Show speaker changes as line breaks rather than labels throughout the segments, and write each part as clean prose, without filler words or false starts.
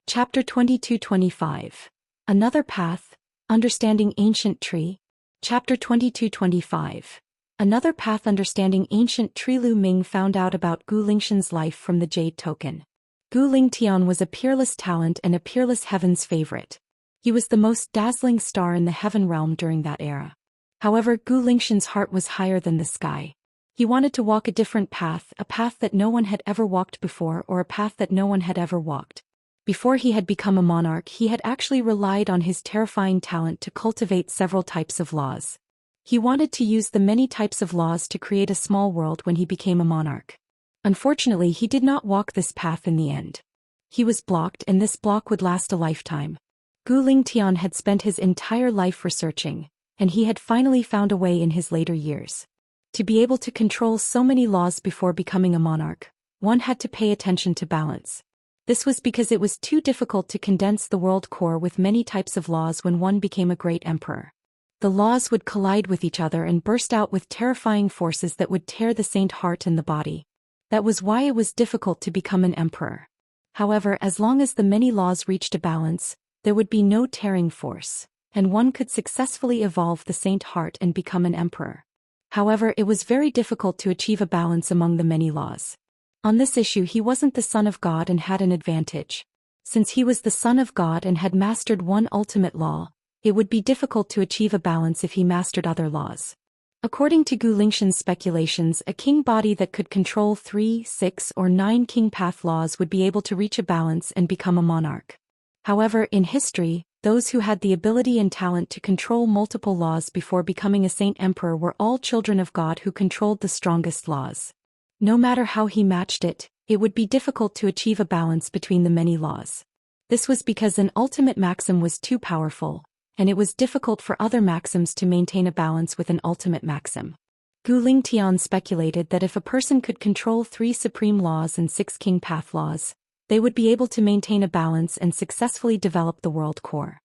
Chapter 22-25. Another Path, Understanding Ancient Tree. Chapter 22-25. Another Path Understanding Ancient Tree. Lu Ming found out about Gu Lingxian's life from the Jade Token. Gu Lingtian was a peerless talent and a peerless heaven's favorite. He was the most dazzling star in the heaven realm during that era. However, Gu Lingxian's heart was higher than the sky. He wanted to walk a different path, a path that no one had ever walked before, or a path that no one had ever walked. Before he had become a monarch, he had actually relied on his terrifying talent to cultivate several types of laws. He wanted to use the many types of laws to create a small world when he became a monarch. Unfortunately, he did not walk this path in the end. He was blocked, and this block would last a lifetime. Gu Lingtian had spent his entire life researching, and he had finally found a way in his later years. To be able to control so many laws before becoming a monarch, one had to pay attention to balance. This was because it was too difficult to condense the world core with many types of laws when one became a great emperor. The laws would collide with each other and burst out with terrifying forces that would tear the saint heart and the body. That was why it was difficult to become an emperor. However, as long as the many laws reached a balance, there would be no tearing force, and one could successfully evolve the saint heart and become an emperor. However, it was very difficult to achieve a balance among the many laws. On this issue, he wasn't the son of God and had an advantage. Since he was the son of God and had mastered one ultimate law, it would be difficult to achieve a balance if he mastered other laws. According to Gu Lingxian's speculations, a king body that could control 3, 6, or 9 king path laws would be able to reach a balance and become a monarch. However, in history, those who had the ability and talent to control multiple laws before becoming a saint emperor were all children of God who controlled the strongest laws. No matter how he matched it, it would be difficult to achieve a balance between the many laws. This was because an ultimate maxim was too powerful, and it was difficult for other maxims to maintain a balance with an ultimate maxim. Gu Lingtian speculated that if a person could control 3 supreme laws and 6 king path laws, they would be able to maintain a balance and successfully develop the world core.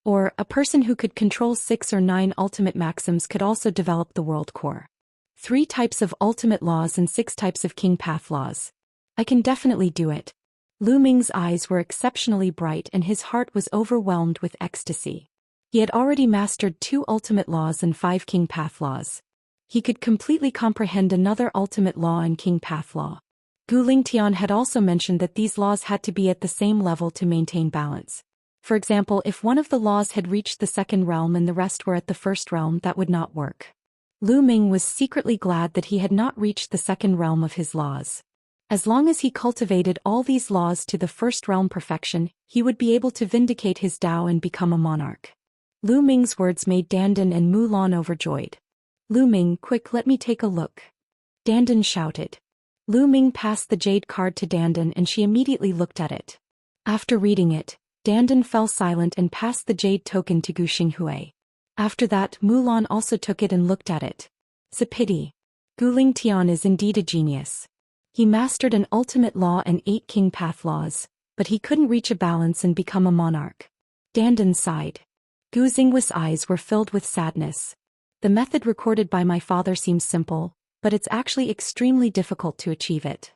Or, a person who could control 6 or 9 ultimate maxims could also develop the world core. 3 types of ultimate laws and 6 types of king path laws. I can definitely do it. Lu Ming's eyes were exceptionally bright and his heart was overwhelmed with ecstasy. He had already mastered 2 ultimate laws and 5 king path laws. He could completely comprehend another ultimate law and king path law. Gu Lingtian had also mentioned that these laws had to be at the same level to maintain balance. For example, if one of the laws had reached the second realm and the rest were at the first realm, that would not work. Lu Ming was secretly glad that he had not reached the second realm of his laws. As long as he cultivated all these laws to the first realm perfection, he would be able to vindicate his Tao and become a monarch. Lu Ming's words made Dandan and Mulan overjoyed. Lu Ming, quick, let me take a look. Dandan shouted. Lu Ming passed the jade card to Dandan and she immediately looked at it. After reading it, Dandan fell silent and passed the jade token to Gu Xinghui. After that, Mulan also took it and looked at it. It's a pity. Gu Lingtian is indeed a genius. He mastered an ultimate law and 8 king path laws, but he couldn't reach a balance and become a monarch. Dandan sighed. Gu Xinghui's eyes were filled with sadness. The method recorded by my father seems simple, but it's actually extremely difficult to achieve it.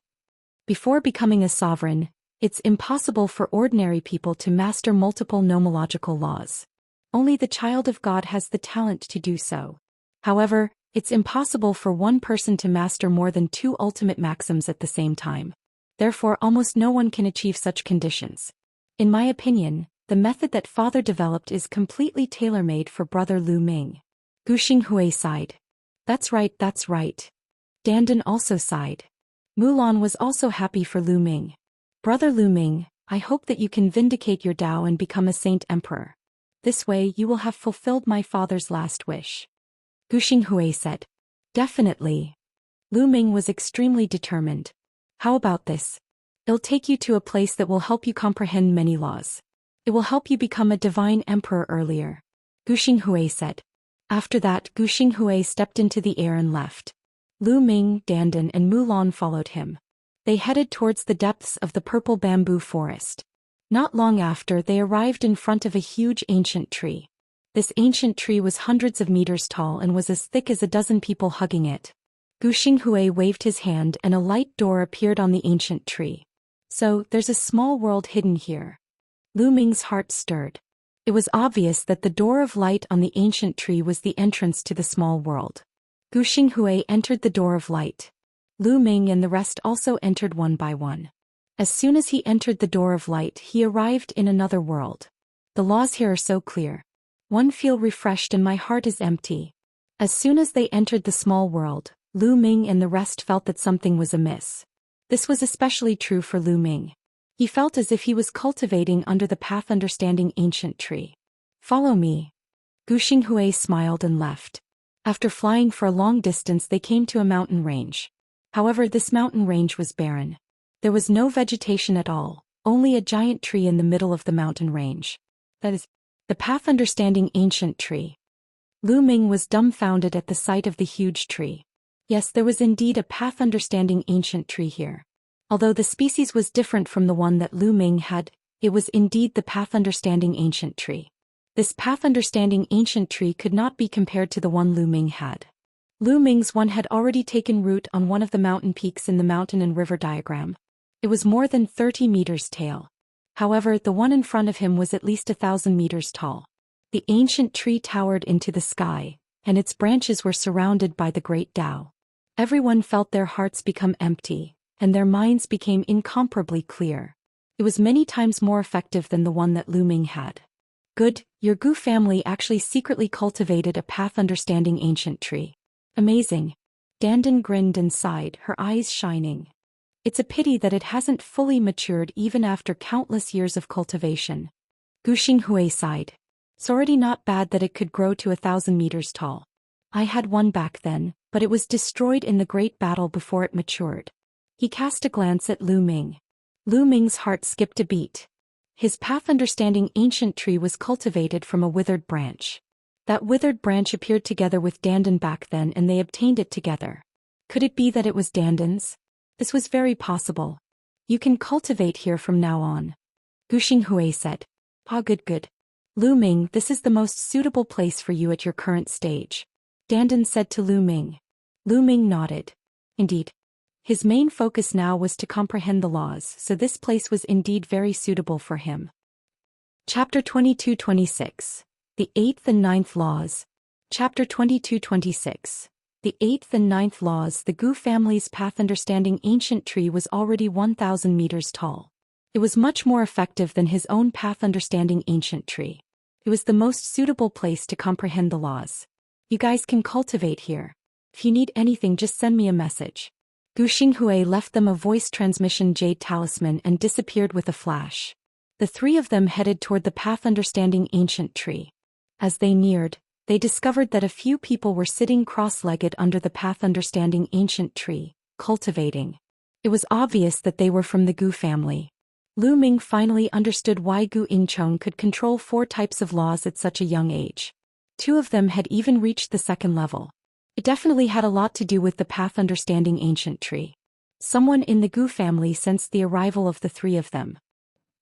Before becoming a sovereign, it's impossible for ordinary people to master multiple nomological laws. Only the child of God has the talent to do so. However, it's impossible for one person to master more than 2 ultimate maxims at the same time. Therefore, almost no one can achieve such conditions. In my opinion, the method that father developed is completely tailor-made for brother Lu Ming. Gu Xinghui sighed. That's right, that's right. Dandan also sighed. Mulan was also happy for Lu Ming. Brother Lu Ming, I hope that you can vindicate your Tao and become a saint emperor. This way you will have fulfilled my father's last wish. Gu Xinghui said. Definitely. Lu Ming was extremely determined. How about this? It'll take you to a place that will help you comprehend many laws. It will help you become a divine emperor earlier. Gu Xinghui said. After that, Gu Xinghui stepped into the air and left. Lu Ming, Dandan and Mulan followed him. They headed towards the depths of the purple bamboo forest. Not long after, they arrived in front of a huge ancient tree. This ancient tree was hundreds of meters tall and was as thick as a dozen people hugging it. Gu Xinghui waved his hand and a light door appeared on the ancient tree. So, there's a small world hidden here. Lu Ming's heart stirred. It was obvious that the door of light on the ancient tree was the entrance to the small world. Gu Xinghui entered the door of light. Lu Ming and the rest also entered one by one. As soon as he entered the door of light, he arrived in another world. The laws here are so clear. One feel refreshed and my heart is empty. As soon as they entered the small world, Lu Ming and the rest felt that something was amiss. This was especially true for Lu Ming. He felt as if he was cultivating under the path understanding ancient tree. Follow me. Gu Xinghui smiled and left. After flying for a long distance, they came to a mountain range. However, this mountain range was barren. There was no vegetation at all, only a giant tree in the middle of the mountain range. That is, the path understanding ancient tree. Lu Ming was dumbfounded at the sight of the huge tree. Yes, there was indeed a path understanding ancient tree here. Although the species was different from the one that Lu Ming had, it was indeed the path understanding ancient tree. This path understanding ancient tree could not be compared to the one Lu Ming had. Lu Ming's one had already taken root on one of the mountain peaks in the mountain and river diagram. It was more than 30 meters tall. However, the one in front of him was at least 1,000 meters tall. The ancient tree towered into the sky, and its branches were surrounded by the great Tao. Everyone felt their hearts become empty, and their minds became incomparably clear. It was many times more effective than the one that Lu Ming had. Good, your Gu family actually secretly cultivated a path understanding ancient tree. Amazing. Dandan grinned and sighed, her eyes shining. It's a pity that it hasn't fully matured even after countless years of cultivation. Gu Xinghui sighed. It's already not bad that it could grow to 1,000 meters tall. I had one back then, but it was destroyed in the great battle before it matured. He cast a glance at Lu Ming. Lu Ming's heart skipped a beat. His path understanding ancient tree was cultivated from a withered branch. That withered branch appeared together with dandan back then and they obtained it together. Could it be that it was dandan's? This was very possible. You can cultivate here from now on. Gu Xinghui said. Ah, good. Lu Ming, this is the most suitable place for you at your current stage. Dandan said to Lu Ming. Lu Ming nodded. Indeed. His main focus now was to comprehend the laws, so this place was indeed very suitable for him. Chapter 22-26. The 8th and 9th Laws. Chapter 22-26. The 8th and 9th Laws. The Gu family's path understanding ancient tree was already 1,000 meters tall. It was much more effective than his own path understanding ancient tree. It was the most suitable place to comprehend the laws. You guys can cultivate here. If you need anything, just send me a message. Gu Xinghui left them a voice transmission jade talisman and disappeared with a flash. The three of them headed toward the path understanding ancient tree. As they neared, they discovered that a few people were sitting cross-legged under the path understanding ancient tree, cultivating. It was obvious that they were from the Gu family. Lu Ming finally understood why Gu Yingcheng could control 4 types of laws at such a young age. 2 of them had even reached the 2nd level. It definitely had a lot to do with the path understanding ancient tree. Someone in the Gu family sensed the arrival of the 3 of them.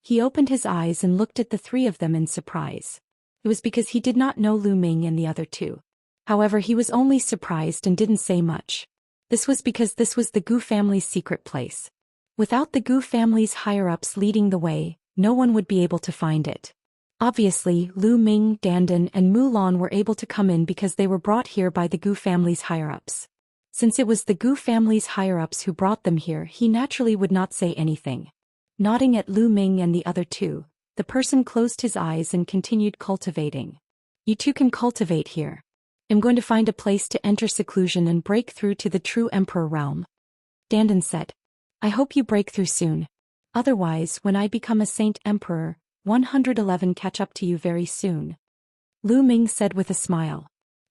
He opened his eyes and looked at the 3 of them in surprise. It was because he did not know Lu Ming and the other 2. However, he was only surprised and didn't say much. This was because this was the Gu family's secret place. Without the Gu family's higher-ups leading the way, no one would be able to find it. Obviously, Lu Ming, Dandan, and Mulan were able to come in because they were brought here by the Gu family's higher-ups. Since it was the Gu family's higher-ups who brought them here, he naturally would not say anything. Nodding at Lu Ming and the other 2, the person closed his eyes and continued cultivating. You 2 can cultivate here. I'm going to find a place to enter seclusion and break through to the true Emperor realm. Dandan said. I hope you break through soon. Otherwise, when I become a Saint Emperor, 111 catch up to you very soon. Lu Ming said with a smile.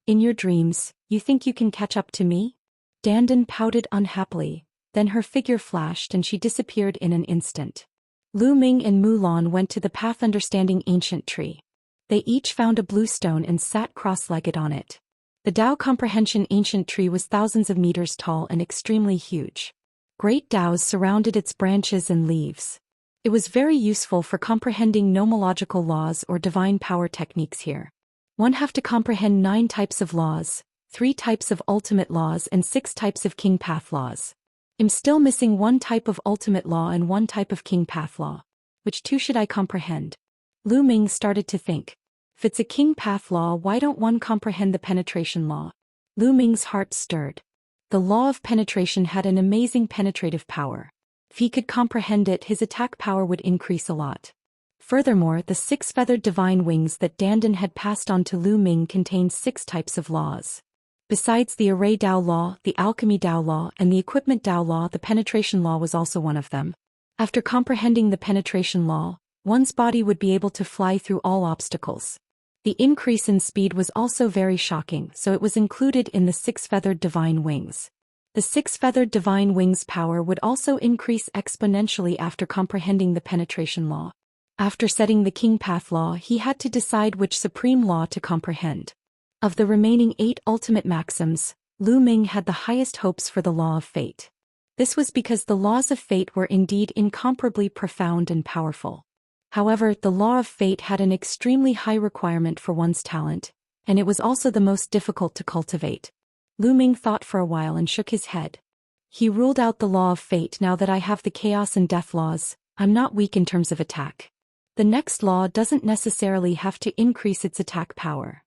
In your dreams, you think you can catch up to me? Dandan pouted unhappily, then her figure flashed and she disappeared in an instant. Lu Ming and Mulan went to the path understanding ancient tree. They each found a blue stone and sat cross-legged on it. The Tao comprehension ancient tree was thousands of meters tall and extremely huge. Great Taos surrounded its branches and leaves. It was very useful for comprehending nomological laws or divine power techniques here. One have to comprehend 9 types of laws, 3 types of ultimate laws and 6 types of king path laws. I'm still missing 1 type of ultimate law and 1 type of king path law. Which 2 should I comprehend? Lu Ming started to think. If it's a king path law, why don't one comprehend the penetration law? Lu Ming's heart stirred. The law of penetration had an amazing penetrative power. If he could comprehend it, his attack power would increase a lot. Furthermore, the 6-feathered divine wings that Dandan had passed on to Lu Ming contained 6 types of laws. Besides the array Dao law, the alchemy Dao law, and the equipment Dao law, the penetration law was also one of them. After comprehending the penetration law, one's body would be able to fly through all obstacles. The increase in speed was also very shocking, so it was included in the 6-feathered divine wings. The 6-feathered divine wings' power would also increase exponentially after comprehending the penetration law. After setting the king path law, he had to decide which supreme law to comprehend. Of the remaining 8 ultimate maxims, Lu Ming had the highest hopes for the law of fate. This was because the laws of fate were indeed incomparably profound and powerful. However, the law of fate had an extremely high requirement for one's talent, and it was also the most difficult to cultivate. Lu Ming thought for a while and shook his head. He ruled out the law of fate. Now that I have the chaos and death laws, I'm not weak in terms of attack. The next law doesn't necessarily have to increase its attack power.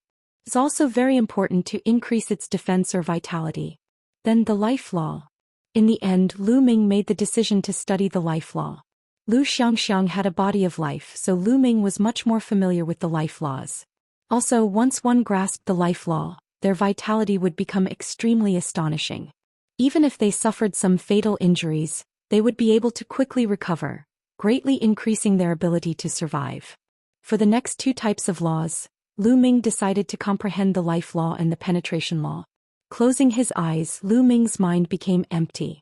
It's also very important to increase its defense or vitality. Then the life law. In the end, Lu Ming made the decision to study the life law. Lu Xianxia had a body of life, so Lu Ming was much more familiar with the life laws. Also, once one grasped the life law, their vitality would become extremely astonishing. Even if they suffered some fatal injuries, they would be able to quickly recover, greatly increasing their ability to survive. For the next 2 types of laws, Lu Ming decided to comprehend the life law and the penetration law. Closing his eyes, Lu Ming's mind became empty.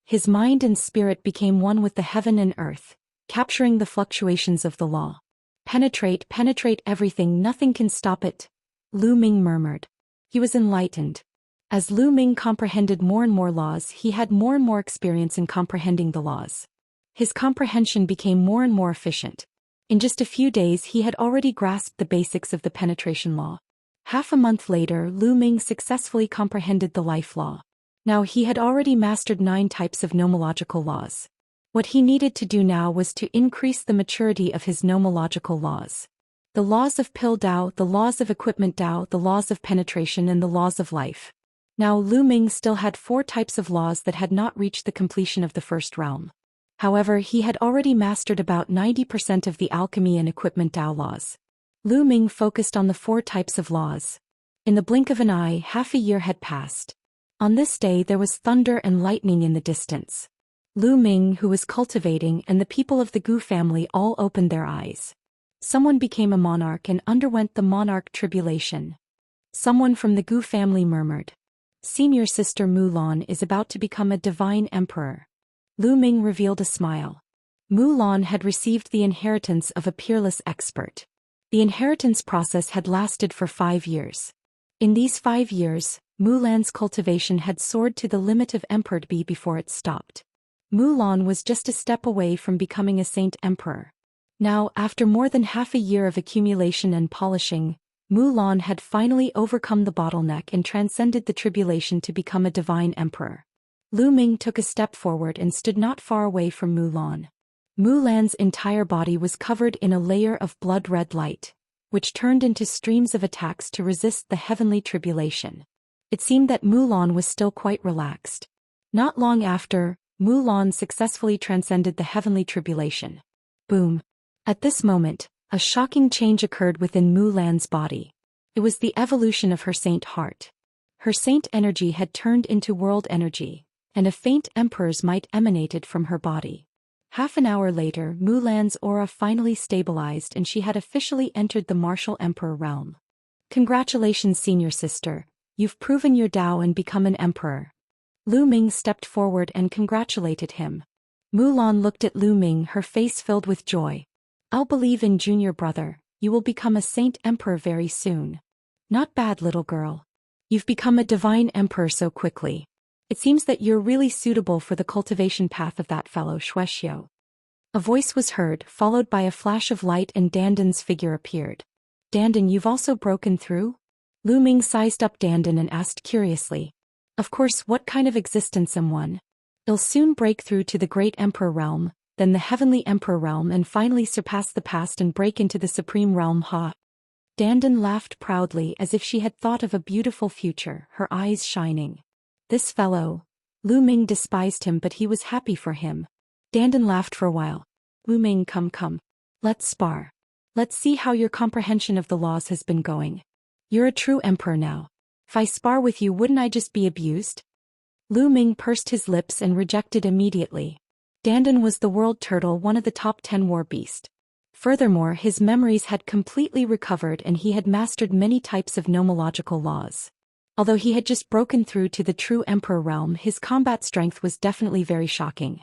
His mind and spirit became one with the heaven and earth, capturing the fluctuations of the law. Penetrate everything, nothing can stop it, Lu Ming murmured. He was enlightened. As Lu Ming comprehended more and more laws, he had more and more experience in comprehending the laws. His comprehension became more and more efficient. In just a few days he had already grasped the basics of the penetration law. Half a month later, Lu Ming successfully comprehended the life law. Now he had already mastered 9 types of nomological laws. What he needed to do now was to increase the maturity of his nomological laws. The laws of pill Dao, the laws of equipment Dao, the laws of penetration, and the laws of life. Now Lu Ming still had 4 types of laws that had not reached the completion of the first realm. However, he had already mastered about 90% of the alchemy and equipment Dao laws. Lu Ming focused on the 4 types of laws. In the blink of an eye, half a year had passed. On this day there was thunder and lightning in the distance. Lu Ming, who was cultivating, and the people of the Gu family all opened their eyes. Someone became a monarch and underwent the monarch tribulation. Someone from the Gu family murmured. Senior sister Mulan is about to become a divine emperor. Lu Ming revealed a smile. Mulan had received the inheritance of a peerless expert. The inheritance process had lasted for 5 years. In these 5 years, Mulan's cultivation had soared to the limit of Emperor B before it stopped. Mulan was just a step away from becoming a saint emperor. Now, after more than half a year of accumulation and polishing, Mulan had finally overcome the bottleneck and transcended the tribulation to become a divine emperor. Lu Ming took a step forward and stood not far away from Mulan. Mulan's entire body was covered in a layer of blood-red light, which turned into streams of attacks to resist the heavenly tribulation. It seemed that Mulan was still quite relaxed. Not long after, Mulan successfully transcended the heavenly tribulation. Boom. At this moment, a shocking change occurred within Mulan's body. It was the evolution of her saint heart. Her saint energy had turned into world energy, and a faint emperor's might emanated from her body. Half an hour later, Mulan's aura finally stabilized and she had officially entered the martial emperor realm. Congratulations, senior sister. You've proven your Dao and become an emperor. Lu Ming stepped forward and congratulated him. Mulan looked at Lu Ming, her face filled with joy. I'll believe in junior brother, you will become a saint emperor very soon. Not bad, little girl. You've become a divine emperor so quickly. It seems that you're really suitable for the cultivation path of that fellow Shueshio. A voice was heard, followed by a flash of light, and Dandan's figure appeared. Dandan, you've also broken through? Lu Ming sized up Dandan and asked curiously. Of course, what kind of existence am one? I'll soon break through to the great emperor realm, then the Heavenly Emperor realm, and finally surpass the past and break into the Supreme Realm. Ha! Dandan laughed proudly as if she had thought of a beautiful future, her eyes shining. This fellow. Lu Ming despised him, but he was happy for him. Dandan laughed for a while. Lu Ming, come. Let's spar. Let's see how your comprehension of the laws has been going. You're a true emperor now. If I spar with you, wouldn't I just be abused? Lu Ming pursed his lips and rejected immediately. Dandan was the world turtle, one of the top 10 war beast. Furthermore, his memories had completely recovered and he had mastered many types of nomological laws. Although he had just broken through to the true emperor realm, his combat strength was definitely very shocking.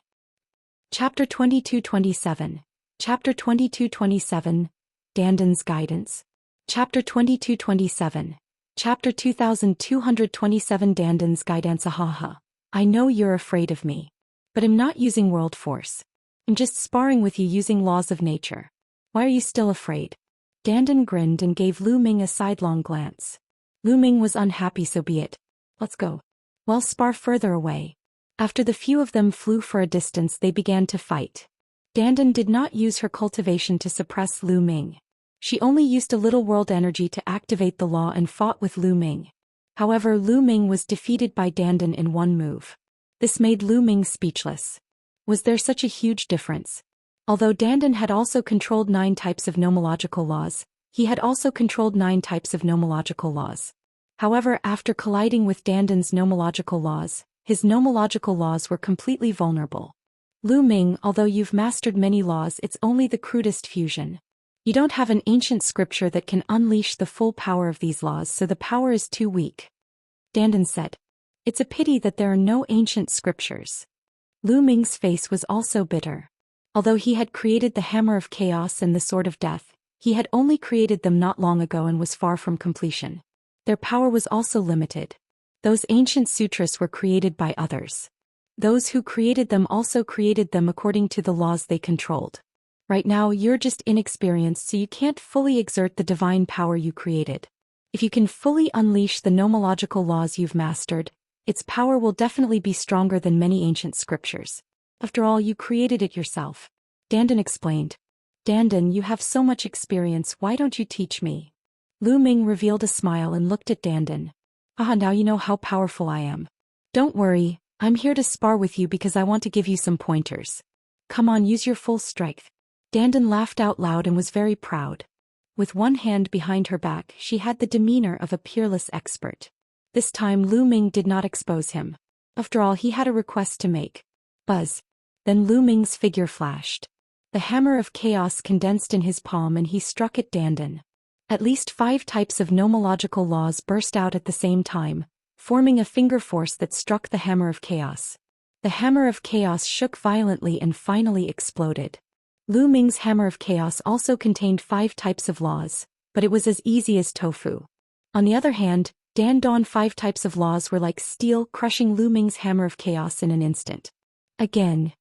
Chapter 22-27. Chapter 22-27. Dandan's Guidance. Chapter 22-27. Chapter 2227. Dandan's Guidance. Ahaha. I know you're afraid of me. But I'm not using world force. I'm just sparring with you using laws of nature. Why are you still afraid? Dandan grinned and gave Lu Ming a sidelong glance. Lu Ming was unhappy, so be it. Let's go. Well, spar further away. After the few of them flew for a distance, they began to fight. Dandan did not use her cultivation to suppress Lu Ming. She only used a little world energy to activate the law and fought with Lu Ming. However, Lu Ming was defeated by Dandan in one move. This made Lu Ming speechless. Was there such a huge difference? Although Dandan had also controlled 9 types of nomological laws, he had also controlled 9 types of nomological laws. However, after colliding with Dandan's nomological laws, his nomological laws were completely vulnerable. Lu Ming, although you've mastered many laws, it's only the crudest fusion. You don't have an ancient scripture that can unleash the full power of these laws, so the power is too weak. Dandan said. It's a pity that there are no ancient scriptures. Lu Ming's face was also bitter. Although he had created the Hammer of Chaos and the Sword of Death, he had only created them not long ago and was far from completion. Their power was also limited. Those ancient sutras were created by others. Those who created them also created them according to the laws they controlled. Right now you're just inexperienced, so you can't fully exert the divine power you created. If you can fully unleash the nomological laws you've mastered, its power will definitely be stronger than many ancient scriptures. After all, you created it yourself. Dandan explained. Dandan, you have so much experience, why don't you teach me? Lu Ming revealed a smile and looked at Dandan. Ah, now you know how powerful I am. Don't worry, I'm here to spar with you because I want to give you some pointers. Come on, use your full strength. Dandan laughed out loud and was very proud. With one hand behind her back, she had the demeanor of a peerless expert. This time Lu Ming did not expose him. After all, he had a request to make. Buzz. Then Lu Ming's figure flashed. The Hammer of Chaos condensed in his palm and he struck at Dandan. At least 5 types of nomological laws burst out at the same time, forming a finger force that struck the Hammer of Chaos. The Hammer of Chaos shook violently and finally exploded. Lu Ming's Hammer of Chaos also contained 5 types of laws, but it was as easy as tofu. On the other hand, Dandan's 5 types of laws were like steel, crushing Lu Ming's Hammer of Chaos in an instant. Again.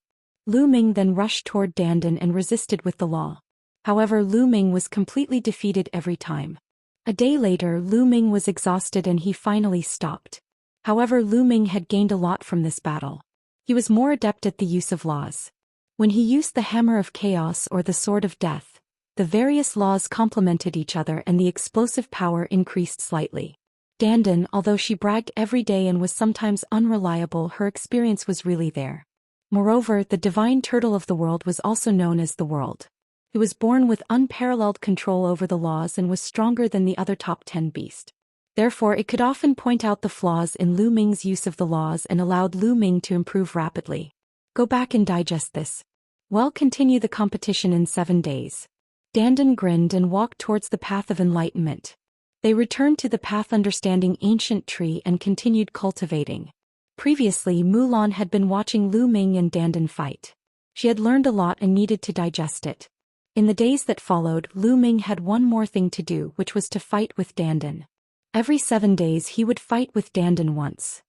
Lu Ming then rushed toward Dandan and resisted with the law. However, Lu Ming was completely defeated every time. A day later, Lu Ming was exhausted and he finally stopped. However, Lu Ming had gained a lot from this battle. He was more adept at the use of laws. When he used the Hammer of Chaos or the Sword of Death, the various laws complemented each other and the explosive power increased slightly. Dandan, although she bragged every day and was sometimes unreliable, her experience was really there. Moreover, the divine turtle of the world was also known as the world. He was born with unparalleled control over the laws and was stronger than the other top 10 beasts. Therefore, it could often point out the flaws in Lu Ming's use of the laws and allowed Lu Ming to improve rapidly. Go back and digest this. Well, continue the competition in 7 days. Dandan grinned and walked towards the path of enlightenment. They returned to the path understanding ancient tree and continued cultivating. Previously, Mulan had been watching Lu Ming and Dandan fight. She had learned a lot and needed to digest it. In the days that followed, Lu Ming had one more thing to do, which was to fight with Dandan. Every 7 days he would fight with Dandan once.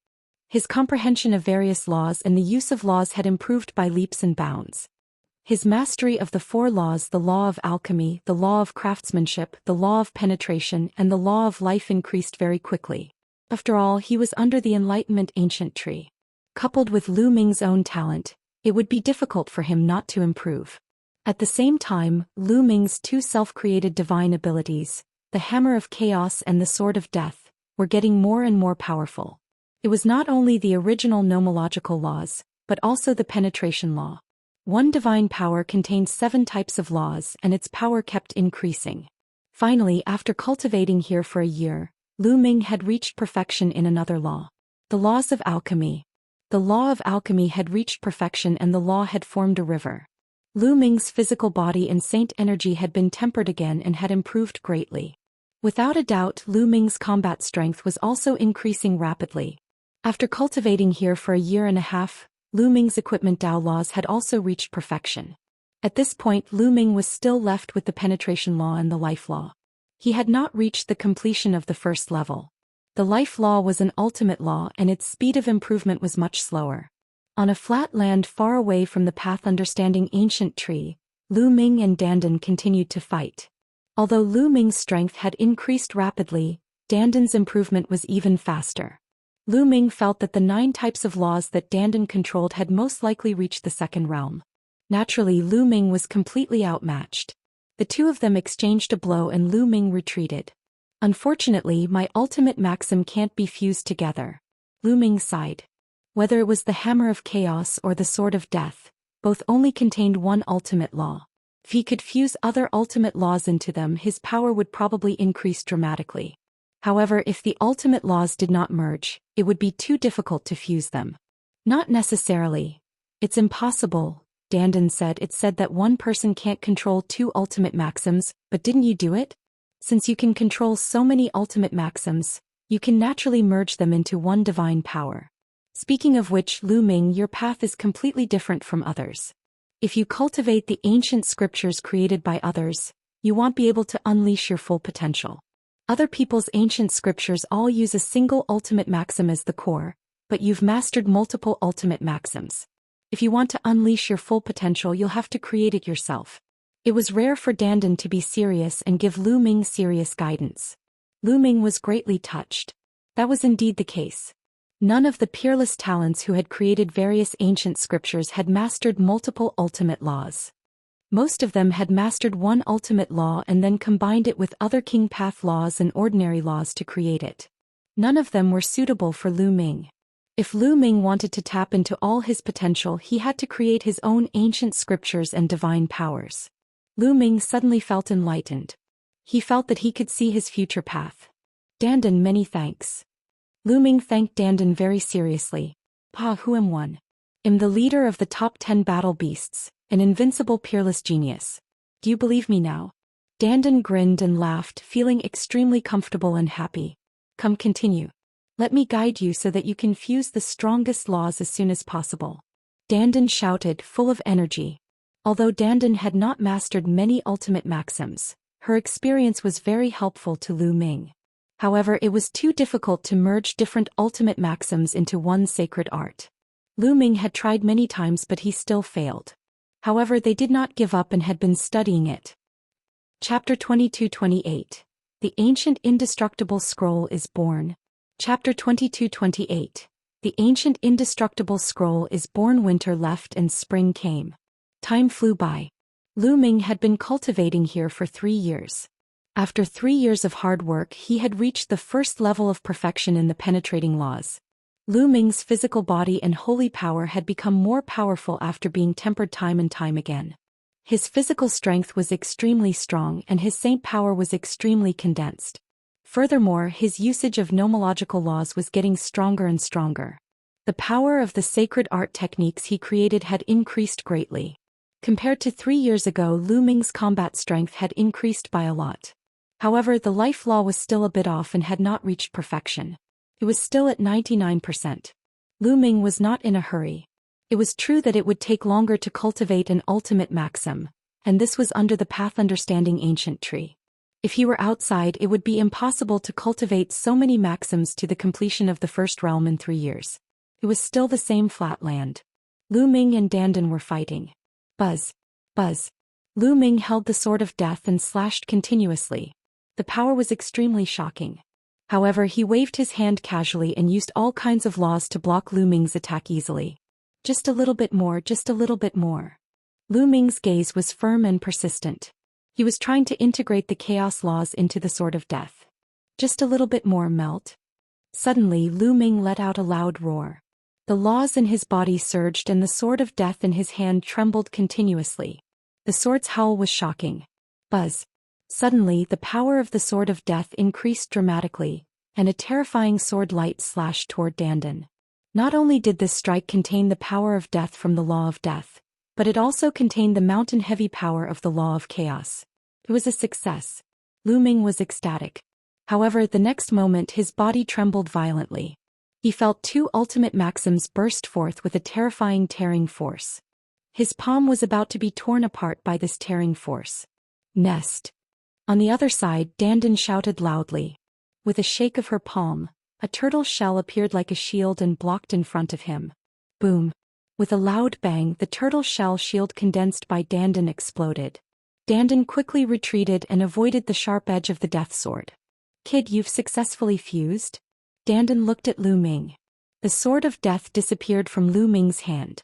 His comprehension of various laws and the use of laws had improved by leaps and bounds. His mastery of the 4 laws, the law of alchemy, the law of craftsmanship, the law of penetration, and the law of life increased very quickly. After all, he was under the enlightenment ancient tree. Coupled with Lu Ming's own talent, It would be difficult for him not to improve. At the same time, Lu Ming's two self-created divine abilities, the Hammer of Chaos and the Sword of Death, were getting more and more powerful. It was not only the original nomological laws, but also the penetration law. One divine power contained 7 types of laws, and its power kept increasing. Finally, after cultivating here for a year, Lu Ming had reached perfection in another law. The laws of alchemy. The law of alchemy had reached perfection and the law had formed a river. Lu Ming's physical body and saint energy had been tempered again and had improved greatly. Without a doubt, Lu Ming's combat strength was also increasing rapidly. After cultivating here for a year and a half, Lu Ming's equipment Dao laws had also reached perfection. At this point, Lu Ming was still left with the penetration law and the life law. He had not reached the completion of the first level. The life law was an ultimate law and its speed of improvement was much slower. On a flat land far away from the path understanding ancient tree, Lu Ming and Dandan continued to fight. Although Lu Ming's strength had increased rapidly, Dandan's improvement was even faster. Lu Ming felt that the 9 types of laws that Dandan controlled had most likely reached the second realm. Naturally, Lu Ming was completely outmatched. The two of them exchanged a blow and Lu Ming retreated. Unfortunately, my ultimate maxim can't be fused together. Lu Ming sighed. Whether it was the Hammer of Chaos or the Sword of Death, both only contained one ultimate law. If he could fuse other ultimate laws into them, his power would probably increase dramatically. However, if the ultimate laws did not merge, it would be too difficult to fuse them. Not necessarily. It's impossible, Dandan said. It said that one person can't control 2 ultimate maxims, but didn't you do it? Since you can control so many ultimate maxims, you can naturally merge them into one divine power. Speaking of which, Lu Ming, your path is completely different from others. If you cultivate the ancient scriptures created by others, you won't be able to unleash your full potential. Other people's ancient scriptures all use a single ultimate maxim as the core, but you've mastered multiple ultimate maxims. If you want to unleash your full potential, you'll have to create it yourself. It was rare for Dandan to be serious and give Lu Ming serious guidance. Lu Ming was greatly touched. That was indeed the case. None of the peerless talents who had created various ancient scriptures had mastered multiple ultimate laws. Most of them had mastered one ultimate law and then combined it with other king path laws and ordinary laws to create it. None of them were suitable for Lu Ming. If Lu Ming wanted to tap into all his potential, he had to create his own ancient scriptures and divine powers. Lu Ming suddenly felt enlightened. He felt that he could see his future path. Dandan, many thanks. Lu Ming thanked Dandan very seriously. Pa, who am one? I'm the leader of the top 10 battle beasts, an invincible peerless genius. Do you believe me now? Dandan grinned and laughed, feeling extremely comfortable and happy. Come, continue. Let me guide you so that you can fuse the strongest laws as soon as possible. Dandan shouted, full of energy. Although Dandan had not mastered many ultimate maxims, her experience was very helpful to Lu Ming. However, it was too difficult to merge different ultimate maxims into one sacred art. Lu Ming had tried many times but he still failed. However, they did not give up and had been studying it. Chapter 22-28. The Ancient Indestructible Scroll is Born. Chapter 22-28. The Ancient Indestructible Scroll is born. Winter left and spring came. Time flew by. Lu Ming had been cultivating here for 3 years. After 3 years of hard work, he had reached the first level of perfection in the penetrating laws. Lu Ming's physical body and holy power had become more powerful after being tempered time and time again. His physical strength was extremely strong and his saint power was extremely condensed. Furthermore, his usage of nomological laws was getting stronger and stronger. The power of the sacred art techniques he created had increased greatly. Compared to 3 years ago, Lu Ming's combat strength had increased by a lot. However, the life law was still a bit off and had not reached perfection. It was still at 99%. Lu Ming was not in a hurry. It was true that it would take longer to cultivate an ultimate maxim, and this was under the path understanding ancient tree. If he were outside, it would be impossible to cultivate so many maxims to the completion of the first realm in 3 years. It was still the same flat land. Lu Ming and Dandan were fighting. Buzz. Buzz. Lu Ming held the Sword of Death and slashed continuously. The power was extremely shocking. However, he waved his hand casually and used all kinds of laws to block Lu Ming's attack easily. Just a little bit more, just a little bit more. Lu Ming's gaze was firm and persistent. He was trying to integrate the chaos laws into the sword of death. Just a little bit more, melt. Suddenly Lu Ming let out a loud roar. The laws in his body surged and the sword of death in his hand trembled continuously. The sword's howl was shocking. Buzz. Suddenly the power of the sword of death increased dramatically, and a terrifying sword light slashed toward dandan. Not only did this strike contain the power of death from the law of death, but it also contained the mountain-heavy power of the law of chaos. It was a success. Lu Ming was ecstatic. However, the next moment his body trembled violently. He felt two ultimate maxims burst forth with a terrifying tearing force. His palm was about to be torn apart by this tearing force. Nest. On the other side, dandan shouted loudly. With a shake of her palm, a turtle shell appeared like a shield and blocked in front of him. Boom. With a loud bang, the turtle shell shield condensed by dandan exploded. Dandan quickly retreated and avoided the sharp edge of the death sword. Kid, you've successfully fused? Dandan looked at Lu Ming. The sword of death disappeared from Lu Ming's hand.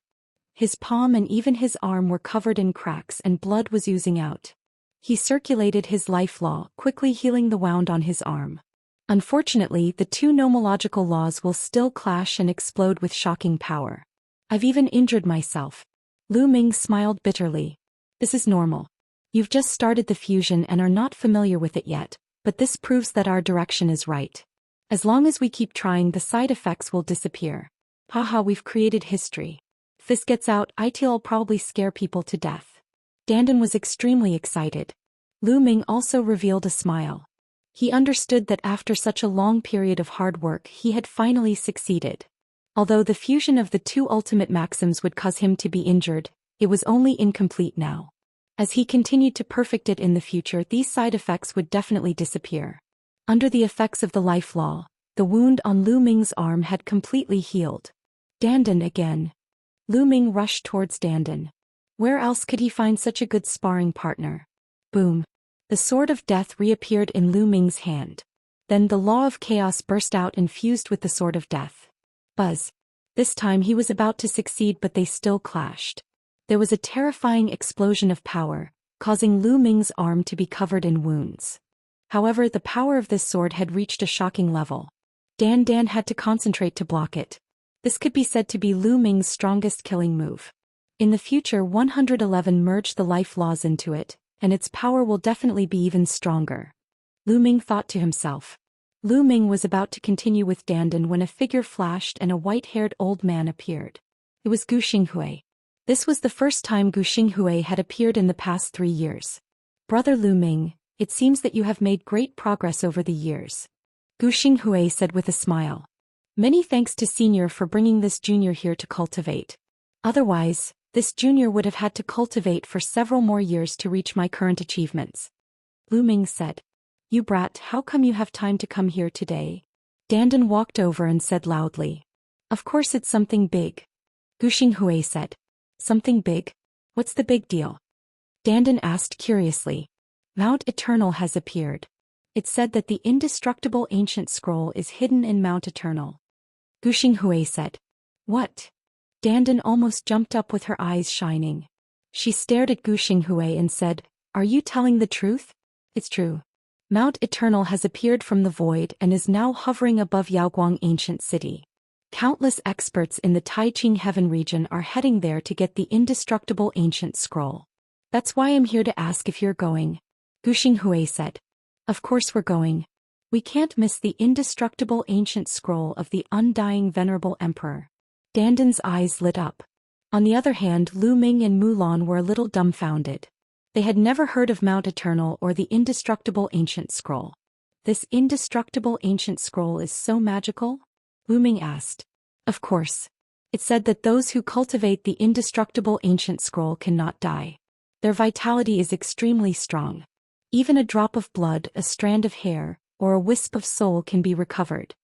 His palm and even his arm were covered in cracks and blood was oozing out. He circulated his life law, quickly healing the wound on his arm. Unfortunately, the two nomological laws will still clash and explode with shocking power. I've even injured myself. Lu Ming smiled bitterly. This is normal. You've just started the fusion and are not familiar with it yet, but this proves that our direction is right. As long as we keep trying, the side effects will disappear. Haha, we've created history. If this gets out, it'll probably scare people to death. Dandan was extremely excited. Lu Ming also revealed a smile. He understood that after such a long period of hard work he had finally succeeded. Although the fusion of the two ultimate maxims would cause him to be injured, it was only incomplete now. As he continued to perfect it in the future, these side effects would definitely disappear. Under the effects of the life law, the wound on Lu Ming's arm had completely healed. Dandan again. Lu Ming rushed towards dandan. Where else could he find such a good sparring partner? Boom. The sword of death reappeared in Lu Ming's hand. Then the law of chaos burst out and fused with the sword of death. Buzz. This time he was about to succeed, but they still clashed. There was a terrifying explosion of power, causing Lu Ming's arm to be covered in wounds. However, the power of this sword had reached a shocking level. Dandan had to concentrate to block it. This could be said to be Lu Ming's strongest killing move. In the future, 111 merged the life laws into it, and its power will definitely be even stronger. Lu Ming thought to himself. Lu Ming was about to continue with dandan when a figure flashed and a white-haired old man appeared. It was Gu Xinghui. This was the first time Gu Xinghui had appeared in the past 3 years. Brother Lu Ming, it seems that you have made great progress over the years. Gu Xinghui said with a smile. Many thanks to Senior for bringing this junior here to cultivate. Otherwise, this junior would have had to cultivate for several more years to reach my current achievements. Lu Ming said. You brat, how come you have time to come here today? Dandan walked over and said loudly. Of course it's something big. Gu Xinghui said. Something big? What's the big deal? Dandan asked curiously. Mount Eternal has appeared. It said that the indestructible ancient scroll is hidden in Mount Eternal. Gu Xinghui said. What? Dandan almost jumped up with her eyes shining. She stared at Gu Xinghui and said, Are you telling the truth? It's true. Mount Eternal has appeared from the void and is now hovering above Yaoguang Ancient City. Countless experts in the Taiqing Heaven region are heading there to get the indestructible ancient scroll. That's why I'm here to ask if you're going. Gu Xinghui said. Of course we're going. We can't miss the indestructible ancient scroll of the undying venerable emperor. Dandan's eyes lit up. On the other hand, Lu Ming and Mulan were a little dumbfounded. They had never heard of Mount Eternal or the indestructible ancient scroll. This indestructible ancient scroll is so magical? Lu Ming asked. Of course. It said that those who cultivate the indestructible ancient scroll cannot die. Their vitality is extremely strong. Even a drop of blood, a strand of hair, or a wisp of soul can be recovered.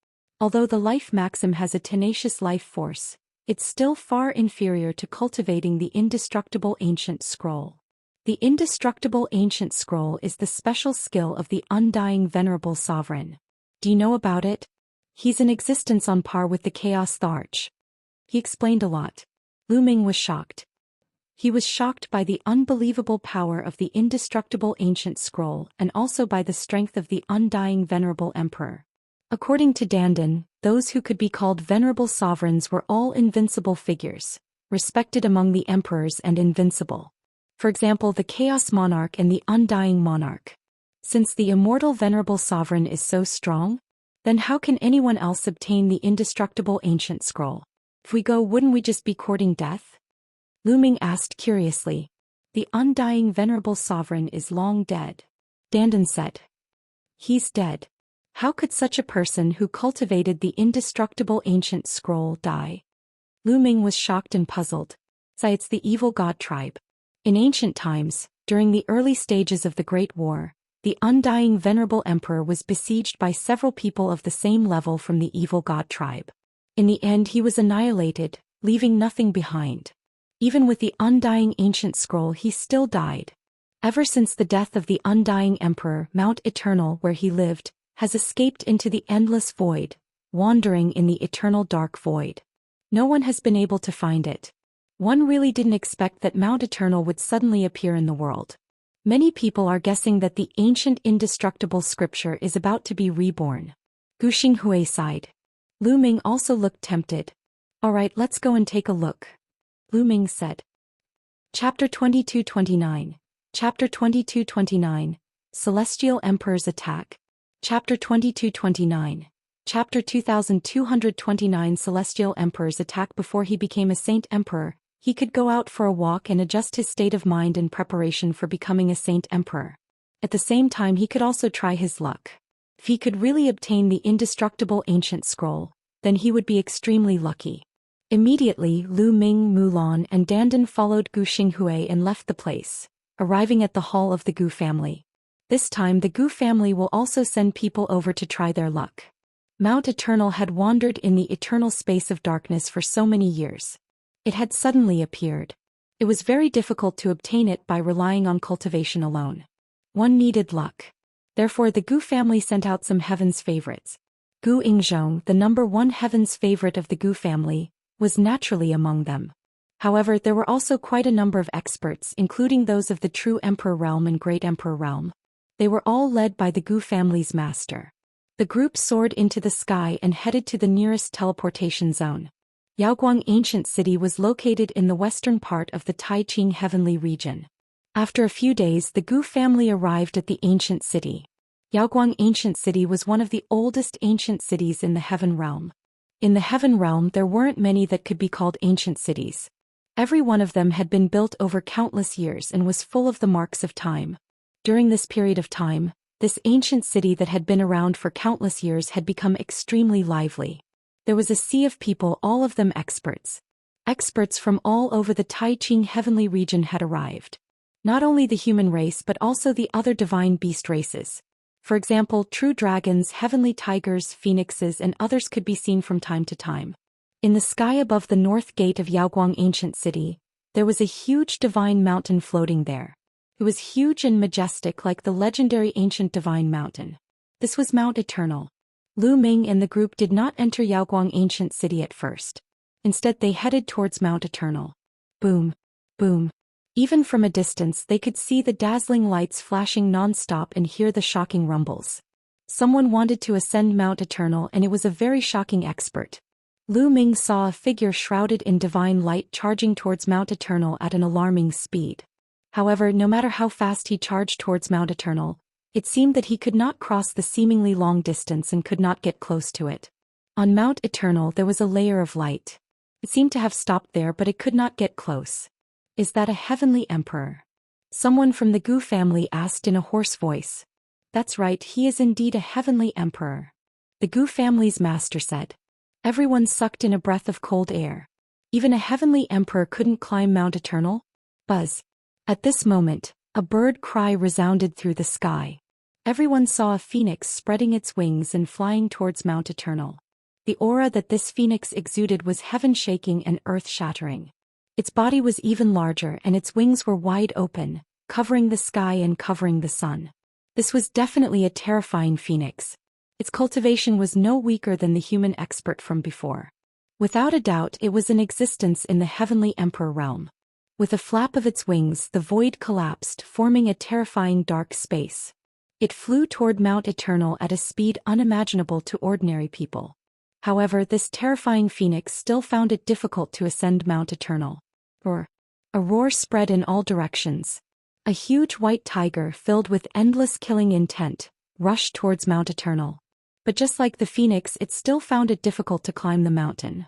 Although the life maxim has a tenacious life force, it's still far inferior to cultivating the indestructible ancient scroll. The indestructible ancient scroll is the special skill of the undying venerable sovereign. Do you know about it? He's in existence on par with the chaos Thearch. He explained a lot. Lu Ming was shocked. He was shocked by the unbelievable power of the indestructible ancient scroll and also by the strength of the undying venerable emperor. According to Dandan, those who could be called venerable sovereigns were all invincible figures, respected among the emperors and invincible. For example, the Chaos Monarch and the Undying Monarch. Since the immortal venerable sovereign is so strong, then how can anyone else obtain the indestructible ancient scroll? If we go, wouldn't we just be courting death? Lu Ming asked curiously. The undying venerable sovereign is long dead. Dandan said. He's dead. How could such a person who cultivated the indestructible ancient scroll die? Lu Ming was shocked and puzzled. It's the evil god tribe. In ancient times, during the early stages of the Great War, the undying venerable emperor was besieged by several people of the same level from the evil god tribe. In the end, he was annihilated, leaving nothing behind. Even with the undying ancient scroll, he still died. Ever since the death of the undying emperor, Mount Eternal, where he lived, has escaped into the endless void, wandering in the eternal dark void. No one has been able to find it. One really didn't expect that Mount Eternal would suddenly appear in the world. Many people are guessing that the ancient indestructible scripture is about to be reborn. Gu Xinghui sighed. Lu Ming also looked tempted. Alright, let's go and take a look. Lu Ming said. Chapter 2229. Chapter 2229. Celestial Emperor's Attack. Chapter 2229. Chapter 2229. Celestial Emperor's Attack. Before he became a Saint Emperor, he could go out for a walk and adjust his state of mind in preparation for becoming a Saint Emperor. At the same time, he could also try his luck. If he could really obtain the indestructible ancient scroll, then he would be extremely lucky. Immediately, Lu Ming, Mulan, and Dandan followed Gu Xinghui and left the place, arriving at the hall of the Gu family. This time the Gu family will also send people over to try their luck. Mount Eternal had wandered in the eternal space of darkness for so many years. It had suddenly appeared. It was very difficult to obtain it by relying on cultivation alone. One needed luck. Therefore the Gu family sent out some heaven's favorites. Gu Ingzhong, the number one heaven's favorite of the Gu family, was naturally among them. However, there were also quite a number of experts, including those of the True Emperor Realm and Great Emperor Realm. They were all led by the Gu family's master. The group soared into the sky and headed to the nearest teleportation zone. Yaoguang Ancient City was located in the western part of the Taiqing Heavenly region. After a few days, the Gu family arrived at the Ancient City. Yaoguang Ancient City was one of the oldest ancient cities in the Heaven Realm. In the Heaven Realm, there weren't many that could be called ancient cities. Every one of them had been built over countless years and was full of the marks of time. During this period of time, this ancient city that had been around for countless years had become extremely lively. There was a sea of people, all of them experts. Experts from all over the Taiqing Heavenly region had arrived. Not only the human race but also the other divine beast races. For example, true dragons, heavenly tigers, phoenixes, and others could be seen from time to time. In the sky above the north gate of Yaoguang Ancient City, there was a huge divine mountain floating there. It was huge and majestic like the legendary ancient divine mountain. This was Mount Eternal. Lu Ming and the group did not enter Yaoguang Ancient City at first. Instead, they headed towards Mount Eternal. Boom, boom. Even from a distance they could see the dazzling lights flashing non-stop and hear the shocking rumbles. Someone wanted to ascend Mount Eternal and it was a very shocking expert. Lu Ming saw a figure shrouded in divine light charging towards Mount Eternal at an alarming speed. However, no matter how fast he charged towards Mount Eternal, it seemed that he could not cross the seemingly long distance and could not get close to it. On Mount Eternal there was a layer of light. It seemed to have stopped there but it could not get close. Is that a heavenly emperor? Someone from the Gu family asked in a hoarse voice. That's right, he is indeed a heavenly emperor. The Gu family's master said. Everyone sucked in a breath of cold air. Even a heavenly emperor couldn't climb Mount Eternal? Buzz. At this moment, a bird cry resounded through the sky. Everyone saw a phoenix spreading its wings and flying towards Mount Eternal. The aura that this phoenix exuded was heaven-shaking and earth-shattering. Its body was even larger and its wings were wide open, covering the sky and covering the sun. This was definitely a terrifying phoenix. Its cultivation was no weaker than the human expert from before. Without a doubt it was in existence in the Heavenly Emperor realm. With a flap of its wings the void collapsed, forming a terrifying dark space. It flew toward Mount Eternal at a speed unimaginable to ordinary people. However, this terrifying phoenix still found it difficult to ascend Mount Eternal. A roar spread in all directions. A huge white tiger filled with endless killing intent rushed towards Mount Eternal. But just like the phoenix, it still found it difficult to climb the mountain.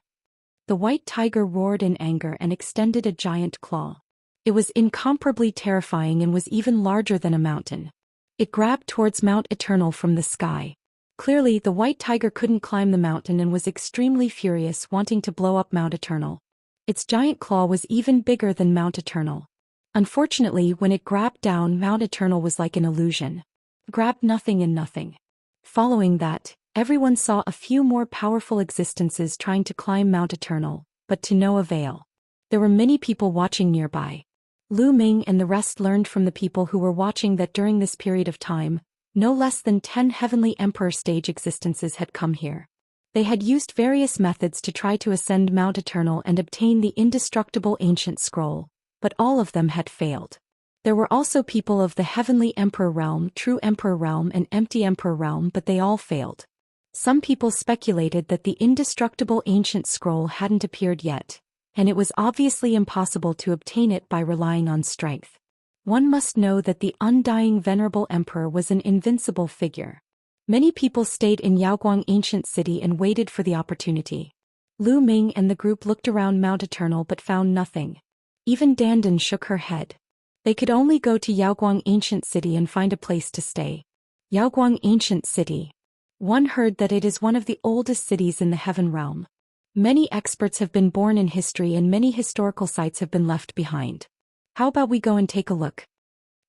The white tiger roared in anger and extended a giant claw. It was incomparably terrifying and was even larger than a mountain. It grabbed towards Mount Eternal from the sky. Clearly, the white tiger couldn't climb the mountain and was extremely furious, wanting to blow up Mount Eternal. Its giant claw was even bigger than Mount Eternal. Unfortunately, when it grabbed down, Mount Eternal was like an illusion. Grabbed nothing and nothing. Following that, everyone saw a few more powerful existences trying to climb Mount Eternal, but to no avail. There were many people watching nearby. Ming and the rest learned from the people who were watching that during this period of time, no less than 10 Heavenly Emperor stage existences had come here. They had used various methods to try to ascend Mount Eternal and obtain the indestructible ancient scroll, but all of them had failed. There were also people of the Heavenly Emperor realm, True Emperor realm and Empty Emperor realm, but they all failed. Some people speculated that the indestructible ancient scroll hadn't appeared yet, and it was obviously impossible to obtain it by relying on strength. One must know that the undying venerable emperor was an invincible figure. Many people stayed in Yaoguang ancient city and waited for the opportunity. Ming and the group looked around Mount Eternal but found nothing. Even Dandan shook her head. They could only go to Yaoguang ancient city and find a place to stay. Yaoguang ancient city. One heard that it is one of the oldest cities in the heaven realm. Many experts have been born in history and many historical sites have been left behind. How about we go and take a look?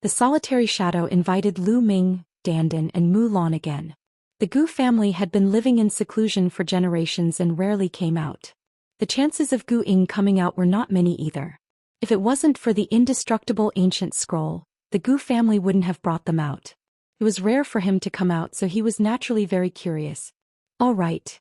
The solitary shadow invited Ming, Dandan and Mulan again. The Gu family had been living in seclusion for generations and rarely came out. The chances of Gu Ying coming out were not many either. If it wasn't for the indestructible ancient scroll, the Gu family wouldn't have brought them out. It was rare for him to come out, so he was naturally very curious. All right.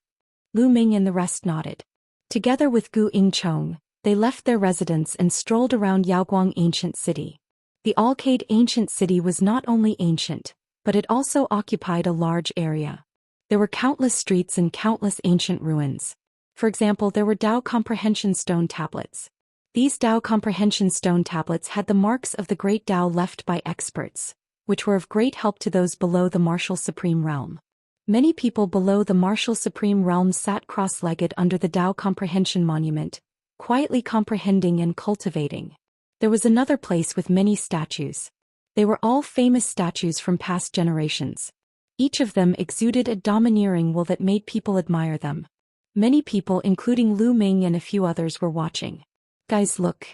Ming and the rest nodded. Together with Gu Yingchong, they left their residence and strolled around Yaoguang ancient city. The Alcade ancient city was not only ancient, but it also occupied a large area. There were countless streets and countless ancient ruins. For example, there were Dao comprehension stone tablets. These Dao comprehension stone tablets had the marks of the great Dao left by experts, which were of great help to those below the martial supreme realm. Many people below the martial supreme realm sat cross-legged under the Dao comprehension monument, quietly comprehending and cultivating. There was another place with many statues. They were all famous statues from past generations. Each of them exuded a domineering will that made people admire them. Many people, including Ming and a few others, were watching. Guys, look.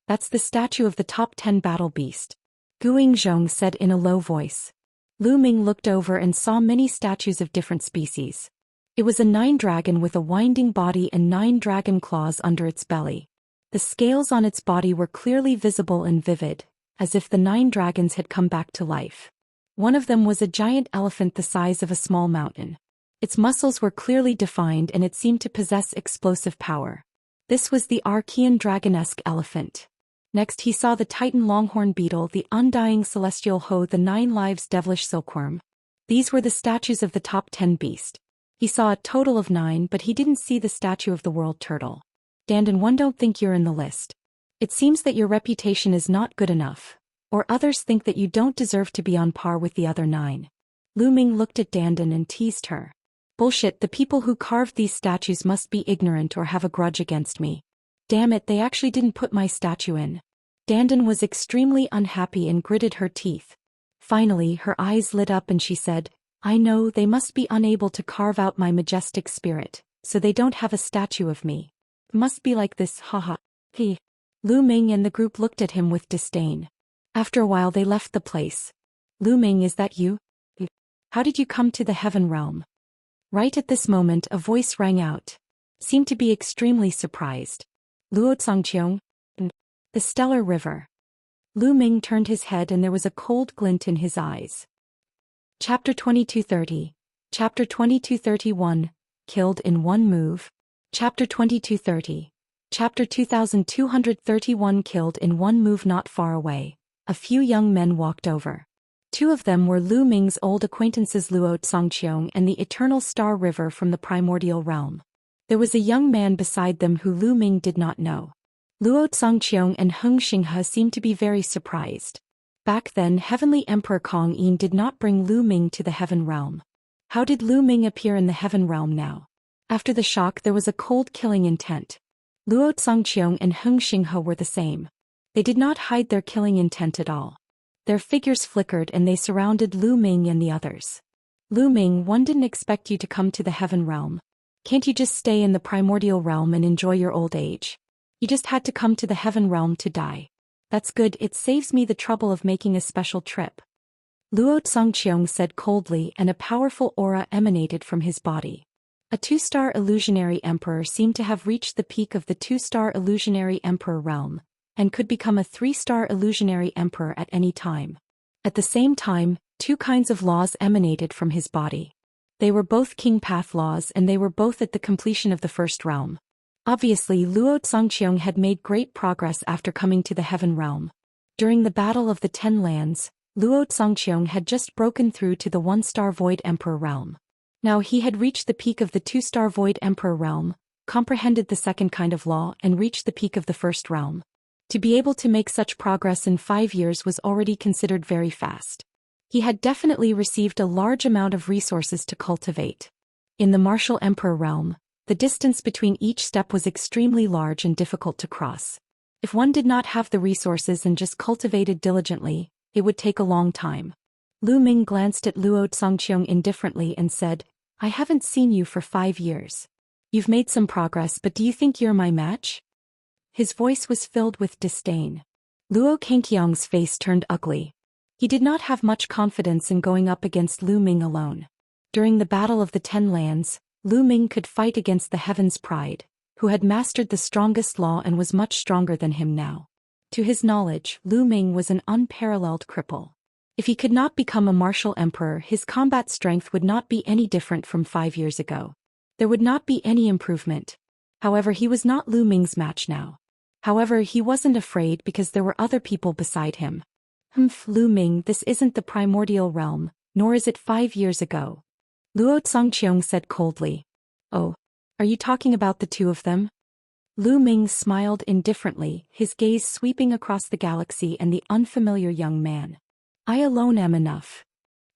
That's the statue of the top 10 battle beast. Gu Yingzhong said in a low voice. Ming looked over and saw many statues of different species. It was a 9 dragon with a winding body and 9 dragon claws under its belly. The scales on its body were clearly visible and vivid, as if the 9 dragons had come back to life. One of them was a giant elephant the size of a small mountain. Its muscles were clearly defined and it seemed to possess explosive power. This was the Archean dragonesque elephant. Next he saw the Titan longhorn beetle, the undying celestial hoe, the 9 lives devilish silkworm. These were the statues of the top 10 beast. He saw a total of 9, but he didn't see the statue of the world turtle. Dandan, one don't think you're in the list. It seems that your reputation is not good enough, or others think that you don't deserve to be on par with the other 9. Ming looked at Dandan and teased her. Bullshit, the people who carved these statues must be ignorant or have a grudge against me. Damn it, they actually didn't put my statue in. Dandan was extremely unhappy and gritted her teeth. Finally, her eyes lit up and she said, I know they must be unable to carve out my majestic spirit, so they don't have a statue of me. It must be like this, haha. Ming and the group looked at him with disdain. After a while they left the place. Ming, is that you? How did you come to the heaven realm? Right at this moment a voice rang out. Seemed to be extremely surprised. Luotsangqiong? The Stellar River. Ming turned his head and there was a cold glint in his eyes. Chapter 2230. Chapter 2231. Killed in one move. Chapter 2230. Chapter 2231. Killed in one move. Not far away, a few young men walked over. Two of them were Lu Ming's old acquaintances Luo Zhangqiong and the Eternal Star River from the Primordial Realm. There was a young man beside them who Lu Ming did not know. Luo Zhangqiong and Heng Xianxia seemed to be very surprised. Back then Heavenly Emperor Kong Yin did not bring Lu Ming to the Heaven Realm. How did Lu Ming appear in the Heaven Realm now? After the shock there was a cold killing intent. Luo Zhangqiong and Heng Xianxia were the same. They did not hide their killing intent at all. Their figures flickered and they surrounded Lu Ming and the others. Lu Ming, one didn't expect you to come to the Heaven Realm. Can't you just stay in the Primordial Realm and enjoy your old age? You just had to come to the Heaven Realm to die. That's good, it saves me the trouble of making a special trip. Luo Zhangqiong said coldly, and a powerful aura emanated from his body. A two-star illusionary emperor seemed to have reached the peak of the two-star illusionary emperor realm, and could become a three-star illusionary emperor at any time. At the same time, two kinds of laws emanated from his body. They were both king path laws and they were both at the completion of the first realm. Obviously Luo Zhangqiong had made great progress after coming to the Heaven Realm. During the Battle of the Ten Lands, Luo Zhangqiong had just broken through to the one-star Void Emperor realm. Now he had reached the peak of the two-star Void Emperor realm, comprehended the second kind of law and reached the peak of the first realm. To be able to make such progress in 5 years was already considered very fast. He had definitely received a large amount of resources to cultivate. In the Martial Emperor realm, the distance between each step was extremely large and difficult to cross. If one did not have the resources and just cultivated diligently, it would take a long time. Lu Ming glanced at Luo Zhangqiong indifferently and said, I haven't seen you for 5 years. You've made some progress, but do you think you're my match? His voice was filled with disdain. Luo Zhangqiong's face turned ugly. He did not have much confidence in going up against Lu Ming alone. During the Battle of the Ten Lands, Lu Ming could fight against the Heaven's Pride, who had mastered the strongest law and was much stronger than him now. To his knowledge, Lu Ming was an unparalleled cripple. If he could not become a martial emperor, his combat strength would not be any different from 5 years ago. There would not be any improvement. However, he was not Lu Ming's match now. However, he wasn't afraid because there were other people beside him. Lu Ming, this isn't the Primordial Realm, nor is it 5 years ago. Luo Zhangqiong said coldly. Oh, are you talking about the two of them? Lu Ming smiled indifferently, his gaze sweeping across the galaxy and the unfamiliar young man. I alone am enough.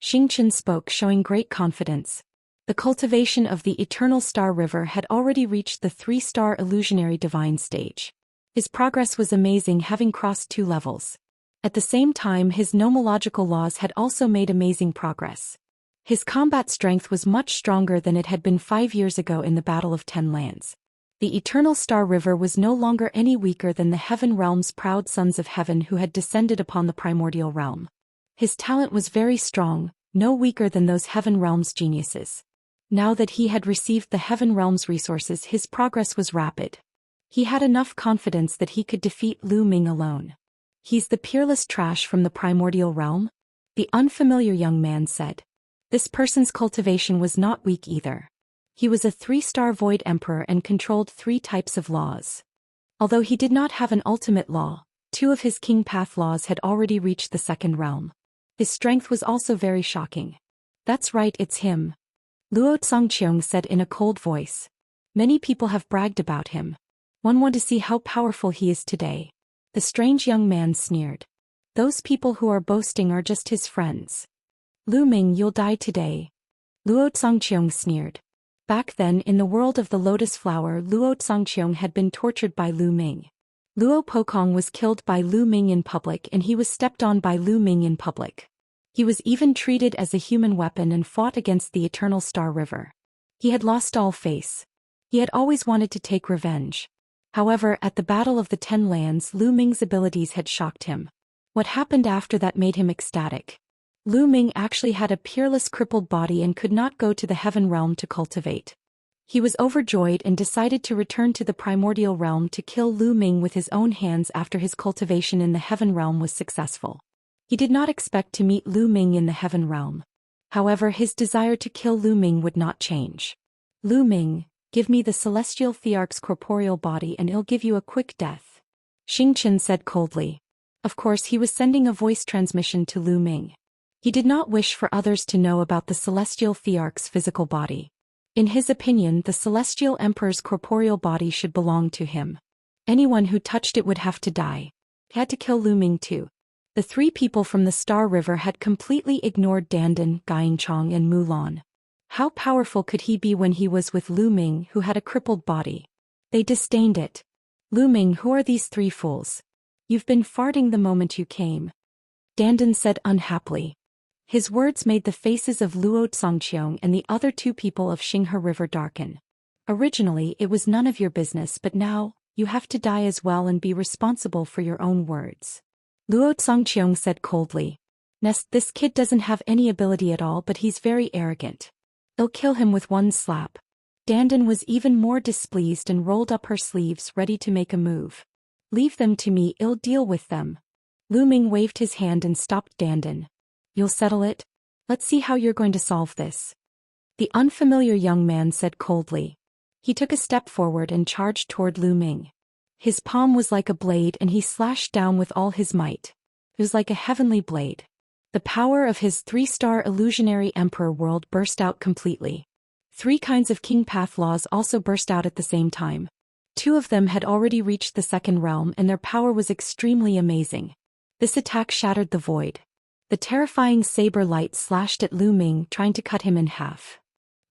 Xingqian spoke, showing great confidence. The cultivation of the Eternal Star River had already reached the 3-star illusionary divine stage. His progress was amazing, having crossed 2 levels. At the same time, his nomological laws had also made amazing progress. His combat strength was much stronger than it had been 5 years ago in the Battle of Ten Lands. The Eternal Star River was no longer any weaker than the Heaven Realm's proud sons of heaven who had descended upon the Primordial Realm. His talent was very strong, no weaker than those Heaven Realm's geniuses. Now that he had received the Heaven Realm's resources, his progress was rapid. He had enough confidence that he could defeat Lu Ming alone. He's the peerless trash from the Primordial Realm? The unfamiliar young man said. This person's cultivation was not weak either. He was a 3-star Void Emperor and controlled 3 types of laws. Although he did not have an ultimate law, 2 of his king path laws had already reached the second realm. His strength was also very shocking. That's right, it's him. Luo Zhangqiong said in a cold voice. Many people have bragged about him. One want to see how powerful he is today. The strange young man sneered. Those people who are boasting are just his friends. Lu Ming, you'll die today. Luo Zhangqiong sneered. Back then, in the world of the Lotus Flower, Luo Zhangqiong had been tortured by Lu Ming. Luo Pokong was killed by Lu Ming in public and he was stepped on by Lu Ming in public. He was even treated as a human weapon and fought against the Eternal Star River. He had lost all face. He had always wanted to take revenge. However, at the Battle of the Ten Lands, Lu Ming's abilities had shocked him. What happened after that made him ecstatic. Lu Ming actually had a peerless crippled body and could not go to the Heaven Realm to cultivate. He was overjoyed and decided to return to the Primordial Realm to kill Lu Ming with his own hands after his cultivation in the Heaven Realm was successful. He did not expect to meet Lu Ming in the Heaven Realm. However, his desire to kill Lu Ming would not change. Lu Ming, give me the celestial Thearch's corporeal body and he'll give you a quick death. Xianxia said coldly. Of course he was sending a voice transmission to Lu Ming. He did not wish for others to know about the celestial Thearch's physical body. In his opinion, the celestial emperor's corporeal body should belong to him. Anyone who touched it would have to die. He had to kill Lu Ming too. The three people from the Star River had completely ignored Dandan, Gainchong and Mulan. How powerful could he be when he was with Lu Ming, who had a crippled body? They disdained it. Lu Ming, who are these three fools? You've been farting the moment you came. Dandan said unhappily. His words made the faces of Luo Zhongqiong and the other two people of Xinghe River darken. Originally it was none of your business, but now, you have to die as well and be responsible for your own words. Luo Zhongqiong said coldly. This kid doesn't have any ability at all, but he's very arrogant. I'll kill him with one slap. Dandan was even more displeased and rolled up her sleeves, ready to make a move. Leave them to me, I'll deal with them. Lu Ming waved his hand and stopped Dandan. You'll settle it? Let's see how you're going to solve this. The unfamiliar young man said coldly. He took a step forward and charged toward Lu Ming. His palm was like a blade and he slashed down with all his might. It was like a heavenly blade. The power of his three-star illusionary emperor world burst out completely. Three kinds of king path laws also burst out at the same time. Two of them had already reached the second realm and their power was extremely amazing. This attack shattered the void. The terrifying saber light slashed at Lu Ming, trying to cut him in half.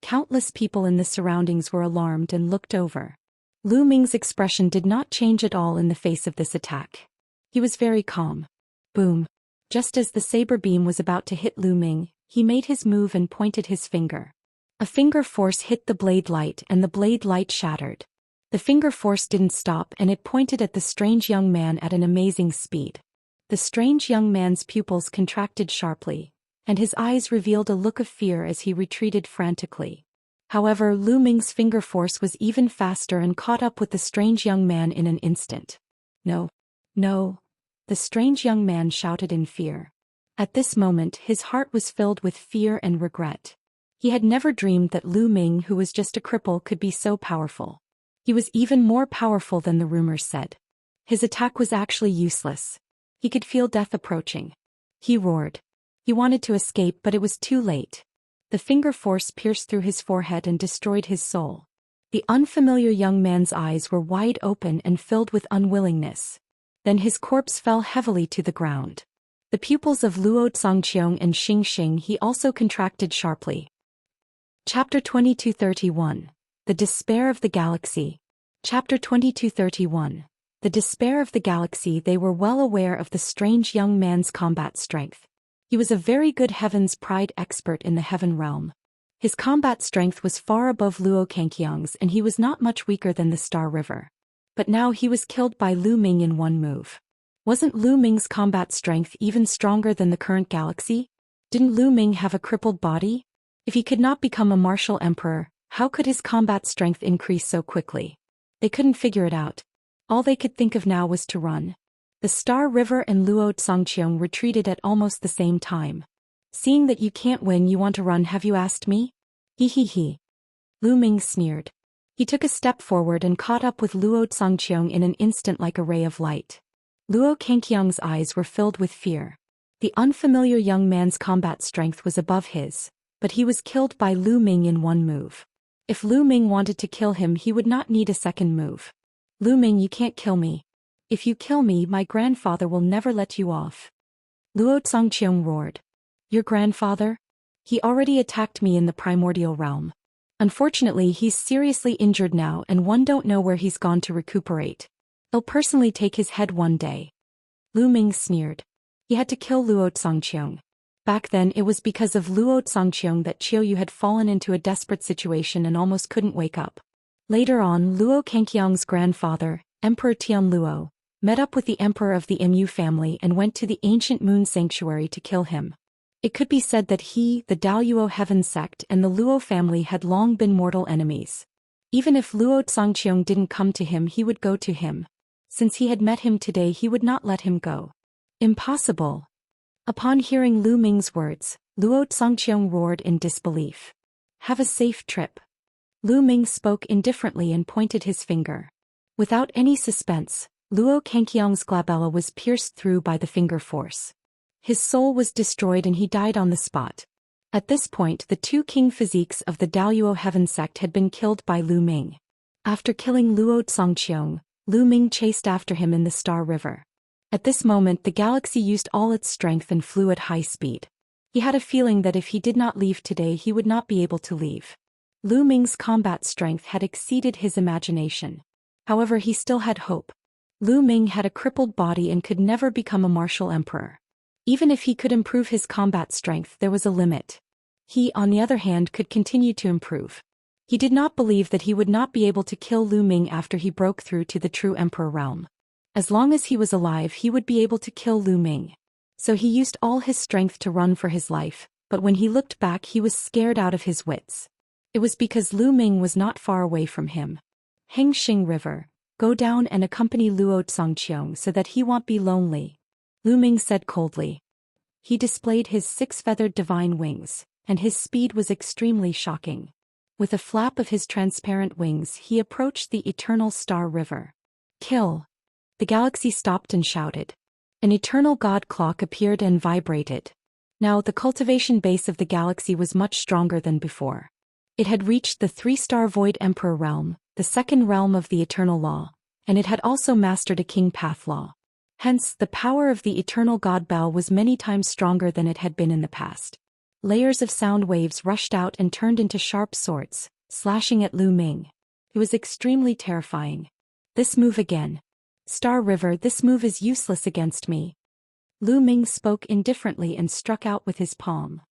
Countless people in the surroundings were alarmed and looked over. Lu Ming's expression did not change at all in the face of this attack. He was very calm. Boom. Just as the saber beam was about to hit Lu Ming, he made his move and pointed his finger. A finger force hit the blade light and the blade light shattered. The finger force didn't stop and it pointed at the strange young man at an amazing speed. The strange young man's pupils contracted sharply, and his eyes revealed a look of fear as he retreated frantically. However, Lu Ming's finger force was even faster and caught up with the strange young man in an instant. No. No. The strange young man shouted in fear. At this moment his heart was filled with fear and regret. He had never dreamed that Lu Ming, who was just a cripple, could be so powerful. He was even more powerful than the rumors said. His attack was actually useless. He could feel death approaching. He roared. He wanted to escape, but it was too late. The finger force pierced through his forehead and destroyed his soul. The unfamiliar young man's eyes were wide open and filled with unwillingness. Then his corpse fell heavily to the ground. The pupils of Luo Zhongqiong and Xing he also contracted sharply. Chapter 2231. The Despair of the Galaxy. Chapter 2231. The Despair of the Galaxy. They were well aware of the strange young man's combat strength. He was a very good Heaven's Pride expert in the Heaven realm. His combat strength was far above Luo Kangqiang's and he was not much weaker than the Star River. But now he was killed by Lu Ming in one move. Wasn't Lu Ming's combat strength even stronger than the current galaxy? Didn't Lu Ming have a crippled body? If he could not become a martial emperor, how could his combat strength increase so quickly? They couldn't figure it out. All they could think of now was to run. The Star River and Luo Zhongqiong retreated at almost the same time. Seeing that you can't win, you want to run, have you asked me? He. Lu Ming sneered. He took a step forward and caught up with Luo Zhongqiong in an instant like a ray of light. Luo Kangqiang's eyes were filled with fear. The unfamiliar young man's combat strength was above his, but he was killed by Lu Ming in one move. If Lu Ming wanted to kill him, he would not need a second move. Lu Ming, you can't kill me. If you kill me, my grandfather will never let you off. Luo Zhongqiong roared. Your grandfather? He already attacked me in the primordial realm. Unfortunately, he's seriously injured now and one don't know where he's gone to recuperate. I'll personally take his head one day. Lu Ming sneered. He had to kill Luo Zhongqiong. Back then it was because of Luo Zhongqiong that Qiuyu had fallen into a desperate situation and almost couldn't wake up. Later on, Luo Kangqiang's grandfather, Emperor Tianluo, met up with the emperor of the Mu family and went to the ancient moon sanctuary to kill him. It could be said that he, the Daoist heaven sect and the Luo family had long been mortal enemies. Even if Luo Zhongqiong didn't come to him, he would go to him. Since he had met him today, he would not let him go. Impossible. Upon hearing Lu Ming's words, Luo Zhongqiong roared in disbelief. Have a safe trip. Lu Ming spoke indifferently and pointed his finger. Without any suspense, Luo Kangqiang's glabella was pierced through by the finger force. His soul was destroyed and he died on the spot. At this point the two king physiques of the Daoyuo Heaven sect had been killed by Lu Ming. After killing Luo Zongqiong, Lu Ming chased after him in the Star River. At this moment the galaxy used all its strength and flew at high speed. He had a feeling that if he did not leave today he would not be able to leave. Lu Ming's combat strength had exceeded his imagination. However, he still had hope. Lu Ming had a crippled body and could never become a martial emperor. Even if he could improve his combat strength, there was a limit. He, on the other hand, could continue to improve. He did not believe that he would not be able to kill Lu Ming after he broke through to the true emperor realm. As long as he was alive he would be able to kill Lu Ming. So he used all his strength to run for his life, but when he looked back he was scared out of his wits. It was because Lu Ming was not far away from him. Heng Xing River, go down and accompany Luo Zongqiong so that he won't be lonely, Lu Ming said coldly. He displayed his six-feathered divine wings, and his speed was extremely shocking. With a flap of his transparent wings he approached the eternal Star River. Kill! The galaxy stopped and shouted. An eternal god clock appeared and vibrated. Now the cultivation base of the galaxy was much stronger than before. It had reached the three-star Void Emperor realm, the second realm of the eternal law, and it had also mastered a king path law. Hence, the power of the eternal god bell was many times stronger than it had been in the past. Layers of sound waves rushed out and turned into sharp swords, slashing at Lu Ming. It was extremely terrifying. This move again. Star River, this move is useless against me. Lu Ming spoke indifferently and struck out with his palm.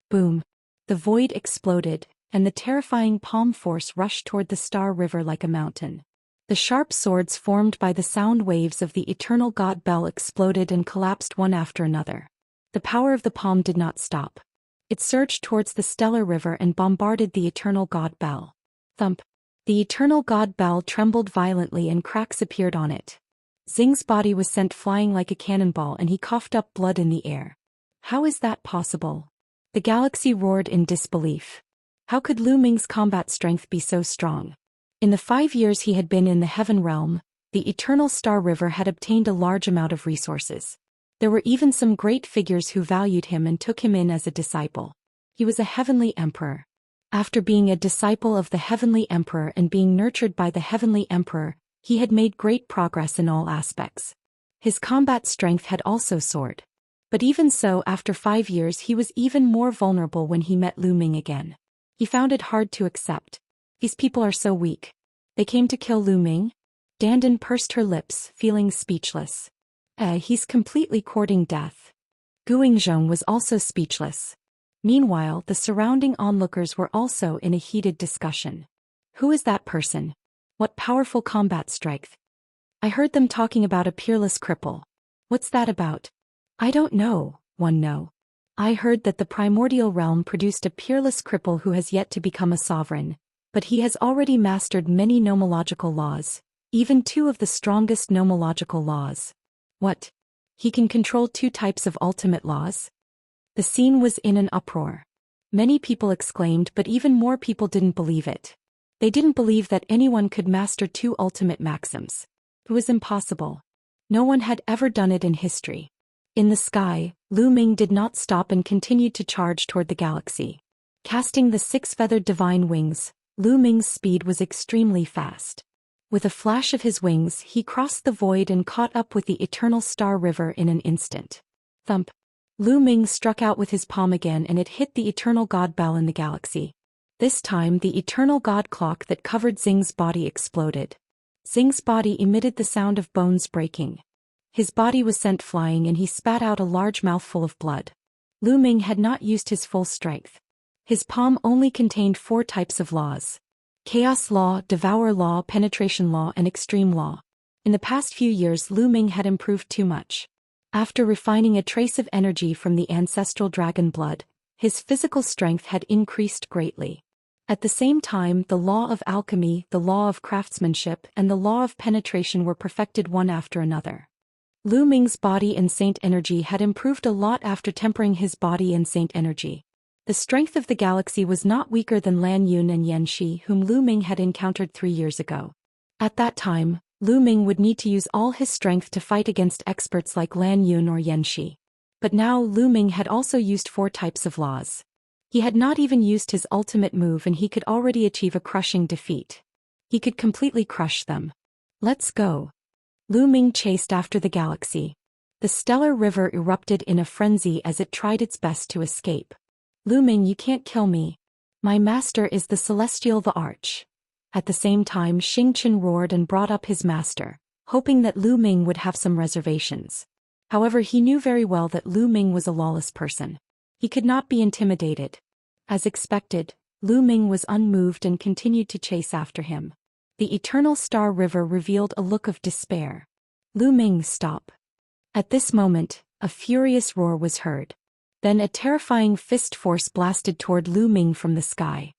Boom. The void exploded, and the terrifying palm force rushed toward the Star River like a mountain. The sharp swords formed by the sound waves of the eternal god bell exploded and collapsed one after another. The power of the palm did not stop. It surged towards the stellar river and bombarded the eternal god bell. Thump. The eternal god bell trembled violently and cracks appeared on it. Xing's body was sent flying like a cannonball and he coughed up blood in the air. How is that possible? The galaxy roared in disbelief. How could Lu Ming's combat strength be so strong? In the 5 years he had been in the Heaven Realm, the Eternal Star River had obtained a large amount of resources. There were even some great figures who valued him and took him in as a disciple. He was a heavenly emperor. After being a disciple of the Heavenly Emperor and being nurtured by the Heavenly Emperor, he had made great progress in all aspects. His combat strength had also soared. But even so, after 5 years he was even more vulnerable when he met Lu Ming again. He found it hard to accept. These people are so weak. They came to kill Lu Ming? Dandan pursed her lips, feeling speechless. He's completely courting death. Guangzhong was also speechless. Meanwhile, the surrounding onlookers were also in a heated discussion. Who is that person? What powerful combat strength? I heard them talking about a peerless cripple. What's that about? I don't know, one no. I heard that the primordial realm produced a peerless cripple who has yet to become a sovereign, but he has already mastered many nomological laws, even 2 of the strongest nomological laws. What? He can control 2 types of ultimate laws? The scene was in an uproar. Many people exclaimed, but even more people didn't believe it. They didn't believe that anyone could master 2 ultimate maxims. It was impossible. No one had ever done it in history. In the sky, Lu Ming did not stop and continued to charge toward the galaxy. Casting the 6-feathered divine wings, Lu Ming's speed was extremely fast. With a flash of his wings he crossed the void and caught up with the eternal Star River in an instant. Thump. Lu Ming struck out with his palm again and it hit the eternal god bell in the galaxy. This time the eternal god clock that covered Xing's body exploded. Xing's body emitted the sound of bones breaking. His body was sent flying and he spat out a large mouthful of blood. Lu Ming had not used his full strength. His palm only contained 4 types of laws. Chaos law, devour law, penetration law, and extreme law. In the past few years Lu Ming had improved too much. After refining a trace of energy from the ancestral dragon blood, his physical strength had increased greatly. At the same time, the law of alchemy, the law of craftsmanship, and the law of penetration were perfected one after another. Lu Ming's body and saint energy had improved a lot after tempering his body and saint energy. The strength of the galaxy was not weaker than Lan Yun and Yanxi, whom Lu Ming had encountered 3 years ago. At that time, Lu Ming would need to use all his strength to fight against experts like Lan Yun or Yanxi. But now Lu Ming had also used 4 types of laws. He had not even used his ultimate move and he could already achieve a crushing defeat. He could completely crush them. Let's go. Lu Ming chased after the galaxy. The stellar river erupted in a frenzy as it tried its best to escape. Lu Ming, you can't kill me. My master is the celestial Thearch. At the same time, Xing Chen roared and brought up his master, hoping that Lu Ming would have some reservations. However, he knew very well that Lu Ming was a lawless person. He could not be intimidated. As expected, Lu Ming was unmoved and continued to chase after him. The eternal star river revealed a look of despair. Lu Ming, stop. At this moment, a furious roar was heard. Then a terrifying fist force blasted toward Lu Ming from the sky.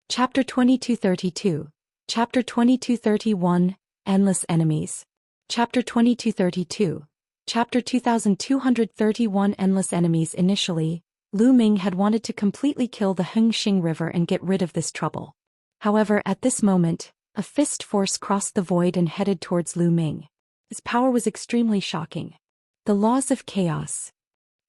Chapter 2232, Chapter 2231, Endless Enemies. Chapter 2232, Chapter 2231 Endless Enemies. Initially, Lu Ming had wanted to completely kill the Hengxing River and get rid of this trouble. However, at this moment, a fist force crossed the void and headed towards Lu Ming. His power was extremely shocking. The laws of chaos.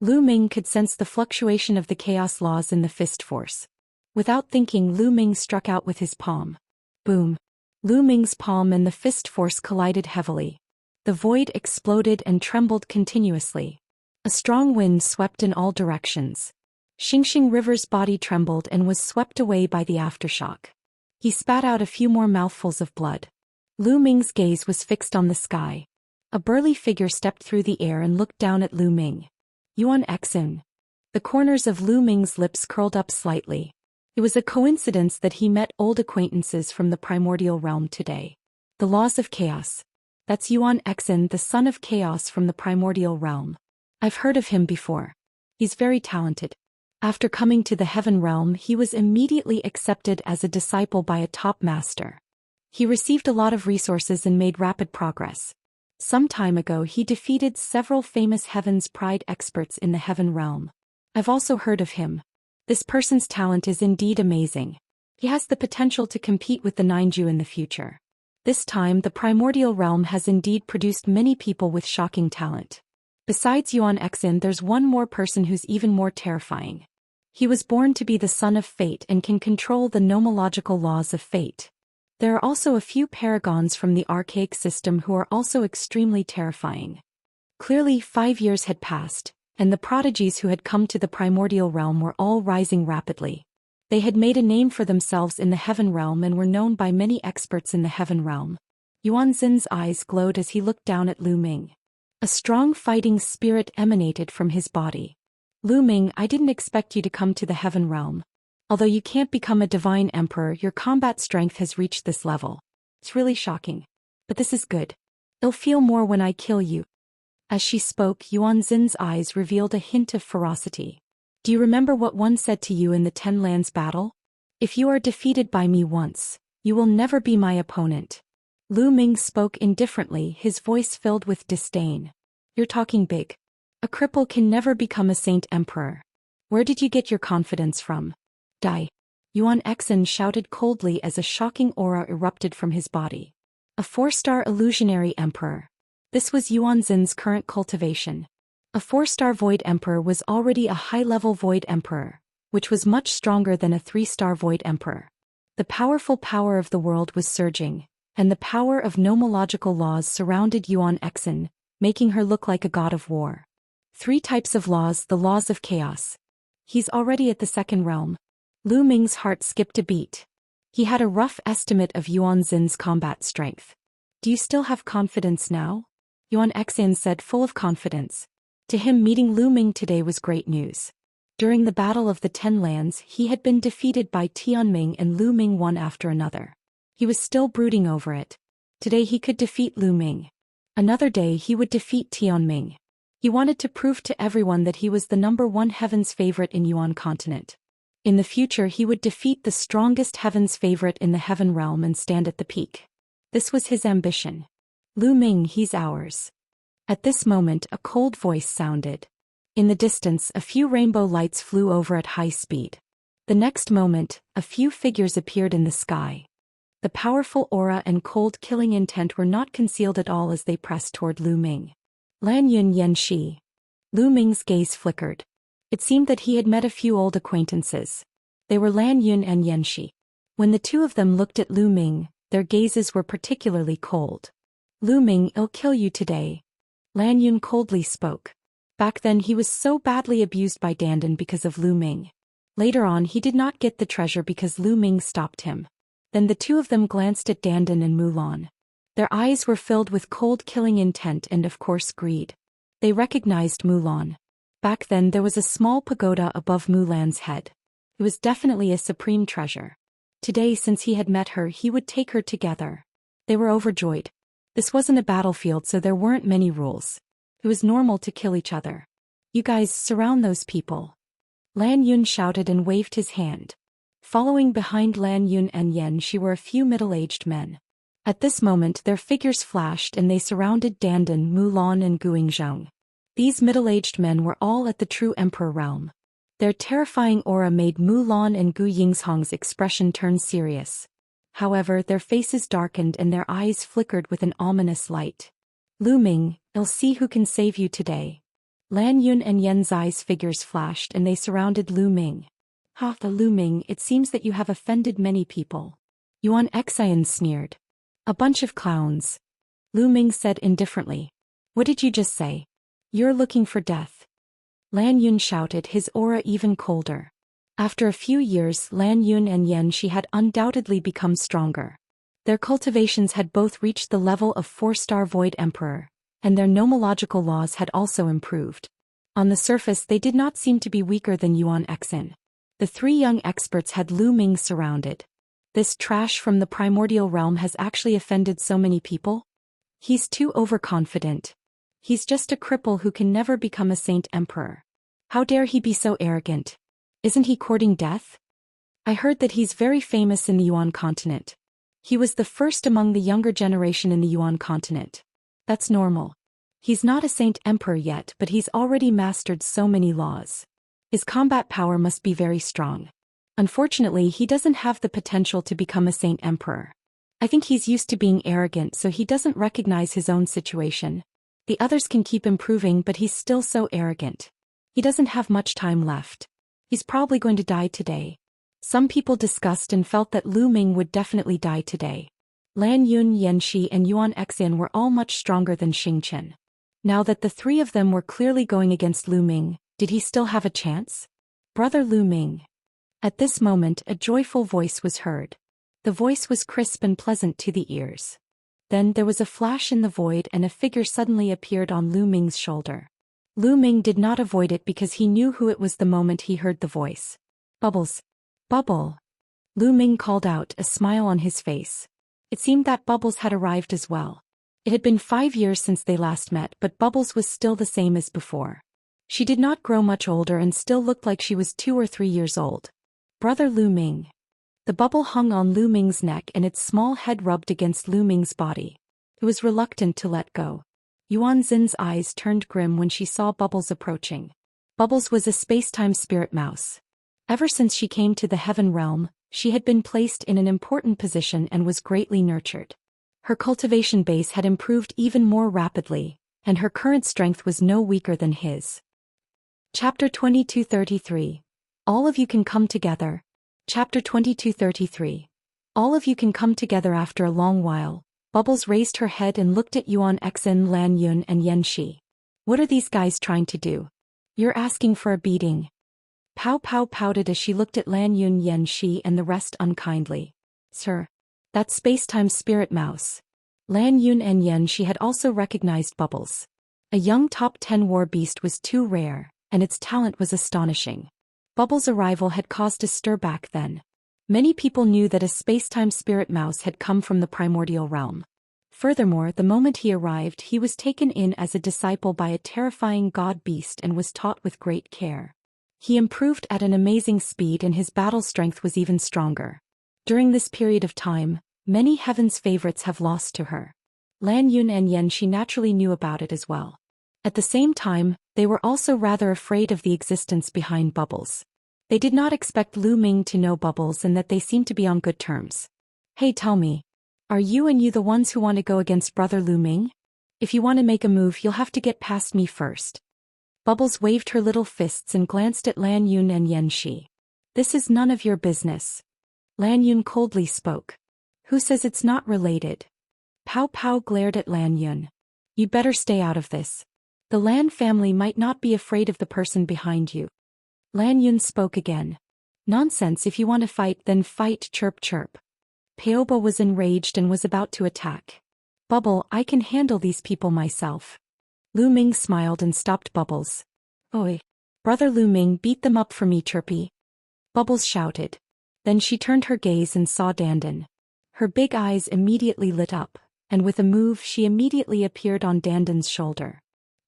Lu Ming could sense the fluctuation of the chaos laws in the fist force. Without thinking, Lu Ming struck out with his palm. Boom. Lu Ming's palm and the fist force collided heavily. The void exploded and trembled continuously. A strong wind swept in all directions. Xianxia River's body trembled and was swept away by the aftershock. He spat out a few more mouthfuls of blood. Lu Ming's gaze was fixed on the sky. A burly figure stepped through the air and looked down at Lu Ming. Yuan Xun. The corners of Lu Ming's lips curled up slightly. It was a coincidence that he met old acquaintances from the primordial realm today. The laws of chaos. That's Yuan Xun, the son of chaos from the primordial realm. I've heard of him before. He's very talented. After coming to the heaven realm, he was immediately accepted as a disciple by a top master. He received a lot of resources and made rapid progress. Some time ago, he defeated several famous Heaven's Pride experts in the heaven realm. I've also heard of him. This person's talent is indeed amazing. He has the potential to compete with the Ninju in the future. This time, the primordial realm has indeed produced many people with shocking talent. Besides Yuan Xun, there's one more person who's even more terrifying. He was born to be the son of fate and can control the nomological laws of fate. There are also a few paragons from the archaic system who are also extremely terrifying. Clearly, 5 years had passed, and the prodigies who had come to the primordial realm were all rising rapidly. They had made a name for themselves in the heaven realm and were known by many experts in the heaven realm. Yuan Xun's eyes glowed as he looked down at Lu Ming. A strong fighting spirit emanated from his body. Lu Ming, I didn't expect you to come to the heaven realm. Although you can't become a divine emperor, your combat strength has reached this level. It's really shocking. But this is good. You'll feel more when I kill you. As she spoke, Yuan Xun's eyes revealed a hint of ferocity. Do you remember what one said to you in the Ten Lands battle? If you are defeated by me once, you will never be my opponent. Lu Ming spoke indifferently, his voice filled with disdain. You're talking big. A cripple can never become a saint emperor. Where did you get your confidence from? Die. Yuan Xun shouted coldly as a shocking aura erupted from his body. A 4-star illusionary emperor. This was Yuan Xun's current cultivation. A 4-star void emperor was already a high-level void emperor, which was much stronger than a 3-star void emperor. The powerful power of the world was surging, and the power of nomological laws surrounded Yuan Xun, making her look like a god of war. 3 types of laws, the laws of chaos. He's already at the second realm. Lu Ming's heart skipped a beat. He had a rough estimate of Yuan Xun's combat strength. Do you still have confidence now? Yuan Xun said, full of confidence. To him, meeting Lu Ming today was great news. During the Battle of the Ten Lands, he had been defeated by Tianming and Lu Ming one after another. He was still brooding over it. Today he could defeat Lu Ming. Another day he would defeat Tianming. He wanted to prove to everyone that he was the #1 heaven's favorite in Yuan continent. In the future he would defeat the strongest heaven's favorite in the heaven realm and stand at the peak. This was his ambition. Lu Ming, he's ours. At this moment a cold voice sounded. In the distance, a few rainbow lights flew over at high speed. The next moment, a few figures appeared in the sky. The powerful aura and cold killing intent were not concealed at all as they pressed toward Lu Ming. Lan Yun Yanxi. Lu Ming's gaze flickered. It seemed that he had met a few old acquaintances. They were Lan Yun and Yanxi. When the two of them looked at Lu Ming, their gazes were particularly cold. Lu Ming, I'll kill you today. Lan Yun coldly spoke. Back then he was so badly abused by Dandan because of Lu Ming. Later on he did not get the treasure because Lu Ming stopped him. Then the two of them glanced at Dandan and Mulan. Their eyes were filled with cold killing intent and of course greed. They recognized Mulan. Back then there was a small pagoda above Mulan's head. It was definitely a supreme treasure. Today, since he had met her, he would take her together. They were overjoyed. This wasn't a battlefield, so there weren't many rules. It was normal to kill each other. You guys, surround those people. Lan Yun shouted and waved his hand. Following behind Lan Yun and Yanxi were a few middle-aged men. At this moment their figures flashed and they surrounded Dandan, Mulan and Guingzhong. These middle-aged men were all at the true emperor realm. Their terrifying aura made Mulan and Gu Yingzhong's expression turn serious. However, their faces darkened and their eyes flickered with an ominous light. Lu Ming, I'll see who can save you today. Lan Yun and Yan Zai's figures flashed and they surrounded Lu Ming. Ha, Lu Ming, it seems that you have offended many people. Xian sneered. A bunch of clowns. Lu Ming said indifferently. What did you just say? You're looking for death. Lan Yun shouted, his aura even colder. After a few years, Lan Yun and Yanxi had undoubtedly become stronger. Their cultivations had both reached the level of 4-star Void Emperor, and their nomological laws had also improved. On the surface they did not seem to be weaker than Xianxia. The three young experts had Lu Ming surrounded. This trash from the primordial realm has actually offended so many people? He's too overconfident. He's just a cripple who can never become a saint emperor. How dare he be so arrogant? Isn't he courting death? I heard that he's very famous in the Yuan continent. He was the first among the younger generation in the Yuan continent. That's normal. He's not a saint emperor yet, but he's already mastered so many laws. His combat power must be very strong. Unfortunately, he doesn't have the potential to become a saint emperor. I think he's used to being arrogant, so he doesn't recognize his own situation. The others can keep improving, but he's still so arrogant. He doesn't have much time left. He's probably going to die today. Some people discussed and felt that Lu Ming would definitely die today. Lan Yun, Yanxi and Xianxia were all much stronger than Xingqian. Now that the three of them were clearly going against Lu Ming, did he still have a chance? Brother Lu Ming. At this moment a joyful voice was heard. The voice was crisp and pleasant to the ears. Then there was a flash in the void and a figure suddenly appeared on Lu Ming's shoulder. Lu Ming did not avoid it because he knew who it was the moment he heard the voice. Bubbles. Bubble. Lu Ming called out, a smile on his face. It seemed that Bubbles had arrived as well. It had been 5 years since they last met, but Bubbles was still the same as before. She did not grow much older and still looked like she was 2 or 3 years old. Brother Lu Ming. The bubble hung on Lu Ming's neck and its small head rubbed against Lu Ming's body. It was reluctant to let go. Yuan Xin's eyes turned grim when she saw Bubbles approaching. Bubbles was a space-time spirit mouse. Ever since she came to the heaven realm, she had been placed in an important position and was greatly nurtured. Her cultivation base had improved even more rapidly, and her current strength was no weaker than his. Chapter 2233. All of you can come together. Chapter 2233. All of you can come together after a long while. Bubbles raised her head and looked at Xianxia, Lan Yun and Yanxi. What are these guys trying to do? You're asking for a beating. Pow Pow pouted as she looked at Lan Yun, Yanxi and the rest unkindly. Sir. That space-time spirit mouse. Lan Yun and Yanxi had also recognized Bubbles. A young top 10 war beast was too rare, and its talent was astonishing. Bubbles' arrival had caused a stir back then. Many people knew that a space-time spirit mouse had come from the primordial realm. Furthermore, the moment he arrived, he was taken in as a disciple by a terrifying god beast and was taught with great care. He improved at an amazing speed and his battle strength was even stronger. During this period of time, many heaven's favorites have lost to her. Lan Yun and Yanxi naturally knew about it as well. At the same time, They were also rather afraid of the existence behind Bubbles. They did not expect Lu Ming to know Bubbles and that they seemed to be on good terms. Hey, tell me. Are you the ones who want to go against Brother Lu Ming? If you want to make a move, you'll have to get past me first. Bubbles waved her little fists and glanced at Lan Yun and Xianxia. This is none of your business. Lan Yun coldly spoke. Who says it's not related? Pow Pow glared at Lan Yun. You'd better stay out of this. The Lan family might not be afraid of the person behind you. Lan Yun spoke again. Nonsense, if you want to fight then fight, chirp chirp. Paoba was enraged and was about to attack. Bubble, I can handle these people myself. Lu Ming smiled and stopped Bubbles. Oi. Brother Lu Ming, beat them up for me, chirpy. Bubbles shouted. Then she turned her gaze and saw Dandan. Her big eyes immediately lit up, and with a move she immediately appeared on Dandan's shoulder.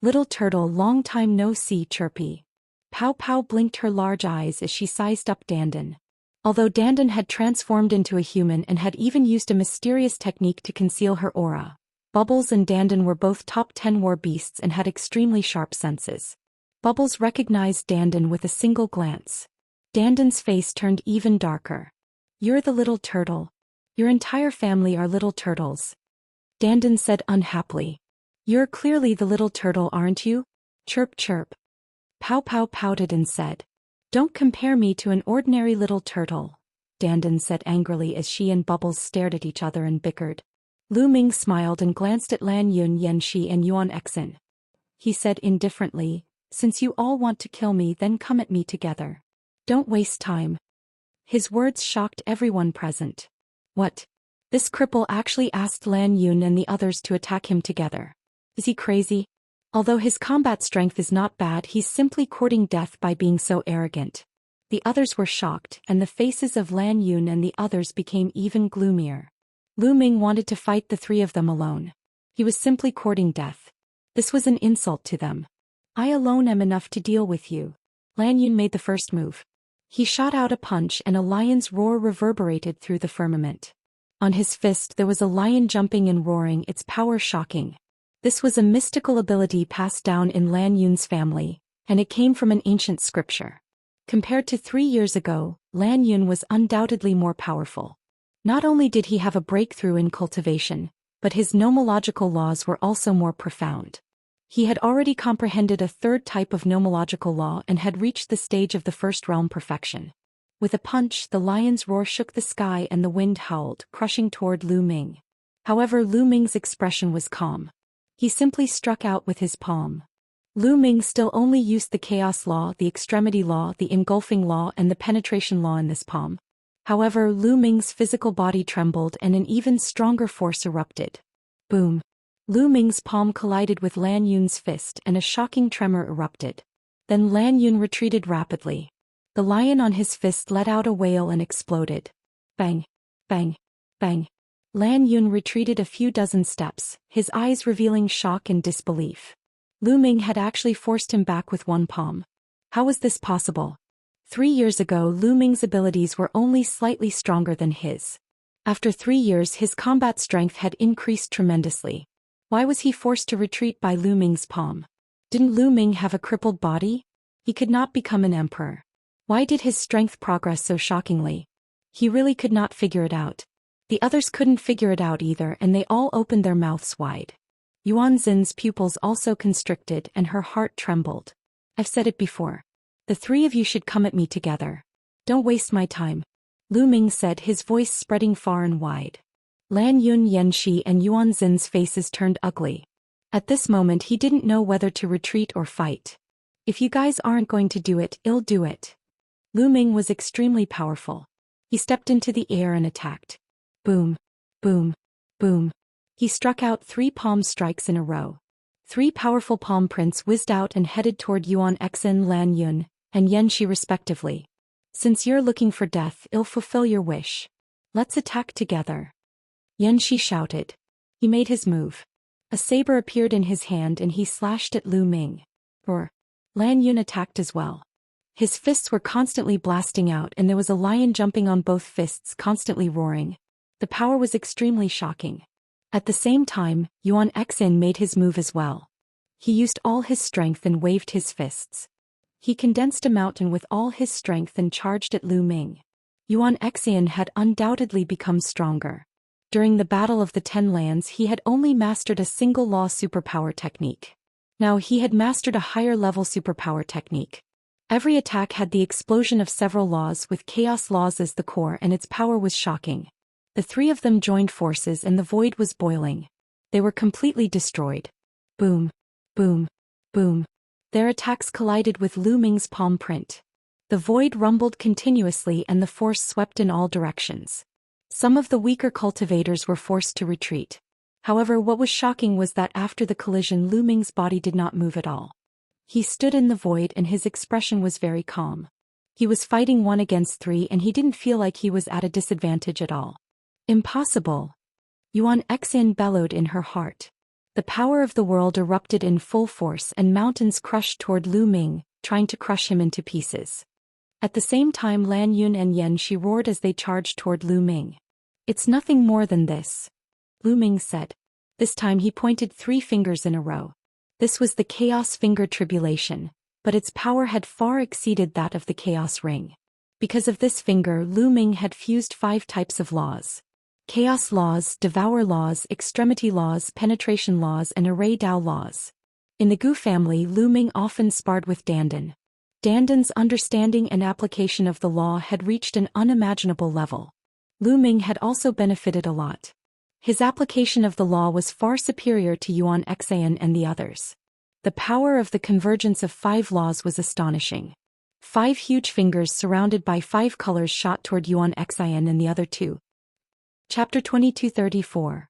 Little turtle, long time no see, chirpy. Pow Pow blinked her large eyes as she sized up Dandan. Although Dandan had transformed into a human and had even used a mysterious technique to conceal her aura, Bubbles and Dandan were both top 10 war beasts and had extremely sharp senses. Bubbles recognized Dandan with a single glance. Dandan's face turned even darker. You're the little turtle. Your entire family are little turtles. Dandan said unhappily. You're clearly the little turtle, aren't you? Chirp chirp. Pow Pow pouted and said. Don't compare me to an ordinary little turtle, Dandan said angrily as she and Bubbles stared at each other and bickered. Lu Ming smiled and glanced at Lan Yun, Xianxia and Xianxia. He said indifferently, since you all want to kill me then come at me together. Don't waste time. His words shocked everyone present. What? This cripple actually asked Lan Yun and the others to attack him together. Is he crazy? Although his combat strength is not bad, he's simply courting death by being so arrogant. The others were shocked, and the faces of Lan Yun and the others became even gloomier. Lu Ming wanted to fight the three of them alone. He was simply courting death. This was an insult to them. I alone am enough to deal with you. Lan Yun made the first move. He shot out a punch and a lion's roar reverberated through the firmament. On his fist there was a lion jumping and roaring, its power shocking. This was a mystical ability passed down in Lan Yun's family, and it came from an ancient scripture. Compared to 3 years ago, Lan Yun was undoubtedly more powerful. Not only did he have a breakthrough in cultivation, but his nomological laws were also more profound. He had already comprehended a third type of nomological law and had reached the stage of the first realm perfection. With a punch, the lion's roar shook the sky and the wind howled, crushing toward Lu Ming. However, Lu Ming's expression was calm. He simply struck out with his palm. Lu Ming still only used the chaos law, the extremity law, the engulfing law and the penetration law in this palm. However, Lu Ming's physical body trembled and an even stronger force erupted. Boom. Lu Ming's palm collided with Lan Yun's fist and a shocking tremor erupted. Then Lan Yun retreated rapidly. The lion on his fist let out a wail and exploded. Bang. Bang. Bang. Lan Yun retreated a few dozen steps, his eyes revealing shock and disbelief. Lu Ming had actually forced him back with one palm. How was this possible? 3 years ago, Lu Ming's abilities were only slightly stronger than his. After 3 years, his combat strength had increased tremendously. Why was he forced to retreat by Lu Ming's palm? Didn't Lu Ming have a crippled body? He could not become an emperor. Why did his strength progress so shockingly? He really could not figure it out. The others couldn't figure it out either, and they all opened their mouths wide. Yuanzin's pupils also constricted and her heart trembled. I've said it before. The three of you should come at me together. Don't waste my time. Lu Ming said, his voice spreading far and wide. Lan Yun, Xianxia and Yuanzin's faces turned ugly. At this moment he didn't know whether to retreat or fight. If you guys aren't going to do it, I'll do it. Lu Ming was extremely powerful. He stepped into the air and attacked. Boom. Boom. Boom. He struck out 3 palm strikes in a row. 3 powerful palm prints whizzed out and headed toward Xianxia, Lan Yun, and Xianxia respectively. Since you're looking for death, I'll fulfill your wish. Let's attack together. Xianxia shouted. He made his move. A saber appeared in his hand and he slashed at Lu Ming. Lan Yun attacked as well. His fists were constantly blasting out and there was a lion jumping on both fists, constantly roaring. The power was extremely shocking. At the same time, Xianxia made his move as well. He used all his strength and waved his fists. He condensed a mountain with all his strength and charged at Lu Ming. Xian had undoubtedly become stronger. During the Battle of the Ten Lands he had only mastered a single law superpower technique. Now he had mastered a higher-level superpower technique. Every attack had the explosion of several laws with chaos laws as the core, and its power was shocking. The three of them joined forces and the void was boiling. They were completely destroyed. Boom. Boom. Boom. Their attacks collided with Lu Ming's palm print. The void rumbled continuously and the force swept in all directions. Some of the weaker cultivators were forced to retreat. However, what was shocking was that after the collision Lu Ming's body did not move at all. He stood in the void and his expression was very calm. He was fighting 1 against 3 and he didn't feel like he was at a disadvantage at all. Impossible! Xian bellowed in her heart. The power of the world erupted in full force and mountains crushed toward Lu Ming, trying to crush him into pieces. At the same time Lan Yun and Xianxia roared as they charged toward Lu Ming. "It's nothing more than this," Lu Ming said. This time he pointed 3 fingers in a row. This was the Chaos Finger Tribulation, but its power had far exceeded that of the Chaos Ring. Because of this finger Lu Ming had fused 5 types of laws. Chaos laws, devour laws, extremity laws, penetration laws and array Dao laws. In the Gu family Lu Ming often sparred with dandan. Dandan's understanding and application of the law had reached an unimaginable level. Lu Ming had also benefited a lot. His application of the law was far superior to Xian and the others. The power of the convergence of 5 laws was astonishing. 5 huge fingers surrounded by 5 colors shot toward Xian and the other 2. Chapter 2234.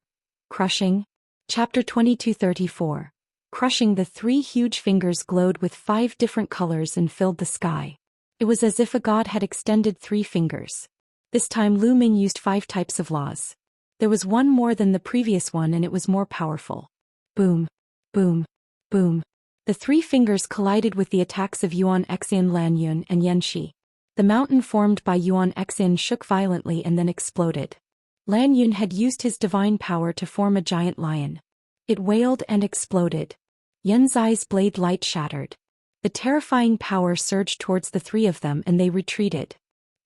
Crushing. Chapter 2234. Crushing. The 3 huge fingers glowed with 5 different colors and filled the sky. It was as if a god had extended 3 fingers. This time Lu Ming used 5 types of laws. There was one more than the previous one and it was more powerful. Boom. Boom. Boom. The 3 fingers collided with the attacks of Xian, Lan Yun and Xianxia. The mountain formed by Xian shook violently and then exploded. Lan Yun had used his divine power to form a giant lion. It wailed and exploded. Yanzai's blade light shattered. The terrifying power surged towards the 3 of them and they retreated.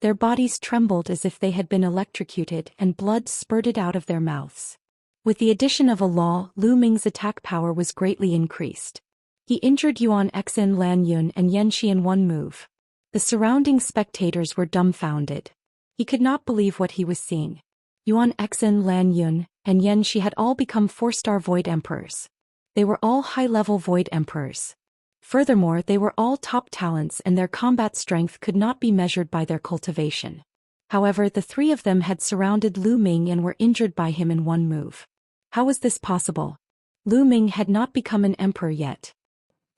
Their bodies trembled as if they had been electrocuted and blood spurted out of their mouths. With the addition of a law, Lu Ming's attack power was greatly increased. He injured Xian, Lan Yun and Xianxia in one move. The surrounding spectators were dumbfounded. He could not believe what he was seeing. Xian, Lan Yun and Xianxia had all become 4-star Void Emperors. They were all high-level Void Emperors. Furthermore, they were all top talents and their combat strength could not be measured by their cultivation. However, the 3 of them had surrounded Lu Ming and were injured by him in one move. How was this possible? Lu Ming had not become an emperor yet.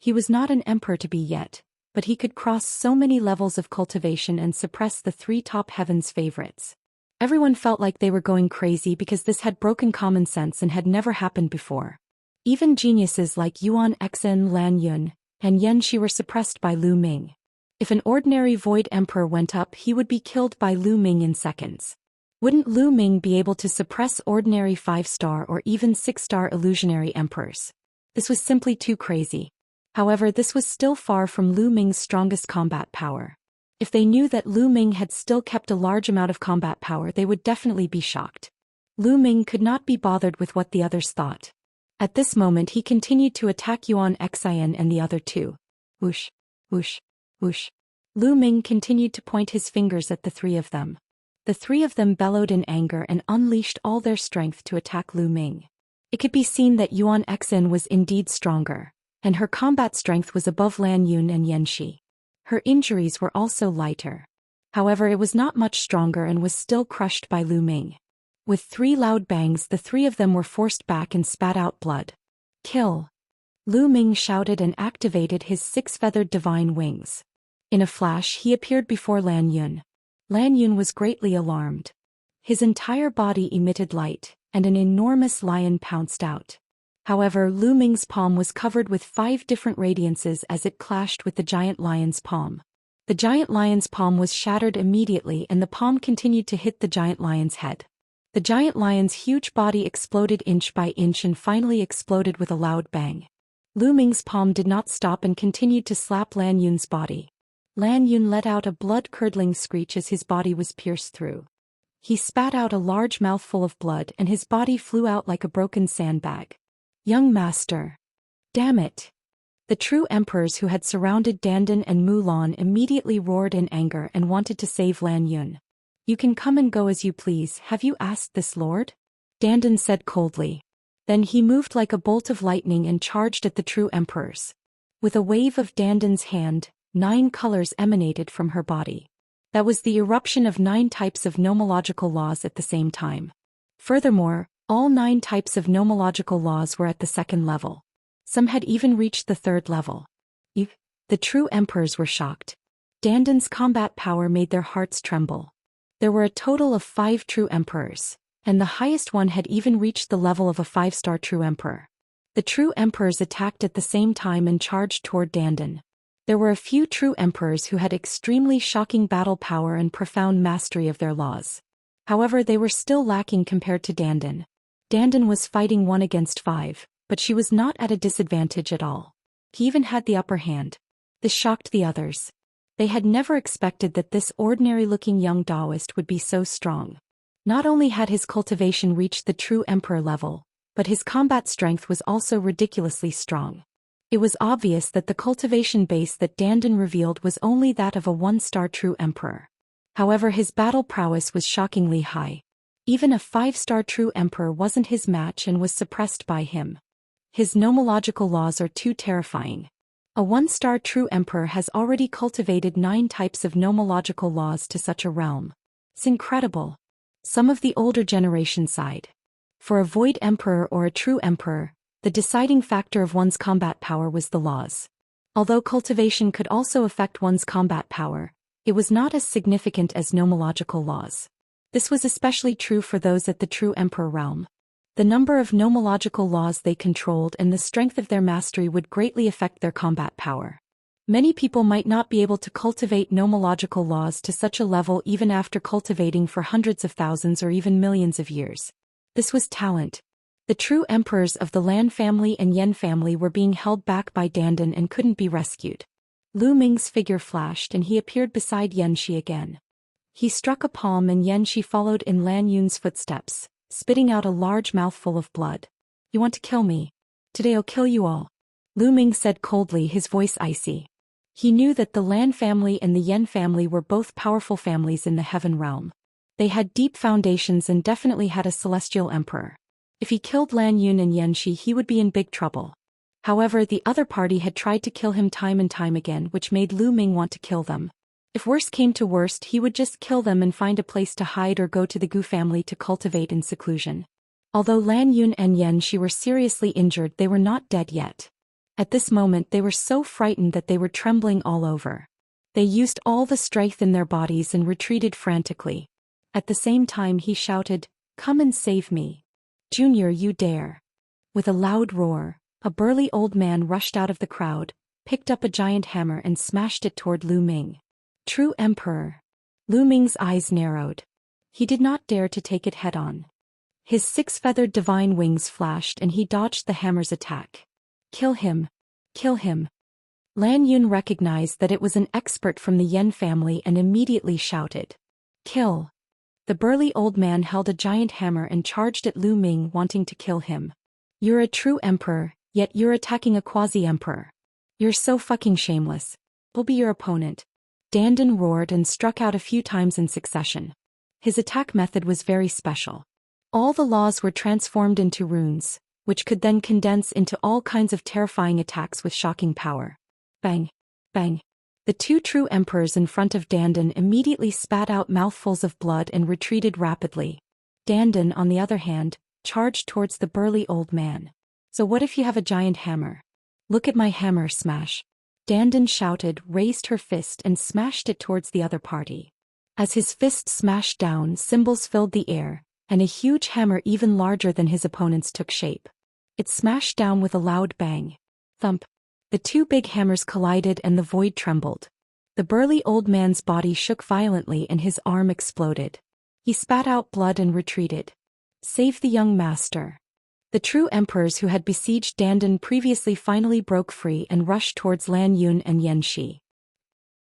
He was not an emperor to be yet, but he could cross so many levels of cultivation and suppress the 3 top heavens favorites. Everyone felt like they were going crazy because this had broken common sense and had never happened before. Even geniuses like Xian, Lan Yun and Xianxia were suppressed by Lu Ming. If an ordinary Void Emperor went up he would be killed by Lu Ming in seconds. Wouldn't Lu Ming be able to suppress ordinary 5-star or even 6-star illusionary emperors? This was simply too crazy. However, this was still far from Lu Ming's strongest combat power. If they knew that Lu Ming had still kept a large amount of combat power they would definitely be shocked. Lu Ming could not be bothered with what the others thought. At this moment he continued to attack Xian and the other 2. Whoosh, whoosh, whoosh. Lu Ming continued to point his fingers at the 3 of them. The 3 of them bellowed in anger and unleashed all their strength to attack Lu Ming. It could be seen that Xian was indeed stronger, and her combat strength was above Lan Yun and Xianxia. Her injuries were also lighter. However, it was not much stronger and was still crushed by Lu Ming. With 3 loud bangs the 3 of them were forced back and spat out blood. Kill! Lu Ming shouted and activated his 6-feathered divine wings. In a flash he appeared before Lan Yun. Lan Yun was greatly alarmed. His entire body emitted light, and an enormous lion pounced out. However, Lu Ming's palm was covered with 5 different radiances as it clashed with the giant lion's palm. The giant lion's palm was shattered immediately and the palm continued to hit the giant lion's head. The giant lion's huge body exploded inch by inch and finally exploded with a loud bang. Lu Ming's palm did not stop and continued to slap Lan Yun's body. Lan Yun let out a blood-curdling screech as his body was pierced through. He spat out a large mouthful of blood and his body flew out like a broken sandbag. Young master. Damn it. The true emperors who had surrounded Dandan and Mulan immediately roared in anger and wanted to save Lan Yun. You can come and go as you please, have you asked this lord? Dandan said coldly. Then he moved like a bolt of lightning and charged at the true emperors. With a wave of Dandan's hand, 9 colors emanated from her body. That was the eruption of 9 types of nomological laws at the same time. Furthermore, all 9 types of nomological laws were at the 2nd level. Some had even reached the 3rd level. The true emperors were shocked. Dandan's combat power made their hearts tremble. There were a total of 5 true emperors, and the highest one had even reached the level of a 5-star true emperor. The true emperors attacked at the same time and charged toward Dandan. There were a few true emperors who had extremely shocking battle power and profound mastery of their laws. However, they were still lacking compared to Dandan. Dandan was fighting 1 against 5, but she was not at a disadvantage at all. He even had the upper hand. This shocked the others. They had never expected that this ordinary-looking young Daoist would be so strong. Not only had his cultivation reached the true emperor level, but his combat strength was also ridiculously strong. It was obvious that the cultivation base that Dandan revealed was only that of a 1-star true emperor. However, his battle prowess was shockingly high. Even a 5-star true emperor wasn't his match and was suppressed by him. His nomological laws are too terrifying. A 1-star true emperor has already cultivated 9 types of nomological laws to such a realm. It's incredible. Some of the older generation sighed. For a void emperor or a true emperor, the deciding factor of one's combat power was the laws. Although cultivation could also affect one's combat power, it was not as significant as nomological laws. This was especially true for those at the true emperor realm. The number of nomological laws they controlled and the strength of their mastery would greatly affect their combat power. Many people might not be able to cultivate nomological laws to such a level even after cultivating for hundreds of thousands or even millions of years. This was talent. The true emperors of the Lan family and Yen family were being held back by Dandan and couldn't be rescued. Lu Ming's figure flashed and he appeared beside Xianxia again. He struck a palm and Xianxia followed in Lan Yun's footsteps, spitting out a large mouthful of blood. You want to kill me? Today I'll kill you all. Lu Ming said coldly, his voice icy. He knew that the Lan family and the Yen family were both powerful families in the heaven realm. They had deep foundations and definitely had a celestial emperor. If he killed Lan Yun and Xianxia, he would be in big trouble. However, the other party had tried to kill him time and time again, which made Lu Ming want to kill them. If worst came to worst, he would just kill them and find a place to hide or go to the Gu family to cultivate in seclusion. Although Lan Yun and Xianxia were seriously injured, they were not dead yet. At this moment they were so frightened that they were trembling all over. They used all the strength in their bodies and retreated frantically. At the same time he shouted, "Come and save me. Junior, you dare." With a loud roar, a burly old man rushed out of the crowd, picked up a giant hammer and smashed it toward Lu Ming. True Emperor. Lu Ming's eyes narrowed. He did not dare to take it head-on. His 6-feathered divine wings flashed and he dodged the hammer's attack. Kill him. Kill him. Lan Yun recognized that it was an expert from the Yen family and immediately shouted, "Kill." The burly old man held a giant hammer and charged at Lu Ming, wanting to kill him. You're a true emperor, yet you're attacking a quasi-emperor. You're so fucking shameless. I'll be your opponent. Dandan roared and struck out a few times in succession. His attack method was very special. All the laws were transformed into runes, which could then condense into all kinds of terrifying attacks with shocking power. Bang! Bang! The 2 true emperors in front of Dandan immediately spat out mouthfuls of blood and retreated rapidly. Dandan, on the other hand, charged towards the burly old man. So what if you have a giant hammer? Look at my hammer, smash. Dandan shouted, raised her fist and smashed it towards the other party. As his fist smashed down, cymbals filled the air, and a huge hammer even larger than his opponent's took shape. It smashed down with a loud bang. Thump. The 2 big hammers collided and the void trembled. The burly old man's body shook violently and his arm exploded. He spat out blood and retreated. Save the young master. The true emperors who had besieged Dandan previously finally broke free and rushed towards Lan Yun and Yanxi.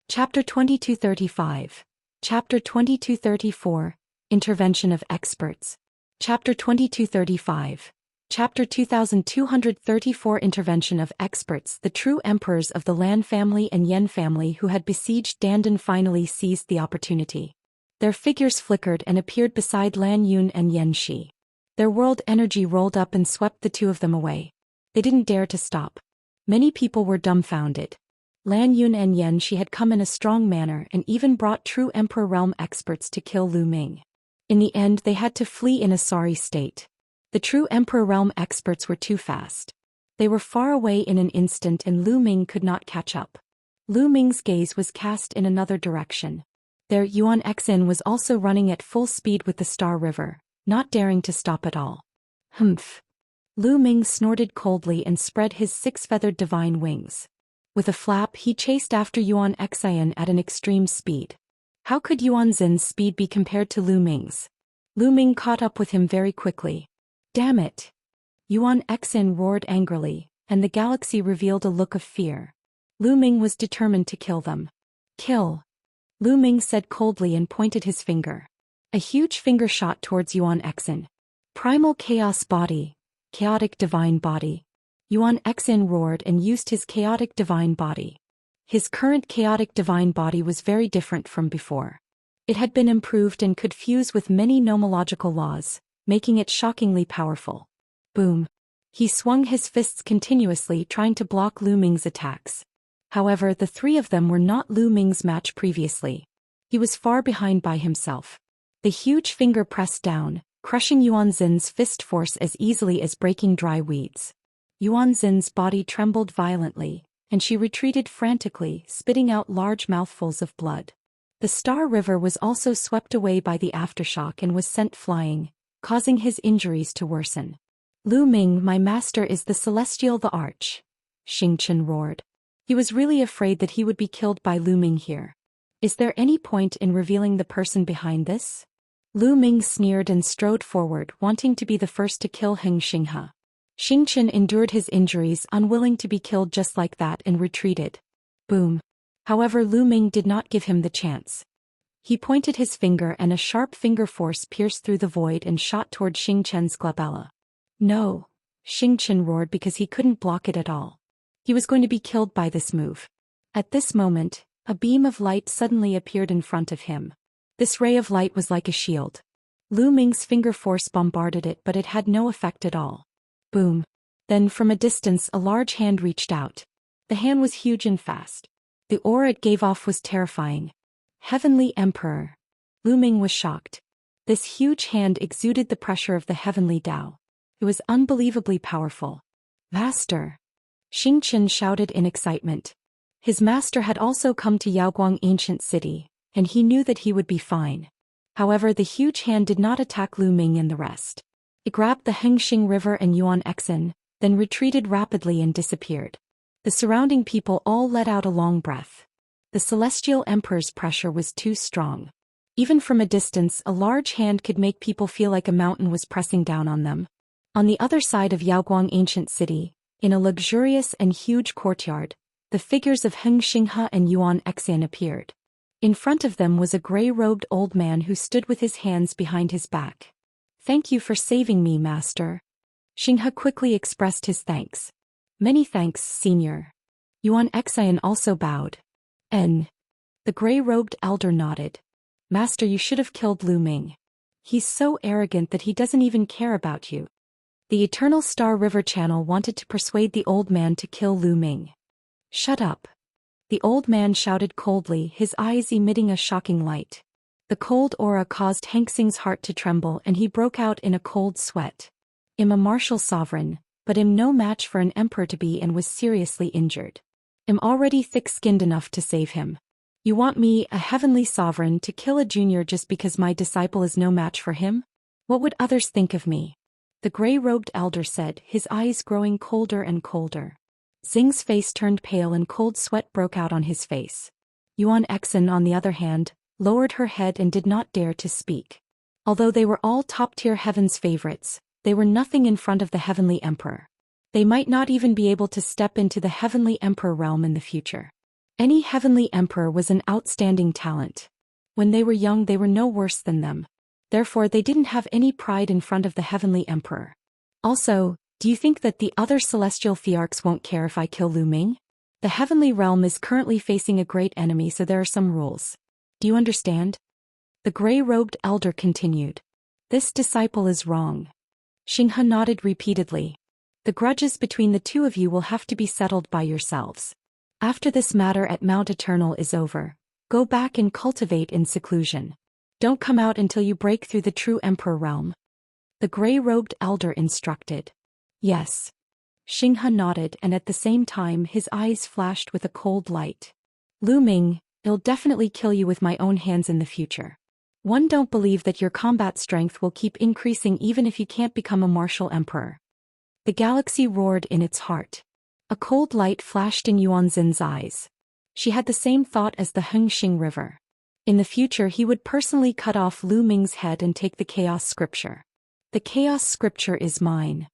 Chapter 2235. Chapter 2234. Intervention of Experts. Chapter 2235. Chapter 2234. Intervention of Experts. The true emperors of the Lan family and Yen family who had besieged Dandan finally seized the opportunity. Their figures flickered and appeared beside Lan Yun and Yanxi. Their world energy rolled up and swept the two of them away. They didn't dare to stop. Many people were dumbfounded. Lan Yun and Yanxi had come in a strong manner and even brought true Emperor Realm experts to kill Lu Ming. In the end, they had to flee in a sorry state. The true Emperor Realm experts were too fast. They were far away in an instant and Lu Ming could not catch up. Lu Ming's gaze was cast in another direction. Their Yuan Xin was also running at full speed with the Star River, not daring to stop at all. Humph. Lu Ming snorted coldly and spread his six-feathered divine wings. With a flap he chased after Yuan Xian at an extreme speed. How could Yuan Xin's speed be compared to Lu Ming's? Lu Ming caught up with him very quickly. Damn it! Yuan Xin roared angrily, and the galaxy revealed a look of fear. Lu Ming was determined to kill them. Kill! Lu Ming said coldly and pointed his finger. A huge finger shot towards Yuan Xin. Primal Chaos Body, Chaotic Divine Body. Yuan Xin roared and used his Chaotic Divine Body. His current Chaotic Divine Body was very different from before. It had been improved and could fuse with many nomological laws, making it shockingly powerful. Boom. He swung his fists continuously trying to block Lu Ming's attacks. However, the three of them were not Lu Ming's match previously. He was far behind by himself. The huge finger pressed down, crushing Yuan Xin's fist force as easily as breaking dry weeds. Yuan Xin's body trembled violently, and she retreated frantically, spitting out large mouthfuls of blood. The Star River was also swept away by the aftershock and was sent flying, causing his injuries to worsen. Lu Ming, my master is the Celestial Thearch. Xingchen roared. He was really afraid that he would be killed by Lu Ming here. Is there any point in revealing the person behind this? Lu Ming sneered and strode forward, wanting to be the first to kill Heng Xinghe. Xingchen endured his injuries, unwilling to be killed just like that, and retreated. Boom. However, Lu Ming did not give him the chance. He pointed his finger and a sharp finger force pierced through the void and shot toward Xingchen's glabella. No! Xingchen roared because he couldn't block it at all. He was going to be killed by this move. At this moment, a beam of light suddenly appeared in front of him. This ray of light was like a shield. Lu Ming's finger force bombarded it, but it had no effect at all. Boom. Then from a distance a large hand reached out. The hand was huge and fast. The aura it gave off was terrifying. Heavenly Emperor. Lu Ming was shocked. This huge hand exuded the pressure of the Heavenly Tao. It was unbelievably powerful. Master! Xingchen shouted in excitement. His master had also come to Yaoguang Ancient City, and he knew that he would be fine. However, the huge hand did not attack Lu Ming and the rest. It grabbed the Hengxing River and Yuan Xin, then retreated rapidly and disappeared. The surrounding people all let out a long breath. The Celestial Emperor's pressure was too strong. Even from a distance, a large hand could make people feel like a mountain was pressing down on them. On the other side of Yaoguang Ancient City, in a luxurious and huge courtyard, the figures of Heng Xinghe and Yuan Xian appeared. In front of them was a gray-robed old man who stood with his hands behind his back. Thank you for saving me, master. Xinghe quickly expressed his thanks. Many thanks, senior. Yuan Xian also bowed. The gray-robed elder nodded. Master, you should have killed Lu Ming. He's so arrogant that he doesn't even care about you. The Eternal Star River Channel wanted to persuade the old man to kill Lu Ming. Shut up. The old man shouted coldly, his eyes emitting a shocking light. The cold aura caused Hengxing's heart to tremble and he broke out in a cold sweat. I'm a martial sovereign, but I'm no match for an emperor to be and was seriously injured. I'm already thick-skinned enough to save him. You want me, a heavenly sovereign, to kill a junior just because my disciple is no match for him? What would others think of me? The gray-robed elder said, his eyes growing colder and colder. Xing's face turned pale and cold sweat broke out on his face. Yuan Xin, on the other hand, lowered her head and did not dare to speak. Although they were all top-tier heaven's favorites, They were nothing in front of the Heavenly Emperor. They might not even be able to step into the Heavenly Emperor realm in the future. Any Heavenly Emperor was an outstanding talent. When they were young they were no worse than them. Therefore they didn't have any pride in front of the Heavenly Emperor. Also, do you think that the other celestial Thearchs won't care if I kill Lu Ming? The Heavenly Realm is currently facing a great enemy, so there are some rules. Do you understand? The gray-robed elder continued. This disciple is wrong. Xianxia nodded repeatedly. The grudges between the two of you will have to be settled by yourselves. After this matter at Mount Eternal is over, go back and cultivate in seclusion. Don't come out until you break through the true Emperor realm. The gray-robed elder instructed. Yes. Xianxia nodded, and at the same time his eyes flashed with a cold light. Lu Ming, I'll definitely kill you with my own hands in the future. One don't believe that your combat strength will keep increasing even if you can't become a martial emperor. The galaxy roared in its heart. A cold light flashed in Yuanzin's eyes. She had the same thought as the Hengxing River. In the future he would personally cut off Lu Ming's head and take the Chaos Scripture. The Chaos Scripture is mine.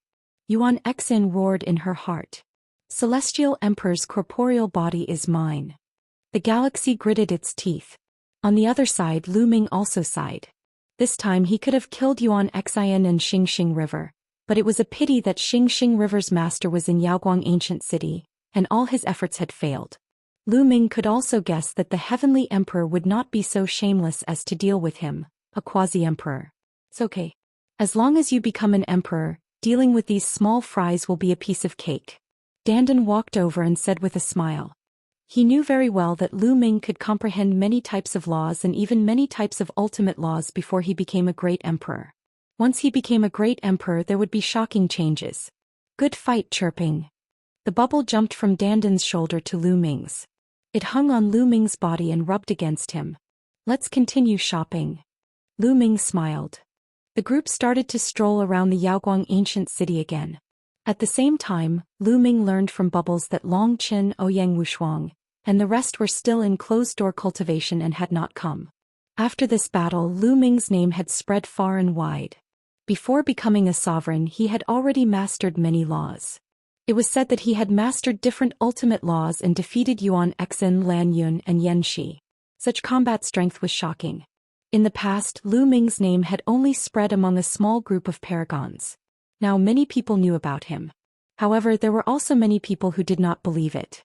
Yuan Xin roared in her heart. Celestial Emperor's corporeal body is mine. The galaxy gritted its teeth. On the other side Lu Ming also sighed. This time he could have killed Yuan Xian and Xingxing River, but it was a pity that Xingxing River's master was in Yaoguang Ancient City, and all his efforts had failed. Lu Ming could also guess that the Heavenly Emperor would not be so shameless as to deal with him, a quasi-emperor. It's okay. As long as you become an emperor, dealing with these small fries will be a piece of cake. Dandan walked over and said with a smile. He knew very well that Lu Ming could comprehend many types of laws and even many types of ultimate laws before he became a great emperor. Once he became a great emperor there would be shocking changes. Good fight, chirping. The bubble jumped from Dandan's shoulder to Lu Ming's. It hung on Lu Ming's body and rubbed against him. Let's continue shopping. Lu Ming smiled. The group started to stroll around the Yaoguang Ancient City again. At the same time, Lu Ming learned from Bubbles that Long Qin, Ouyang Wushuang, and the rest were still in closed-door cultivation and had not come. After this battle Lu Ming's name had spread far and wide. Before becoming a sovereign he had already mastered many laws. It was said that he had mastered different ultimate laws and defeated Yuan Xin, Lan Yun and Yan Shi. Such combat strength was shocking. In the past Lu Ming's name had only spread among a small group of paragons. Now many people knew about him. However, there were also many people who did not believe it.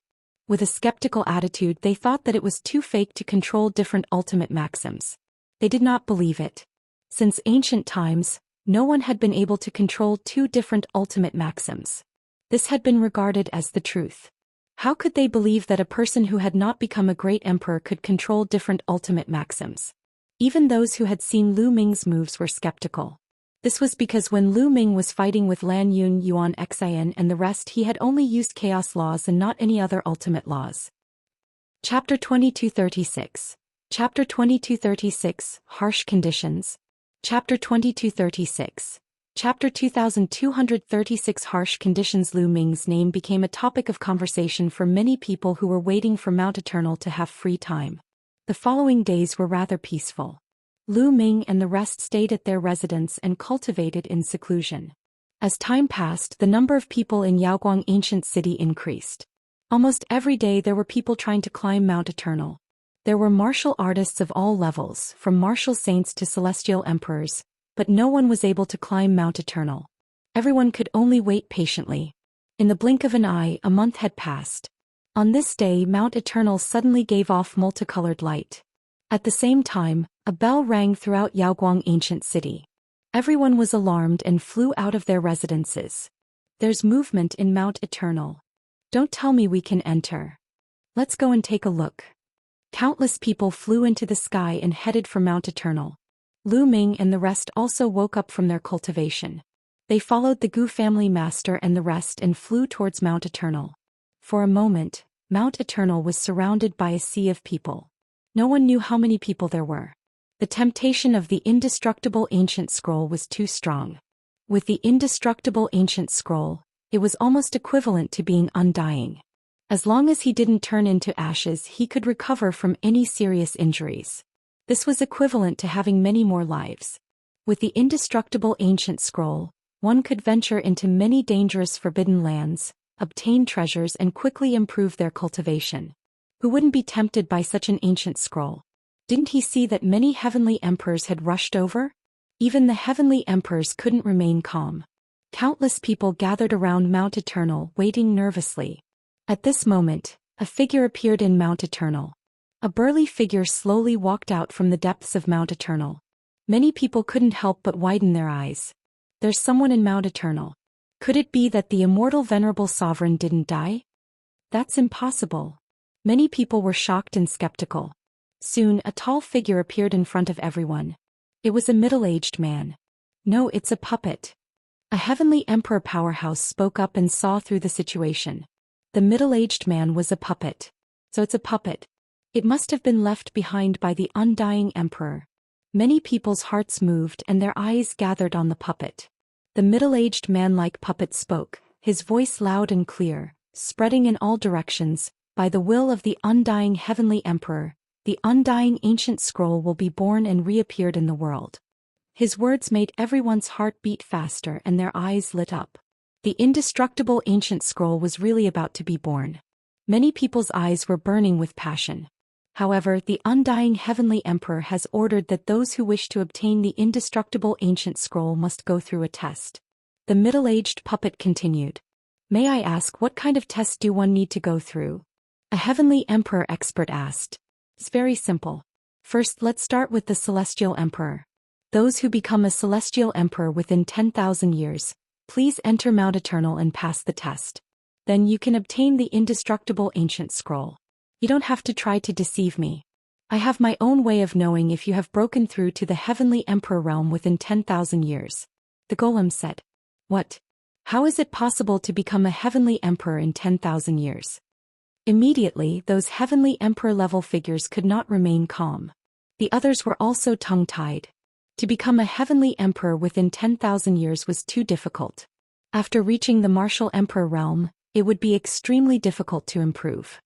With a skeptical attitude they thought that it was too fake to control different ultimate maxims. They did not believe it. Since ancient times, no one had been able to control two different ultimate maxims. This had been regarded as the truth. How could they believe that a person who had not become a great emperor could control different ultimate maxims? Even those who had seen Lu Ming's moves were skeptical. This was because when Lu Ming was fighting with Lan Yun, Yuan Xian and the rest he had only used chaos laws and not any other ultimate laws. Chapter 2236. Chapter 2236, Harsh Conditions. Chapter 2236. Chapter 2236 Harsh Conditions. Lu Ming's name became a topic of conversation for many people who were waiting for Mount Eternal to have free time. The following days were rather peaceful. Lu Ming and the rest stayed at their residence and cultivated in seclusion. As time passed, the number of people in Yaoguang Ancient City increased. Almost every day there were people trying to climb Mount Eternal. There were martial artists of all levels, from martial saints to celestial emperors, but no one was able to climb Mount Eternal. Everyone could only wait patiently. In the blink of an eye, a month had passed. On this day, Mount Eternal suddenly gave off multicolored light. At the same time, a bell rang throughout Yaoguang Ancient City. Everyone was alarmed and flew out of their residences. There's movement in Mount Eternal. Don't tell me we can enter. Let's go and take a look. Countless people flew into the sky and headed for Mount Eternal. Lu Ming and the rest also woke up from their cultivation. They followed the Gu family master and the rest and flew towards Mount Eternal. For a moment, Mount Eternal was surrounded by a sea of people. No one knew how many people there were. The temptation of the indestructible ancient scroll was too strong. With the indestructible ancient scroll, it was almost equivalent to being undying. As long as he didn't turn into ashes, he could recover from any serious injuries. This was equivalent to having many more lives. With the indestructible ancient scroll, One could venture into many dangerous forbidden lands, obtain treasures and quickly improve their cultivation. Who wouldn't be tempted by such an ancient scroll? Didn't he see that many heavenly emperors had rushed over? Even the heavenly emperors couldn't remain calm. Countless people gathered around Mount Eternal, waiting nervously. At this moment, a figure appeared in Mount Eternal. A burly figure slowly walked out from the depths of Mount Eternal. Many people couldn't help but widen their eyes. There's someone in Mount Eternal. Could it be that the immortal venerable sovereign didn't die? That's impossible. Many people were shocked and skeptical. Soon, a tall figure appeared in front of everyone. It was a middle-aged man. No, it's a puppet. A heavenly emperor powerhouse spoke up and saw through the situation. The middle-aged man was a puppet. So it's a puppet. It must have been left behind by the undying emperor. Many people's hearts moved and their eyes gathered on the puppet. The middle-aged man-like puppet spoke, his voice loud and clear, spreading in all directions. By the will of the undying heavenly emperor, the undying ancient scroll will be born and reappeared in the world. His words made everyone's heart beat faster and their eyes lit up. The indestructible ancient scroll was really about to be born. Many people's eyes were burning with passion. However, the undying heavenly emperor has ordered that those who wish to obtain the indestructible ancient scroll must go through a test. The middle-aged puppet continued. May I ask what kind of test do one need to go through? A heavenly emperor expert asked. It's very simple. First, let's start with the celestial emperor. Those who become a celestial emperor within 10,000 years, please enter Mount Eternal and pass the test. Then you can obtain the indestructible ancient scroll. You don't have to try to deceive me. I have my own way of knowing if you have broken through to the heavenly emperor realm within 10,000 years. The golem said. What? How is it possible to become a heavenly emperor in 10,000 years? Immediately, those heavenly emperor-level figures could not remain calm. The others were also tongue-tied. To become a heavenly emperor within 10,000 years was too difficult. After reaching the martial emperor realm, it would be extremely difficult to improve.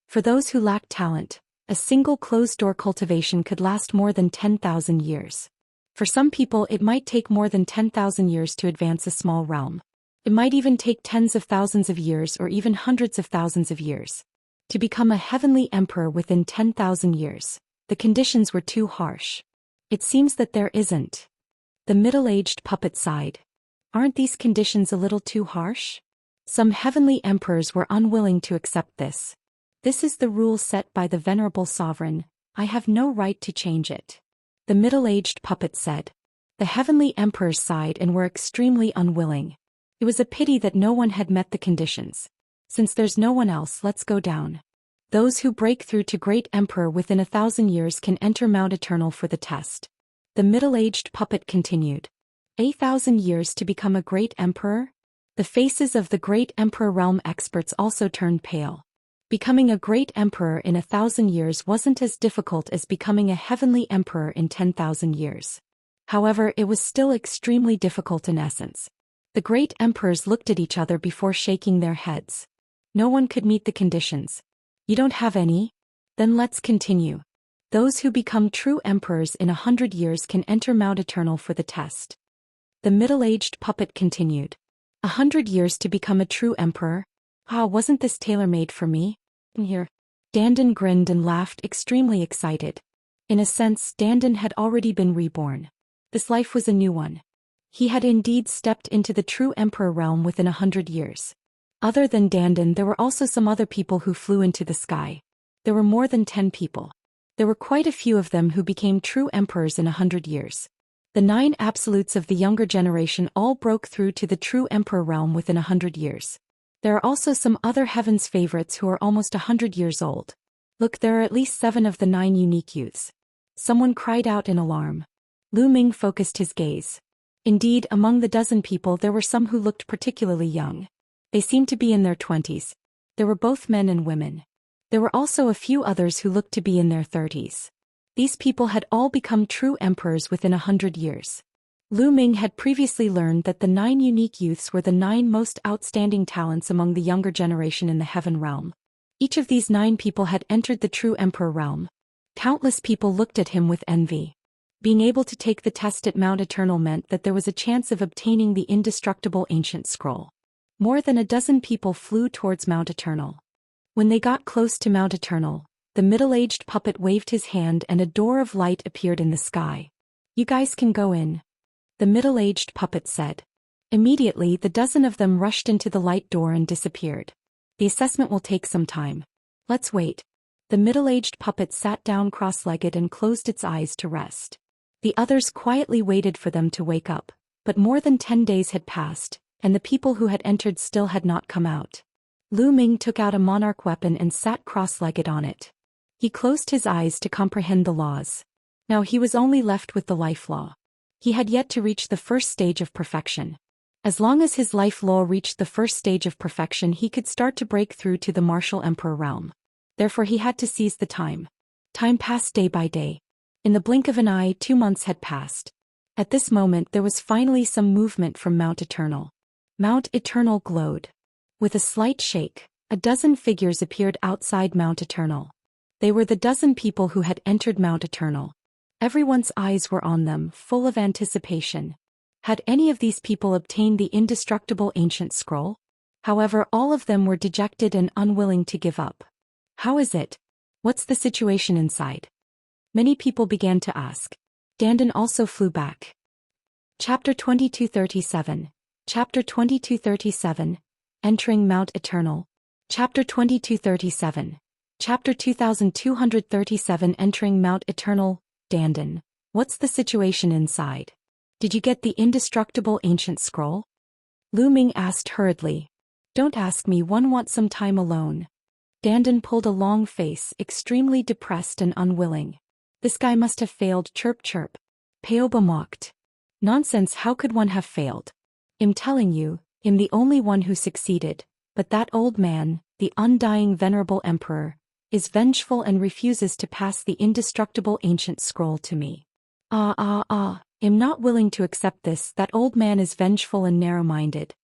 For those who lack talent, a single closed-door cultivation could last more than 10,000 years. For some people it might take more than 10,000 years to advance a small realm. It might even take tens of thousands of years or even hundreds of thousands of years. To become a heavenly emperor within 10,000 years, the conditions were too harsh. It seems that there isn't. The middle-aged puppet sighed. Aren't these conditions a little too harsh? Some heavenly emperors were unwilling to accept this. This is the rule set by the venerable sovereign. I have no right to change it. The middle-aged puppet said. The heavenly emperors sighed and were extremely unwilling. It was a pity that no one had met the conditions. Since there's no one else, let's go down. Those who break through to Great Emperor within 1,000 years can enter Mount Eternal for the test. The middle-aged puppet continued. 1,000 years to become a Great Emperor? The faces of the Great Emperor realm experts also turned pale. Becoming a Great Emperor in 1,000 years wasn't as difficult as becoming a Heavenly Emperor in 10,000 years. However, it was still extremely difficult in essence. The Great Emperors looked at each other before shaking their heads. No one could meet the conditions. You don't have any? Then let's continue. Those who become true emperors in 100 years can enter Mount Eternal for the test. The middle-aged puppet continued. 100 years to become a true emperor? Wasn't this tailor-made for me? Here. Dandan grinned and laughed, extremely excited. In a sense, Dandan had already been reborn. This life was a new one. He had indeed stepped into the true emperor realm within 100 years. Other than Dandan, there were also some other people who flew into the sky. There were more than 10 people. There were quite a few of them who became true emperors in 100 years. The 9 absolutes of the younger generation all broke through to the true emperor realm within 100 years. There are also some other heaven's favorites who are almost 100 years old. Look, there are at least 7 of the 9 unique youths. Someone cried out in alarm. Ming focused his gaze. Indeed, among the dozen people there were some who looked particularly young. They seemed to be in their 20s. There were both men and women. There were also a few others who looked to be in their 30s. These people had all become true emperors within 100 years. Ming had previously learned that the 9 unique youths were the 9 most outstanding talents among the younger generation in the heaven realm. Each of these 9 people had entered the true emperor realm. Countless people looked at him with envy. Being able to take the test at Mount Eternal meant that there was a chance of obtaining the indestructible ancient scroll. More than a dozen people flew towards Mount Eternal. When they got close to Mount Eternal, the middle-aged puppet waved his hand and a door of light appeared in the sky. "You guys can go in," the middle-aged puppet said. Immediately the dozen of them rushed into the light door and disappeared. "The assessment will take some time. Let's wait." The middle-aged puppet sat down cross-legged and closed its eyes to rest. The others quietly waited for them to wake up, but more than 10 days had passed, and the people who had entered still had not come out. Ming took out a monarch weapon and sat cross-legged on it. He closed his eyes to comprehend the laws. Now he was only left with the life law. He had yet to reach the first stage of perfection. As long as his life law reached the first stage of perfection, he could start to break through to the martial emperor realm. Therefore he had to seize the time. Time passed day by day. In the blink of an eye, 2 months had passed. At this moment there was finally some movement from Mount Eternal. Mount Eternal glowed. With a slight shake, a dozen figures appeared outside Mount Eternal. They were the dozen people who had entered Mount Eternal. Everyone's eyes were on them, full of anticipation. Had any of these people obtained the indestructible ancient scroll? However, all of them were dejected and unwilling to give up. "How is it? What's the situation inside?" Many people began to ask. Dandan also flew back. Chapter 2237. Chapter 2237. Entering Mount Eternal. Chapter 2237. Chapter 2237. Entering Mount Eternal. Dandan, what's the situation inside? Did you get the indestructible ancient scroll? Ming asked hurriedly. "Don't ask me, one wants some time alone." Dandan pulled a long face, extremely depressed and unwilling. "This guy must have failed, chirp chirp." Paoba mocked. "Nonsense, how could one have failed? I'm telling you, I'm the only one who succeeded, but that old man, the undying venerable emperor, is vengeful and refuses to pass the indestructible ancient scroll to me. I'm not willing to accept this, that old man is vengeful and narrow-minded."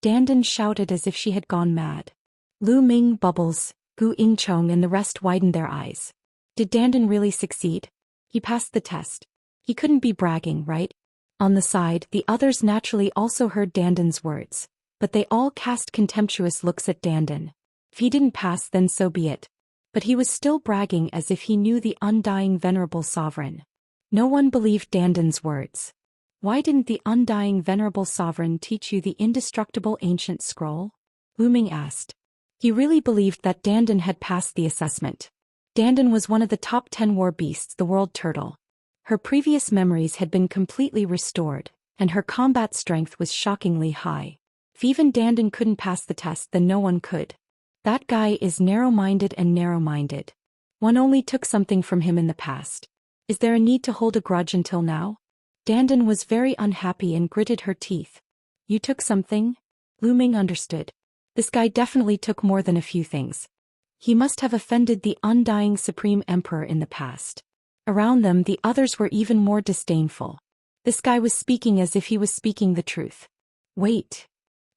Dandan shouted as if she had gone mad. Ming, Bubbles, Gu Ingchong and the rest widened their eyes. Did Dandan really succeed? He passed the test. He couldn't be bragging, right? On the side, the others naturally also heard Dandan's words, but they all cast contemptuous looks at Dandan. If he didn't pass, then so be it. But he was still bragging as if he knew the undying venerable sovereign. No one believed Dandan's words. "Why didn't the undying venerable sovereign teach you the indestructible ancient scroll?" Ming asked. He really believed that Dandan had passed the assessment. Dandan was one of the top 10 war beasts, the world turtle. Her previous memories had been completely restored, and her combat strength was shockingly high. If even Dandan couldn't pass the test, then no one could. That guy is narrow-minded and narrow-minded. One only took something from him in the past. Is there a need to hold a grudge until now? Dandan was very unhappy and gritted her teeth. "You took something?" Ming understood. This guy definitely took more than a few things. He must have offended the undying supreme emperor in the past. Around them, the others were even more disdainful. This guy was speaking as if he was speaking the truth. "Wait."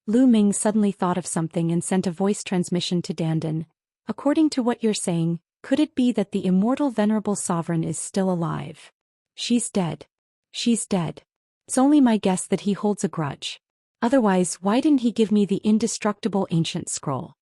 Ming suddenly thought of something and sent a voice transmission to Dandan. "According to what you're saying, could it be that the immortal venerable sovereign is still alive?" "She's dead. She's dead. It's only my guess that he holds a grudge. Otherwise, why didn't he give me the indestructible ancient scroll?"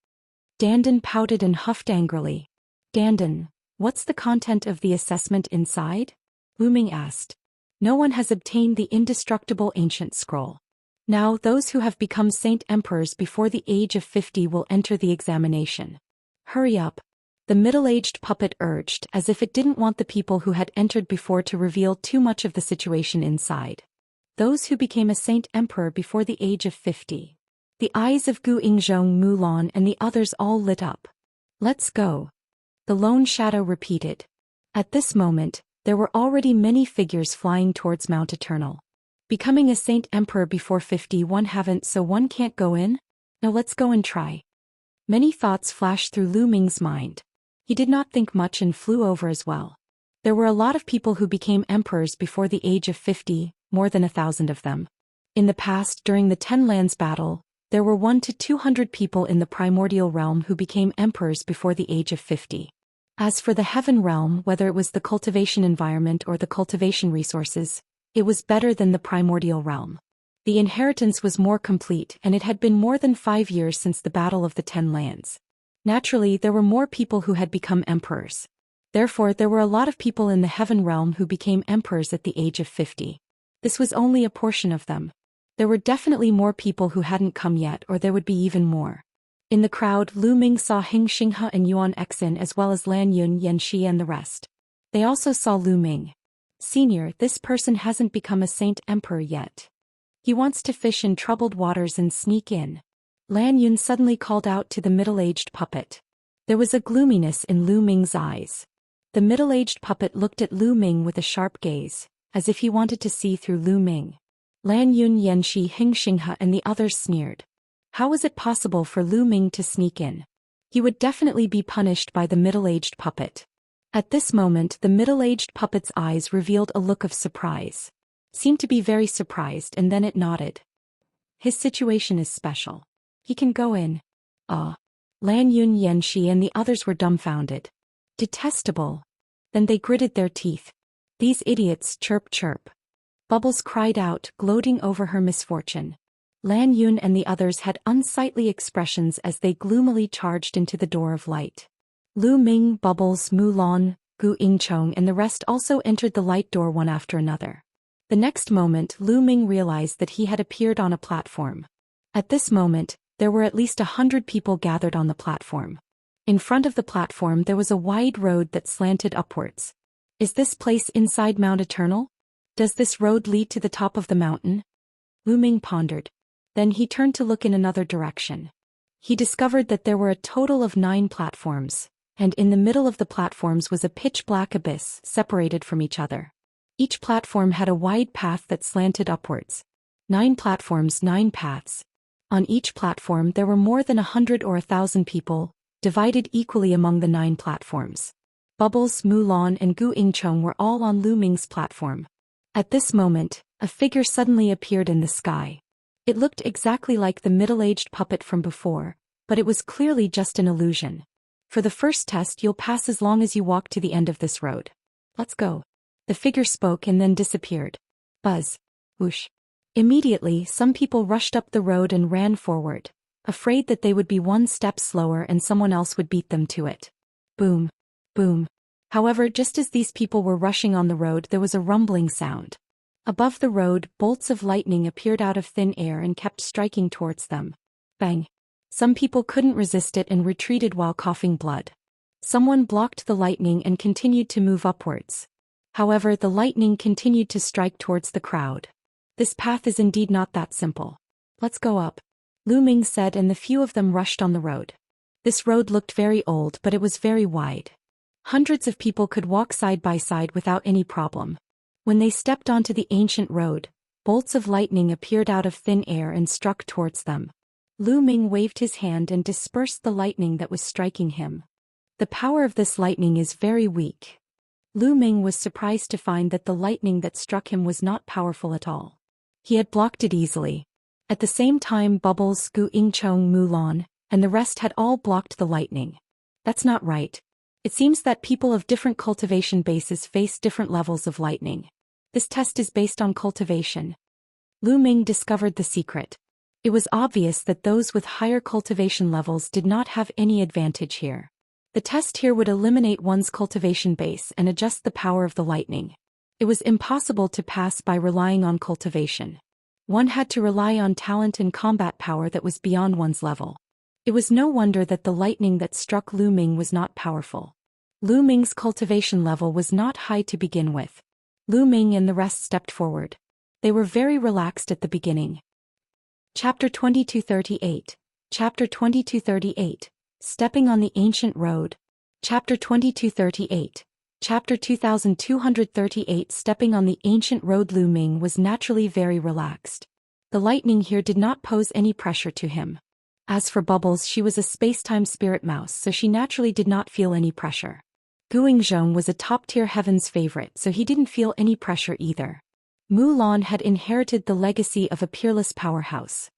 Dandan pouted and huffed angrily. "Dandan, what's the content of the assessment inside?" Ming asked. "No one has obtained the indestructible ancient scroll. Now those who have become saint emperors before the age of 50 will enter the examination. Hurry up," the middle-aged puppet urged, as if it didn't want the people who had entered before to reveal too much of the situation inside. Those who became a saint emperor before the age of 50. The eyes of Gu Ingzhong, Mulan and the others all lit up. "Let's go," the lone shadow repeated. At this moment, there were already many figures flying towards Mount Eternal. Becoming a saint emperor before 50, one haven't, so one can't go in? Now let's go and try. Many thoughts flashed through Ming's mind. He did not think much and flew over as well. There were a lot of people who became emperors before the age of 50, more than 1,000 of them. In the past, during the 10 Lands battle, there were 100 to 200 people in the primordial realm who became emperors before the age of 50. As for the heaven realm, whether it was the cultivation environment or the cultivation resources, it was better than the primordial realm. The inheritance was more complete, and it had been more than 5 years since the Battle of the 10 Lands. Naturally, there were more people who had become emperors. Therefore, there were a lot of people in the heaven realm who became emperors at the age of 50. This was only a portion of them. There were definitely more people who hadn't come yet, or there would be even more. In the crowd, Lu Ming saw Heng Xianxia and Yuan Exin as well as Lan Yun, Xianxia and the rest. They also saw Lu Ming. Senior, this person hasn't become a saint emperor yet. He wants to fish in troubled waters and sneak in. Lan Yun suddenly called out to the middle-aged puppet. There was a gloominess in Lu Ming's eyes. The middle-aged puppet looked at Lu Ming with a sharp gaze, as if he wanted to see through Lu Ming. Lan Yun, Yanxi, Heng Xianxia and the others sneered. How was it possible for Lu Ming to sneak in? He would definitely be punished by the middle-aged puppet. At this moment, the middle-aged puppet's eyes revealed a look of surprise. Seemed to be very surprised, and then it nodded. His situation is special. He can go in. Lan Yun, Yanxi and the others were dumbfounded. Detestable. Then they gritted their teeth. These idiots, chirp chirp. Bubbles cried out, gloating over her misfortune. Lan Yun and the others had unsightly expressions as they gloomily charged into the door of light. Lu Ming, Bubbles, Mulan, Gu Yingchong and the rest also entered the light door one after another. The next moment, Lu Ming realized that he had appeared on a platform. At this moment, there were at least 100 people gathered on the platform. In front of the platform there was a wide road that slanted upwards. Is this place inside Mount Eternal? Does this road lead to the top of the mountain? Lu Ming pondered. Then he turned to look in another direction. He discovered that there were a total of 9 platforms, and in the middle of the platforms was a pitch-black abyss separated from each other. Each platform had a wide path that slanted upwards. 9 platforms, 9 paths. On each platform there were more than 100 or 1,000 people, divided equally among the 9 platforms. Bubbles, Mulan and Gu Yingchong were all on Lu Ming's platform. At this moment, a figure suddenly appeared in the sky. It looked exactly like the middle-aged puppet from before, but it was clearly just an illusion. For the first test you'll pass as long as you walk to the end of this road. Let's go. The figure spoke and then disappeared. Buzz. Whoosh. Immediately, some people rushed up the road and ran forward, afraid that they would be one step slower and someone else would beat them to it. Boom. Boom. However, just as these people were rushing on the road, there was a rumbling sound. Above the road, bolts of lightning appeared out of thin air and kept striking towards them. Bang. Some people couldn't resist it and retreated while coughing blood. Someone blocked the lightning and continued to move upwards. However, the lightning continued to strike towards the crowd. This path is indeed not that simple. Let's go up. Lu Ming said, and the few of them rushed on the road. This road looked very old, but it was very wide. Hundreds of people could walk side by side without any problem. When they stepped onto the ancient road, bolts of lightning appeared out of thin air and struck towards them. Lu Ming waved his hand and dispersed the lightning that was striking him. The power of this lightning is very weak. Lu Ming was surprised to find that the lightning that struck him was not powerful at all. He had blocked it easily. At the same time, Bubbles, Gu Yingchong, Mulan, and the rest had all blocked the lightning. That's not right. It seems that people of different cultivation bases face different levels of lightning. This test is based on cultivation. Lu Ming discovered the secret. It was obvious that those with higher cultivation levels did not have any advantage here. The test here would eliminate one's cultivation base and adjust the power of the lightning. It was impossible to pass by relying on cultivation. One had to rely on talent and combat power that was beyond one's level. It was no wonder that the lightning that struck Lu Ming was not powerful. Lu Ming's cultivation level was not high to begin with. Lu Ming and the rest stepped forward. They were very relaxed at the beginning. Chapter 2238. Chapter 2238. Stepping on the Ancient Road. Chapter 2238. Chapter 2238. Stepping on the Ancient Road. Lu Ming was naturally very relaxed. The lightning here did not pose any pressure to him. As for Bubbles, she was a space-time spirit mouse, so she naturally did not feel any pressure. Gu Yingzhong was a top-tier heaven's favorite, so he didn't feel any pressure either. Mulan had inherited the legacy of a peerless powerhouse.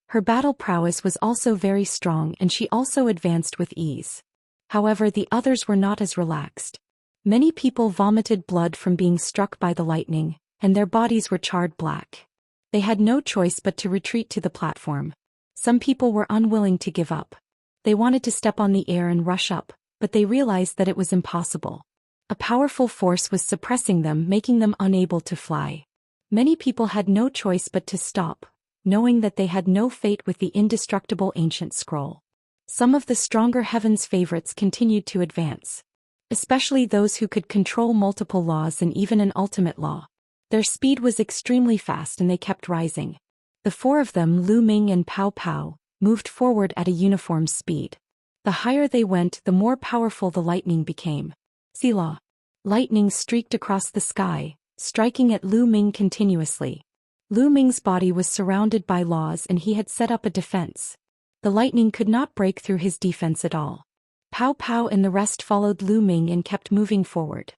Her battle prowess was also very strong and she also advanced with ease. However, the others were not as relaxed. Many people vomited blood from being struck by the lightning, and their bodies were charred black. They had no choice but to retreat to the platform. Some people were unwilling to give up. They wanted to step on the air and rush up, but they realized that it was impossible. A powerful force was suppressing them, making them unable to fly. Many people had no choice but to stop, knowing that they had no fate with the indestructible ancient scroll. Some of the stronger heaven's favorites continued to advance, especially those who could control multiple laws and even an ultimate law. Their speed was extremely fast and they kept rising. The four of them, Lu Ming and Pao Pao, moved forward at a uniform speed. The higher they went, the more powerful the lightning became. Selah. Lightning streaked across the sky, striking at Lu Ming continuously. Lu Ming's body was surrounded by laws and he had set up a defense. The lightning could not break through his defense at all. Pao Pao and the rest followed Lu Ming and kept moving forward.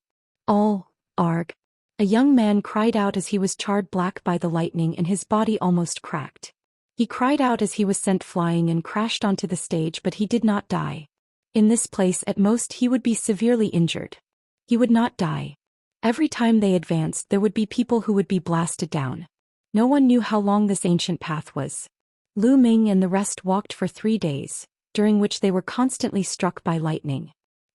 Arg! A young man cried out as he was charred black by the lightning and his body almost cracked. He cried out as he was sent flying and crashed onto the stage, but he did not die. In this place, at most he would be severely injured. He would not die. Every time they advanced, there would be people who would be blasted down. No one knew how long this ancient path was. Lu Ming and the rest walked for 3 days, during which they were constantly struck by lightning.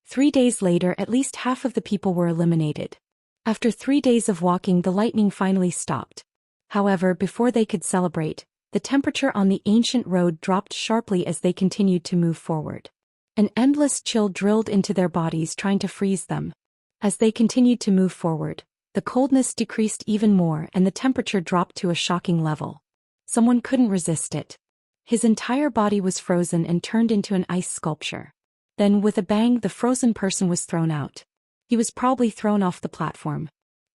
3 days later, at least half of the people were eliminated. After 3 days of walking, the lightning finally stopped. However, before they could celebrate, the temperature on the ancient road dropped sharply as they continued to move forward. An endless chill drilled into their bodies, trying to freeze them. As they continued to move forward, the coldness decreased even more and the temperature dropped to a shocking level. Someone couldn't resist it. His entire body was frozen and turned into an ice sculpture. Then, with a bang, the frozen person was thrown out. He was probably thrown off the platform.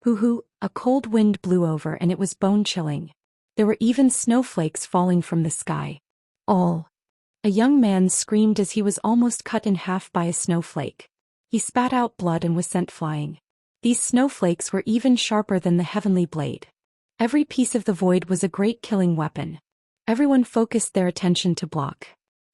Hoo-hoo, a cold wind blew over and it was bone-chilling. There were even snowflakes falling from the sky. A young man screamed as he was almost cut in half by a snowflake. He spat out blood and was sent flying. These snowflakes were even sharper than the heavenly blade. Every piece of the void was a great killing weapon. Everyone focused their attention to block.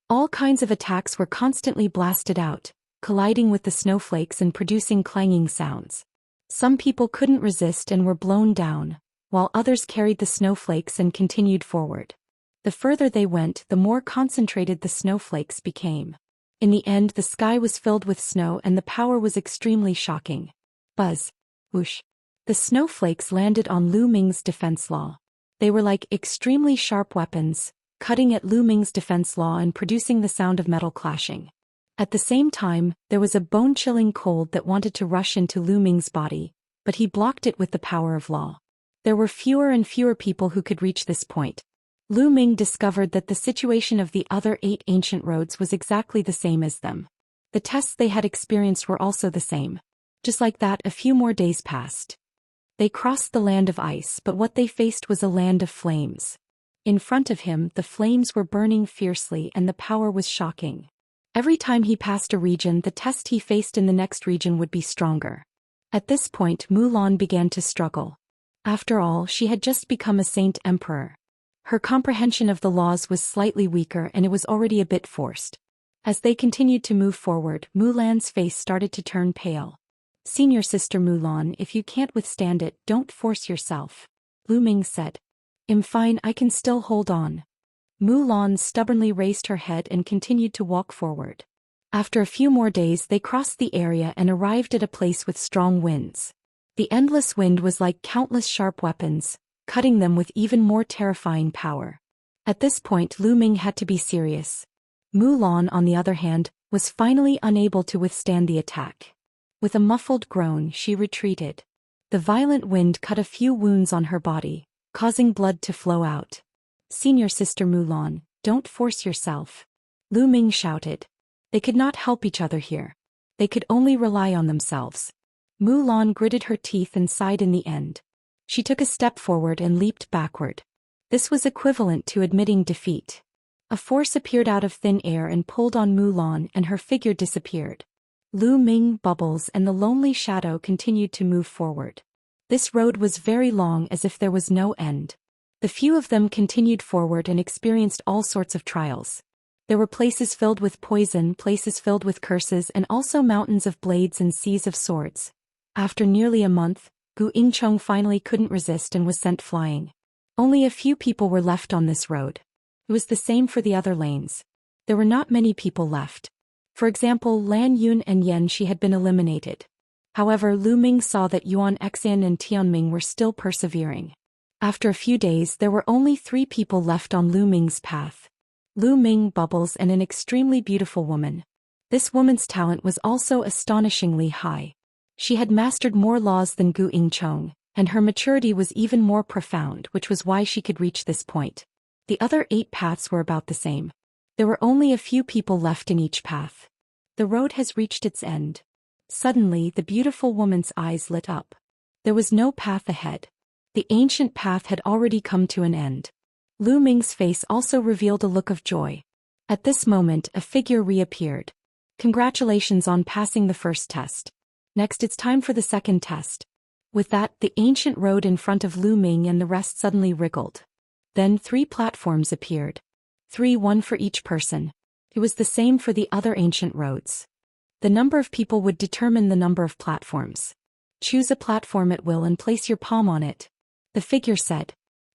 All kinds of attacks were constantly blasted out, colliding with the snowflakes and producing clanging sounds. Some people couldn't resist and were blown down, while others carried the snowflakes and continued forward. The further they went, the more concentrated the snowflakes became. In the end, the sky was filled with snow and the power was extremely shocking. Buzz. Whoosh. The snowflakes landed on Lu Ming's defense law. They were like extremely sharp weapons, cutting at Lu Ming's defense law and producing the sound of metal clashing. At the same time, there was a bone-chilling cold that wanted to rush into Lu Ming's body, but he blocked it with the power of law. There were fewer and fewer people who could reach this point. Lu Ming discovered that the situation of the other 8 ancient roads was exactly the same as them. The tests they had experienced were also the same. Just like that, a few more days passed. They crossed the land of ice, but what they faced was a land of flames. In front of him, the flames were burning fiercely and the power was shocking. Every time he passed a region, the test he faced in the next region would be stronger. At this point, Mulan began to struggle. After all, she had just become a saint emperor. Her comprehension of the laws was slightly weaker and it was already a bit forced. As they continued to move forward, Mulan's face started to turn pale. "Senior sister Mulan, if you can't withstand it, don't force yourself," Lu Ming said. "I'm fine, I can still hold on." Mulan stubbornly raised her head and continued to walk forward. After a few more days, they crossed the area and arrived at a place with strong winds. The endless wind was like countless sharp weapons, cutting them with even more terrifying power. At this point, Lu Ming had to be serious. Mulan, on the other hand, was finally unable to withstand the attack. With a muffled groan, she retreated. The violent wind cut a few wounds on her body, causing blood to flow out. "Senior sister Mulan, don't force yourself," Lu Ming shouted. They could not help each other here. They could only rely on themselves. Mulan gritted her teeth and sighed in the end. She took a step forward and leaped backward. This was equivalent to admitting defeat. A force appeared out of thin air and pulled on Mulan and her figure disappeared. Lu Ming, Bubbles and the lonely shadow continued to move forward. This road was very long, as if there was no end. The few of them continued forward and experienced all sorts of trials. There were places filled with poison, places filled with curses, and also mountains of blades and seas of swords. After nearly a month, Gu Yingcheng finally couldn't resist and was sent flying. Only a few people were left on this road. It was the same for the other lanes. There were not many people left. For example, Lan Yun and Yan Shi had been eliminated. However, Lu Ming saw that Yuan Xian and Tianming were still persevering. After a few days, there were only 3 people left on Lu Ming's path. Lu Ming, Bubbles, and an extremely beautiful woman. This woman's talent was also astonishingly high. She had mastered more laws than Gu Yingcheng, and her maturity was even more profound, which was why she could reach this point. The other 8 paths were about the same. There were only a few people left in each path. The road has reached its end. Suddenly, the beautiful woman's eyes lit up. There was no path ahead. The ancient path had already come to an end. Lu Ming's face also revealed a look of joy. At this moment, a figure reappeared. Congratulations on passing the first test. Next, it's time for the second test. With that, the ancient road in front of Lu Ming and the rest suddenly wriggled. Then 3 platforms appeared. 3, 1 for each person. It was the same for the other ancient roads. The number of people would determine the number of platforms. Choose a platform at will and place your palm on it, the figure said.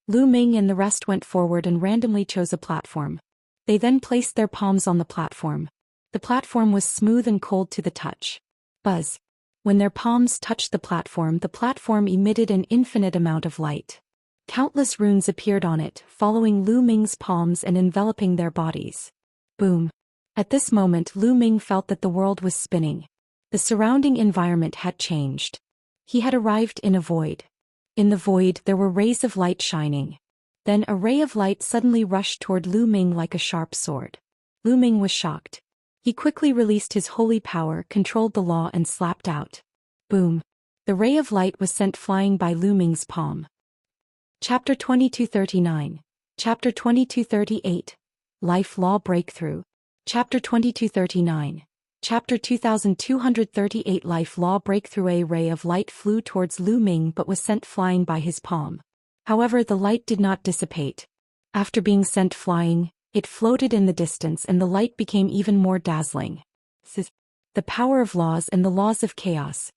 Lu Ming and the rest went forward and randomly chose a platform. They then placed their palms on the platform. The platform was smooth and cold to the touch. Buzz. When their palms touched the platform emitted an infinite amount of light. Countless runes appeared on it, following Lu Ming's palms and enveloping their bodies. Boom. At this moment, Lu Ming felt that the world was spinning. The surrounding environment had changed. He had arrived in a void. In the void, there were rays of light shining. Then a ray of light suddenly rushed toward Lu Ming like a sharp sword. Lu Ming was shocked. He quickly released his holy power, controlled the law, and slapped out. Boom. The ray of light was sent flying by Lu Ming's palm. Chapter 2239. Chapter 2238. Life Law Breakthrough. Chapter 2239. Chapter 2238. Life Law Breakthrough. A ray of light flew towards Lu Ming but was sent flying by his palm. However, the light did not dissipate. After being sent flying, it floated in the distance and the light became even more dazzling. The power of laws and the laws of chaos.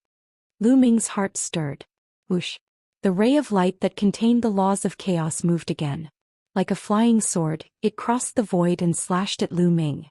Lu Ming's heart stirred. Whoosh. The ray of light that contained the laws of chaos moved again. Like a flying sword, it crossed the void and slashed at Lu Ming.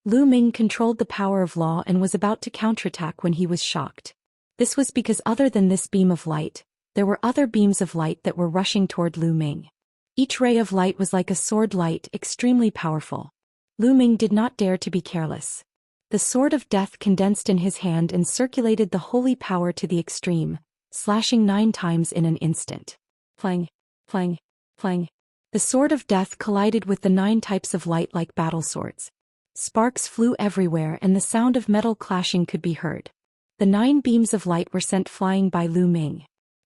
Lu Ming controlled the power of law and was about to counterattack when he was shocked. This was because other than this beam of light, there were other beams of light that were rushing toward Lu Ming. Each ray of light was like a sword light, extremely powerful. Lu Ming did not dare to be careless. The sword of death condensed in his hand and circulated the holy power to the extreme, slashing 9 times in an instant. Clang, clang, clang. The sword of death collided with the 9 types of light like battle swords. Sparks flew everywhere and the sound of metal clashing could be heard. The 9 beams of light were sent flying by Lu Ming.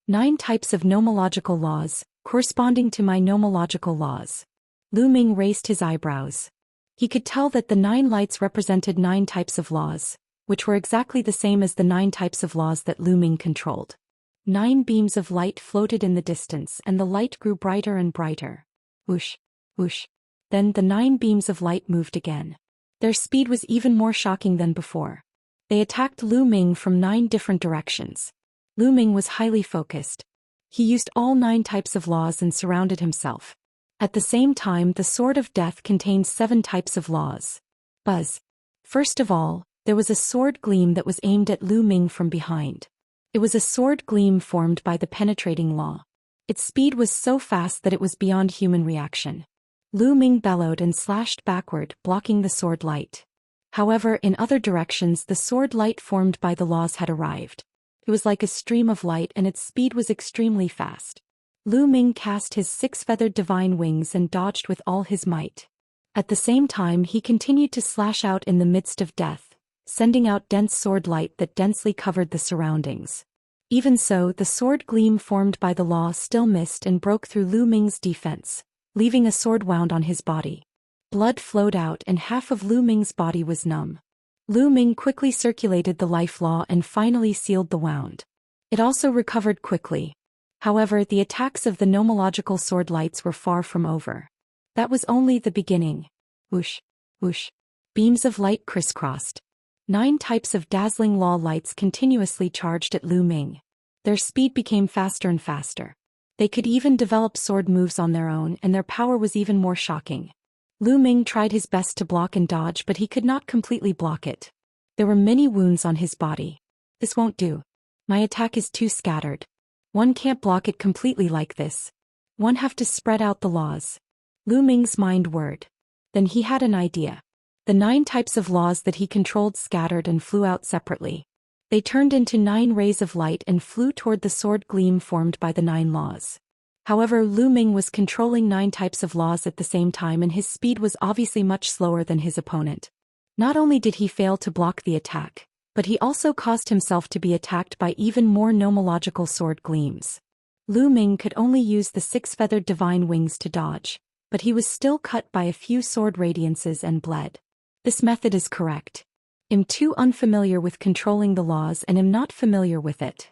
9 types of nomological laws, corresponding to my nomological laws. Lu Ming raised his eyebrows. He could tell that the 9 lights represented 9 types of laws, which were exactly the same as the 9 types of laws that Lu Ming controlled. 9 beams of light floated in the distance and the light grew brighter and brighter. Whoosh, whoosh. Then the 9 beams of light moved again. Their speed was even more shocking than before. They attacked Lu Ming from 9 different directions. Lu Ming was highly focused. He used all 9 types of laws and surrounded himself. At the same time, the sword of death contained 7 types of laws. Buzz. First of all, there was a sword gleam that was aimed at Lu Ming from behind. It was a sword gleam formed by the penetrating law. Its speed was so fast that it was beyond human reaction. Lu Ming bellowed and slashed backward, blocking the sword light. However, in other directions the sword light formed by the laws had arrived. It was like a stream of light and its speed was extremely fast. Lu Ming cast his 6-feathered divine wings and dodged with all his might. At the same time he continued to slash out in the midst of death, sending out dense sword light that densely covered the surroundings. Even so, the sword gleam formed by the law still missed and broke through Lu Ming's defense, leaving a sword wound on his body. Blood flowed out and half of Lu Ming's body was numb. Lu Ming quickly circulated the life law and finally sealed the wound. It also recovered quickly. However, the attacks of the nomological sword lights were far from over. That was only the beginning. Whoosh. Whoosh. Beams of light crisscrossed. 9 types of dazzling law lights continuously charged at Lu Ming. Their speed became faster and faster. They could even develop sword moves on their own, and their power was even more shocking. Lu Ming tried his best to block and dodge, but he could not completely block it. There were many wounds on his body. This won't do. My attack is too scattered. One can't block it completely like this. One have to spread out the laws. Lu Ming's mind whirred. Then he had an idea. The 9 types of laws that he controlled scattered and flew out separately. They turned into 9 rays of light and flew toward the sword gleam formed by the 9 laws. However, Lu Ming was controlling 9 types of laws at the same time, and his speed was obviously much slower than his opponent. Not only did he fail to block the attack, but he also caused himself to be attacked by even more nomological sword gleams. Lu Ming could only use the 6-feathered divine wings to dodge, but he was still cut by a few sword radiances and bled. This method is correct. I'm too unfamiliar with controlling the laws and am not familiar with it.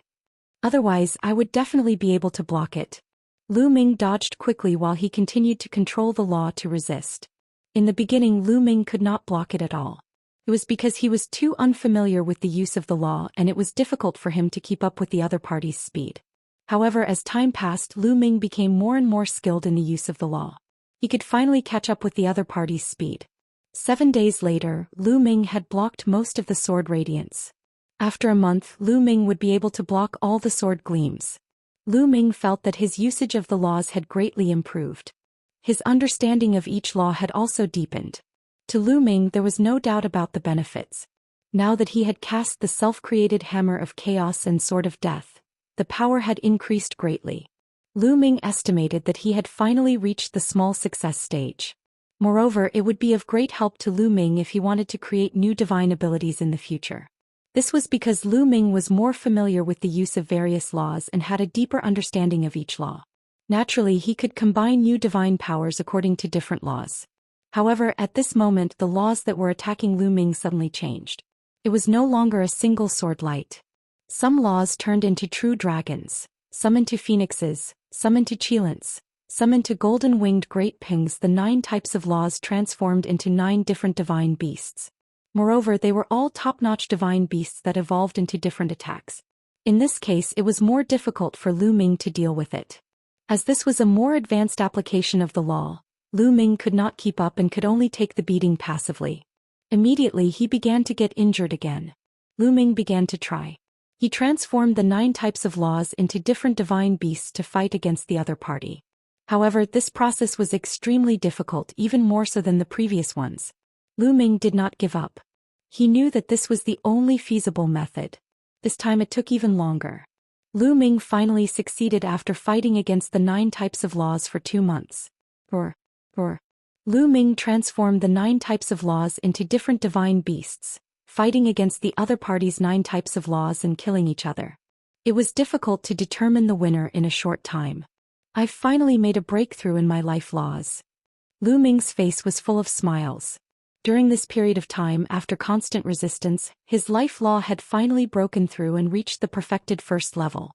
Otherwise, I would definitely be able to block it. Lu Ming dodged quickly while he continued to control the law to resist. In the beginning, Lu Ming could not block it at all. It was because he was too unfamiliar with the use of the law, and it was difficult for him to keep up with the other party's speed. However, as time passed, Lu Ming became more and more skilled in the use of the law. He could finally catch up with the other party's speed. 7 days later, Lu Ming had blocked most of the sword radiance. After a month, Lu Ming would be able to block all the sword gleams. Lu Ming felt that his usage of the laws had greatly improved. His understanding of each law had also deepened. To Lu Ming, there was no doubt about the benefits. Now that he had cast the self-created hammer of chaos and sword of death, the power had increased greatly. Lu Ming estimated that he had finally reached the small success stage. Moreover, it would be of great help to Lu Ming if he wanted to create new divine abilities in the future. This was because Lu Ming was more familiar with the use of various laws and had a deeper understanding of each law. Naturally, he could combine new divine powers according to different laws. However, at this moment, the laws that were attacking Lu Ming suddenly changed. It was no longer a single sword light. Some laws turned into true dragons, some into phoenixes, some into cheilants, some into golden-winged great pings. The 9 types of laws transformed into 9 different divine beasts. Moreover, they were all top-notch divine beasts that evolved into different attacks. In this case, it was more difficult for Lu Ming to deal with it. As this was a more advanced application of the law, Lu Ming could not keep up and could only take the beating passively. Immediately, he began to get injured again. Lu Ming began to try. He transformed the 9 types of laws into different divine beasts to fight against the other party. However, this process was extremely difficult, even more so than the previous ones. Lu Ming did not give up. He knew that this was the only feasible method. This time it took even longer. Lu Ming finally succeeded after fighting against the 9 types of laws for 2 months. Lu Ming transformed the 9 types of laws into different divine beasts, fighting against the other party's 9 types of laws and killing each other. It was difficult to determine the winner in a short time. I've finally made a breakthrough in my life laws. Lu Ming's face was full of smiles. During this period of time, after constant resistance, his life law had finally broken through and reached the perfected first level.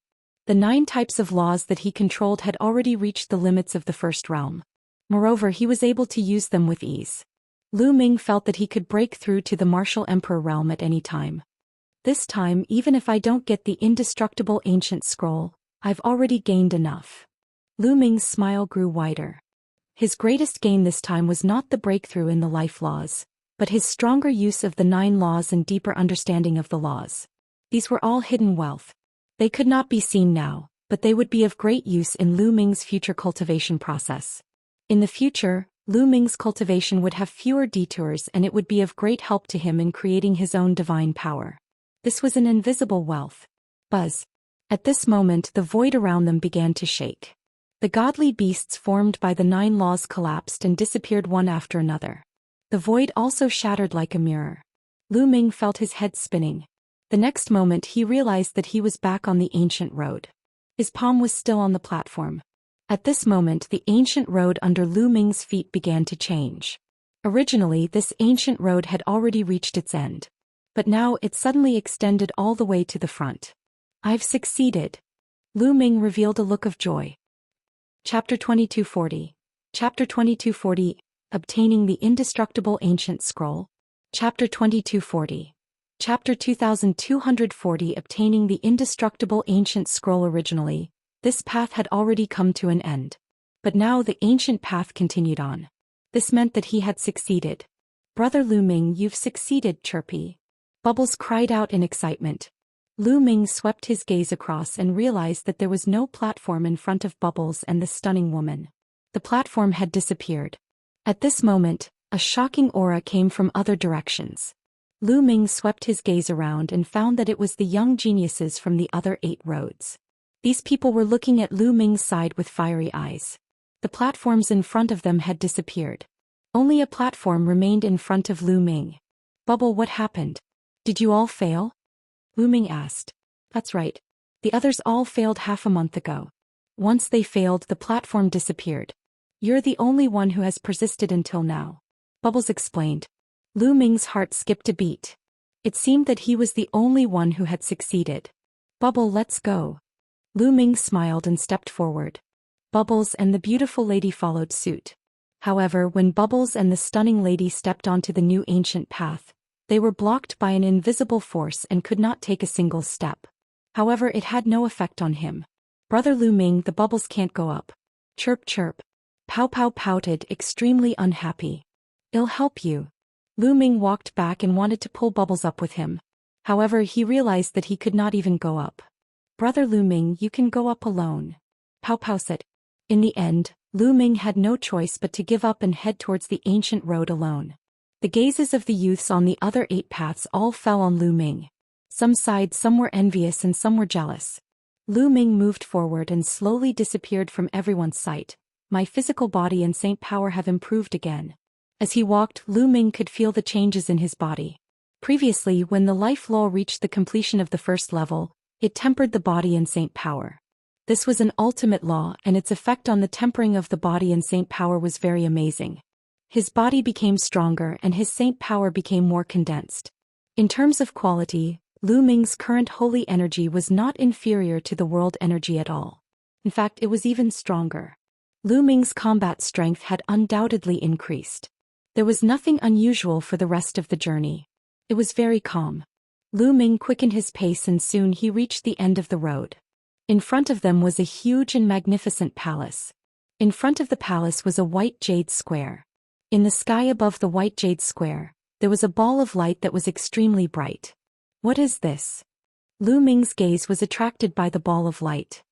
The 9 types of laws that he controlled had already reached the limits of the first realm. Moreover, he was able to use them with ease. Lu Ming felt that he could break through to the martial emperor realm at any time. This time, even if I don't get the indestructible ancient scroll, I've already gained enough. Lu Ming's smile grew wider. His greatest gain this time was not the breakthrough in the life laws, but his stronger use of the 9 laws and deeper understanding of the laws. These were all hidden wealth. They could not be seen now, but they would be of great use in Lu Ming's future cultivation process. In the future, Lu Ming's cultivation would have fewer detours, and it would be of great help to him in creating his own divine power. This was an invisible wealth. Buzz. At this moment, the void around them began to shake. The godly beasts formed by the 9 laws collapsed and disappeared one after another. The void also shattered like a mirror. Lu Ming felt his head spinning. The next moment he realized that he was back on the ancient road. His palm was still on the platform. At this moment, the ancient road under Lu Ming's feet began to change. Originally, this ancient road had already reached its end. But now it suddenly extended all the way to the front. I've succeeded. Lu Ming revealed a look of joy. Chapter 2240. Chapter 2240. Obtaining the Indestructible Ancient Scroll. Chapter 2240. Chapter 2240. Obtaining the Indestructible Ancient Scroll. Originally, this path had already come to an end. But now the ancient path continued on. This meant that he had succeeded. Brother Lu Ming, you've succeeded, Chirpy. Bubbles cried out in excitement. Lu Ming swept his gaze across and realized that there was no platform in front of Bubbles and the stunning woman. The platform had disappeared. At this moment, a shocking aura came from other directions. Lu Ming swept his gaze around and found that it was the young geniuses from the other 8 roads. These people were looking at Lu Ming's side with fiery eyes. The platforms in front of them had disappeared. Only a platform remained in front of Lu Ming. Bubble, what happened? Did you all fail? Lu Ming asked. That's right. The others all failed half a month ago. Once they failed, the platform disappeared. You're the only one who has persisted until now. Bubbles explained. Lu Ming's heart skipped a beat. It seemed that he was the only one who had succeeded. Bubble, let's go. Lu Ming smiled and stepped forward. Bubbles and the beautiful lady followed suit. However, when Bubbles and the stunning lady stepped onto the new ancient path, they were blocked by an invisible force and could not take a single step. However, it had no effect on him. Brother Lu Ming, the bubbles can't go up. Chirp chirp. Pow Pow pouted, extremely unhappy. I'll help you. Lu Ming walked back and wanted to pull Bubbles up with him. However, he realized that he could not even go up. Brother Lu Ming, you can go up alone. Pow Pow said. In the end, Lu Ming had no choice but to give up and head towards the ancient road alone. The gazes of the youths on the other 8 paths all fell on Lu Ming. Some sighed, some were envious, and some were jealous. Lu Ming moved forward and slowly disappeared from everyone's sight. My physical body and saint power have improved again. As he walked, Lu Ming could feel the changes in his body. Previously, when the life law reached the completion of the first level, it tempered the body and saint power. This was an ultimate law, and its effect on the tempering of the body and saint power was very amazing. His body became stronger and his saint power became more condensed. In terms of quality, Lu Ming's current holy energy was not inferior to the world energy at all. In fact, it was even stronger. Lu Ming's combat strength had undoubtedly increased. There was nothing unusual for the rest of the journey. It was very calm. Lu Ming quickened his pace and soon he reached the end of the road. In front of them was a huge and magnificent palace. In front of the palace was a white jade square. In the sky above the white jade square, there was a ball of light that was extremely bright. What is this? Lu Ming's gaze was attracted by the ball of light.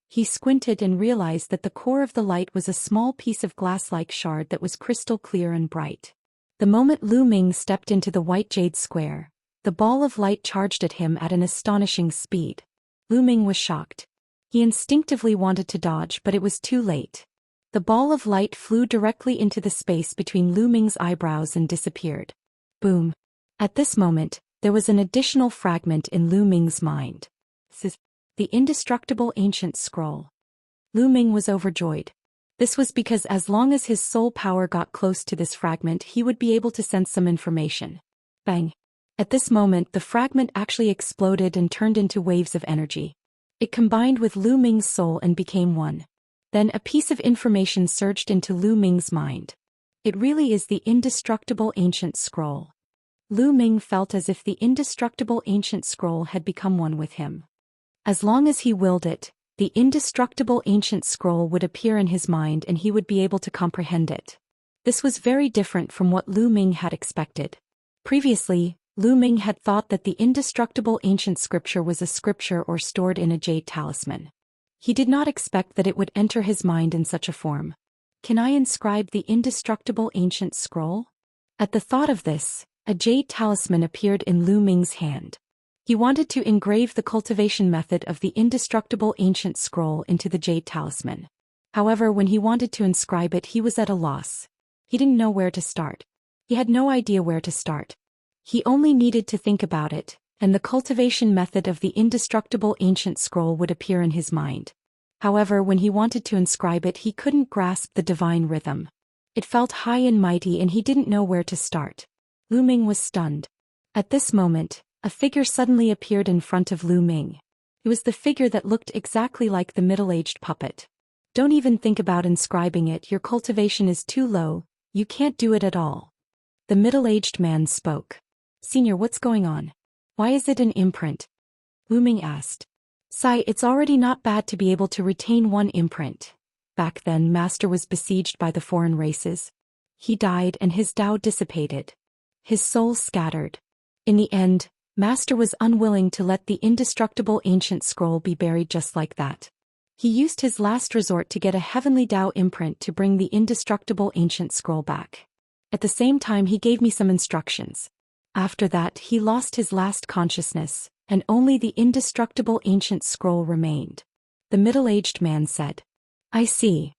He squinted and realized that the core of the light was a small piece of glass-like shard that was crystal clear and bright. The moment Lu Ming stepped into the white jade square, the ball of light charged at him at an astonishing speed. Lu Ming was shocked. He instinctively wanted to dodge, but it was too late. The ball of light flew directly into the space between Lu Ming's eyebrows and disappeared. Boom. At this moment, there was an additional fragment in Lu Ming's mind. The Indestructible Ancient Scroll. Lu Ming was overjoyed. This was because as long as his soul power got close to this fragment, he would be able to sense some information. Bang. At this moment, the fragment actually exploded and turned into waves of energy. It combined with Lu Ming's soul and became one. Then a piece of information surged into Lu Ming's mind. It really is the Indestructible Ancient Scroll. Lu Ming felt as if the Indestructible Ancient Scroll had become one with him. As long as he willed it, the Indestructible Ancient Scroll would appear in his mind and he would be able to comprehend it. This was very different from what Lu Ming had expected. Previously, Lu Ming had thought that the Indestructible Ancient Scripture was a scripture or stored in a jade talisman. He did not expect that it would enter his mind in such a form. Can I inscribe the Indestructible Ancient Scroll? At the thought of this, a jade talisman appeared in Lu Ming's hand. He wanted to engrave the cultivation method of the Indestructible Ancient Scroll into the jade talisman. However, when he wanted to inscribe it, he was at a loss. He didn't know where to start. He had no idea where to start. He only needed to think about it, and the cultivation method of the Indestructible Ancient Scroll would appear in his mind. However, when he wanted to inscribe it, he couldn't grasp the divine rhythm. It felt high and mighty and he didn't know where to start. Lu Ming was stunned. At this moment, a figure suddenly appeared in front of Lu Ming. It was the figure that looked exactly like the middle-aged puppet. Don't even think about inscribing it, your cultivation is too low, You can't do it at all. The middle-aged man spoke. Senior, what's going on? Why is it an imprint? Lu Ming asked. Sai, it's already not bad to be able to retain one imprint. Back then, Master was besieged by the foreign races. He died and his Tao dissipated. His soul scattered. In the end, Master was unwilling to let the indestructible ancient scroll be buried just like that. He used his last resort to get a heavenly Tao imprint to bring the indestructible ancient scroll back. At the same time, he gave me some instructions. After that, he lost his last consciousness, and only the indestructible ancient scroll remained. The middle-aged man said. I see.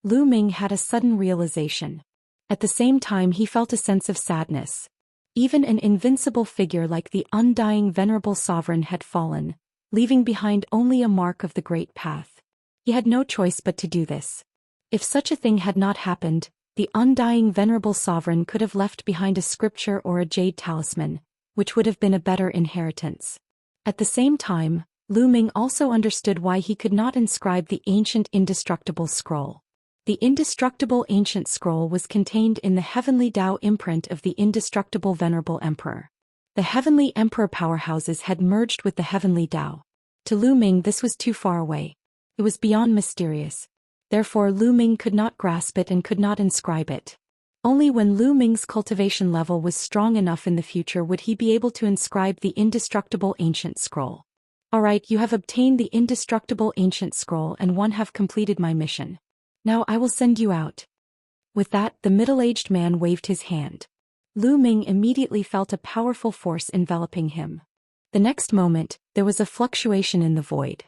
Lu Ming had a sudden realization. At the same time, he felt a sense of sadness. Even an invincible figure like the undying venerable sovereign had fallen, leaving behind only a mark of the great path. He had no choice but to do this. If such a thing had not happened, the undying venerable sovereign could have left behind a scripture or a jade talisman, which would have been a better inheritance. At the same time, Lu Ming also understood why he could not inscribe the ancient indestructible scroll. The indestructible ancient scroll was contained in the heavenly Tao imprint of the indestructible venerable emperor. The heavenly emperor powerhouses had merged with the heavenly Tao. To Lu Ming, this was too far away. It was beyond mysterious. Therefore, Lu Ming could not grasp it and could not inscribe it. Only when Lu Ming's cultivation level was strong enough in the future would he be able to inscribe the indestructible ancient scroll. Alright, you have obtained the indestructible ancient scroll and have completed my mission. Now I will send you out. With that, the middle-aged man waved his hand. Lu Ming immediately felt a powerful force enveloping him. The next moment, there was a fluctuation in the void.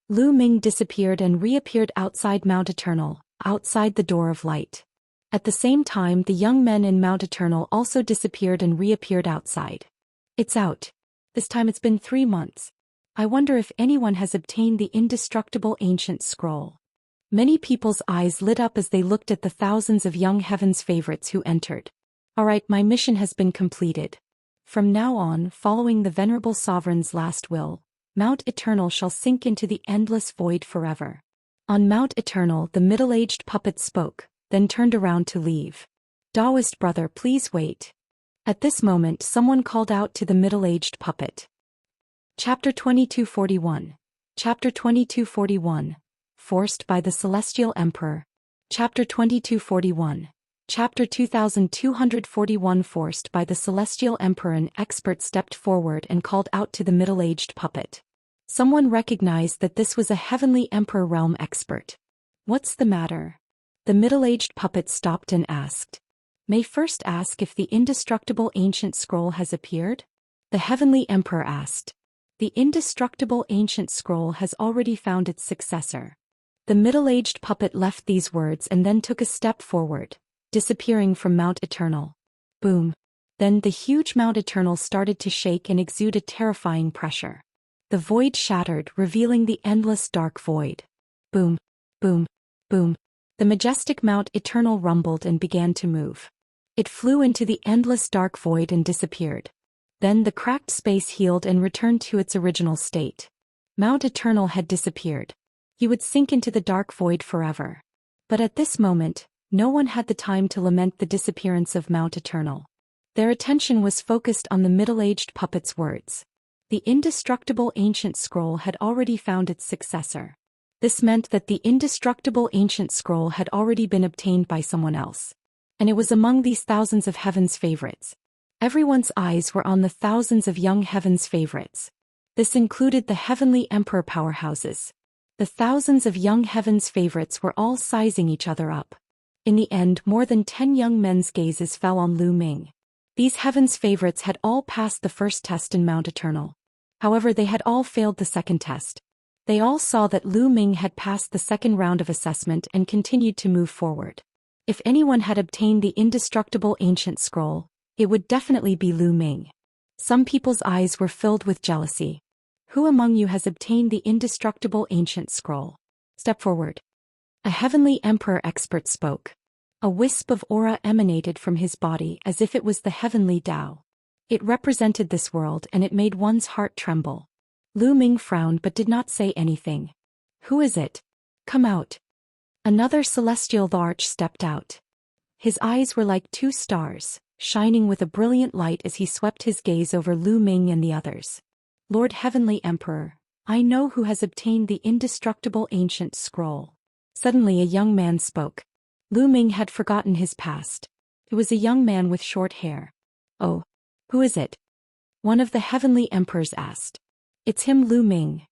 Lu Ming disappeared and reappeared outside Mount Eternal, outside the Door of Light. At the same time, the young men in Mount Eternal also disappeared and reappeared outside. It's out. This time it's been 3 months. I wonder if anyone has obtained the indestructible ancient scroll. Many people's eyes lit up as they looked at the thousands of young heaven's favorites who entered. Alright, my mission has been completed. From now on, following the venerable sovereign's last will, Mount Eternal shall sink into the endless void forever. On Mount Eternal, the middle-aged puppet spoke, then turned around to leave. Daoist brother, please wait. At this moment, someone called out to the middle-aged puppet. Chapter 2241. Chapter 2241. Forced by the Celestial Emperor. Chapter 2241. Chapter 2241. Forced by the Celestial Emperor. An expert stepped forward and called out to the middle-aged puppet. Someone recognized that this was a Heavenly Emperor realm expert. What's the matter? The middle-aged puppet stopped and asked. May first ask if the indestructible ancient scroll has appeared? The Heavenly Emperor asked. The indestructible ancient scroll has already found its successor. The middle-aged puppet left these words and then took a step forward, disappearing from Mount Eternal. Boom. Then the huge Mount Eternal started to shake and exude a terrifying pressure. The void shattered, revealing the endless dark void. Boom. Boom. Boom. The majestic Mount Eternal rumbled and began to move. It flew into the endless dark void and disappeared. Then the cracked space healed and returned to its original state. Mount Eternal had disappeared. He would sink into the dark void forever. But at this moment, no one had the time to lament the disappearance of Mount Eternal. Their attention was focused on the middle-aged puppet's words. The indestructible ancient scroll had already found its successor. This meant that the indestructible ancient scroll had already been obtained by someone else. And it was among these thousands of heaven's favorites. Everyone's eyes were on the thousands of young heaven's favorites. This included the Heavenly Emperor powerhouses. The thousands of young heaven's favorites were all sizing each other up. In the end, more than 10 young men's gazes fell on Lu Ming. These heaven's favorites had all passed the first test in Mount Eternal. However, they had all failed the second test. They all saw that Lu Ming had passed the second round of assessment and continued to move forward. If anyone had obtained the indestructible ancient scroll, it would definitely be Lu Ming. Some people's eyes were filled with jealousy. Who among you has obtained the indestructible ancient scroll? Step forward. A Heavenly Emperor expert spoke. A wisp of aura emanated from his body as if it was the heavenly Tao. It represented this world and it made one's heart tremble. Lu Ming frowned but did not say anything. Who is it? Come out. Another celestial Thearch stepped out. His eyes were like two stars, shining with a brilliant light as he swept his gaze over Lu Ming and the others. Lord Heavenly Emperor, I know who has obtained the indestructible ancient scroll. Suddenly a young man spoke. Lu Ming had forgotten his past. It was a young man with short hair. Oh, who is it? One of the Heavenly Emperors asked. It's him, Lu Ming.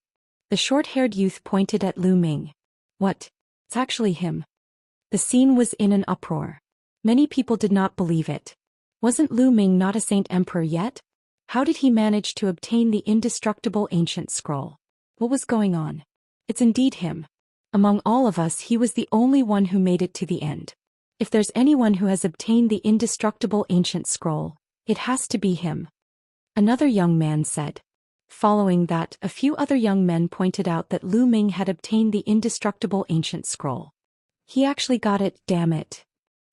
The short-haired youth pointed at Lu Ming. What? It's actually him. The scene was in an uproar. Many people did not believe it. Wasn't Lu Ming not a saint emperor yet? How did he manage to obtain the indestructible ancient scroll? What was going on? It's indeed him. Among all of us, he was the only one who made it to the end. If there's anyone who has obtained the indestructible ancient scroll, it has to be him. Another young man said. Following that, a few other young men pointed out that Lu Ming had obtained the indestructible ancient scroll. He actually got it, damn it.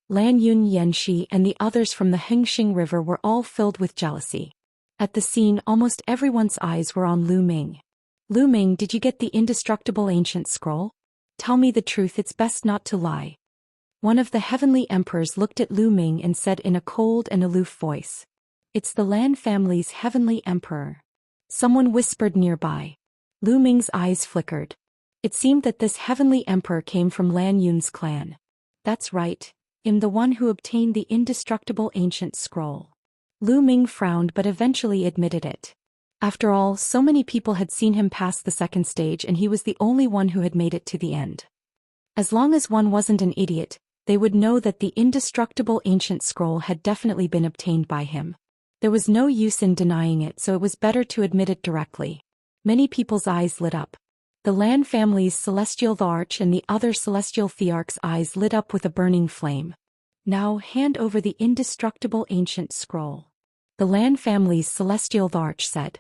Lan Yun Yanxi and the others from the Hengxing River were all filled with jealousy. At the scene, almost everyone's eyes were on Lu Ming. Lu Ming, did you get the indestructible ancient scroll? Tell me the truth, it's best not to lie. One of the Heavenly Emperors looked at Lu Ming and said in a cold and aloof voice. It's the Lan family's Heavenly Emperor. Someone whispered nearby. Lu Ming's eyes flickered. It seemed that this Heavenly Emperor came from Lan Yun's clan. That's right. I'm the one who obtained the indestructible ancient scroll. Lu Ming frowned but eventually admitted it. After all, so many people had seen him pass the second stage and he was the only one who had made it to the end. As long as one wasn't an idiot, they would know that the indestructible ancient scroll had definitely been obtained by him. There was no use in denying it, so it was better to admit it directly. Many people's eyes lit up. The Lan family's celestial Thearch and the other celestial Thearch's eyes lit up with a burning flame. Now hand over the indestructible ancient scroll. The Lan family's celestial Thearch said.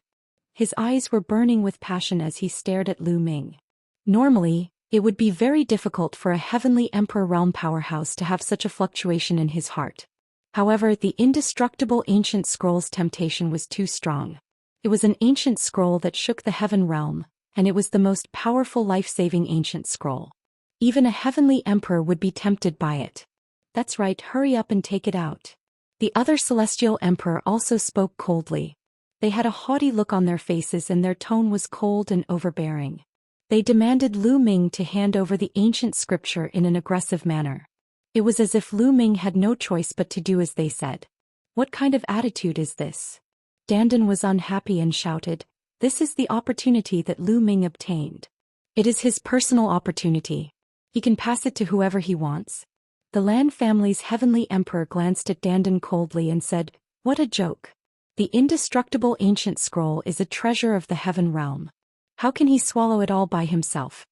His eyes were burning with passion as he stared at Lu Ming. Normally, it would be very difficult for a Heavenly Emperor realm powerhouse to have such a fluctuation in his heart. However, the indestructible ancient scroll's temptation was too strong. It was an ancient scroll that shook the heaven realm, and it was the most powerful life-saving ancient scroll. Even a Heavenly Emperor would be tempted by it. That's right, hurry up and take it out. The other Celestial Emperor also spoke coldly. They had a haughty look on their faces and their tone was cold and overbearing. They demanded Lu Ming to hand over the ancient scripture in an aggressive manner. It was as if Lu Ming had no choice but to do as they said. What kind of attitude is this? Dandan was unhappy and shouted, this is the opportunity that Lu Ming obtained. It is his personal opportunity. He can pass it to whoever he wants. The Lan family's Heavenly Emperor glanced at Dandan coldly and said, what a joke. The indestructible ancient scroll is a treasure of the heaven realm. How can he swallow it all by himself?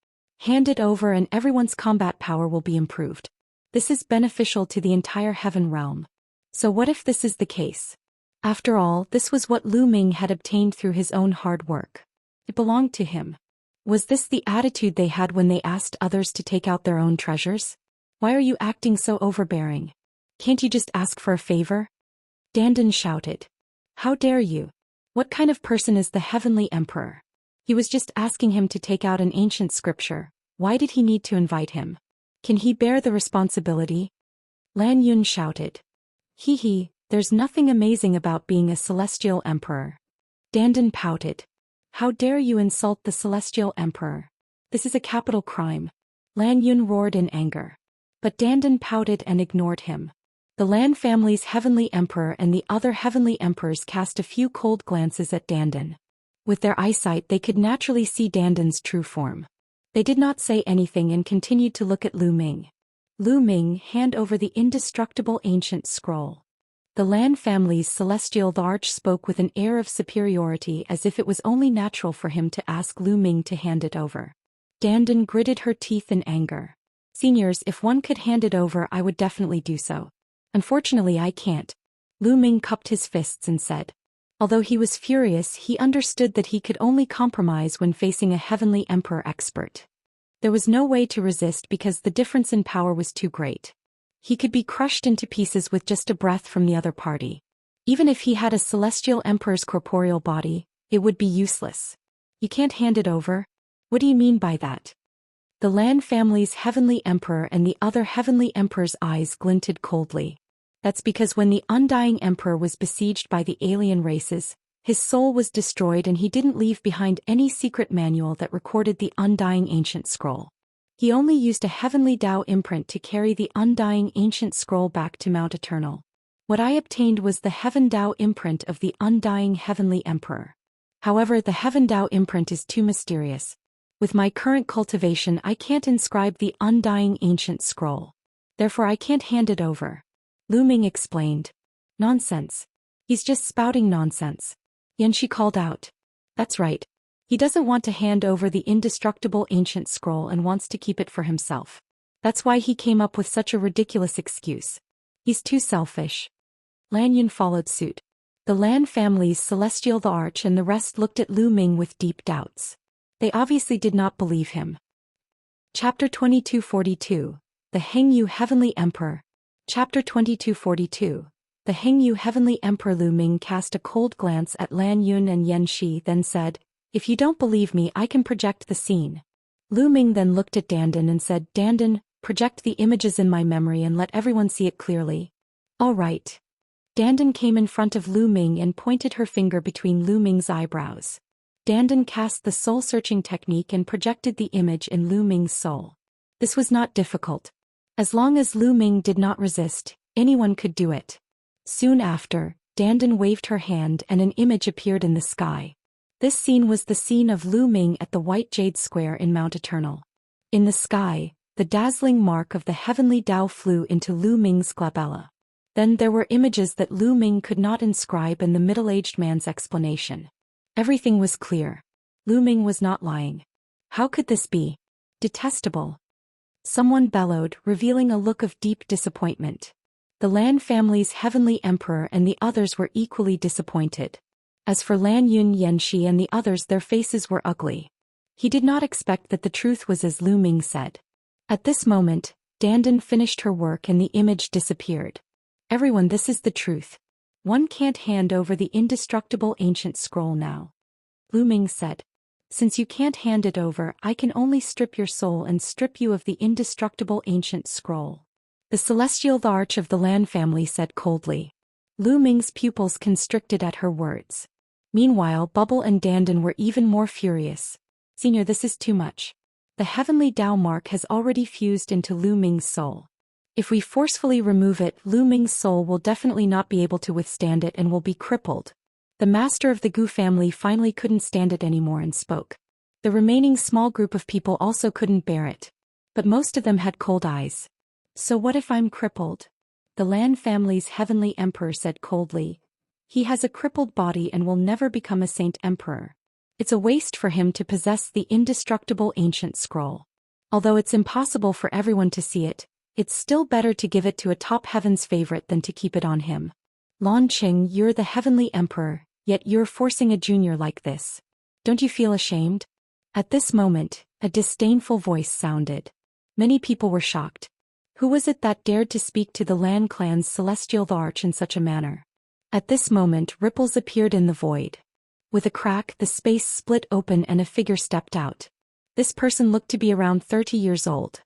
Hand it over and everyone's combat power will be improved. This is beneficial to the entire heaven realm. So what if this is the case? After all, this was what Lu Ming had obtained through his own hard work. It belonged to him. Was this the attitude they had when they asked others to take out their own treasures? Why are you acting so overbearing? Can't you just ask for a favor? Dandan shouted. How dare you? What kind of person is the Heavenly Emperor? He was just asking him to take out an ancient scripture. Why did he need to invite him? Can he bear the responsibility? Lan Yun shouted. Hee, there's nothing amazing about being a celestial emperor. Dandan pouted. How dare you insult the celestial emperor? This is a capital crime. Lan Yun roared in anger. But Dandan pouted and ignored him. The Lan family's Heavenly Emperor and the other Heavenly Emperors cast a few cold glances at Dandan. With their eyesight they could naturally see Dandan's true form. They did not say anything and continued to look at Lu Ming. Lu Ming, hand over the indestructible ancient scroll. The Lan family's celestial Thearch spoke with an air of superiority as if it was only natural for him to ask Lu Ming to hand it over. Dandan gritted her teeth in anger. Seniors, if one could hand it over I would definitely do so. Unfortunately I can't. Lu Ming cupped his fists and said. Although he was furious, he understood that he could only compromise when facing a Heavenly Emperor expert. There was no way to resist because the difference in power was too great. He could be crushed into pieces with just a breath from the other party. Even if he had a Celestial Emperor's corporeal body, it would be useless. You can't hand it over? What do you mean by that? The Lan family's heavenly emperor and the other heavenly emperor's eyes glinted coldly. That's because when the undying emperor was besieged by the alien races, his soul was destroyed and he didn't leave behind any secret manual that recorded the undying ancient scroll. He only used a heavenly Dao imprint to carry the undying ancient scroll back to Mount Eternal. What I obtained was the Heaven Dao imprint of the undying heavenly emperor. However, the Heaven Dao imprint is too mysterious. With my current cultivation, I can't inscribe the undying ancient scroll. Therefore I can't hand it over. Ming explained. Nonsense. He's just spouting nonsense. Xianxia called out. That's right. He doesn't want to hand over the indestructible ancient scroll and wants to keep it for himself. That's why he came up with such a ridiculous excuse. He's too selfish. Lan Yun followed suit. The Lan family's celestial Thearch and the rest looked at Ming with deep doubts. They obviously did not believe him. Chapter 2242. The Heng Yu Heavenly Emperor. Chapter 2242. The Heng Yu Heavenly Emperor. Ming cast a cold glance at Lan Yun and Xianxia, then said, "If you don't believe me, I can project the scene." Ming then looked at Dandan and said, "Dandan, project the images in my memory and let everyone see it clearly." "All right." Dandan came in front of Ming and pointed her finger between Ming's eyebrows. Dandan cast the soul-searching technique and projected the image in Ming's soul. This was not difficult. As long as Ming did not resist, anyone could do it. Soon after, Dandan waved her hand and an image appeared in the sky. This scene was the scene of Ming at the White Jade Square in Mount Eternal. In the sky, the dazzling mark of the heavenly Dao flew into Ming's glabella. Then there were images that Ming could not inscribe and the middle-aged man's explanation. Everything was clear. Ming was not lying. How could this be? Detestable. Someone bellowed, revealing a look of deep disappointment. The Lan family's heavenly emperor and the others were equally disappointed. As for Lan Yun, Xianxia and the others, their faces were ugly. He did not expect that the truth was as Ming said. At this moment, Dandan finished her work and the image disappeared. "Everyone, this is the truth. One can't hand over the indestructible ancient scroll now," Ming said. "Since you can't hand it over, I can only strip your soul and strip you of the indestructible ancient scroll." The celestial Thearch of the Lan family said coldly. Ming's pupils constricted at her words. Meanwhile, Bubble and Dandan were even more furious. "Senior, this is too much. The heavenly Dao mark has already fused into Ming's soul. If we forcefully remove it, Ming's soul will definitely not be able to withstand it and will be crippled." The master of the Gu family finally couldn't stand it anymore and spoke. The remaining small group of people also couldn't bear it. But most of them had cold eyes. "So what if I'm crippled?" The Lan family's heavenly emperor said coldly. "He has a crippled body and will never become a saint emperor. It's a waste for him to possess the indestructible ancient scroll. Although it's impossible for everyone to see it, it's still better to give it to a top heaven's favorite than to keep it on him. Lan Qing, you're the heavenly emperor, yet you're forcing a junior like this. Don't you feel ashamed?" At this moment, a disdainful voice sounded. Many people were shocked. Who was it that dared to speak to the Lan clan's celestial Thearch in such a manner? At this moment, ripples appeared in the void. With a crack, the space split open and a figure stepped out. This person looked to be around 30 years old.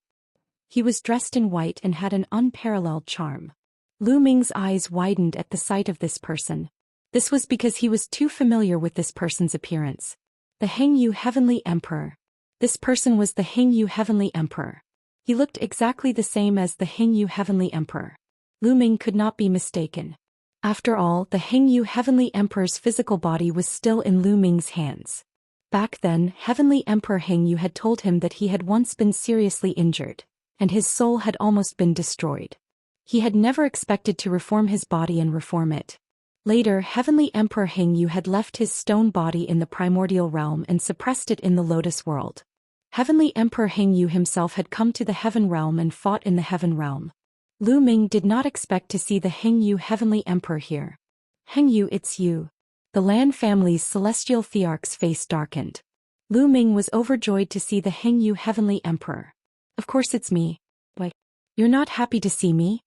He was dressed in white and had an unparalleled charm. Ming's eyes widened at the sight of this person. This was because he was too familiar with this person's appearance. The Heng Yu Heavenly Emperor. This person was the Heng Yu Heavenly Emperor. He looked exactly the same as the Heng Yu Heavenly Emperor. Ming could not be mistaken. After all, the Heng Yu Heavenly Emperor's physical body was still in Ming's hands. Back then, Heavenly Emperor Heng Yu had told him that he had once been seriously injured, and his soul had almost been destroyed. He had never expected to reform his body and reform it. Later, Heavenly Emperor Heng Yu had left his stone body in the primordial realm and suppressed it in the Lotus world. Heavenly Emperor Heng Yu himself had come to the Heaven realm and fought in the Heaven realm. Ming did not expect to see the Heng Yu Heavenly Emperor here. "Heng Yu, it's you." The Lan family's celestial Thearch's face darkened. Ming was overjoyed to see the Heng Yu Heavenly Emperor. "Of course it's me. Why? You're not happy to see me?"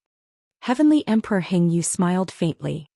Heavenly Emperor Heng Yu smiled faintly.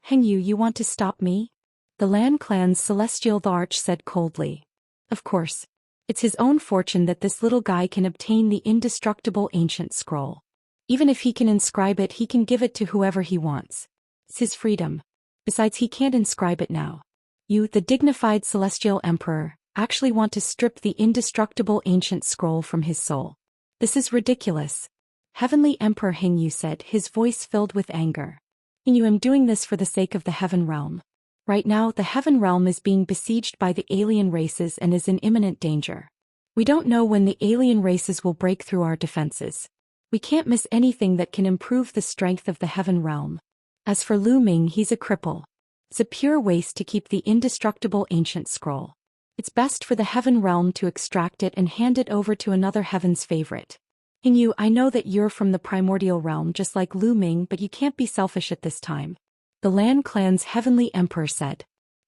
"Heng Yu, you want to stop me?" The Lan clan's celestial Thearch said coldly. "Of course. It's his own fortune that this little guy can obtain the indestructible ancient scroll. Even if he can inscribe it, he can give it to whoever he wants. It's his freedom. Besides, he can't inscribe it now. You, the dignified celestial emperor, actually want to strip the indestructible ancient scroll from his soul. This is ridiculous. Heavenly Emperor Heng Yu said, his voice filled with anger. Heng Yu, am doing this for the sake of the Heaven Realm. Right now, the Heaven Realm is being besieged by the alien races and is in imminent danger. We don't know when the alien races will break through our defenses. We can't miss anything that can improve the strength of the Heaven Realm. As for Lu Ming, he's a cripple. It's a pure waste to keep the indestructible ancient scroll. It's best for the Heaven Realm to extract it and hand it over to another Heaven's favorite. Heng Yu, I know that you're from the primordial realm just like Lu Ming, but you can't be selfish at this time. The Lan clan's Heavenly Emperor said.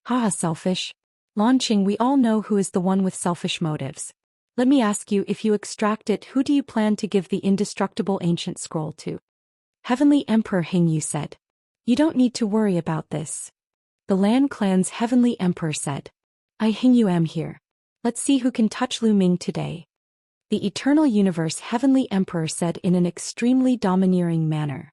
Haha, selfish. Launching, we all know who is the one with selfish motives. Let me ask you, if you extract it, who do you plan to give the indestructible ancient scroll to? Heavenly Emperor Heng Yu said. You don't need to worry about this. The Lan clan's Heavenly Emperor said. I, Heng Yu, am here. Let's see who can touch Lu Ming today. The Eternal Universe Heavenly Emperor said in an extremely domineering manner.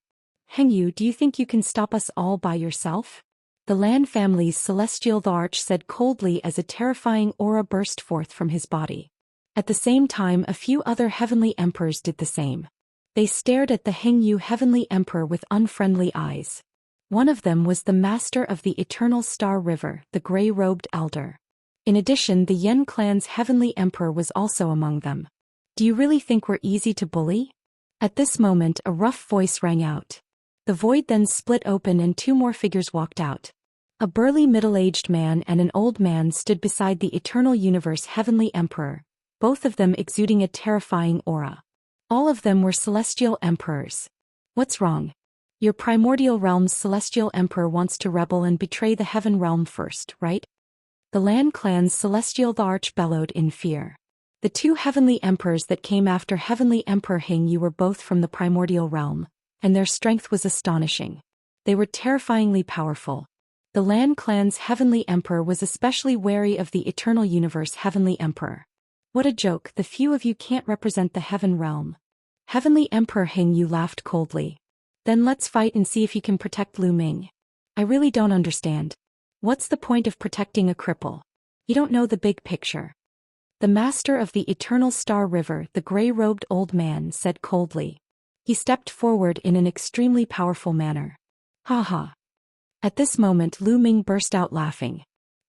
Heng Yu, do you think you can stop us all by yourself? The Lan family's celestial Thearch said coldly as a terrifying aura burst forth from his body. At the same time, a few other heavenly emperors did the same. They stared at the Heng Yu Heavenly Emperor with unfriendly eyes. One of them was the master of the Eternal Star River, the gray-robed elder. In addition, the Yen clan's Heavenly Emperor was also among them. Do you really think we're easy to bully? At this moment, a rough voice rang out. The void then split open and two more figures walked out. A burly middle-aged man and an old man stood beside the Eternal Universe Heavenly Emperor, both of them exuding a terrifying aura. All of them were celestial emperors. What's wrong? Your primordial realm's celestial emperor wants to rebel and betray the Heaven Realm first, right? The Lan clan's celestial Thearch bellowed in fear. The two heavenly emperors that came after Heavenly Emperor Heng Yu were both from the primordial realm, and their strength was astonishing. They were terrifyingly powerful. The Lan clan's Heavenly Emperor was especially wary of the Eternal Universe Heavenly Emperor. What a joke, the few of you can't represent the Heaven Realm. Heavenly Emperor Heng Yu laughed coldly. Then let's fight and see if you can protect Lu Ming. I really don't understand. What's the point of protecting a cripple? You don't know the big picture. The master of the Eternal Star River, the gray-robed old man, said coldly. He stepped forward in an extremely powerful manner. Ha ha. At this moment, Lu Ming burst out laughing.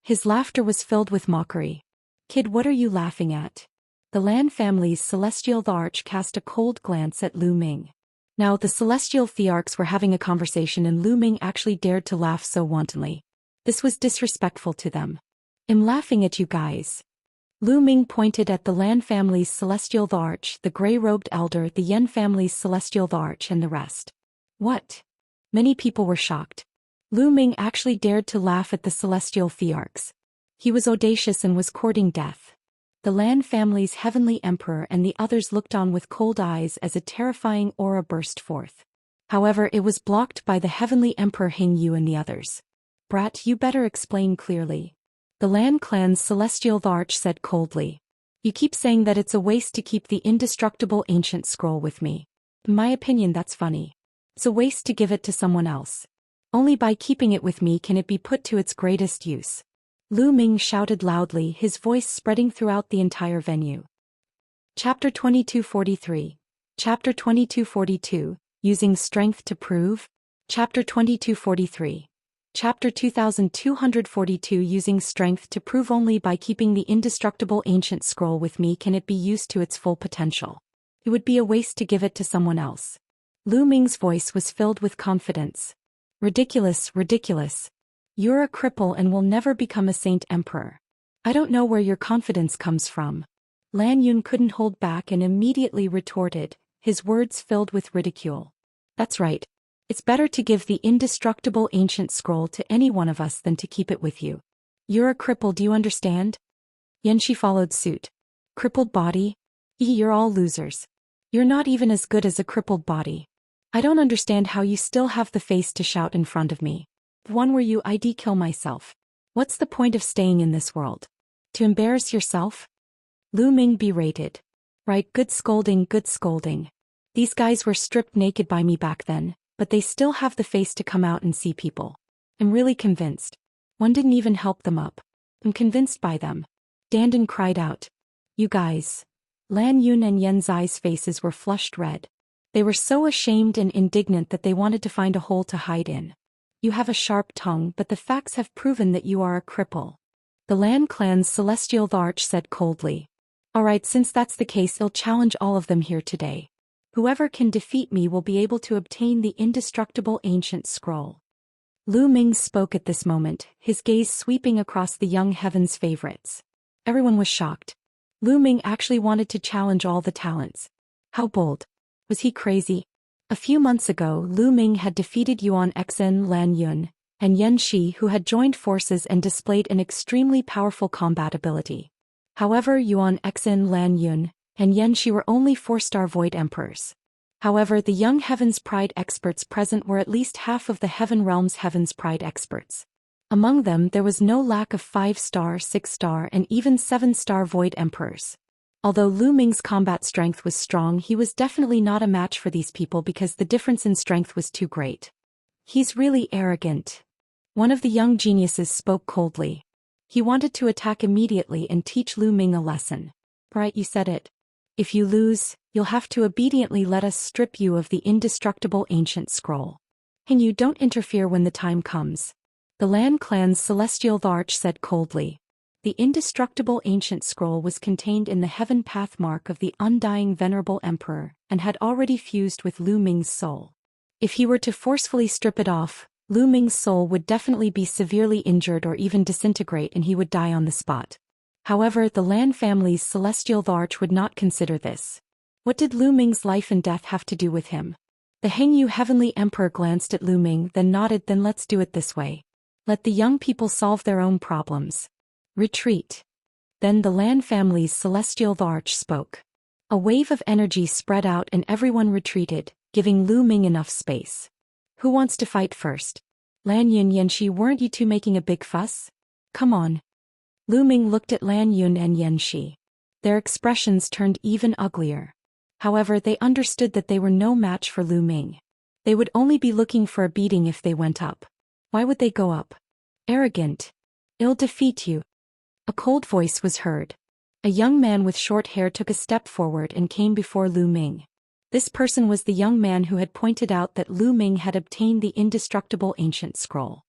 His laughter was filled with mockery. Kid, what are you laughing at? The Lan family's celestial Thearch cast a cold glance at Lu Ming. Now, the celestial Thearchs were having a conversation and Lu Ming actually dared to laugh so wantonly. This was disrespectful to them. I'm laughing at you guys. Lu Ming pointed at the Lan family's celestial Thearch, the gray-robed elder, the Yen family's celestial Thearch, and the rest. What? Many people were shocked. Lu Ming actually dared to laugh at the celestial Thearchs. He was audacious and was courting death. The Lan family's Heavenly Emperor and the others looked on with cold eyes as a terrifying aura burst forth. However, it was blocked by the Heavenly Emperor Heng Yu and the others. Brat, you better explain clearly. The Lan clan's celestial Thearch said coldly. You keep saying that it's a waste to keep the indestructible ancient scroll with me. In my opinion, that's funny. It's a waste to give it to someone else. Only by keeping it with me can it be put to its greatest use. Lu Ming shouted loudly, his voice spreading throughout the entire venue. Chapter 2243. Chapter 2242, Using Strength to Prove. Chapter 2243. Chapter 2242 Using Strength to Prove. Only by keeping the indestructible ancient scroll with me can it be used to its full potential. It would be a waste to give it to someone else. Lu Ming's voice was filled with confidence. Ridiculous, ridiculous. You're a cripple and will never become a saint emperor. I don't know where your confidence comes from. Lan Yun couldn't hold back and immediately retorted, his words filled with ridicule. That's right. It's better to give the indestructible ancient scroll to any one of us than to keep it with you. You're a cripple, do you understand? Yanxi followed suit. Crippled body? You're all losers. You're not even as good as a crippled body. I don't understand how you still have the face to shout in front of me. If one were you, I'd kill myself. What's the point of staying in this world? To embarrass yourself? Lu Ming berated. Right, good scolding, good scolding. These guys were stripped naked by me back then, but they still have the face to come out and see people. I'm really convinced. One didn't even help them up. I'm convinced by them. Dandan cried out. You guys. Lan Yun and Yen Zai's faces were flushed red. They were so ashamed and indignant that they wanted to find a hole to hide in. You have a sharp tongue, but the facts have proven that you are a cripple. The Lan clan's celestial Thearch said coldly. Alright, since that's the case, I'll challenge all of them here today. Whoever can defeat me will be able to obtain the indestructible ancient scroll. Lu Ming spoke at this moment, his gaze sweeping across the young heaven's favorites. Everyone was shocked. Lu Ming actually wanted to challenge all the talents. How bold. Was he crazy? A few months ago, Lu Ming had defeated Yuan Xen Lan Yun and Yen Shi, who had joined forces and displayed an extremely powerful combat ability. However, Yuan Xen Lan Yun and Yen Shi were only 4-star Void Emperors. However, the young Heaven's Pride experts present were at least half of the Heaven Realm's Heaven's Pride experts. Among them, there was no lack of 5-star, 6-star, and even 7-star Void Emperors. Although Lu Ming's combat strength was strong, he was definitely not a match for these people because the difference in strength was too great. He's really arrogant. One of the young geniuses spoke coldly. He wanted to attack immediately and teach Lu Ming a lesson. Right, you said it. If you lose, you'll have to obediently let us strip you of the indestructible ancient scroll. Heng Yu, don't interfere when the time comes. The Lan clan's celestial Thearch said coldly. The indestructible ancient scroll was contained in the heaven path mark of the undying venerable emperor and had already fused with Lu Ming's soul. If he were to forcefully strip it off, Lu Ming's soul would definitely be severely injured or even disintegrate and he would die on the spot. However, the Lan family's celestial Thearch would not consider this. What did Lu Ming's life and death have to do with him? The Heng Yu heavenly emperor glanced at Lu Ming, then nodded. Then let's do it this way. Let the young people solve their own problems. Retreat. Then the Lan family's celestial Thearch spoke. A wave of energy spread out and everyone retreated, giving Lu Ming enough space. Who wants to fight first? Lan Yun, Yen Shi, weren't you two making a big fuss? Come on. Lu Ming looked at Lan Yun and Yen Shi. Their expressions turned even uglier. However, they understood that they were no match for Lu Ming. They would only be looking for a beating if they went up. Why would they go up? Arrogant. I'll defeat you. A cold voice was heard. A young man with short hair took a step forward and came before Lu Ming. This person was the young man who had pointed out that Lu Ming had obtained the indestructible ancient scroll.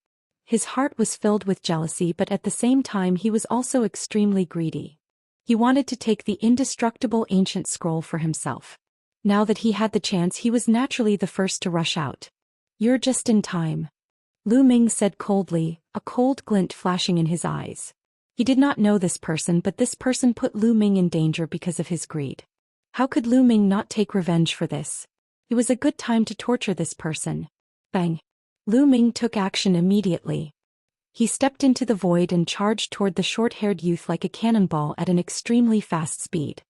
His heart was filled with jealousy, but at the same time he was also extremely greedy. He wanted to take the indestructible ancient scroll for himself. Now that he had the chance, he was naturally the first to rush out. You're just in time. Lu Ming said coldly, a cold glint flashing in his eyes. He did not know this person, but this person put Lu Ming in danger because of his greed. How could Lu Ming not take revenge for this? It was a good time to torture this person. Bang! Lu Ming took action immediately. He stepped into the void and charged toward the short-haired youth like a cannonball at an extremely fast speed.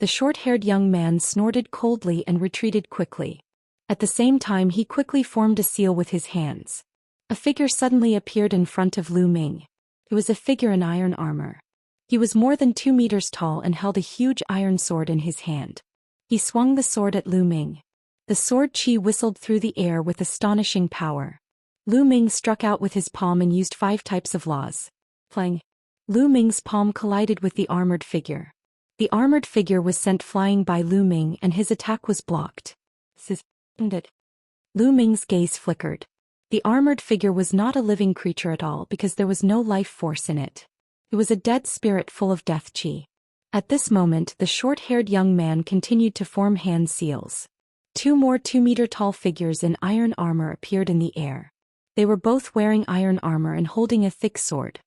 The short-haired young man snorted coldly and retreated quickly. At the same time, he quickly formed a seal with his hands. A figure suddenly appeared in front of Lu Ming. It was a figure in iron armor. He was more than 2 meters tall and held a huge iron sword in his hand. He swung the sword at Lu Ming. The sword chi whistled through the air with astonishing power. Lu Ming struck out with his palm and used 5 types of laws. Flang. Lu Ming's palm collided with the armored figure. The armored figure was sent flying by Lu Ming and his attack was blocked. Lu Ming's gaze flickered. The armored figure was not a living creature at all because there was no life force in it. It was a dead spirit full of death chi. At this moment, the short-haired young man continued to form hand seals. 2 more 2-meter-tall figures in iron armor appeared in the air. They were both wearing iron armor and holding a thick sword.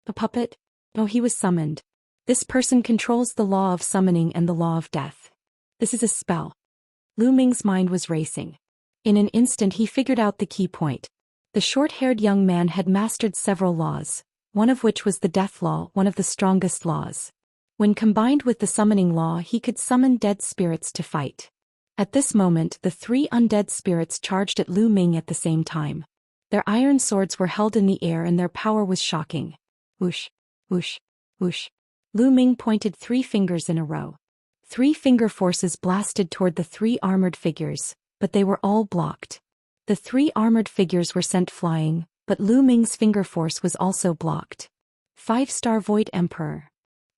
A puppet? Oh, he was summoned. This person controls the law of summoning and the law of death. This is a spell. Lu Ming's mind was racing. In an instant he figured out the key point. The short-haired young man had mastered several laws, one of which was the death law, one of the strongest laws. When combined with the summoning law, he could summon dead spirits to fight. At this moment, the 3 undead spirits charged at Lu Ming at the same time. Their iron swords were held in the air and their power was shocking. Whoosh, whoosh, whoosh. Lu Ming pointed 3 fingers in a row. 3 finger forces blasted toward the 3 armored figures, but they were all blocked. The 3 armored figures were sent flying, but Lu Ming's finger force was also blocked. 5-star Void Emperor.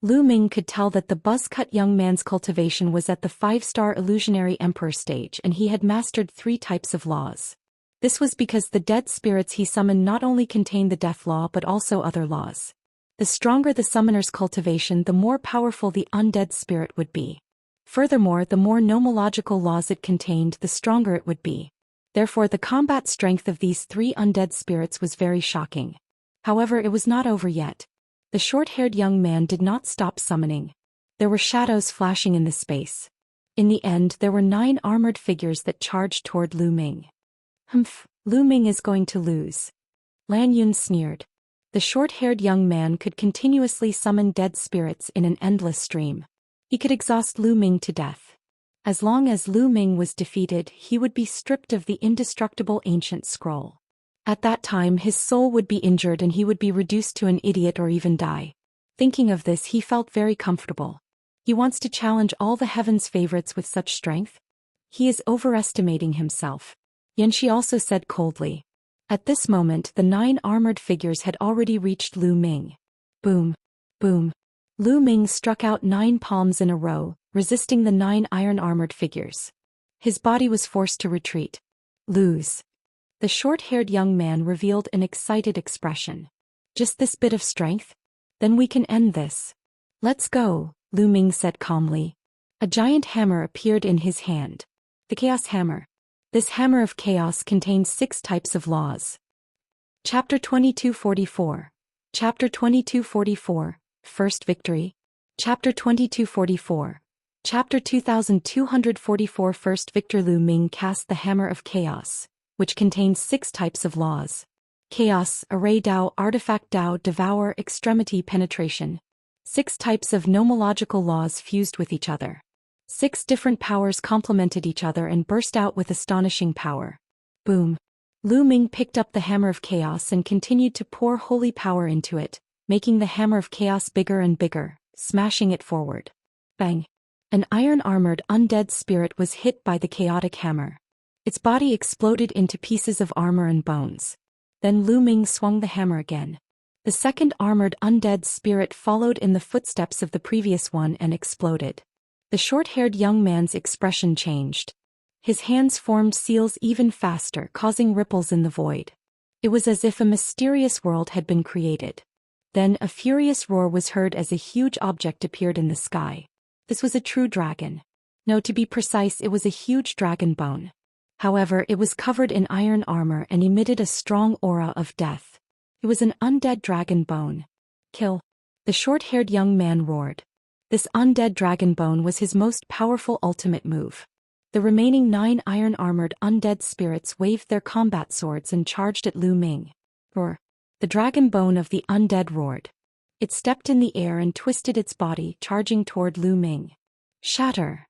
Lu Ming could tell that the buzz-cut young man's cultivation was at the 5-star Illusionary Emperor stage, and he had mastered 3 types of laws. This was because the dead spirits he summoned not only contained the death law but also other laws. The stronger the summoner's cultivation, the more powerful the undead spirit would be. Furthermore, the more nomological laws it contained, the stronger it would be. Therefore, the combat strength of these 3 undead spirits was very shocking. However, it was not over yet. The short-haired young man did not stop summoning. There were shadows flashing in the space. In the end, there were 9 armored figures that charged toward Lu Ming. Humph, Lu Ming is going to lose. Lan Yun sneered. The short-haired young man could continuously summon dead spirits in an endless stream. He could exhaust Lu Ming to death. As long as Lu Ming was defeated, he would be stripped of the indestructible ancient scroll. At that time, his soul would be injured and he would be reduced to an idiot or even die. Thinking of this, he felt very comfortable. He wants to challenge all the heaven's favorites with such strength? He is overestimating himself. Xianxia also said coldly. At this moment, the 9 armored figures had already reached Lu Ming. Boom. Boom. Lu Ming struck out 9 palms in a row, resisting the 9 iron-armored figures. His body was forced to retreat. Lose. The short-haired young man revealed an excited expression. Just this bit of strength? Then we can end this. Let's go, Lu Ming said calmly. A giant hammer appeared in his hand. The Chaos Hammer. This hammer of chaos contains 6 types of laws. Chapter 2244. Chapter 2244. First Victory. Chapter 2244. Chapter 2244. First Victor. Lu Ming cast the Hammer of Chaos, which contains 6 types of laws. Chaos, Array Dao, Artifact Dao, Devour, Extremity, Penetration. 6 types of nomological laws fused with each other. 6 different powers complemented each other and burst out with astonishing power. Boom. Lu Ming picked up the Hammer of Chaos and continued to pour holy power into it, making the Hammer of Chaos bigger and bigger, smashing it forward. Bang. An iron-armored undead spirit was hit by the chaotic hammer. Its body exploded into pieces of armor and bones. Then Lu Ming swung the hammer again. The second armored undead spirit followed in the footsteps of the previous one and exploded. The short-haired young man's expression changed. His hands formed seals even faster, causing ripples in the void. It was as if a mysterious world had been created. Then a furious roar was heard as a huge object appeared in the sky. This was a true dragon. No, to be precise, it was a huge dragon bone. However, it was covered in iron armor and emitted a strong aura of death. It was an undead dragon bone. Kill. The short-haired young man roared. This undead dragon bone was his most powerful ultimate move. The remaining 9 iron-armored undead spirits waved their combat swords and charged at Lu Ming. Roar. The dragon bone of the undead roared. It stepped in the air and twisted its body, charging toward Lu Ming. Shatter.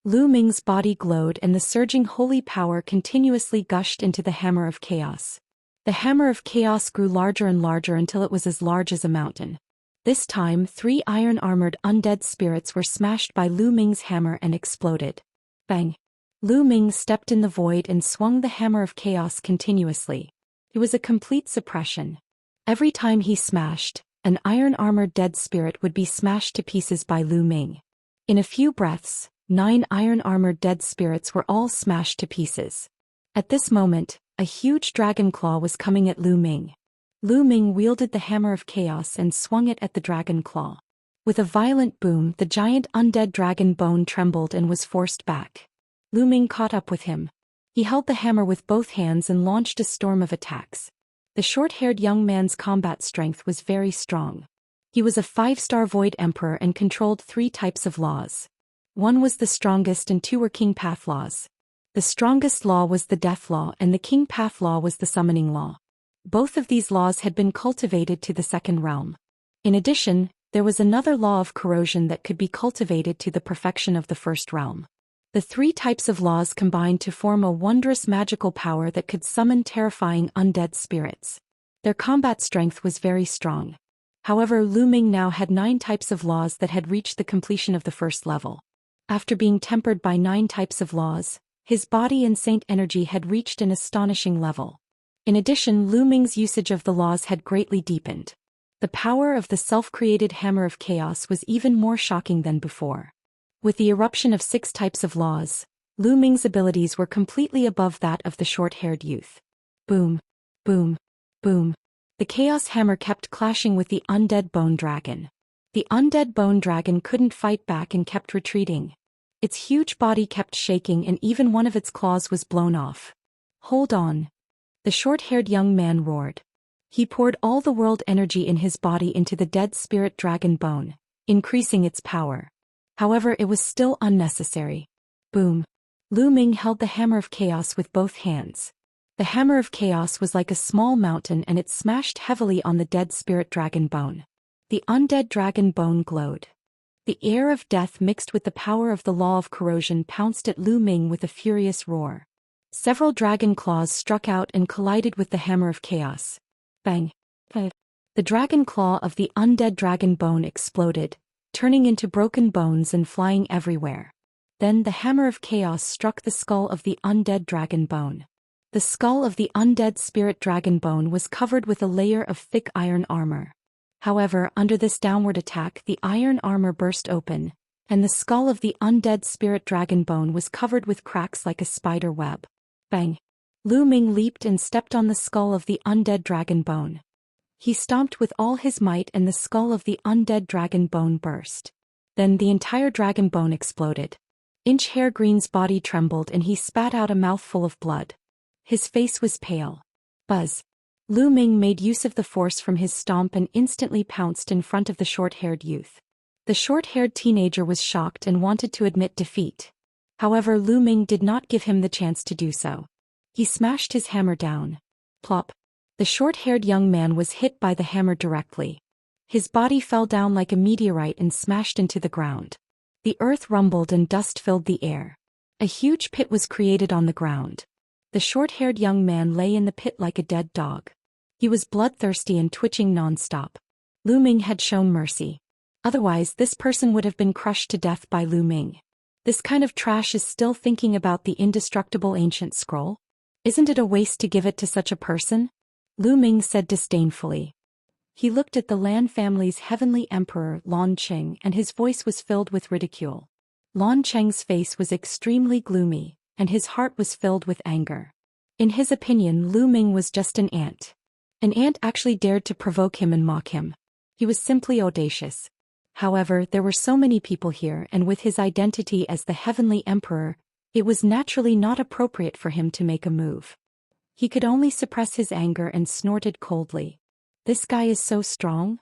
Lu Ming's body glowed and the surging holy power continuously gushed into the Hammer of Chaos. The Hammer of Chaos grew larger and larger until it was as large as a mountain. This time, 3 iron-armored undead spirits were smashed by Lu Ming's hammer and exploded. Bang. Lu Ming stepped in the void and swung the Hammer of Chaos continuously. It was a complete suppression. Every time he smashed, an iron-armored dead spirit would be smashed to pieces by Lu Ming. In a few breaths, 9 iron-armored dead spirits were all smashed to pieces. At this moment, a huge dragon claw was coming at Lu Ming. Lu Ming wielded the Hammer of Chaos and swung it at the dragon claw. With a violent boom, the giant undead dragon bone trembled and was forced back. Lu Ming caught up with him. He held the hammer with both hands and launched a storm of attacks. The short-haired young man's combat strength was very strong. He was a 5-star Void Emperor and controlled 3 types of laws. 1 was the strongest and 2 were King Path laws. The strongest law was the Death Law and the King Path Law was the Summoning Law. Both of these laws had been cultivated to the 2nd realm. In addition, there was another law of corrosion that could be cultivated to the perfection of the 1st realm. The 3 types of laws combined to form a wondrous magical power that could summon terrifying undead spirits. Their combat strength was very strong. However, Lu Ming now had 9 types of laws that had reached the completion of the first level. After being tempered by 9 types of laws, his body and saint energy had reached an astonishing level. In addition, Lu Ming's usage of the laws had greatly deepened. The power of the self-created hammer of chaos was even more shocking than before. With the eruption of 6 types of laws, Lu Ming's abilities were completely above that of the short-haired youth. Boom, boom, boom. The chaos hammer kept clashing with the undead bone dragon. The undead bone dragon couldn't fight back and kept retreating. Its huge body kept shaking and even one of its claws was blown off. Hold on. The short-haired young man roared. He poured all the world energy in his body into the dead spirit dragon bone, increasing its power. However, it was still unnecessary. Boom. Lu Ming held the hammer of chaos with both hands. The hammer of chaos was like a small mountain and it smashed heavily on the dead spirit dragon bone. The undead dragon bone glowed. The air of death mixed with the power of the law of corrosion pounced at Lu Ming with a furious roar. Several dragon claws struck out and collided with the hammer of chaos. Bang! The dragon claw of the undead dragon bone exploded, turning into broken bones and flying everywhere. Then the hammer of chaos struck the skull of the undead dragon bone. The skull of the undead spirit dragon bone was covered with a layer of thick iron armor. However, under this downward attack, the iron armor burst open, and the skull of the undead spirit dragon bone was covered with cracks like a spider web. Bang! Lu Ming leaped and stepped on the skull of the undead dragon bone. He stomped with all his might and the skull of the undead dragon bone burst. Then the entire dragon bone exploded. Hair Green's body trembled and he spat out a mouthful of blood. His face was pale. Buzz. Lu Ming made use of the force from his stomp and instantly pounced in front of the short-haired youth. The short-haired teenager was shocked and wanted to admit defeat. However, Lu Ming did not give him the chance to do so. He smashed his hammer down. Plop. The short-haired young man was hit by the hammer directly. His body fell down like a meteorite and smashed into the ground. The earth rumbled and dust filled the air. A huge pit was created on the ground. The short-haired young man lay in the pit like a dead dog. He was bloodthirsty and twitching non-stop. Lu Ming had shown mercy. Otherwise, this person would have been crushed to death by Lu Ming. This kind of trash is still thinking about the indestructible ancient scroll? Isn't it a waste to give it to such a person? Lu Ming said disdainfully. He looked at the Lan family's heavenly emperor, Lan Qing, and his voice was filled with ridicule. Lan Qing's face was extremely gloomy, and his heart was filled with anger. In his opinion, Lu Ming was just an ant. An ant actually dared to provoke him and mock him. He was simply audacious. However, there were so many people here, and with his identity as the heavenly emperor, it was naturally not appropriate for him to make a move. He could only suppress his anger and snorted coldly. This guy is so strong?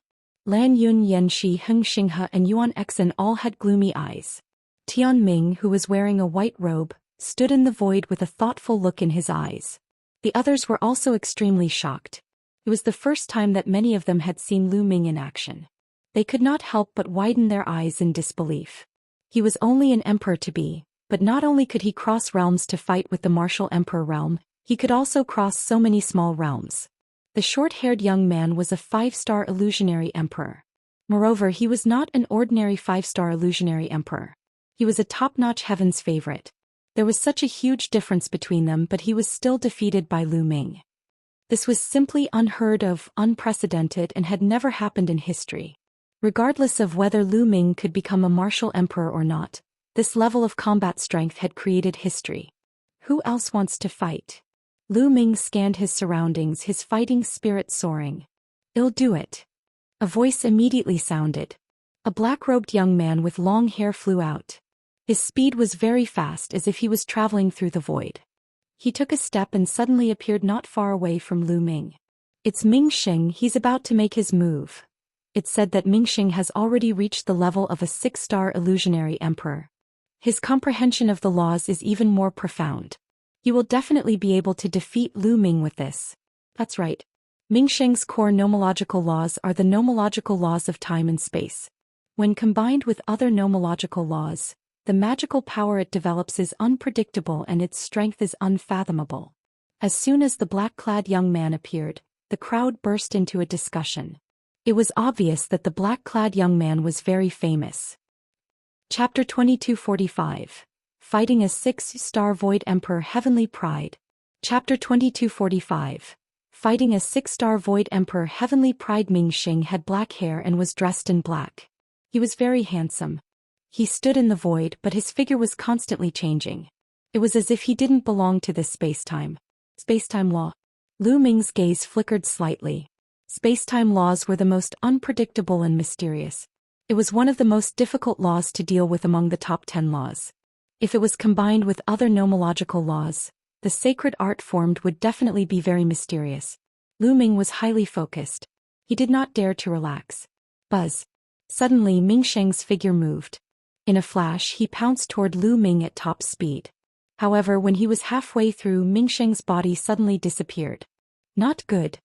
Lan Yun, Yanxi, Heng Xinghe and Yuan Exen all had gloomy eyes. Tian Ming, who was wearing a white robe, stood in the void with a thoughtful look in his eyes. The others were also extremely shocked. It was the first time that many of them had seen Lu Ming in action. They could not help but widen their eyes in disbelief. He was only an emperor to be, but not only could he cross realms to fight with the martial emperor realm, he could also cross so many small realms. The short-haired young man was a 5-star illusionary emperor. Moreover, he was not an ordinary 5-star illusionary emperor. He was a top-notch heaven's favorite. There was such a huge difference between them, but he was still defeated by Lu Ming. This was simply unheard of, unprecedented, and had never happened in history. Regardless of whether Lu Ming could become a martial emperor or not, this level of combat strength had created history. Who else wants to fight? Lu Ming scanned his surroundings, his fighting spirit soaring. "I'll do it." A voice immediately sounded. A black-robed young man with long hair flew out. His speed was very fast, as if he was traveling through the void. He took a step and suddenly appeared not far away from Lu Ming. "It's Ming Xing, he's about to make his move." It's said that Ming Xing has already reached the level of a 6-star illusionary emperor. His comprehension of the laws is even more profound. You will definitely be able to defeat Lu Ming with this. That's right. Ming Xing's core nomological laws are the nomological laws of time and space. When combined with other nomological laws, the magical power it develops is unpredictable and its strength is unfathomable. As soon as the black-clad young man appeared, the crowd burst into a discussion. It was obvious that the black-clad young man was very famous. Chapter 2245. Fighting a 6-star Void Emperor Heavenly Pride. Chapter 2245. Fighting a 6-star Void Emperor Heavenly Pride. Ming had black hair and was dressed in black. He was very handsome. He stood in the void, but his figure was constantly changing. It was as if he didn't belong to this space-time. Space-time law. Lu Ming's gaze flickered slightly. Space-time laws were the most unpredictable and mysterious. It was one of the most difficult laws to deal with among the top 10 laws. If it was combined with other nomological laws, the sacred art formed would definitely be very mysterious. Lu Ming was highly focused. He did not dare to relax. Buzz. Suddenly Ming Sheng's figure moved. In a flash he pounced toward Lu Ming at top speed. However, when he was halfway through, Ming Sheng's body suddenly disappeared. Not good.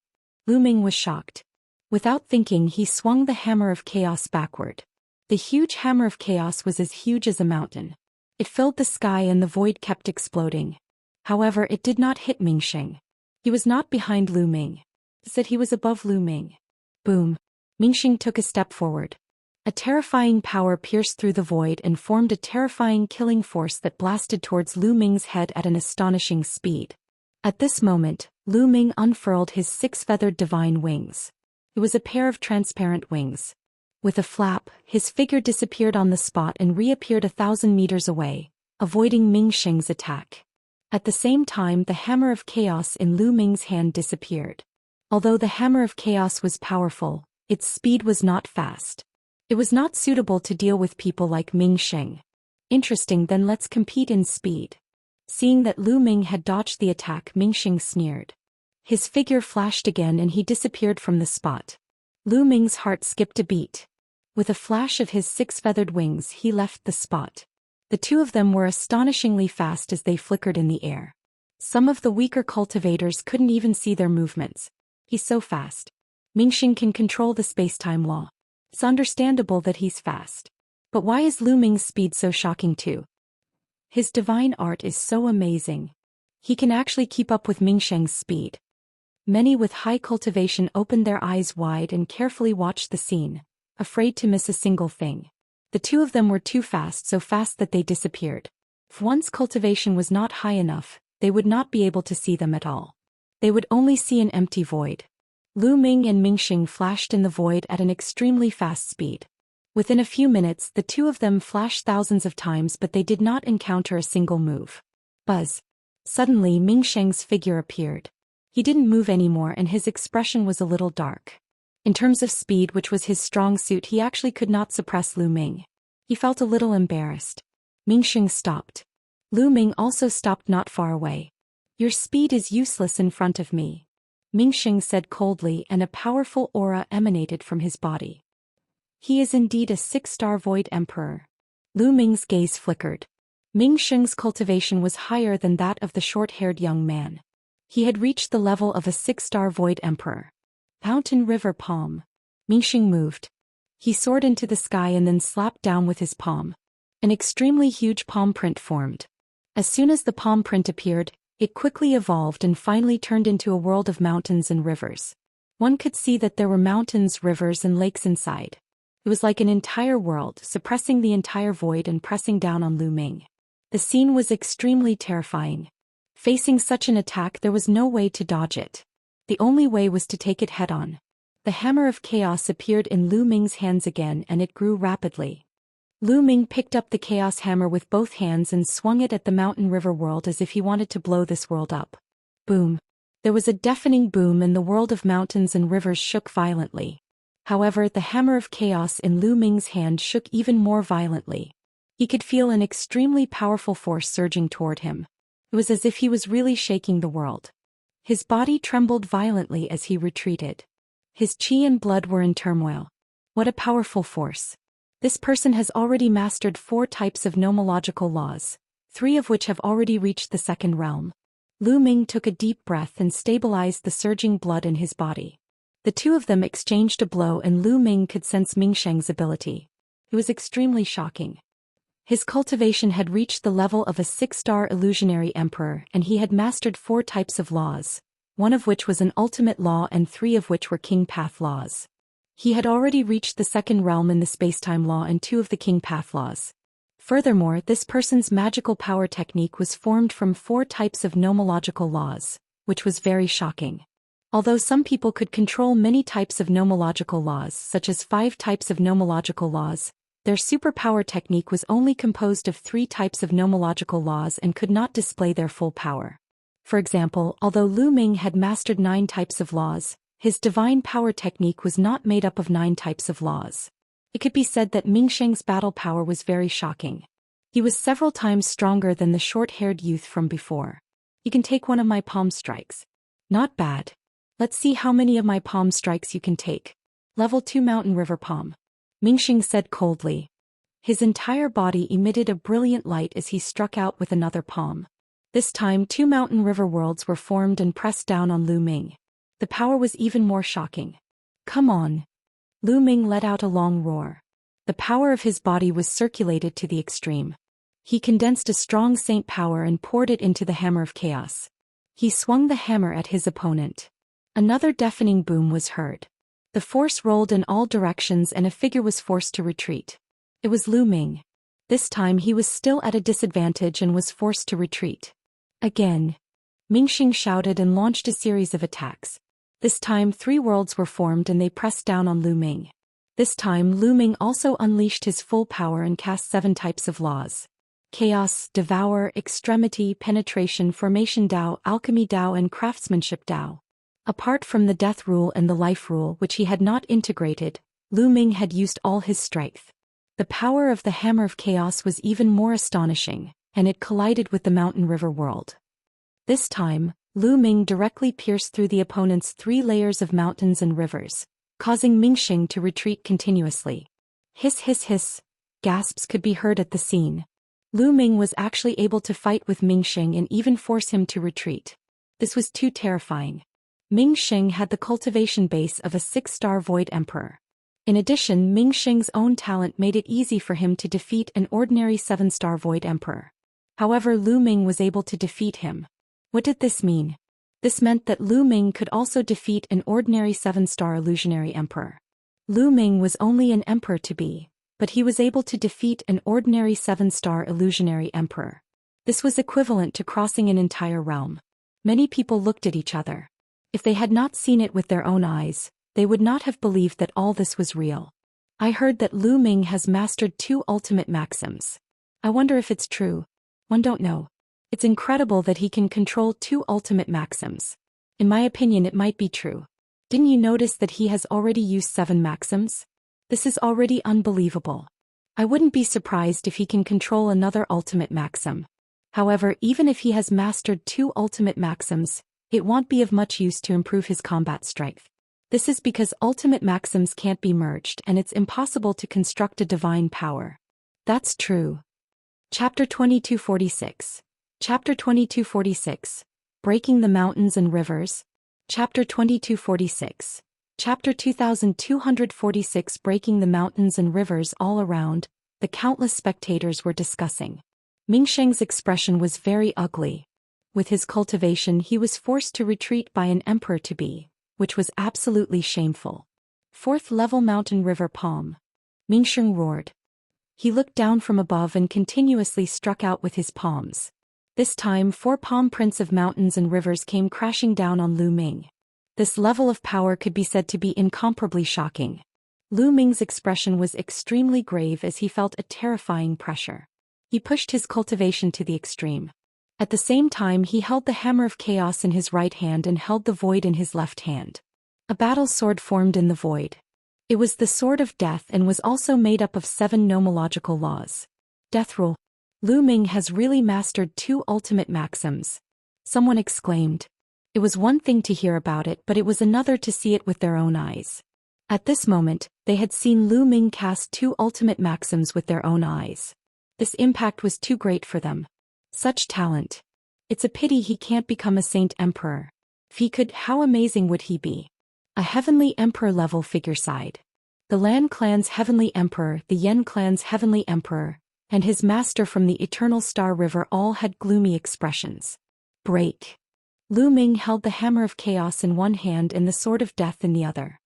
Lu Ming was shocked. Without thinking, he swung the hammer of chaos backward. The huge hammer of chaos was as huge as a mountain. It filled the sky and the void kept exploding. However, it did not hit Ming Sheng. He was not behind Lu Ming. It said he was above Lu Ming. Boom. Ming Sheng took a step forward. A terrifying power pierced through the void and formed a terrifying killing force that blasted towards Lu Ming's head at an astonishing speed. At this moment, Lu Ming unfurled his 6-feathered divine wings. It was a pair of transparent wings. With a flap, his figure disappeared on the spot and reappeared 1,000 meters away, avoiding Ming Sheng's attack. At the same time, the hammer of chaos in Lu Ming's hand disappeared. Although the hammer of chaos was powerful, its speed was not fast. It was not suitable to deal with people like Ming Sheng. Interesting, then let's compete in speed. Seeing that Lu Ming had dodged the attack, Ming Sheng sneered. His figure flashed again and he disappeared from the spot. Lu Ming's heart skipped a beat. With a flash of his 6-feathered wings, he left the spot. The two of them were astonishingly fast as they flickered in the air. Some of the weaker cultivators couldn't even see their movements. He's so fast. Ming Sheng can control the space-time law. It's understandable that he's fast. But why is Lu Ming's speed so shocking too? His divine art is so amazing. He can actually keep up with Ming Sheng's speed. Many with high cultivation opened their eyes wide and carefully watched the scene, afraid to miss a single thing. The two of them were too fast, so fast that they disappeared. If one's cultivation was not high enough, they would not be able to see them at all. They would only see an empty void. Lu Ming and Ming Sheng flashed in the void at an extremely fast speed. Within a few minutes, the two of them flashed thousands of times, but they did not encounter a single move. Buzz. Suddenly Ming Sheng's figure appeared. He didn't move anymore and his expression was a little dark. In terms of speed, which was his strong suit, he actually could not suppress Lu Ming. He felt a little embarrassed. Ming Sheng stopped. Lu Ming also stopped not far away. Your speed is useless in front of me, Ming Sheng said coldly, and a powerful aura emanated from his body. He is indeed a 6-star Void Emperor. Lu Ming's gaze flickered. Ming Sheng's cultivation was higher than that of the short-haired young man. He had reached the level of a 6-star Void Emperor. Fountain River Palm. Ming Sheng moved. He soared into the sky and then slapped down with his palm. An extremely huge palm print formed. As soon as the palm print appeared, it quickly evolved and finally turned into a world of mountains and rivers. One could see that there were mountains, rivers, and lakes inside. It was like an entire world, suppressing the entire void and pressing down on Lu Ming. The scene was extremely terrifying. Facing such an attack, there was no way to dodge it. The only way was to take it head-on. The hammer of chaos appeared in Lu Ming's hands again, and it grew rapidly. Lu Ming picked up the chaos hammer with both hands and swung it at the mountain river world as if he wanted to blow this world up. Boom. There was a deafening boom and the world of mountains and rivers shook violently. However, the hammer of chaos in Lu Ming's hand shook even more violently. He could feel an extremely powerful force surging toward him. It was as if he was really shaking the world. His body trembled violently as he retreated. His chi and blood were in turmoil. What a powerful force. This person has already mastered 4 types of nomological laws, 3 of which have already reached the 2nd realm. Lu Ming took a deep breath and stabilized the surging blood in his body. The two of them exchanged a blow and Lu Ming could sense Ming Sheng's ability. It was extremely shocking. His cultivation had reached the level of a 6-star illusionary emperor, and he had mastered 4 types of laws, 1 of which was an ultimate law and 3 of which were king path laws. He had already reached the second realm in the spacetime law and 2 of the king path laws. Furthermore, this person's magical power technique was formed from 4 types of nomological laws, which was very shocking. Although some people could control many types of nomological laws, such as 5 types of nomological laws, their superpower technique was only composed of 3 types of nomological laws and could not display their full power. For example, although Lu Ming had mastered 9 types of laws, his divine power technique was not made up of 9 types of laws. It could be said that Mingsheng's battle power was very shocking. He was several times stronger than the short-haired youth from before. You can take one of my palm strikes. Not bad. Let's see how many of my palm strikes you can take. Level 2 Mountain River Palm. Mingsheng said coldly. His entire body emitted a brilliant light as he struck out with another palm. This time 2 mountain river worlds were formed and pressed down on Lu Ming. The power was even more shocking. Come on. Lu Ming let out a long roar. The power of his body was circulated to the extreme. He condensed a strong saint power and poured it into the hammer of chaos. He swung the hammer at his opponent. Another deafening boom was heard. The force rolled in all directions and a figure was forced to retreat. It was Lu Ming. This time he was still at a disadvantage and was forced to retreat. Again. Mingsheng shouted and launched a series of attacks. This time 3 worlds were formed and they pressed down on Lu Ming. This time Lu Ming also unleashed his full power and cast 7 types of laws. Chaos, Devour, Extremity, Penetration, Formation Dao, Alchemy Dao and Craftsmanship Dao. Apart from the Death Rule and the Life Rule which he had not integrated, Lu Ming had used all his strength. The power of the Hammer of Chaos was even more astonishing, and it collided with the Mountain River world. This time, Lu Ming directly pierced through the opponent's 3 layers of mountains and rivers, causing Mingsheng to retreat continuously. Hiss hiss hiss, gasps could be heard at the scene. Lu Ming was actually able to fight with Mingsheng and even force him to retreat. This was too terrifying. Mingsheng had the cultivation base of a 6-star Void Emperor. In addition, Mingsheng's own talent made it easy for him to defeat an ordinary 7-star Void Emperor. However, Lu Ming was able to defeat him. What did this mean? This meant that Lu Ming could also defeat an ordinary 7-star illusionary emperor. Lu Ming was only an emperor to be, but he was able to defeat an ordinary 7-star illusionary emperor. This was equivalent to crossing an entire realm. Many people looked at each other. If they had not seen it with their own eyes, they would not have believed that all this was real. I heard that Lu Ming has mastered 2 ultimate maxims. I wonder if it's true. One don't know. It's incredible that he can control 2 ultimate maxims. In my opinion, it might be true. Didn't you notice that he has already used 7 maxims? This is already unbelievable. I wouldn't be surprised if he can control another ultimate maxim. However, even if he has mastered 2 ultimate maxims, it won't be of much use to improve his combat strength. This is because ultimate maxims can't be merged and it's impossible to construct a divine power. That's true. Chapter 2246. Chapter 2246. Breaking the Mountains and Rivers. Chapter 2246. Chapter 2246. Breaking the mountains and rivers. All around, the countless spectators were discussing. Mingsheng's expression was very ugly. With his cultivation he was forced to retreat by an emperor to be, which was absolutely shameful. 4th level Mountain River Palm. Mingsheng roared. He looked down from above and continuously struck out with his palms. This time 4 palm prints of mountains and rivers came crashing down on Lu Ming. This level of power could be said to be incomparably shocking. Lu Ming's expression was extremely grave as he felt a terrifying pressure. He pushed his cultivation to the extreme. At the same time he held the Hammer of Chaos in his right hand and held the Void in his left hand. A battle sword formed in the Void. It was the Sword of Death and was also made up of 7 nomological laws. Death Rule. Lu Ming has really mastered 2 ultimate maxims. Someone exclaimed. It was one thing to hear about it, but it was another to see it with their own eyes. At this moment, they had seen Lu Ming cast 2 ultimate maxims with their own eyes. This impact was too great for them. Such talent. It's a pity he can't become a Saint Emperor. If he could, how amazing would he be? A Heavenly Emperor level figure side. The Lan clan's Heavenly Emperor, the Yen clan's Heavenly Emperor, and his master from the Eternal Star River all had gloomy expressions. Break. Lu Ming held the Hammer of Chaos in one hand and the Sword of Death in the other.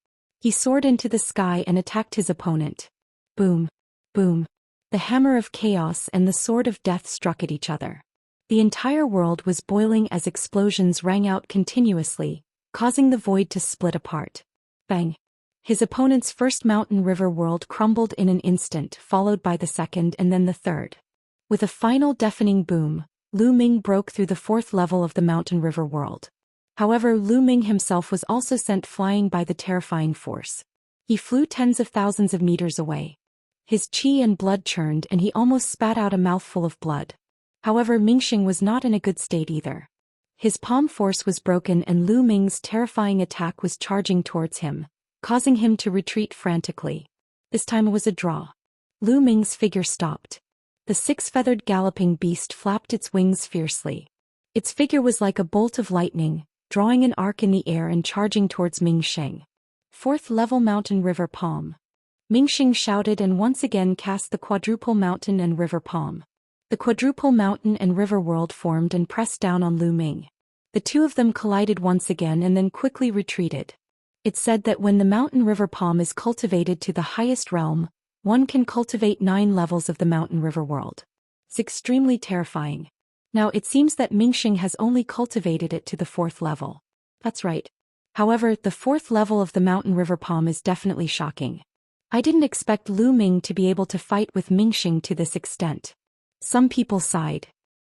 He soared into the sky and attacked his opponent. Boom, boom. The hammer of chaos and the sword of death struck at each other. The entire world was boiling as explosions rang out continuously, causing the void to split apart. Bang! His opponent's first mountain river world crumbled in an instant, followed by the second and then the third. With a final deafening boom, Lu Ming broke through the fourth level of the mountain river world. However, Lu Ming himself was also sent flying by the terrifying force. He flew tens of thousands of meters away. His qi and blood churned and he almost spat out a mouthful of blood. However, Mingxing was not in a good state either. His palm force was broken and Lu Ming's terrifying attack was charging towards him, causing him to retreat frantically. This time it was a draw. Lu Ming's figure stopped. The six-feathered galloping beast flapped its wings fiercely. Its figure was like a bolt of lightning, drawing an arc in the air and charging towards Mingxing. Fourth level mountain river palm. Mingxing shouted and once again cast the quadruple mountain and river palm. The quadruple mountain and river world formed and pressed down on Lu Ming. The two of them collided once again and then quickly retreated. It's said that when the mountain river palm is cultivated to the highest realm, one can cultivate 9 levels of the mountain river world. It's extremely terrifying. Now it seems that Mingxing has only cultivated it to the 4th level. That's right. However, the 4th level of the mountain river palm is definitely shocking. I didn't expect Lu Ming to be able to fight with Mingxing to this extent. Some people sighed.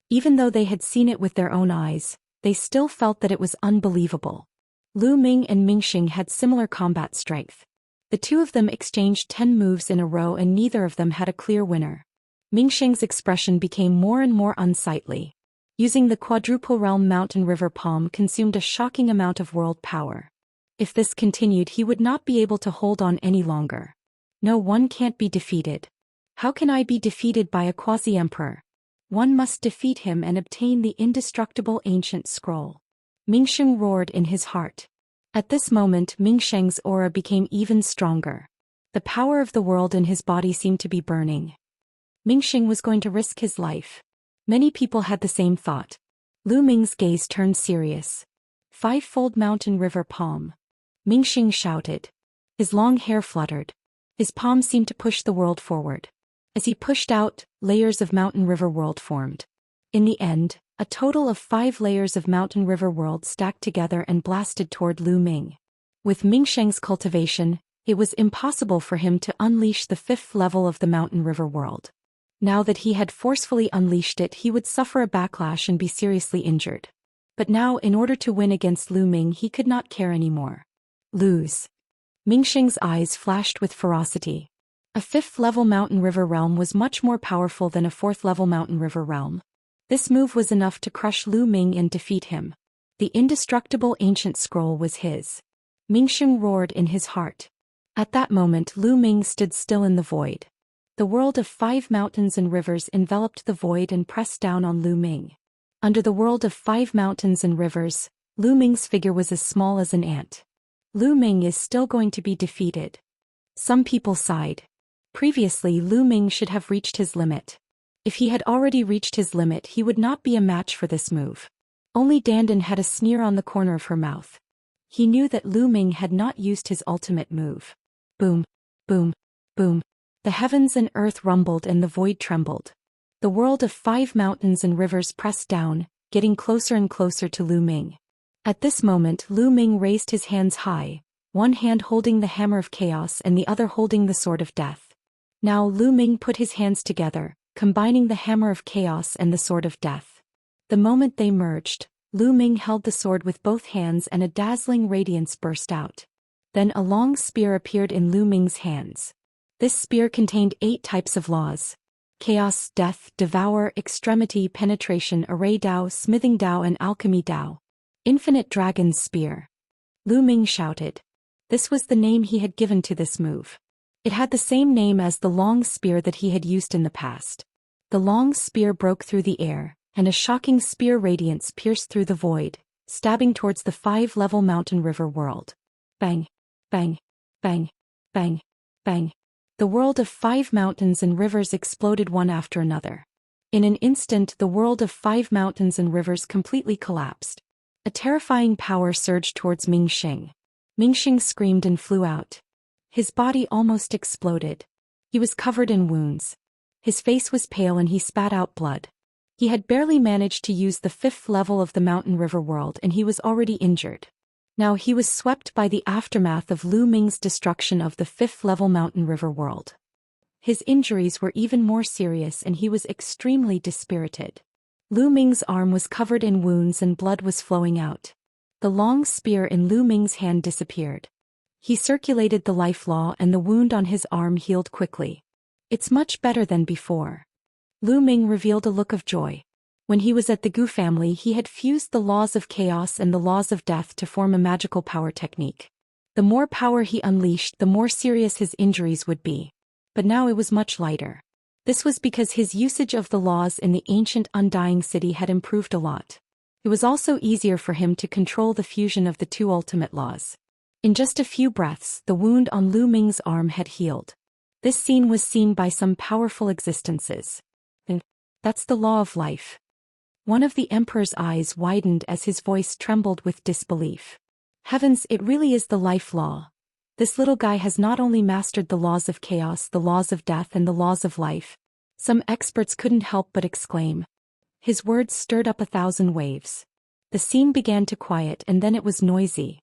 Even though they had seen it with their own eyes, they still felt that it was unbelievable. Lu Ming and Mingxing had similar combat strength. The two of them exchanged 10 moves in a row and neither of them had a clear winner. Mingxing's expression became more and more unsightly. Using the quadruple realm mountain river palm consumed a shocking amount of world power. If this continued, he would not be able to hold on any longer. No, one can't be defeated. How can I be defeated by a quasi-emperor? One must defeat him and obtain the indestructible ancient scroll. Mingxing roared in his heart. At this moment, Mingxing's aura became even stronger. The power of the world in his body seemed to be burning. Mingxing was going to risk his life. Many people had the same thought. Lu Ming's gaze turned serious. 5-fold mountain river palm. Mingxing shouted. His long hair fluttered. His palm seemed to push the world forward. As he pushed out, layers of mountain river world formed. In the end, a total of 5 layers of mountain river world stacked together and blasted toward Lu Ming. With Mingxing's cultivation, it was impossible for him to unleash the 5th level of the mountain river world. Now that he had forcefully unleashed it, he would suffer a backlash and be seriously injured. But now, in order to win against Lu Ming, he could not care anymore. Lose. Mingxing's eyes flashed with ferocity. A 5th level mountain river realm was much more powerful than a 4th level mountain river realm. This move was enough to crush Lu Ming and defeat him. The indestructible ancient scroll was his. Mingxing roared in his heart. At that moment, Lu Ming stood still in the void. The world of 5 mountains and rivers enveloped the void and pressed down on Lu Ming. Under the world of 5 mountains and rivers, Lu Ming's figure was as small as an ant. Lu Ming is still going to be defeated. Some people sighed. Previously, Lu Ming should have reached his limit. If he had already reached his limit, he would not be a match for this move. Only Dandan had a sneer on the corner of her mouth. He knew that Lu Ming had not used his ultimate move. Boom, boom, boom. The heavens and earth rumbled and the void trembled. The world of 5 mountains and rivers pressed down, getting closer and closer to Lu Ming. At this moment, Lu Ming raised his hands high, one hand holding the hammer of chaos and the other holding the sword of death. Now Lu Ming put his hands together, combining the hammer of chaos and the sword of death. The moment they merged, Lu Ming held the sword with both hands and a dazzling radiance burst out. Then a long spear appeared in Lu Ming's hands. This spear contained 8 types of laws: chaos, death, devour, extremity, penetration, array Dao, smithing Dao and alchemy Dao. Infinite Dragon's Spear. Lu Ming shouted. This was the name he had given to this move. It had the same name as the long spear that he had used in the past. The long spear broke through the air, and a shocking spear radiance pierced through the void, stabbing towards the 5-level mountain river world. Bang, bang, bang, bang, bang. The world of 5 mountains and rivers exploded one after another. In an instant, the world of 5 mountains and rivers completely collapsed. A terrifying power surged towards Mingxing. Mingxing screamed and flew out. His body almost exploded. He was covered in wounds. His face was pale and he spat out blood. He had barely managed to use the 5th level of the Mountain River world and he was already injured. Now he was swept by the aftermath of Lu Ming's destruction of the 5th level Mountain River world. His injuries were even more serious and he was extremely dispirited. Lu Ming's arm was covered in wounds and blood was flowing out. The long spear in Lu Ming's hand disappeared. He circulated the life law and the wound on his arm healed quickly. It's much better than before. Lu Ming revealed a look of joy. When he was at the Gu family he had fused the laws of chaos and the laws of death to form a magical power technique. The more power he unleashed the more serious his injuries would be. But now it was much lighter. This was because his usage of the laws in the ancient Undying City had improved a lot. It was also easier for him to control the fusion of the 2 ultimate laws. In just a few breaths, the wound on Lu Ming's arm had healed. This scene was seen by some powerful existences. And that's the law of life. One of the Emperor's eyes widened as his voice trembled with disbelief. Heavens, it really is the life law. This little guy has not only mastered the laws of chaos, the laws of death and the laws of life. Some experts couldn't help but exclaim. His words stirred up 1,000 waves. The scene began to quiet and then it was noisy.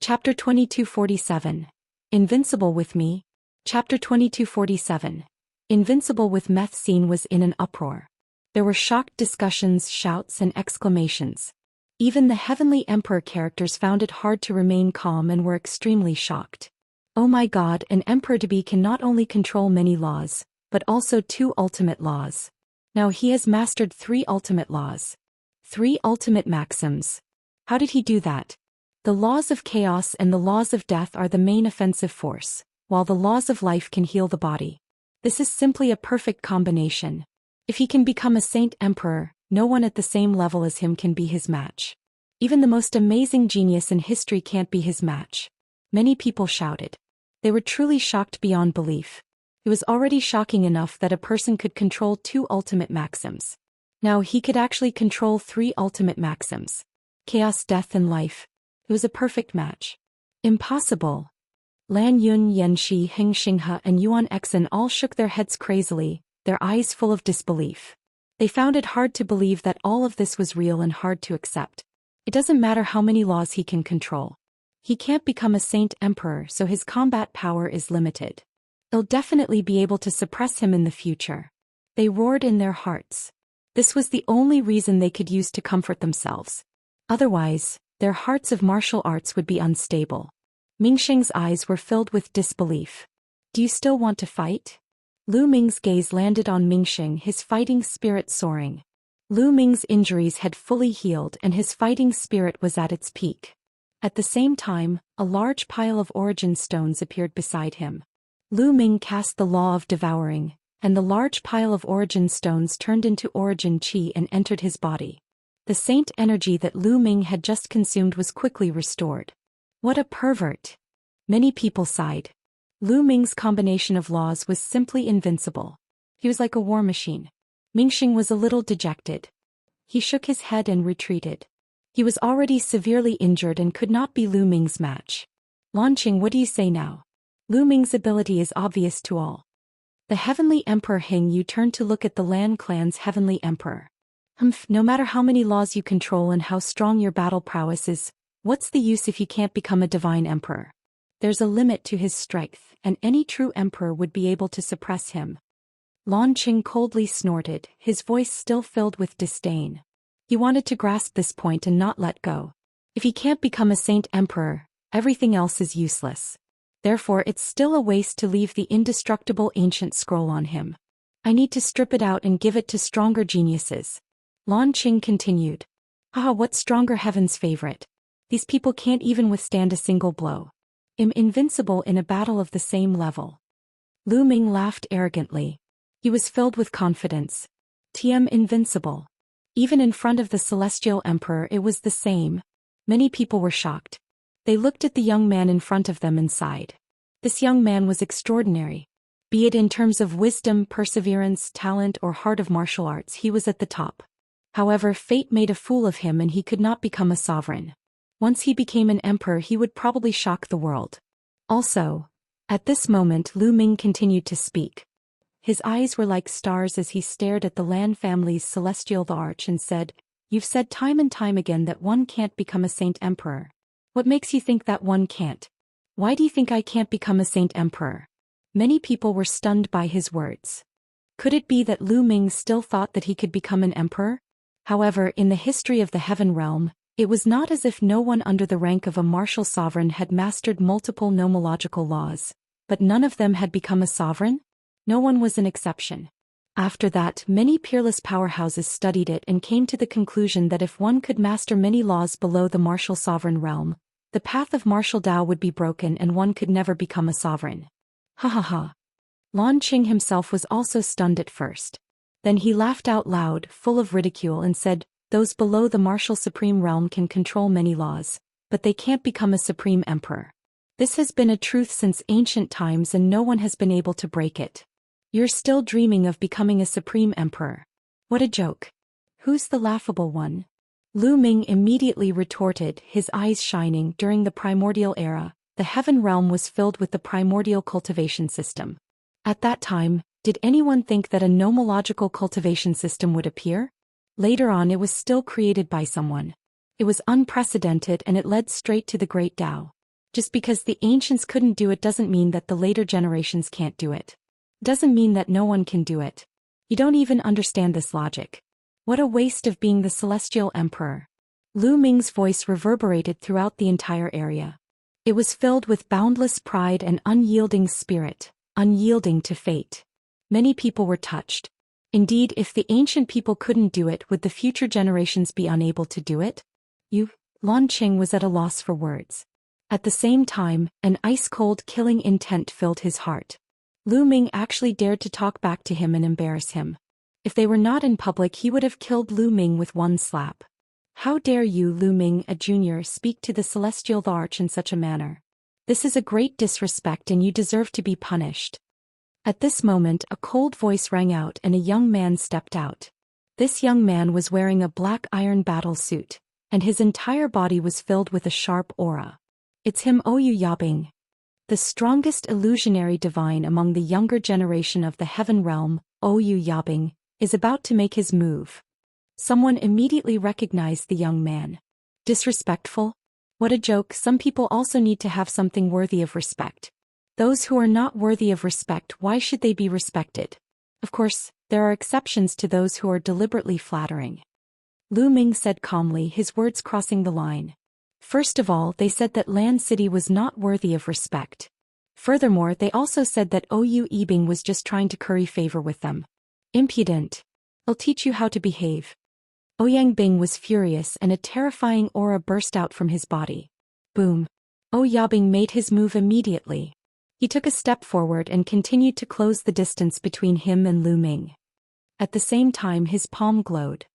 Chapter 2247. Invincible with me. Chapter 2247. Invincible with Meth scene was in an uproar. There were shocked discussions, shouts and exclamations. Even the Heavenly Emperor characters found it hard to remain calm and were extremely shocked. Oh my god, an emperor-to-be can not only control many laws, but also 2 ultimate laws. Now he has mastered 3 ultimate laws. 3 ultimate maxims. How did he do that? The laws of chaos and the laws of death are the main offensive force, while the laws of life can heal the body. This is simply a perfect combination. If he can become a Saint Emperor, no one at the same level as him can be his match. Even the most amazing genius in history can't be his match. Many people shouted. They were truly shocked beyond belief. It was already shocking enough that a person could control 2 ultimate maxims. Now he could actually control 3 ultimate maxims. Chaos, death and life. It was a perfect match. Impossible. Lan Yun, Yanxi, Heng Xinghe and Yuan Exen all shook their heads crazily, their eyes full of disbelief. They found it hard to believe that all of this was real and hard to accept. It doesn't matter how many laws he can control. He can't become a Saint Emperor, so his combat power is limited. They'll definitely be able to suppress him in the future. They roared in their hearts. This was the only reason they could use to comfort themselves. Otherwise, their hearts of martial arts would be unstable. Mingxing's eyes were filled with disbelief. Do you still want to fight? Lu Ming's gaze landed on Mingxing, his fighting spirit soaring. Lu Ming's injuries had fully healed and his fighting spirit was at its peak. At the same time, a large pile of origin stones appeared beside him. Lu Ming cast the law of devouring, and the large pile of origin stones turned into origin chi and entered his body. The saint energy that Lu Ming had just consumed was quickly restored. What a pervert! Many people sighed. Lu Ming's combination of laws was simply invincible. He was like a war machine. Mingxing was a little dejected. He shook his head and retreated. He was already severely injured and could not be Lu Ming's match. Lanqing, what do you say now? Lu Ming's ability is obvious to all. The Heavenly Emperor Heng Yu turned to look at the Lan clan's Heavenly Emperor. No matter how many laws you control and how strong your battle prowess is, what's the use if you can't become a divine emperor? There's a limit to his strength, and any true emperor would be able to suppress him. Lanqing coldly snorted, his voice still filled with disdain. He wanted to grasp this point and not let go. If he can't become a saint emperor, everything else is useless. Therefore it's still a waste to leave the indestructible ancient scroll on him. I need to strip it out and give it to stronger geniuses. Lanqing continued. What stronger heaven's favorite? These people can't even withstand a single blow. I'm invincible in a battle of the same level. Lu Ming laughed arrogantly. He was filled with confidence. I'm invincible. Even in front of the Celestial Emperor it was the same. Many people were shocked. They looked at the young man in front of them and sighed. This young man was extraordinary. Be it in terms of wisdom, perseverance, talent or heart of martial arts, he was at the top. However, fate made a fool of him and he could not become a sovereign. Once he became an emperor, he would probably shock the world. Also, at this moment Lu Ming continued to speak. His eyes were like stars as he stared at the Lan family's celestial Thearch and said, "You've said time and time again that one can't become a saint emperor. What makes you think that one can't? Why do you think I can't become a saint emperor?" Many people were stunned by his words. Could it be that Lu Ming still thought that he could become an emperor? However, in the history of the Heaven Realm, it was not as if no one under the rank of a martial sovereign had mastered multiple nomological laws, but none of them had become a sovereign? No one was an exception. After that, many peerless powerhouses studied it and came to the conclusion that if one could master many laws below the martial sovereign realm, the path of martial Dao would be broken and one could never become a sovereign. Ha ha ha. Lan Qing himself was also stunned at first. Then he laughed out loud, full of ridicule, and said, "Those below the martial supreme realm can control many laws, but they can't become a supreme emperor. This has been a truth since ancient times and no one has been able to break it. You're still dreaming of becoming a supreme emperor. What a joke. Who's the laughable one?" Lu Ming immediately retorted, his eyes shining. During the primordial era, the Heaven Realm was filled with the primordial cultivation system. At that time, did anyone think that a nomological cultivation system would appear? Later on it was still created by someone. It was unprecedented and it led straight to the Great Tao. Just because the ancients couldn't do it doesn't mean that the later generations can't do it. Doesn't mean that no one can do it. You don't even understand this logic. What a waste of being the celestial emperor. Lu Ming's voice reverberated throughout the entire area. It was filled with boundless pride and unyielding spirit, unyielding to fate. Many people were touched. Indeed, if the ancient people couldn't do it, would the future generations be unable to do it? Lan Qing was at a loss for words. At the same time, an ice-cold killing intent filled his heart. Lu Ming actually dared to talk back to him and embarrass him. If they were not in public, he would have killed Lu Ming with one slap. How dare you, Lu Ming, a junior, speak to the celestial Thearch in such a manner? This is a great disrespect and you deserve to be punished. At this moment, a cold voice rang out and a young man stepped out. This young man was wearing a black iron battle suit, and his entire body was filled with a sharp aura. It's him, Oyu Yabing. The strongest illusionary divine among the younger generation of the Heaven Realm, Oyu Yabing, is about to make his move. Someone immediately recognized the young man. Disrespectful? What a joke. Some people also need to have something worthy of respect. Those who are not worthy of respect, why should they be respected? Of course, there are exceptions to those who are deliberately flattering. Lu Ming said calmly, his words crossing the line. First of all, they said that Lan City was not worthy of respect. Furthermore, they also said that Oyu Yibing was just trying to curry favor with them. Impudent. I'll teach you how to behave. Ouyang Bing was furious and a terrifying aura burst out from his body. Boom. Oyu Yabing made his move immediately. He took a step forward and continued to close the distance between him and Lu Ming. At the same time, his palm glowed.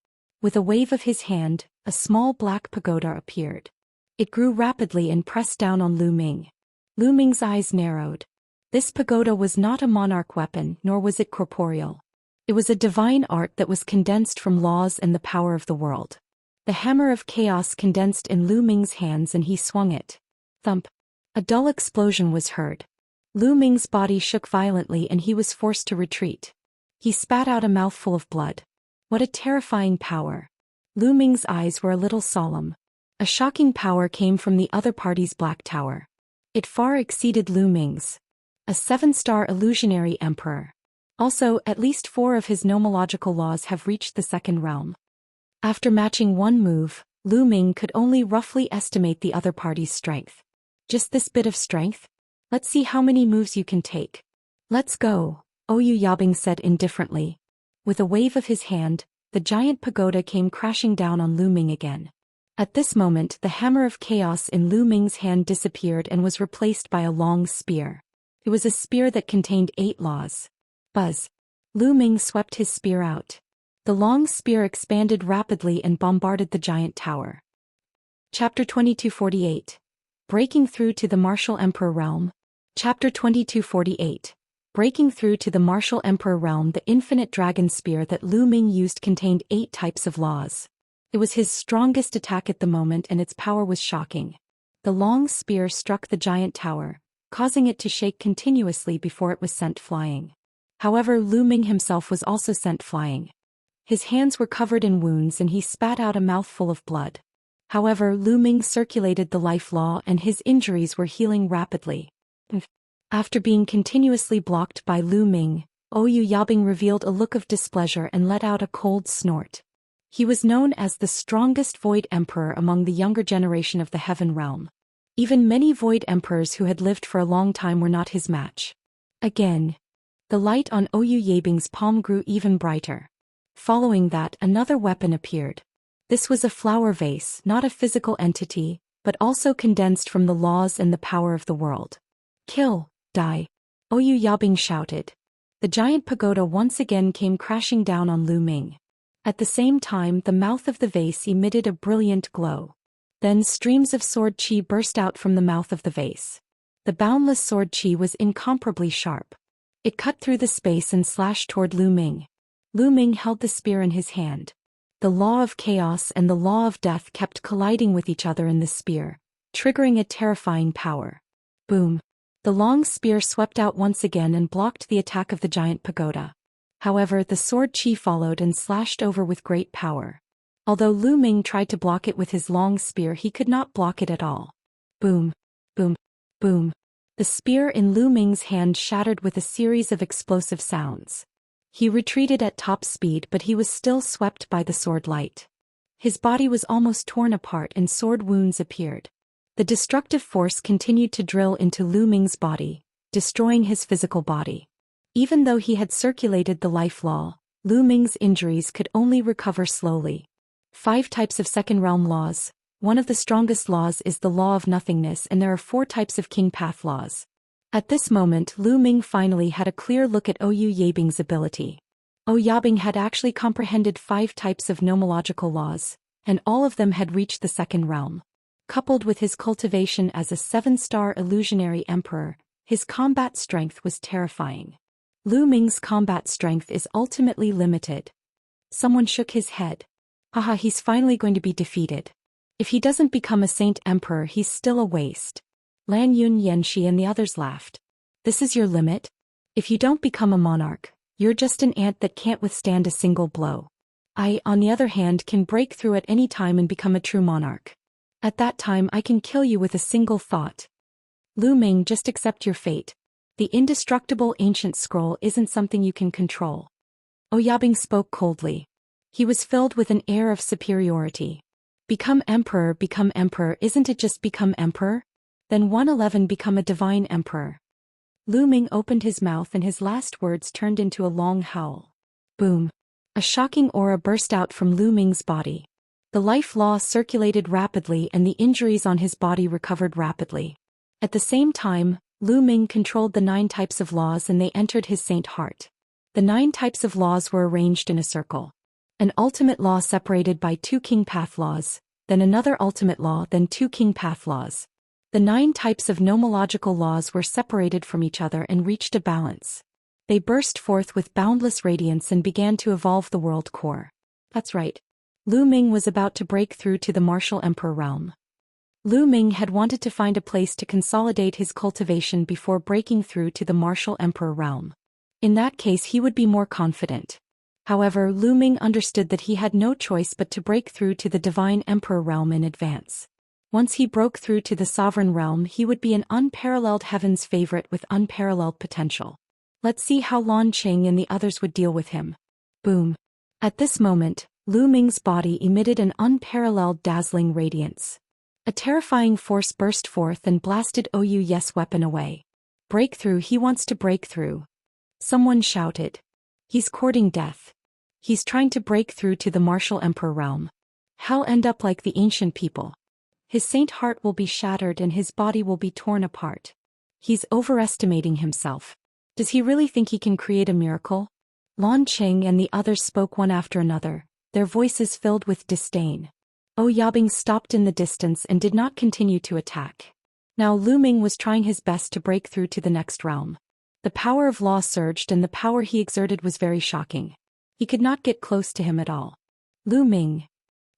With a wave of his hand, a small black pagoda appeared. It grew rapidly and pressed down on Lu Ming. Lu Ming's eyes narrowed. This pagoda was not a monarch weapon, nor was it corporeal. It was a divine art that was condensed from laws and the power of the world. The hammer of chaos condensed in Lu Ming's hands and he swung it. Thump. A dull explosion was heard. Lu Ming's body shook violently and he was forced to retreat. He spat out a mouthful of blood. What a terrifying power. Lu Ming's eyes were a little solemn. A shocking power came from the other party's black tower. It far exceeded Lu Ming's. A 7-star illusionary emperor. Also, at least 4 of his nomological laws have reached the second realm. After matching one move, Lu Ming could only roughly estimate the other party's strength. Just this bit of strength? Let's see how many moves you can take. Let's go, Oyu Yabing said indifferently. With a wave of his hand, the giant pagoda came crashing down on Lu Ming again. At this moment, the hammer of chaos in Lu Ming's hand disappeared and was replaced by a long spear. It was a spear that contained 8 laws. Buzz. Lu Ming swept his spear out. The long spear expanded rapidly and bombarded the giant tower. Chapter 2248. Breaking through to the Martial Emperor Realm. Chapter 2248. Breaking through to the Martial Emperor Realm. The infinite dragon spear that Lu Ming used contained 8 types of laws. It was his strongest attack at the moment and its power was shocking. The long spear struck the giant tower, causing it to shake continuously before it was sent flying. However, Lu Ming himself was also sent flying. His hands were covered in wounds and he spat out a mouthful of blood. However, Lu Ming circulated the life law and his injuries were healing rapidly. After being continuously blocked by Lu Ming, Oyu Yabing revealed a look of displeasure and let out a cold snort. He was known as the strongest Void Emperor among the younger generation of the Heaven Realm. Even many Void Emperors who had lived for a long time were not his match. Again, the light on Oyu Yabing's palm grew even brighter. Following that, another weapon appeared. This was a flower vase, not a physical entity, but also condensed from the laws and the power of the world. Kill, die, Oyu Yabing shouted. The giant pagoda once again came crashing down on Lu Ming. At the same time, the mouth of the vase emitted a brilliant glow. Then streams of sword chi burst out from the mouth of the vase. The boundless sword chi was incomparably sharp. It cut through the space and slashed toward Lu Ming. Lu Ming held the spear in his hand. The law of chaos and the law of death kept colliding with each other in the spear, triggering a terrifying power. Boom! The long spear swept out once again and blocked the attack of the giant pagoda. However, the sword chi followed and slashed over with great power. Although Lu Ming tried to block it with his long spear, he could not block it at all. Boom! Boom! Boom! The spear in Lu Ming's hand shattered with a series of explosive sounds. He retreated at top speed, but he was still swept by the sword light. His body was almost torn apart and sword wounds appeared. The destructive force continued to drill into Lu Ming's body, destroying his physical body. Even though he had circulated the life law, Lu Ming's injuries could only recover slowly. 5 types of second realm laws. One of the strongest laws is the law of nothingness, and there are 4 types of king path laws. At this moment, Lu Ming finally had a clear look at Oyu Yabing's ability. Oyu Yabing had actually comprehended 5 types of nomological laws, and all of them had reached the second realm. Coupled with his cultivation as a 7-star illusionary emperor, his combat strength was terrifying. Lu Ming's combat strength is ultimately limited. Someone shook his head. Haha, he's finally going to be defeated. If he doesn't become a saint emperor, he's still a waste. Lan Yun Yanxi and the others laughed. This is your limit? If you don't become a monarch, you're just an ant that can't withstand a single blow. I, on the other hand, can break through at any time and become a true monarch. At that time I can kill you with a single thought. Lu Ming, just accept your fate. The indestructible ancient scroll isn't something you can control. Oyu Yabing spoke coldly. He was filled with an air of superiority. Become emperor, isn't it just become emperor? Then 111 become a divine emperor. Lu Ming opened his mouth and his last words turned into a long howl. Boom! A shocking aura burst out from Lu Ming's body. The life law circulated rapidly and the injuries on his body recovered rapidly. At the same time, Lu Ming controlled the 9 types of laws and they entered his saint heart. The 9 types of laws were arranged in a circle. An ultimate law separated by 2 king path laws, then another ultimate law, then 2 king path laws. The 9 types of nomological laws were separated from each other and reached a balance. They burst forth with boundless radiance and began to evolve the world core. That's right. Lu Ming was about to break through to the martial emperor realm. Lu Ming had wanted to find a place to consolidate his cultivation before breaking through to the martial emperor realm. In that case he would be more confident. However, Lu Ming understood that he had no choice but to break through to the divine emperor realm in advance. Once he broke through to the sovereign realm, he would be an unparalleled heaven's favorite with unparalleled potential. Let's see how Lan Qing and the others would deal with him. Boom! At this moment, Lu Ming's body emitted an unparalleled dazzling radiance. A terrifying force burst forth and blasted Oyu Yes' weapon away. Breakthrough, he wants to break through. Someone shouted. He's courting death. He's trying to break through to the martial emperor realm. He'll end up like the ancient people. His saint heart will be shattered and his body will be torn apart. He's overestimating himself. Does he really think he can create a miracle? Lan Qing and the others spoke one after another, their voices filled with disdain. Oyu Yabing stopped in the distance and did not continue to attack. Now Lu Ming was trying his best to break through to the next realm. The power of law surged and the power he exerted was very shocking. He could not get close to him at all. Lu Ming.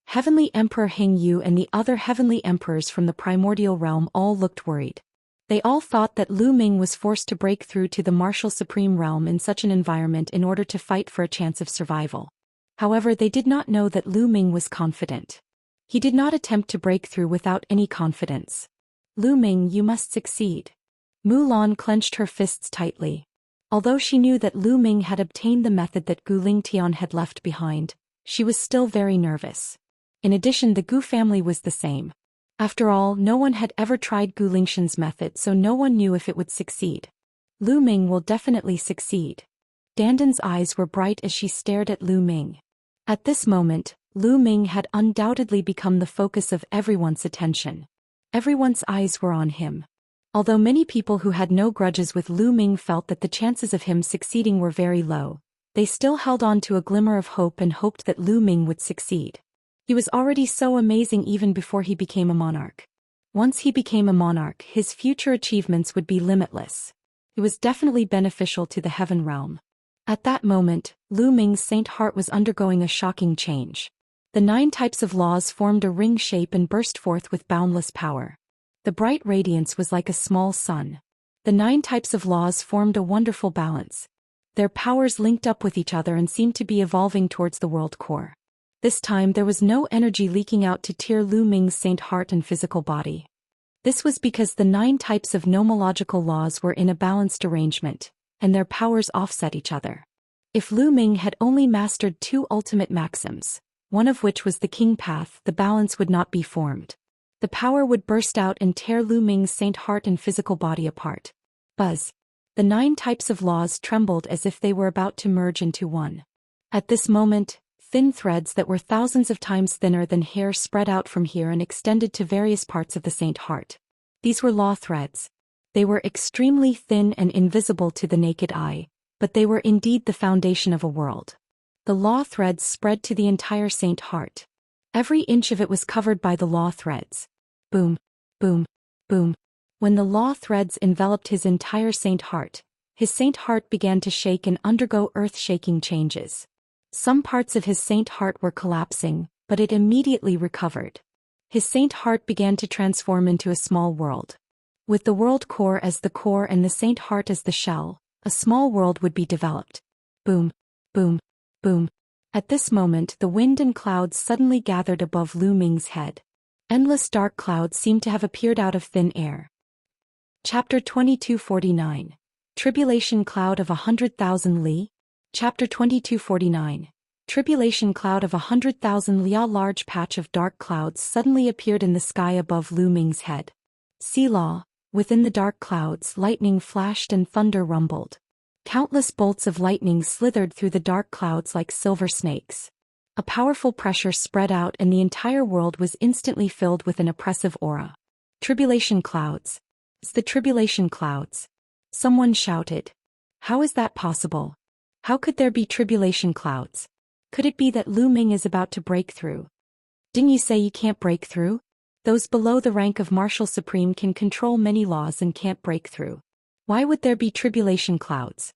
Heavenly Emperor Heng Yu and the other heavenly emperors from the primordial realm all looked worried. They all thought that Lu Ming was forced to break through to the martial supreme realm in such an environment in order to fight for a chance of survival. However, they did not know that Lu Ming was confident. He did not attempt to break through without any confidence. Lu Ming, you must succeed. Mulan clenched her fists tightly. Although she knew that Lu Ming had obtained the method that Gu Lingtian had left behind, she was still very nervous. In addition, the Gu family was the same. After all, no one had ever tried Gu Lingtian's method, so no one knew if it would succeed. Lu Ming will definitely succeed. Dandan's eyes were bright as she stared at Lu Ming. At this moment, Lu Ming had undoubtedly become the focus of everyone's attention. Everyone's eyes were on him. Although many people who had no grudges with Lu Ming felt that the chances of him succeeding were very low, they still held on to a glimmer of hope and hoped that Lu Ming would succeed. He was already so amazing even before he became a monarch. Once he became a monarch, his future achievements would be limitless. It was definitely beneficial to the heaven realm. At that moment, Lu Ming's saint heart was undergoing a shocking change. The 9 types of laws formed a ring shape and burst forth with boundless power. The bright radiance was like a small sun. The 9 types of laws formed a wonderful balance. Their powers linked up with each other and seemed to be evolving towards the world core. This time there was no energy leaking out to tear Lu Ming's saint heart and physical body. This was because the 9 types of nomological laws were in a balanced arrangement, and their powers offset each other. If Lu Ming had only mastered 2 ultimate maxims, one of which was the king path, the balance would not be formed. The power would burst out and tear Lu Ming's saint heart and physical body apart. Buzz. The 9 types of laws trembled as if they were about to merge into one. At this moment, thin threads that were thousands of times thinner than hair spread out from here and extended to various parts of the saint heart. These were law threads. They were extremely thin and invisible to the naked eye, but they were indeed the foundation of a world. The law threads spread to the entire saint heart. Every inch of it was covered by the law threads. Boom, boom, boom. When the law threads enveloped his entire saint heart, his saint heart began to shake and undergo earth-shaking changes. Some parts of his saint heart were collapsing, but it immediately recovered. His saint heart began to transform into a small world. With the world core as the core and the saint heart as the shell, a small world would be developed. Boom, boom, boom. At this moment the wind and clouds suddenly gathered above Lu Ming's head. Endless dark clouds seemed to have appeared out of thin air. Chapter 2249. Tribulation Cloud of 100,000 Li. Chapter 2249. Tribulation Cloud of 100,000 Li. A large patch of dark clouds suddenly appeared in the sky above Lu Ming's head. Selah. Within the dark clouds, lightning flashed and thunder rumbled. Countless bolts of lightning slithered through the dark clouds like silver snakes. A powerful pressure spread out and the entire world was instantly filled with an oppressive aura. Tribulation clouds. It's the tribulation clouds. Someone shouted. How is that possible? How could there be tribulation clouds? Could it be that Lu Ming is about to break through? Didn't you say you can't break through? Those below the rank of Martial Supreme can control many laws and can't break through. Why would there be tribulation clouds?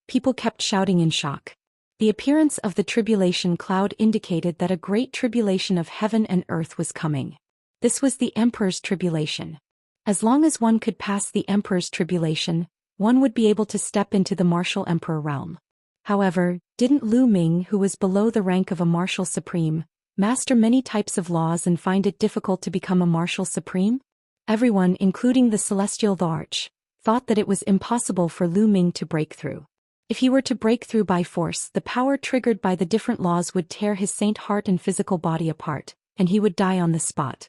People kept shouting in shock. The appearance of the tribulation cloud indicated that a great tribulation of heaven and earth was coming. This was the Emperor's tribulation. As long as one could pass the Emperor's tribulation, one would be able to step into the Martial Emperor realm. However, didn't Lu Ming, who was below the rank of a Martial Supreme, master many types of laws and find it difficult to become a Martial Supreme? Everyone, including the celestial Thearch, thought that it was impossible for Lu Ming to break through. If he were to break through by force, the power triggered by the different laws would tear his saint heart and physical body apart, and he would die on the spot.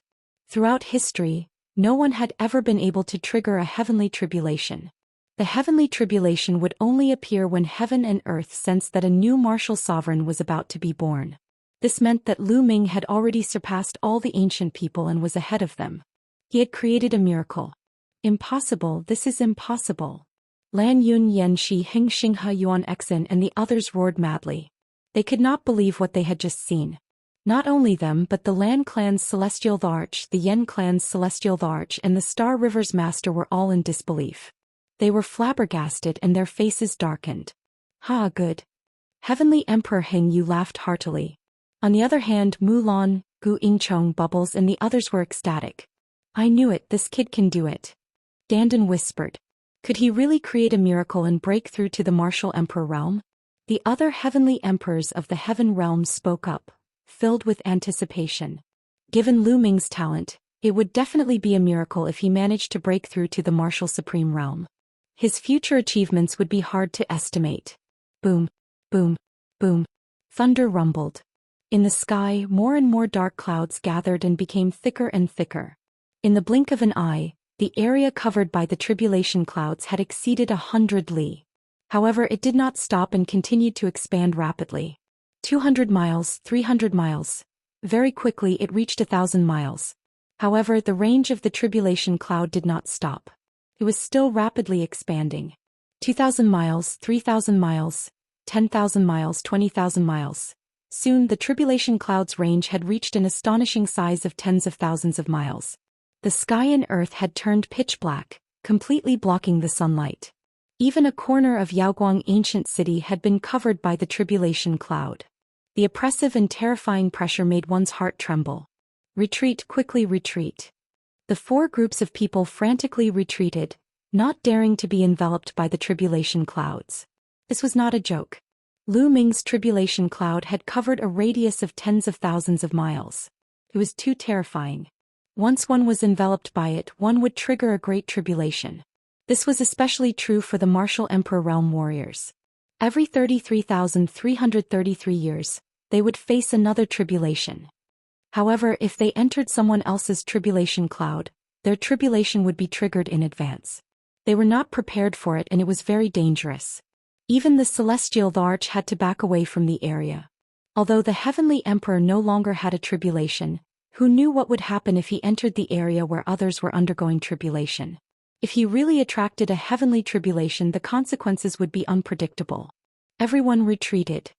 Throughout history, no one had ever been able to trigger a heavenly tribulation. The heavenly tribulation would only appear when heaven and earth sensed that a new martial sovereign was about to be born. This meant that Lu Ming had already surpassed all the ancient people and was ahead of them. He had created a miracle. Impossible, this is impossible. Lan Yun, Yan Shi, Heng Xinghe, Yuan Exin and the others roared madly. They could not believe what they had just seen. Not only them but the Lan clan's celestial Thearch, the Yen clan's celestial Thearch and the Star River's master were all in disbelief. They were flabbergasted and their faces darkened. Ha, good. Heavenly Emperor Heng Yu laughed heartily. On the other hand, Mulan, Gu Yingchong bubbles and the others were ecstatic. I knew it, this kid can do it. Dandan whispered. Could he really create a miracle and break through to the martial emperor realm? The other heavenly emperors of the heaven realms spoke up, filled with anticipation. Given Lu Ming's talent, it would definitely be a miracle if he managed to break through to the martial supreme realm. His future achievements would be hard to estimate. Boom, boom, boom. Thunder rumbled. In the sky, more and more dark clouds gathered and became thicker and thicker. In the blink of an eye, the area covered by the tribulation clouds had exceeded 100 li. However, it did not stop and continued to expand rapidly. 200 miles, 300 miles. Very quickly it reached 1,000 miles. However, the range of the tribulation cloud did not stop. It was still rapidly expanding. 2,000 miles, 3,000 miles, 10,000 miles, 20,000 miles. Soon the tribulation cloud's range had reached an astonishing size of tens of thousands of miles. The sky and earth had turned pitch black, completely blocking the sunlight. Even a corner of Yaoguang ancient city had been covered by the tribulation cloud. The oppressive and terrifying pressure made one's heart tremble. Retreat, quickly retreat. The four groups of people frantically retreated, not daring to be enveloped by the tribulation clouds. This was not a joke. Lu Ming's tribulation cloud had covered a radius of tens of thousands of miles. It was too terrifying. Once one was enveloped by it, one would trigger a great tribulation. This was especially true for the martial emperor realm warriors. Every 33,333 years, they would face another tribulation. However, if they entered someone else's tribulation cloud, their tribulation would be triggered in advance. They were not prepared for it and it was very dangerous. Even the celestial Thearch had to back away from the area. Although the heavenly emperor no longer had a tribulation, who knew what would happen if he entered the area where others were undergoing tribulation? If he really attracted a heavenly tribulation, the consequences would be unpredictable. Everyone retreated.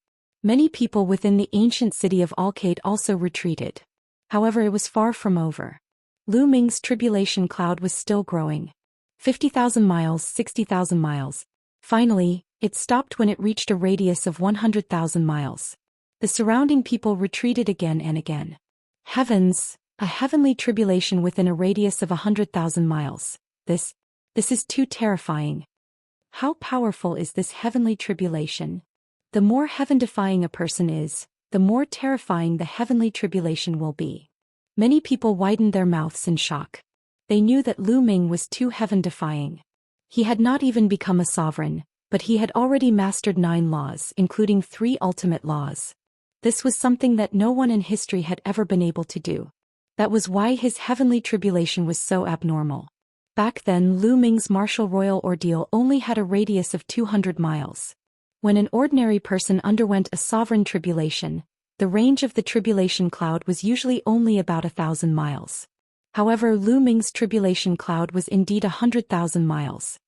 Many people within the ancient city of Alcade also retreated. However, it was far from over. Lu Ming's tribulation cloud was still growing. 50,000 miles, 60,000 miles. Finally, it stopped when it reached a radius of 100,000 miles. The surrounding people retreated again and again. Heavens, a heavenly tribulation within a radius of 100,000 miles. This is too terrifying. How powerful is this heavenly tribulation? The more heaven-defying a person is, the more terrifying the heavenly tribulation will be. Many people widened their mouths in shock. They knew that Lu Ming was too heaven-defying. He had not even become a sovereign, but he had already mastered 9 laws, including 3 ultimate laws. This was something that no one in history had ever been able to do. That was why his heavenly tribulation was so abnormal. Back then, Lu Ming's martial royal ordeal only had a radius of 200 miles. When an ordinary person underwent a sovereign tribulation, the range of the tribulation cloud was usually only about 1,000 miles. However, Lu Ming's tribulation cloud was indeed 100,000 miles.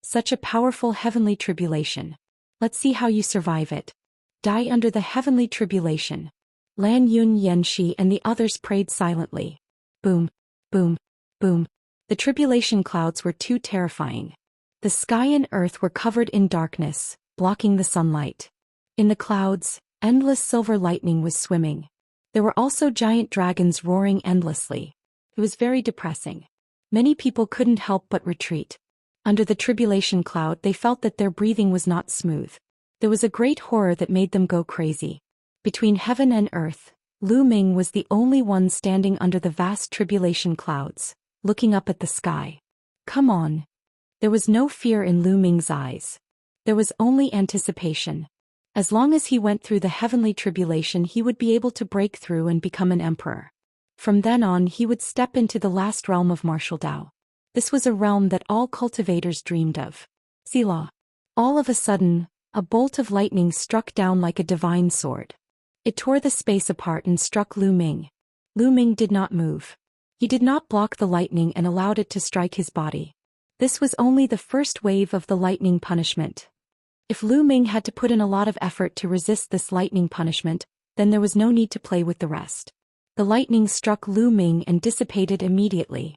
Such a powerful heavenly tribulation. Let's see how you survive it. Die under the heavenly tribulation. Lan Yun Yanxi and the others prayed silently. Boom, boom, boom. The tribulation clouds were too terrifying. The sky and earth were covered in darkness, blocking the sunlight. In the clouds, endless silver lightning was swimming. There were also giant dragons roaring endlessly. It was very depressing. Many people couldn't help but retreat. Under the tribulation cloud, they felt that their breathing was not smooth. There was a great horror that made them go crazy. Between heaven and earth, Lu Ming was the only one standing under the vast tribulation clouds, looking up at the sky. Come on. There was no fear in Lu Ming's eyes. There was only anticipation. As long as he went through the heavenly tribulation, he would be able to break through and become an emperor. From then on, he would step into the last realm of martial Dao. This was a realm that all cultivators dreamed of. Selah. All of a sudden, a bolt of lightning struck down like a divine sword. It tore the space apart and struck Lu Ming. Lu Ming did not move. He did not block the lightning and allowed it to strike his body. This was only the first wave of the lightning punishment. If Lu Ming had to put in a lot of effort to resist this lightning punishment, then there was no need to play with the rest. The lightning struck Lu Ming and dissipated immediately.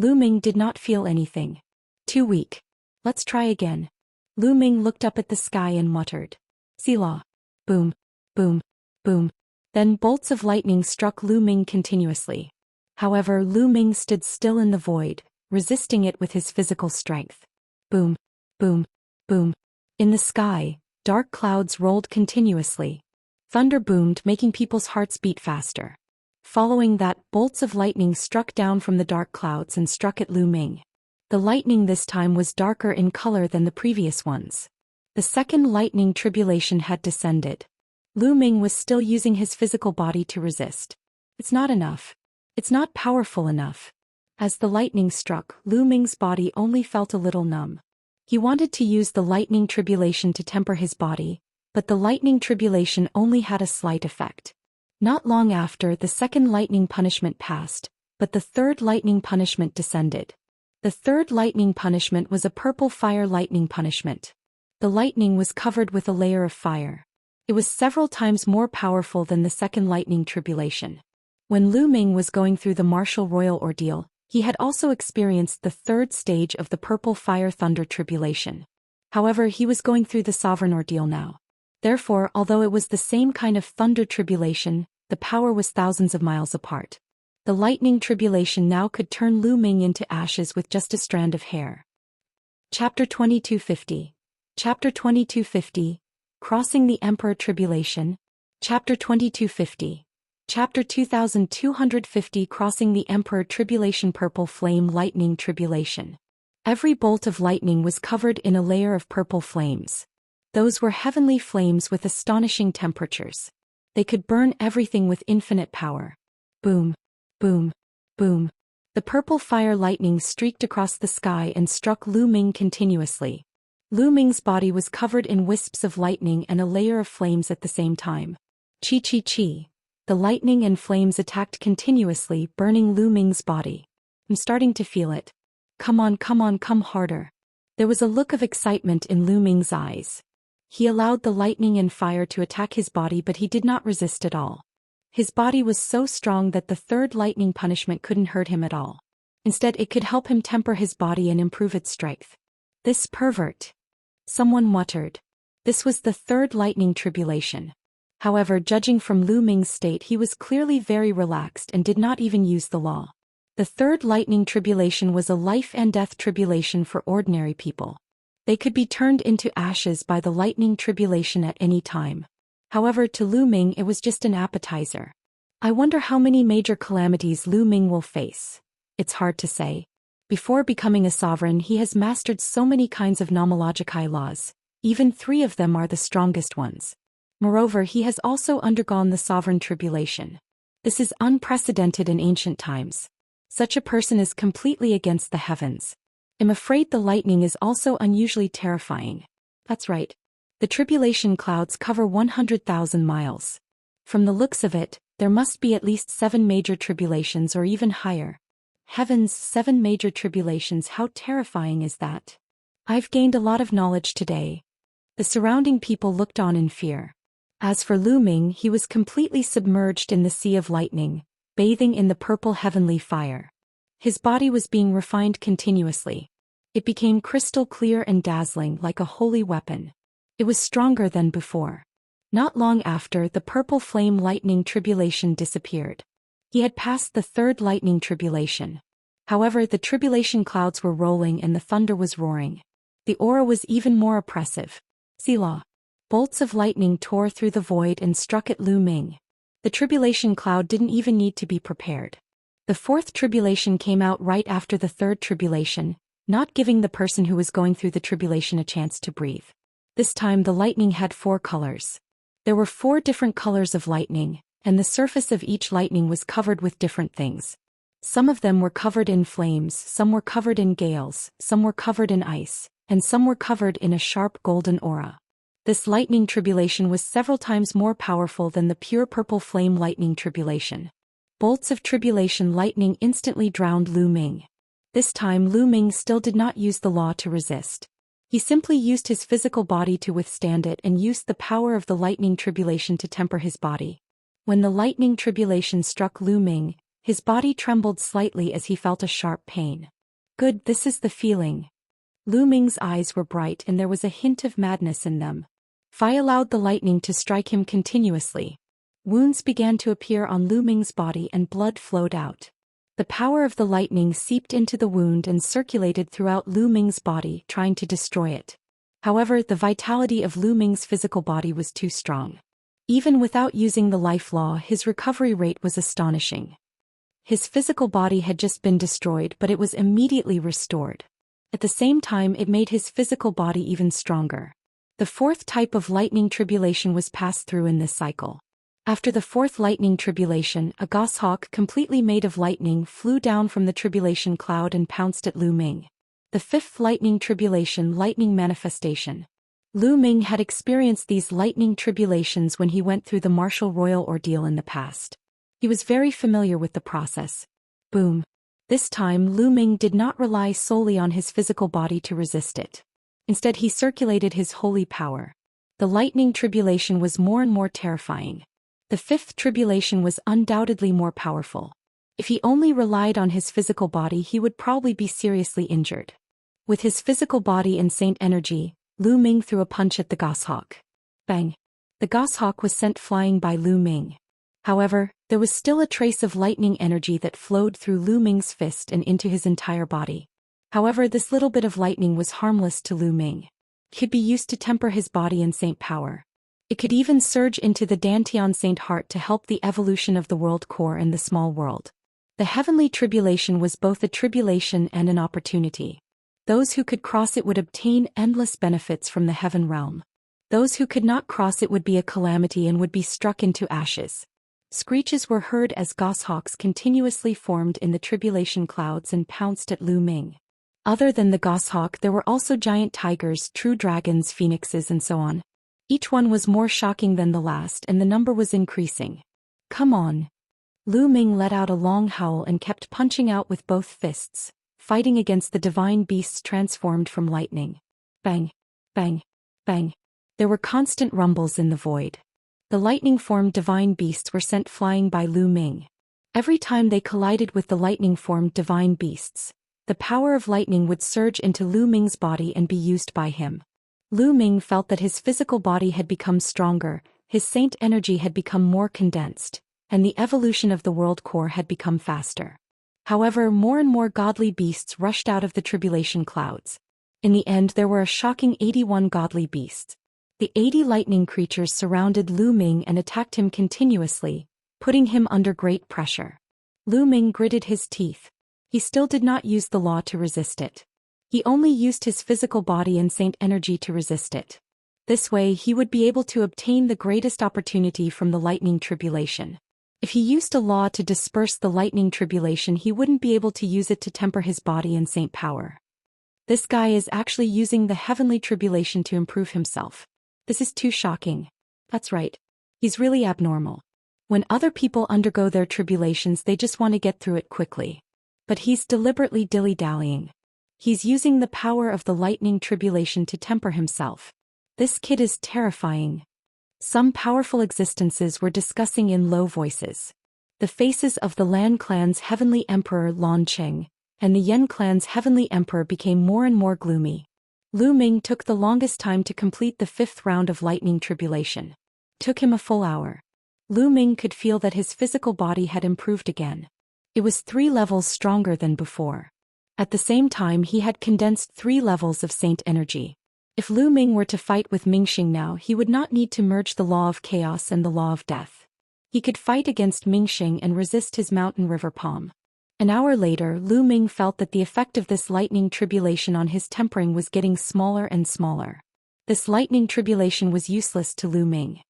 Lu Ming did not feel anything. Too weak. Let's try again. Lu Ming looked up at the sky and muttered. Selah. Boom, boom, boom. Then bolts of lightning struck Lu Ming continuously. However, Lu Ming stood still in the void, resisting it with his physical strength. Boom, boom, boom. In the sky, dark clouds rolled continuously. Thunder boomed, making people's hearts beat faster. Following that, bolts of lightning struck down from the dark clouds and struck at Lu Ming. The lightning this time was darker in color than the previous ones. The second lightning tribulation had descended. Lu Ming was still using his physical body to resist. It's not enough. It's not powerful enough. As the lightning struck, Lu Ming's body only felt a little numb. He wanted to use the lightning tribulation to temper his body, but the lightning tribulation only had a slight effect. Not long after, the second lightning punishment passed, but the third lightning punishment descended. The third lightning punishment was a purple fire lightning punishment. The lightning was covered with a layer of fire. It was several times more powerful than the second lightning tribulation. When Lu Ming was going through the martial royal ordeal, he had also experienced the third stage of the purple fire thunder tribulation. However, he was going through the sovereign ordeal now. Therefore, although it was the same kind of thunder tribulation, the power was thousands of miles apart. The lightning tribulation now could turn Lu Ming into ashes with just a strand of hair. Chapter 2250. Chapter 2250. Crossing the Emperor Tribulation. Chapter 2250. Chapter 2250. Crossing the Emperor Tribulation. Purple Flame Lightning Tribulation. Every bolt of lightning was covered in a layer of purple flames. Those were heavenly flames with astonishing temperatures. They could burn everything with infinite power. Boom, boom, boom. The purple fire lightning streaked across the sky and struck Lu Ming continuously. Lu Ming's body was covered in wisps of lightning and a layer of flames at the same time. Chi chi chi. The lightning and flames attacked continuously, burning Lu Ming's body. I'm starting to feel it. Come on, come harder. There was a look of excitement in Lu Ming's eyes. He allowed the lightning and fire to attack his body, but he did not resist at all. His body was so strong that the third lightning punishment couldn't hurt him at all. Instead, it could help him temper his body and improve its strength. This pervert. Someone muttered. This was the third lightning tribulation. However, judging from Lu Ming's state, he was clearly very relaxed and did not even use the law. The third lightning tribulation was a life and death tribulation for ordinary people. They could be turned into ashes by the lightning tribulation at any time. However, to Lu Ming it was just an appetizer. I wonder how many major calamities Lu Ming will face. It's hard to say. Before becoming a sovereign, he has mastered so many kinds of nomological laws. Even 3 of them are the strongest ones. Moreover, he has also undergone the sovereign tribulation. This is unprecedented in ancient times. Such a person is completely against the heavens. I'm afraid the lightning is also unusually terrifying. That's right. The tribulation clouds cover 100,000 miles. From the looks of it, there must be at least 7 major tribulations or even higher. Heavens, 7 major tribulations, how terrifying is that? I've gained a lot of knowledge today. The surrounding people looked on in fear. As for Lu Ming, he was completely submerged in the sea of lightning, bathing in the purple heavenly fire. His body was being refined continuously. It became crystal clear and dazzling like a holy weapon. It was stronger than before. Not long after, the purple flame lightning tribulation disappeared. He had passed the third lightning tribulation. However, the tribulation clouds were rolling and the thunder was roaring. The aura was even more oppressive. Selah. Bolts of lightning tore through the void and struck at Lu Ming. The tribulation cloud didn't even need to be prepared. The fourth tribulation came out right after the third tribulation, not giving the person who was going through the tribulation a chance to breathe. This time the lightning had 4 colors. There were 4 different colors of lightning, and the surface of each lightning was covered with different things. Some of them were covered in flames, some were covered in gales, some were covered in ice, and some were covered in a sharp golden aura. This lightning tribulation was several times more powerful than the pure purple flame lightning tribulation. Bolts of tribulation lightning instantly drowned Lu Ming. This time Lu Ming still did not use the law to resist. He simply used his physical body to withstand it and used the power of the lightning tribulation to temper his body. When the lightning tribulation struck Lu Ming, his body trembled slightly as he felt a sharp pain. Good, this is the feeling. Lu Ming's eyes were bright and there was a hint of madness in them. Fi allowed the lightning to strike him continuously. Wounds began to appear on Lu Ming's body and blood flowed out. The power of the lightning seeped into the wound and circulated throughout Lu Ming's body, trying to destroy it. However, the vitality of Lu Ming's physical body was too strong. Even without using the life law, his recovery rate was astonishing. His physical body had just been destroyed, but it was immediately restored. At the same time, it made his physical body even stronger. The fourth type of lightning tribulation was passed through in this cycle. After the fourth lightning tribulation, a goshawk completely made of lightning flew down from the tribulation cloud and pounced at Lu Ming. The fifth lightning tribulation, lightning manifestation. Lu Ming had experienced these lightning tribulations when he went through the martial royal ordeal in the past. He was very familiar with the process. Boom. This time Lu Ming did not rely solely on his physical body to resist it. Instead, he circulated his holy power. The lightning tribulation was more and more terrifying. The fifth tribulation was undoubtedly more powerful. If he only relied on his physical body, he would probably be seriously injured. With his physical body and saint energy, Lu Ming threw a punch at the goshawk. Bang! The goshawk was sent flying by Lu Ming. However, there was still a trace of lightning energy that flowed through Lu Ming's fist and into his entire body. However, this little bit of lightning was harmless to Lu Ming. It could be used to temper his body and saint power. It could even surge into the Dantian Saint Heart to help the evolution of the world core and the small world. The Heavenly Tribulation was both a tribulation and an opportunity. Those who could cross it would obtain endless benefits from the heaven realm. Those who could not cross it would be a calamity and would be struck into ashes. Screeches were heard as goshawks continuously formed in the tribulation clouds and pounced at Lu Ming. Other than the goshawk, there were also giant tigers, true dragons, phoenixes, and so on. Each one was more shocking than the last, and the number was increasing. Come on. Lu Ming let out a long howl and kept punching out with both fists, fighting against the divine beasts transformed from lightning. Bang! Bang! Bang! There were constant rumbles in the void. The lightning-formed divine beasts were sent flying by Lu Ming. Every time they collided with the lightning-formed divine beasts, the power of lightning would surge into Lu Ming's body and be used by him. Lu Ming felt that his physical body had become stronger, his saint energy had become more condensed, and the evolution of the world core had become faster. However, more and more godly beasts rushed out of the tribulation clouds. In the end, there were a shocking 81 godly beasts. The 80 lightning creatures surrounded Lu Ming and attacked him continuously, putting him under great pressure. Lu Ming gritted his teeth. He still did not use the law to resist it. He only used his physical body and saint energy to resist it. This way, he would be able to obtain the greatest opportunity from the lightning tribulation. If he used a law to disperse the lightning tribulation, he wouldn't be able to use it to temper his body and saint power. This guy is actually using the heavenly tribulation to improve himself. This is too shocking. That's right. He's really abnormal. When other people undergo their tribulations, they just want to get through it quickly. But he's deliberately dilly-dallying. He's using the power of the lightning tribulation to temper himself. This kid is terrifying. Some powerful existences were discussing in low voices. The faces of the Lan clan's heavenly emperor Lan Cheng and the Yen clan's heavenly emperor became more and more gloomy. Lu Ming took the longest time to complete the fifth round of lightning tribulation. It took him a full hour. Lu Ming could feel that his physical body had improved again. It was 3 levels stronger than before. At the same time, he had condensed 3 levels of saint energy. If Lu Ming were to fight with Mingxing now, he would not need to merge the law of chaos and the law of death. He could fight against Mingxing and resist his mountain river palm. An hour later, Lu Ming felt that the effect of this lightning tribulation on his tempering was getting smaller and smaller. This lightning tribulation was useless to Lu Ming.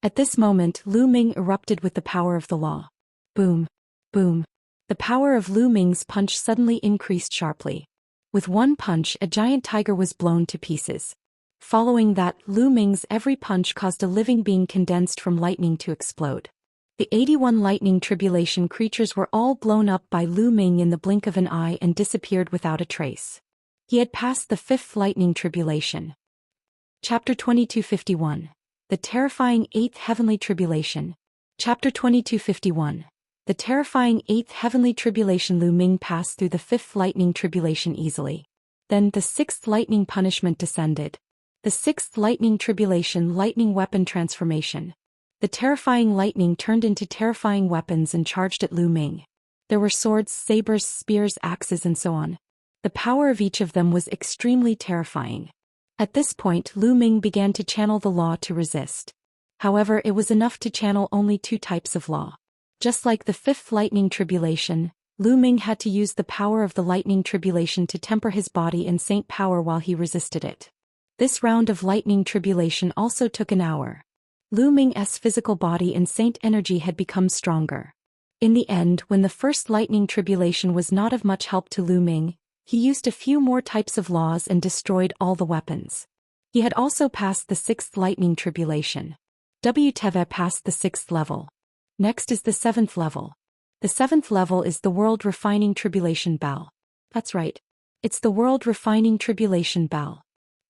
At this moment, Lu Ming erupted with the power of the law. Boom. Boom. The power of Lu Ming's punch suddenly increased sharply. With one punch, a giant tiger was blown to pieces. Following that, Lu Ming's every punch caused a living being condensed from lightning to explode. The 81 lightning tribulation creatures were all blown up by Lu Ming in the blink of an eye and disappeared without a trace. He had passed the 5th lightning tribulation. Chapter 2251. The terrifying 8th heavenly tribulation. Chapter 2251. The terrifying 8th heavenly tribulation. Lu Ming passed through the 5th lightning tribulation easily. Then the 6th lightning punishment descended. The 6th lightning tribulation, lightning weapon transformation. The terrifying lightning turned into terrifying weapons and charged at Lu Ming. There were swords, sabers, spears, axes, and so on. The power of each of them was extremely terrifying. At this point, Lu Ming began to channel the law to resist. However, it was enough to channel only 2 types of law. Just like the 5th lightning tribulation, Lu Ming had to use the power of the lightning tribulation to temper his body in saint power while he resisted it. This round of lightning tribulation also took an hour. Lu Ming's physical body and saint energy had become stronger. In the end, when the first lightning tribulation was not of much help to Lu Ming, he used a few more types of laws and destroyed all the weapons. He had also passed the 6th lightning tribulation. Teve passed the 6th level. Next is the 7th level. The 7th level is the World Refining Tribulation Bell. That's right. It's the World Refining Tribulation Bell.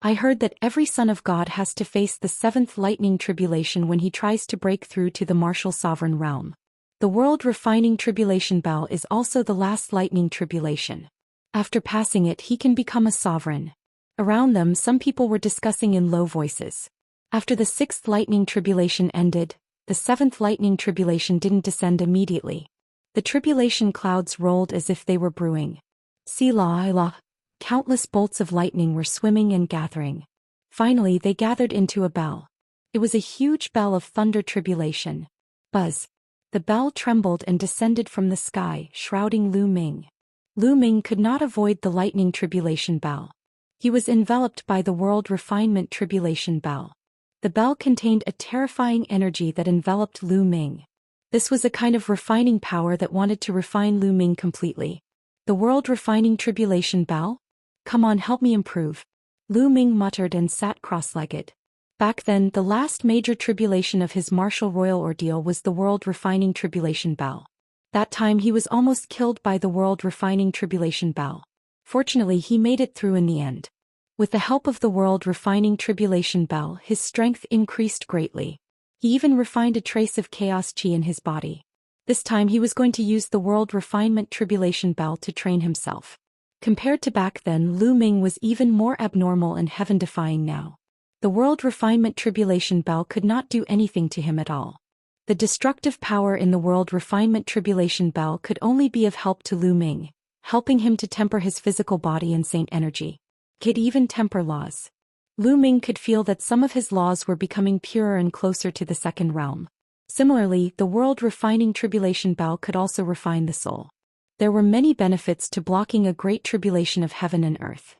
I heard that every son of God has to face the 7th lightning tribulation when he tries to break through to the martial sovereign realm. The World Refining Tribulation Bell is also the last lightning tribulation. After passing it, he can become a sovereign. Around them, some people were discussing in low voices. After the 6th lightning tribulation ended, the 7th lightning tribulation didn't descend immediately. The tribulation clouds rolled as if they were brewing. Selah. Countless bolts of lightning were swimming and gathering. Finally, they gathered into a bell. It was a huge bell of thunder tribulation. Buzz. The bell trembled and descended from the sky, shrouding Lu Ming. Lu Ming could not avoid the lightning tribulation bell. He was enveloped by the world refinement tribulation bell. The bell contained a terrifying energy that enveloped Lu Ming. This was a kind of refining power that wanted to refine Lu Ming completely. The world refining tribulation bell? Come on, help me improve. Lu Ming muttered and sat cross-legged. Back then, the last major tribulation of his martial royal ordeal was the world refining tribulation bell. That time he was almost killed by the world refining tribulation bell. Fortunately, he made it through in the end. With the help of the world refining tribulation bell, his strength increased greatly. He even refined a trace of chaos chi in his body. This time he was going to use the world refinement tribulation bell to train himself. Compared to back then, Lu Ming was even more abnormal and heaven-defying now. The world refinement tribulation bell could not do anything to him at all. The destructive power in the world refinement tribulation bell could only be of help to Lu Ming, helping him to temper his physical body and saint energy. Could even temper laws. Lu Ming could feel that some of his laws were becoming purer and closer to the second realm. Similarly, the world refining tribulation bell could also refine the soul. There were many benefits to blocking a great tribulation of heaven and earth.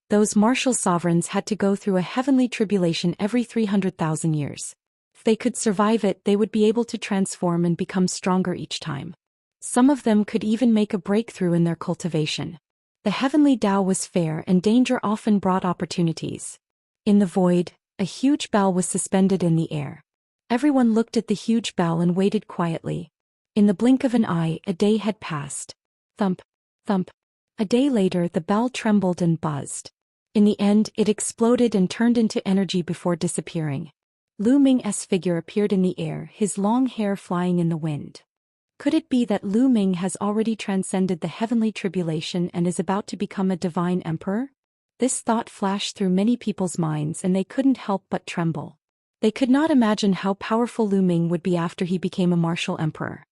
Those martial sovereigns had to go through a heavenly tribulation every 300,000 years. If they could survive it, they would be able to transform and become stronger each time. Some of them could even make a breakthrough in their cultivation. The heavenly Tao was fair and danger often brought opportunities. In the void, a huge bell was suspended in the air. Everyone looked at the huge bell and waited quietly. In the blink of an eye, a day had passed. Thump, thump. A day later, the bell trembled and buzzed. In the end, it exploded and turned into energy before disappearing. Lu Ming's figure appeared in the air, his long hair flying in the wind. Could it be that Lu Ming has already transcended the heavenly tribulation and is about to become a divine emperor? This thought flashed through many people's minds and they couldn't help but tremble. They could not imagine how powerful Lu Ming would be after he became a martial emperor.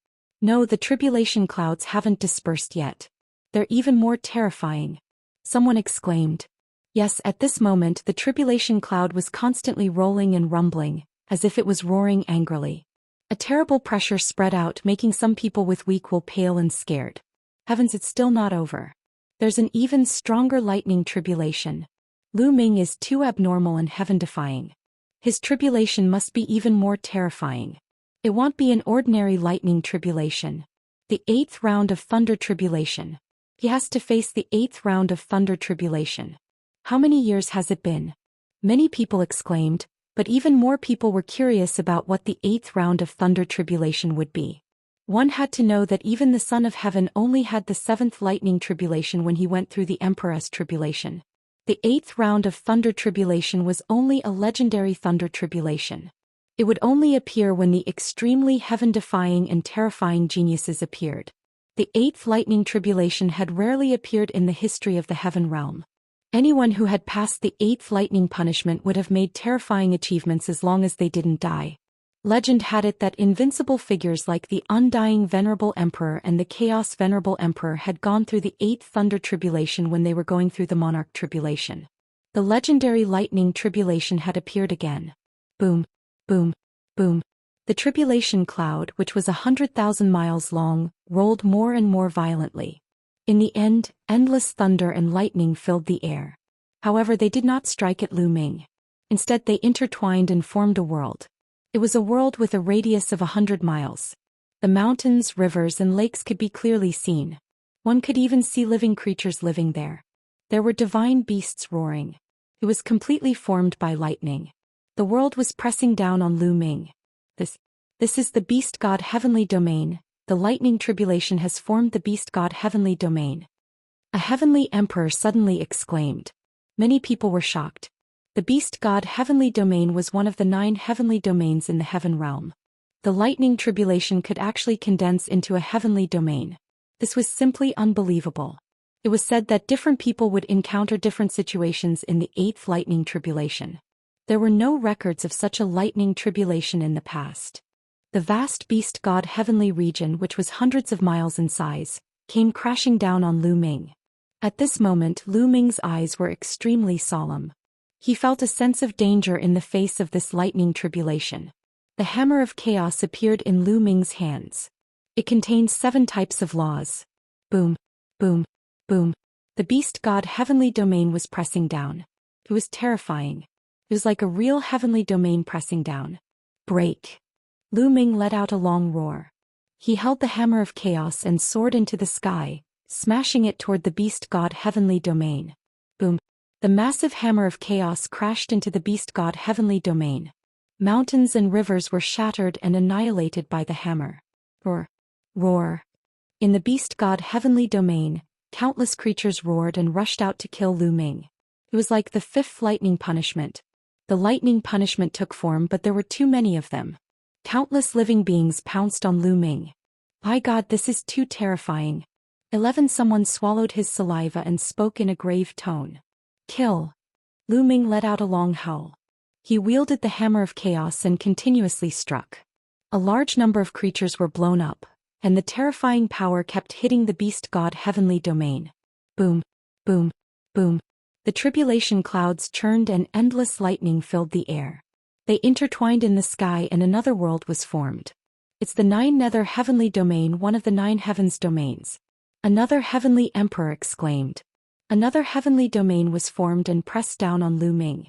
No, the tribulation clouds haven't dispersed yet. They're even more terrifying. Someone exclaimed. Yes, at this moment the tribulation cloud was constantly rolling and rumbling, as if it was roaring angrily. A terrible pressure spread out, making some people with weak will pale and scared. Heavens, it's still not over. There's an even stronger lightning tribulation. Lu Ming is too abnormal and heaven-defying. His tribulation must be even more terrifying. It won't be an ordinary lightning tribulation. The 8th round of thunder tribulation. He has to face the 8th round of thunder tribulation. How many years has it been? Many people exclaimed, but even more people were curious about what the 8th round of thunder tribulation would be. One had to know that even the Son of Heaven only had the 7th lightning tribulation when he went through the Emperor's tribulation. The 8th round of thunder tribulation was only a legendary thunder tribulation. It would only appear when the extremely heaven-defying and terrifying geniuses appeared. The 8th lightning tribulation had rarely appeared in the history of the heaven realm. Anyone who had passed the 8th lightning punishment would have made terrifying achievements as long as they didn't die. Legend had it that invincible figures like the Undying Venerable Emperor and the Chaos Venerable Emperor had gone through the 8th Thunder Tribulation when they were going through the Monarch Tribulation. The legendary Lightning Tribulation had appeared again. Boom, boom, boom. The tribulation cloud, which was 100,000 miles long, rolled more and more violently. In the end, endless thunder and lightning filled the air. However, they did not strike at Lu Ming. Instead, they intertwined and formed a world. It was a world with a radius of 100 miles. The mountains, rivers, and lakes could be clearly seen. One could even see living creatures living there. There were divine beasts roaring. It was completely formed by lightning. The world was pressing down on Lu Ming. This is the beast god heavenly domain. The lightning tribulation has formed the beast god heavenly domain. A heavenly emperor suddenly exclaimed. Many people were shocked. The beast god heavenly domain was one of the 9 heavenly domains in the heaven realm. The lightning tribulation could actually condense into a heavenly domain. This was simply unbelievable. It was said that different people would encounter different situations in the 8th lightning tribulation. There were no records of such a lightning tribulation in the past. The vast beast god heavenly region, which was hundreds of miles in size, came crashing down on Lu Ming. At this moment, Lu Ming's eyes were extremely solemn. He felt a sense of danger in the face of this lightning tribulation. The hammer of chaos appeared in Lu Ming's hands. It contained 7 types of laws. Boom, boom, boom. The beast god heavenly domain was pressing down. It was terrifying. It was like a real heavenly domain pressing down. Break. Lu Ming let out a long roar. He held the hammer of chaos and soared into the sky, smashing it toward the beast god heavenly domain. Boom. The massive hammer of chaos crashed into the beast god heavenly domain. Mountains and rivers were shattered and annihilated by the hammer. Roar. Roar. In the beast god heavenly domain, countless creatures roared and rushed out to kill Lu Ming. It was like the 5th lightning punishment. The lightning punishment took form, but there were too many of them. Countless living beings pounced on Lu Ming. By God, this is too terrifying. 11. Someone swallowed his saliva and spoke in a grave tone. Kill. Lu Ming let out a long howl. He wielded the hammer of chaos and continuously struck. A large number of creatures were blown up, and the terrifying power kept hitting the beast god heavenly domain. Boom, boom, boom. The tribulation clouds churned and endless lightning filled the air. They intertwined in the sky and another world was formed. It's the 9 nether heavenly domain, one of the 9 heavens domains. Another heavenly emperor exclaimed. Another heavenly domain was formed and pressed down on Lu Ming.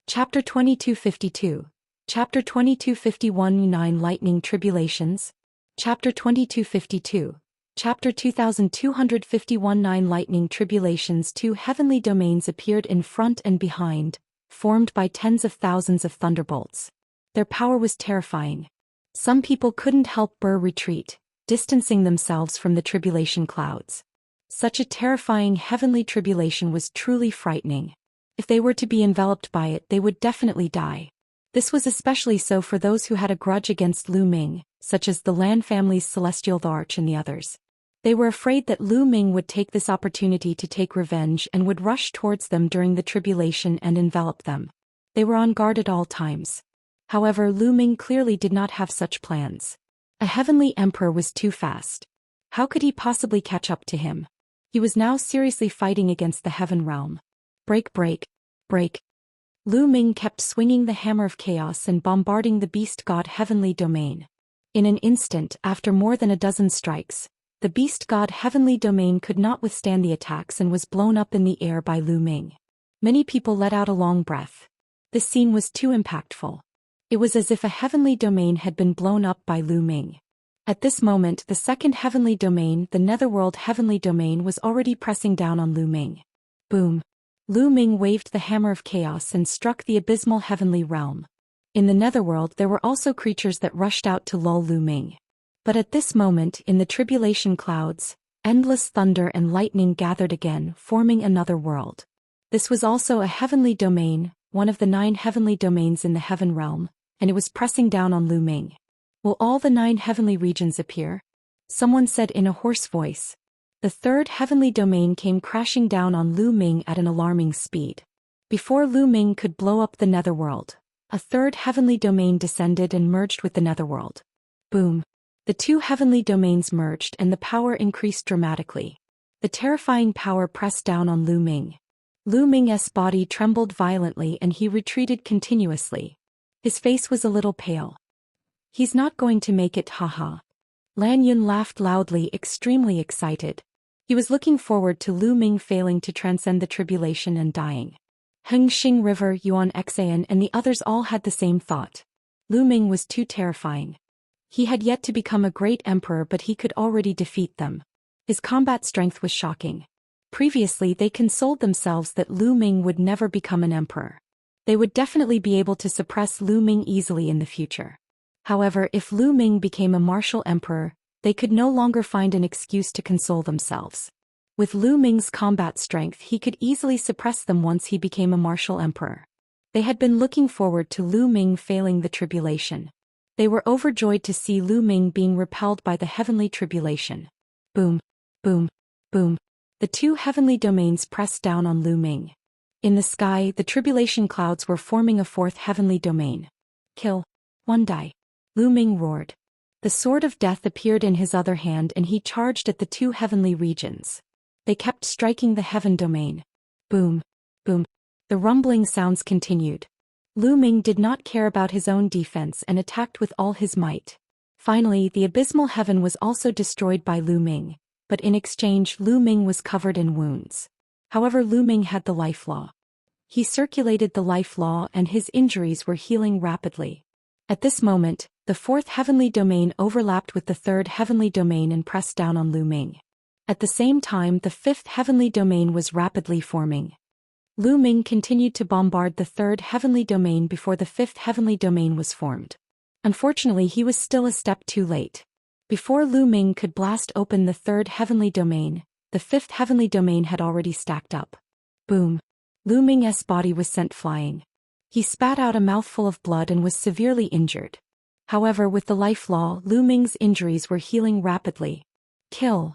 Chapter 2252. Chapter 2251. 9 Lightning Tribulations. Chapter 2252. Chapter 2251. 9 Lightning Tribulations. 2 heavenly domains appeared in front and behind, formed by tens of thousands of thunderbolts. Their power was terrifying. Some people couldn't help but retreat, distancing themselves from the tribulation clouds. Such a terrifying heavenly tribulation was truly frightening. If they were to be enveloped by it, they would definitely die. This was especially so for those who had a grudge against Lu Ming, such as the Lan family's celestial Thearch and the others. They were afraid that Lu Ming would take this opportunity to take revenge and would rush towards them during the tribulation and envelop them. They were on guard at all times. However, Lu Ming clearly did not have such plans. A heavenly emperor was too fast. How could he possibly catch up to him? He was now seriously fighting against the heaven realm. Break, break, break. Lu Ming kept swinging the hammer of chaos and bombarding the beast god heavenly domain. In an instant, after more than a dozen strikes, the beast god heavenly domain could not withstand the attacks and was blown up in the air by Lu Ming. Many people let out a long breath. This scene was too impactful. It was as if a heavenly domain had been blown up by Lu Ming. At this moment, the 2nd heavenly domain, the netherworld heavenly domain, was already pressing down on Lu Ming. Boom. Lu Ming waved the hammer of chaos and struck the abysmal heavenly realm. In the netherworld there were also creatures that rushed out to lull Lu Ming. But at this moment, in the tribulation clouds, endless thunder and lightning gathered again, forming another world. This was also a heavenly domain, one of the 9 heavenly domains in the heaven realm, and it was pressing down on Lu Ming. Will all the 9 heavenly regions appear? Someone said in a hoarse voice. The 3rd heavenly domain came crashing down on Lu Ming at an alarming speed. Before Lu Ming could blow up the netherworld, a third heavenly domain descended and merged with the netherworld. Boom. The two heavenly domains merged and the power increased dramatically. The terrifying power pressed down on Lu Ming. Lu Ming's body trembled violently and he retreated continuously. His face was a little pale. He's not going to make it, haha. Lan Yun laughed loudly, extremely excited. He was looking forward to Lu Ming failing to transcend the tribulation and dying. Heng Xing River, Yuan Xian and the others all had the same thought. Lu Ming was too terrifying. He had yet to become a great emperor but he could already defeat them. His combat strength was shocking. Previously they consoled themselves that Lu Ming would never become an emperor. They would definitely be able to suppress Lu Ming easily in the future. However, if Lu Ming became a martial emperor, they could no longer find an excuse to console themselves. With Lu Ming's combat strength he could easily suppress them once he became a martial emperor. They had been looking forward to Lu Ming failing the tribulation. They were overjoyed to see Lu Ming being repelled by the Heavenly Tribulation. Boom, boom, boom. The two heavenly domains pressed down on Lu Ming. In the sky, the tribulation clouds were forming a fourth heavenly domain. Kill. One die. Lu Ming roared. The sword of death appeared in his other hand and he charged at the two heavenly regions. They kept striking the heaven domain. Boom, boom. The rumbling sounds continued. Lu Ming did not care about his own defense and attacked with all his might. Finally, the abysmal heaven was also destroyed by Lu Ming, but in exchange Lu Ming was covered in wounds. However, Lu Ming had the life law. He circulated the life law and his injuries were healing rapidly. At this moment, the fourth heavenly domain overlapped with the third heavenly domain and pressed down on Lu Ming. At the same time, the fifth heavenly domain was rapidly forming. Lu Ming continued to bombard the third heavenly domain before the fifth heavenly domain was formed. Unfortunately, he was still a step too late. Before Lu Ming could blast open the third heavenly domain, the fifth heavenly domain had already stacked up. Boom. Lu Ming's body was sent flying. He spat out a mouthful of blood and was severely injured. However, with the life law, Lu Ming's injuries were healing rapidly. Kill.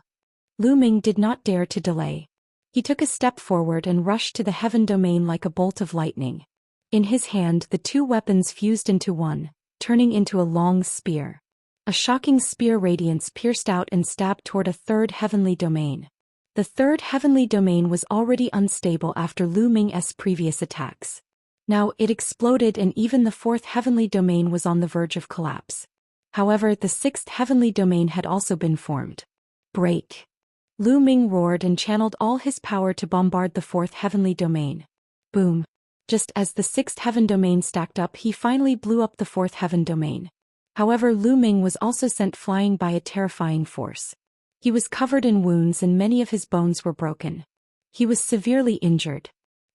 Lu Ming did not dare to delay. He took a step forward and rushed to the heaven domain like a bolt of lightning. In his hand, the two weapons fused into one, turning into a long spear. A shocking spear radiance pierced out and stabbed toward a third heavenly domain. The third heavenly domain was already unstable after Lu Ming's previous attacks. Now it exploded and even the fourth heavenly domain was on the verge of collapse. However, the sixth heavenly domain had also been formed. Break. Lu Ming roared and channeled all his power to bombard the fourth heavenly domain. Boom. Just as the sixth heaven domain stacked up, he finally blew up the fourth heaven domain. However, Lu Ming was also sent flying by a terrifying force. He was covered in wounds and many of his bones were broken. He was severely injured.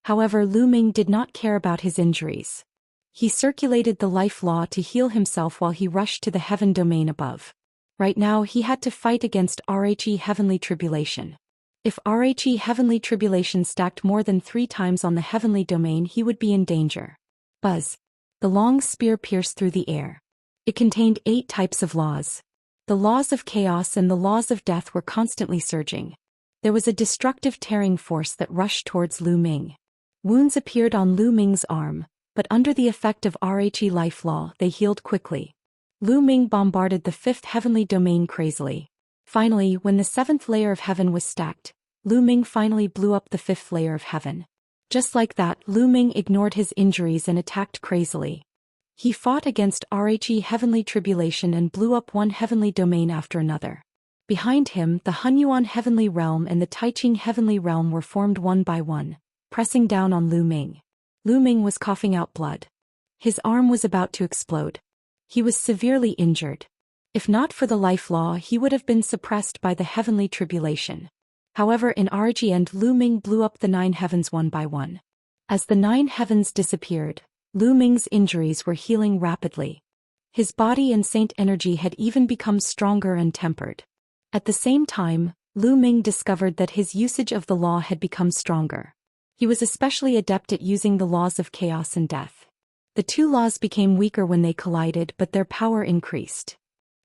However, Lu Ming did not care about his injuries. He circulated the life law to heal himself while he rushed to the heaven domain above. Right now he had to fight against Rhe Heavenly Tribulation. If Rhe Heavenly Tribulation stacked more than 3 times on the heavenly domain, he would be in danger. Buzz. The long spear pierced through the air. It contained 8 types of laws. The laws of chaos and the laws of death were constantly surging. There was a destructive tearing force that rushed towards Lu Ming. Wounds appeared on Lu Ming's arm, but under the effect of Rhe life law, they healed quickly. Lu Ming bombarded the 5th heavenly domain crazily. Finally, when the 7th layer of heaven was stacked, Lu Ming finally blew up the 5th layer of heaven. Just like that, Lu Ming ignored his injuries and attacked crazily. He fought against Rhe Heavenly Tribulation and blew up one heavenly domain after another. Behind him, the Hunyuan Heavenly Realm and the Taiching Heavenly Realm were formed one by one, pressing down on Lu Ming. Lu Ming was coughing out blood. His arm was about to explode. He was severely injured. If not for the life law, he would have been suppressed by the Heavenly Tribulation. However, in Rhe end, Lu Ming blew up the 9 heavens one by one. As the 9 heavens disappeared, Lu Ming's injuries were healing rapidly. His body and saint energy had even become stronger and tempered. At the same time, Lu Ming discovered that his usage of the law had become stronger. He was especially adept at using the laws of chaos and death. The 2 laws became weaker when they collided, but their power increased.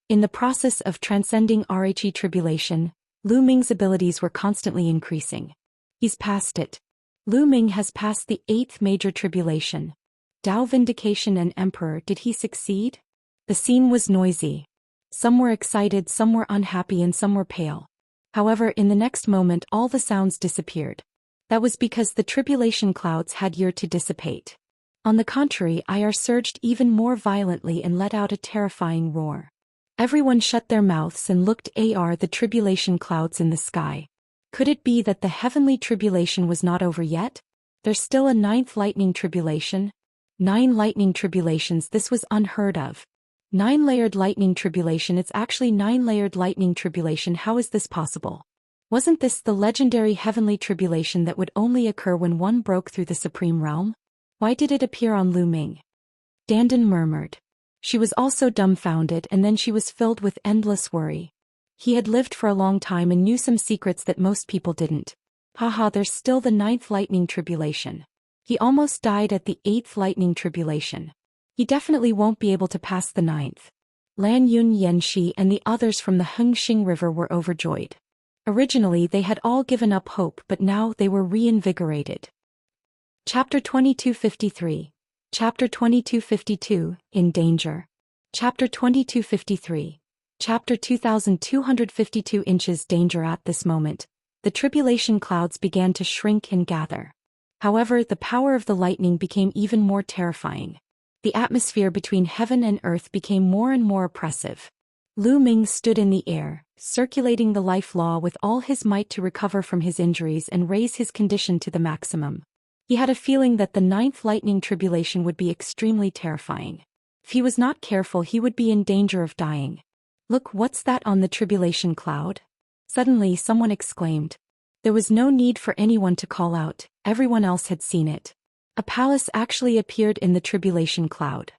In the process of transcending Rhe Tribulation, Lu Ming's abilities were constantly increasing. He's passed it. Lu Ming has passed the 8th major tribulation. Dao Vindication and Emperor, did he succeed? The scene was noisy. Some were excited, some were unhappy, and some were pale. However, in the next moment all the sounds disappeared. That was because the tribulation clouds had year to dissipate. On the contrary, IR surged even more violently and let out a terrifying roar. Everyone shut their mouths and looked at the tribulation clouds in the sky. Could it be that the heavenly tribulation was not over yet? There's still a 9th lightning tribulation? 9 lightning tribulations, this was unheard of. 9-layered lightning tribulation, it's actually 9-layered lightning tribulation, how is this possible? Wasn't this the legendary heavenly tribulation that would only occur when one broke through the supreme realm? Why did it appear on Lu Ming? Dandan murmured. She was also dumbfounded, and then she was filled with endless worry. He had lived for a long time and knew some secrets that most people didn't. Haha, there's still the 9th lightning tribulation. He almost died at the 8th lightning tribulation. He definitely won't be able to pass the 9th. Lan Yun Yanxi and the others from the Hengxing River were overjoyed. Originally they had all given up hope, but now they were reinvigorated. Chapter 2253. Chapter 2252, In Danger. Chapter 2253. Chapter 2252 Inches Danger. At this moment, the tribulation clouds began to shrink and gather. However, the power of the lightning became even more terrifying. The atmosphere between heaven and earth became more and more oppressive. Lu Ming stood in the air, circulating the life law with all his might to recover from his injuries and raise his condition to the maximum. He had a feeling that the 9th lightning tribulation would be extremely terrifying. If he was not careful, he would be in danger of dying. Look, what's that on the tribulation cloud? Suddenly someone exclaimed. There was no need for anyone to call out, everyone else had seen it. A palace actually appeared in the tribulation cloud.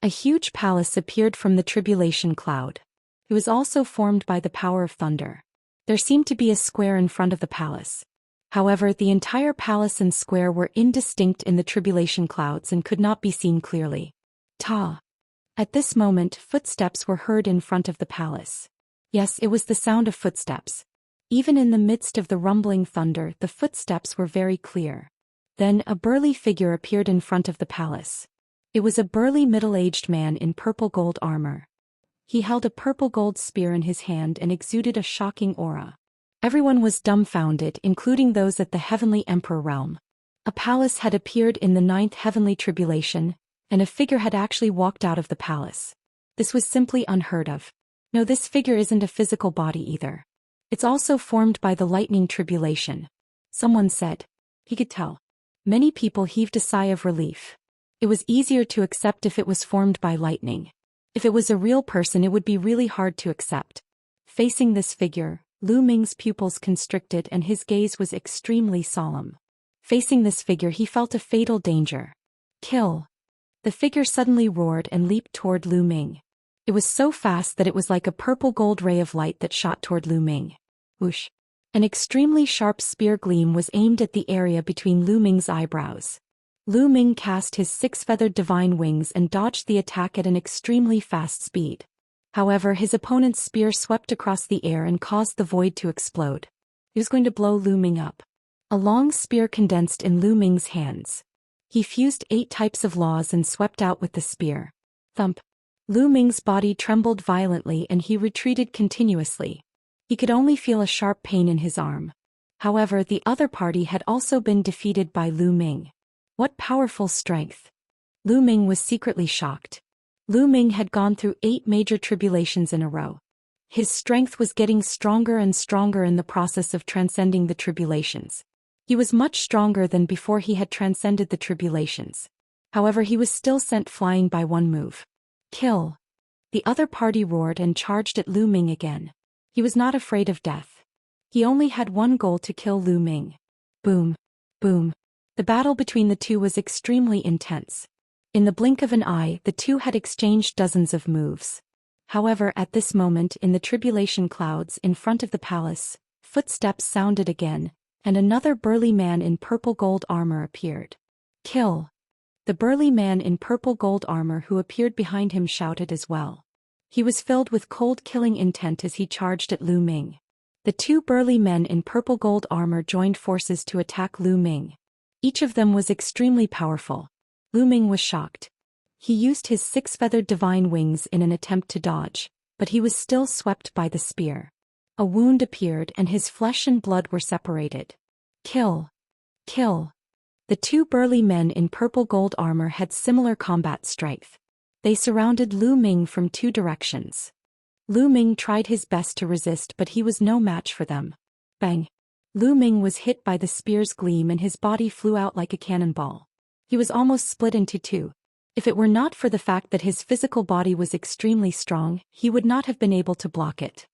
A huge palace appeared from the tribulation cloud. It was also formed by the power of thunder. There seemed to be a square in front of the palace. However, the entire palace and square were indistinct in the tribulation clouds and could not be seen clearly. Ta! At this moment, footsteps were heard in front of the palace. Yes, it was the sound of footsteps. Even in the midst of the rumbling thunder, the footsteps were very clear. Then a burly figure appeared in front of the palace. It was a burly middle-aged man in purple gold armor. He held a purple gold spear in his hand and exuded a shocking aura. Everyone was dumbfounded, including those at the Heavenly Emperor realm. A palace had appeared in the 9th heavenly tribulation, and a figure had actually walked out of the palace. This was simply unheard of. No, this figure isn't a physical body either. It's also formed by the lightning tribulation. Someone said. He could tell. Many people heaved a sigh of relief. It was easier to accept if it was formed by lightning. If it was a real person, it would be really hard to accept. Facing this figure, Lu Ming's pupils constricted and his gaze was extremely solemn. Facing this figure, he felt a fatal danger. Kill! The figure suddenly roared and leaped toward Lu Ming. It was so fast that it was like a purple gold ray of light that shot toward Lu Ming. Whoosh! An extremely sharp spear gleam was aimed at the area between Lu Ming's eyebrows. Lu Ming cast his 6-feathered divine wings and dodged the attack at an extremely fast speed. However, his opponent's spear swept across the air and caused the void to explode. He was going to blow Lu Ming up. A long spear condensed in Lu Ming's hands. He fused 8 types of laws and swept out with the spear. Thump! Lu Ming's body trembled violently and he retreated continuously. He could only feel a sharp pain in his arm. However, the other party had also been defeated by Lu Ming. What powerful strength! Lu Ming was secretly shocked. Lu Ming had gone through 8 major tribulations in a row. His strength was getting stronger and stronger in the process of transcending the tribulations. He was much stronger than before he had transcended the tribulations. However, he was still sent flying by one move. Kill! The other party roared and charged at Lu Ming again. He was not afraid of death. He only had one goal: to kill Lu Ming. Boom! Boom! The battle between the two was extremely intense. In the blink of an eye, the two had exchanged dozens of moves. However, at this moment in the tribulation clouds in front of the palace, footsteps sounded again, and another burly man in purple gold armor appeared. Kill! The burly man in purple gold armor who appeared behind him shouted as well. He was filled with cold killing intent as he charged at Lu Ming. The 2 burly men in purple gold armor joined forces to attack Lu Ming. Each of them was extremely powerful. Lu Ming was shocked. He used his six-feathered divine wings in an attempt to dodge, but he was still swept by the spear. A wound appeared and his flesh and blood were separated. Kill! Kill! The two burly men in purple gold armor had similar combat strength. They surrounded Lu Ming from two directions. Lu Ming tried his best to resist, but he was no match for them. Bang! Lu Ming was hit by the spear's gleam and his body flew out like a cannonball. He was almost split into two. If it were not for the fact that his physical body was extremely strong, he would not have been able to block it.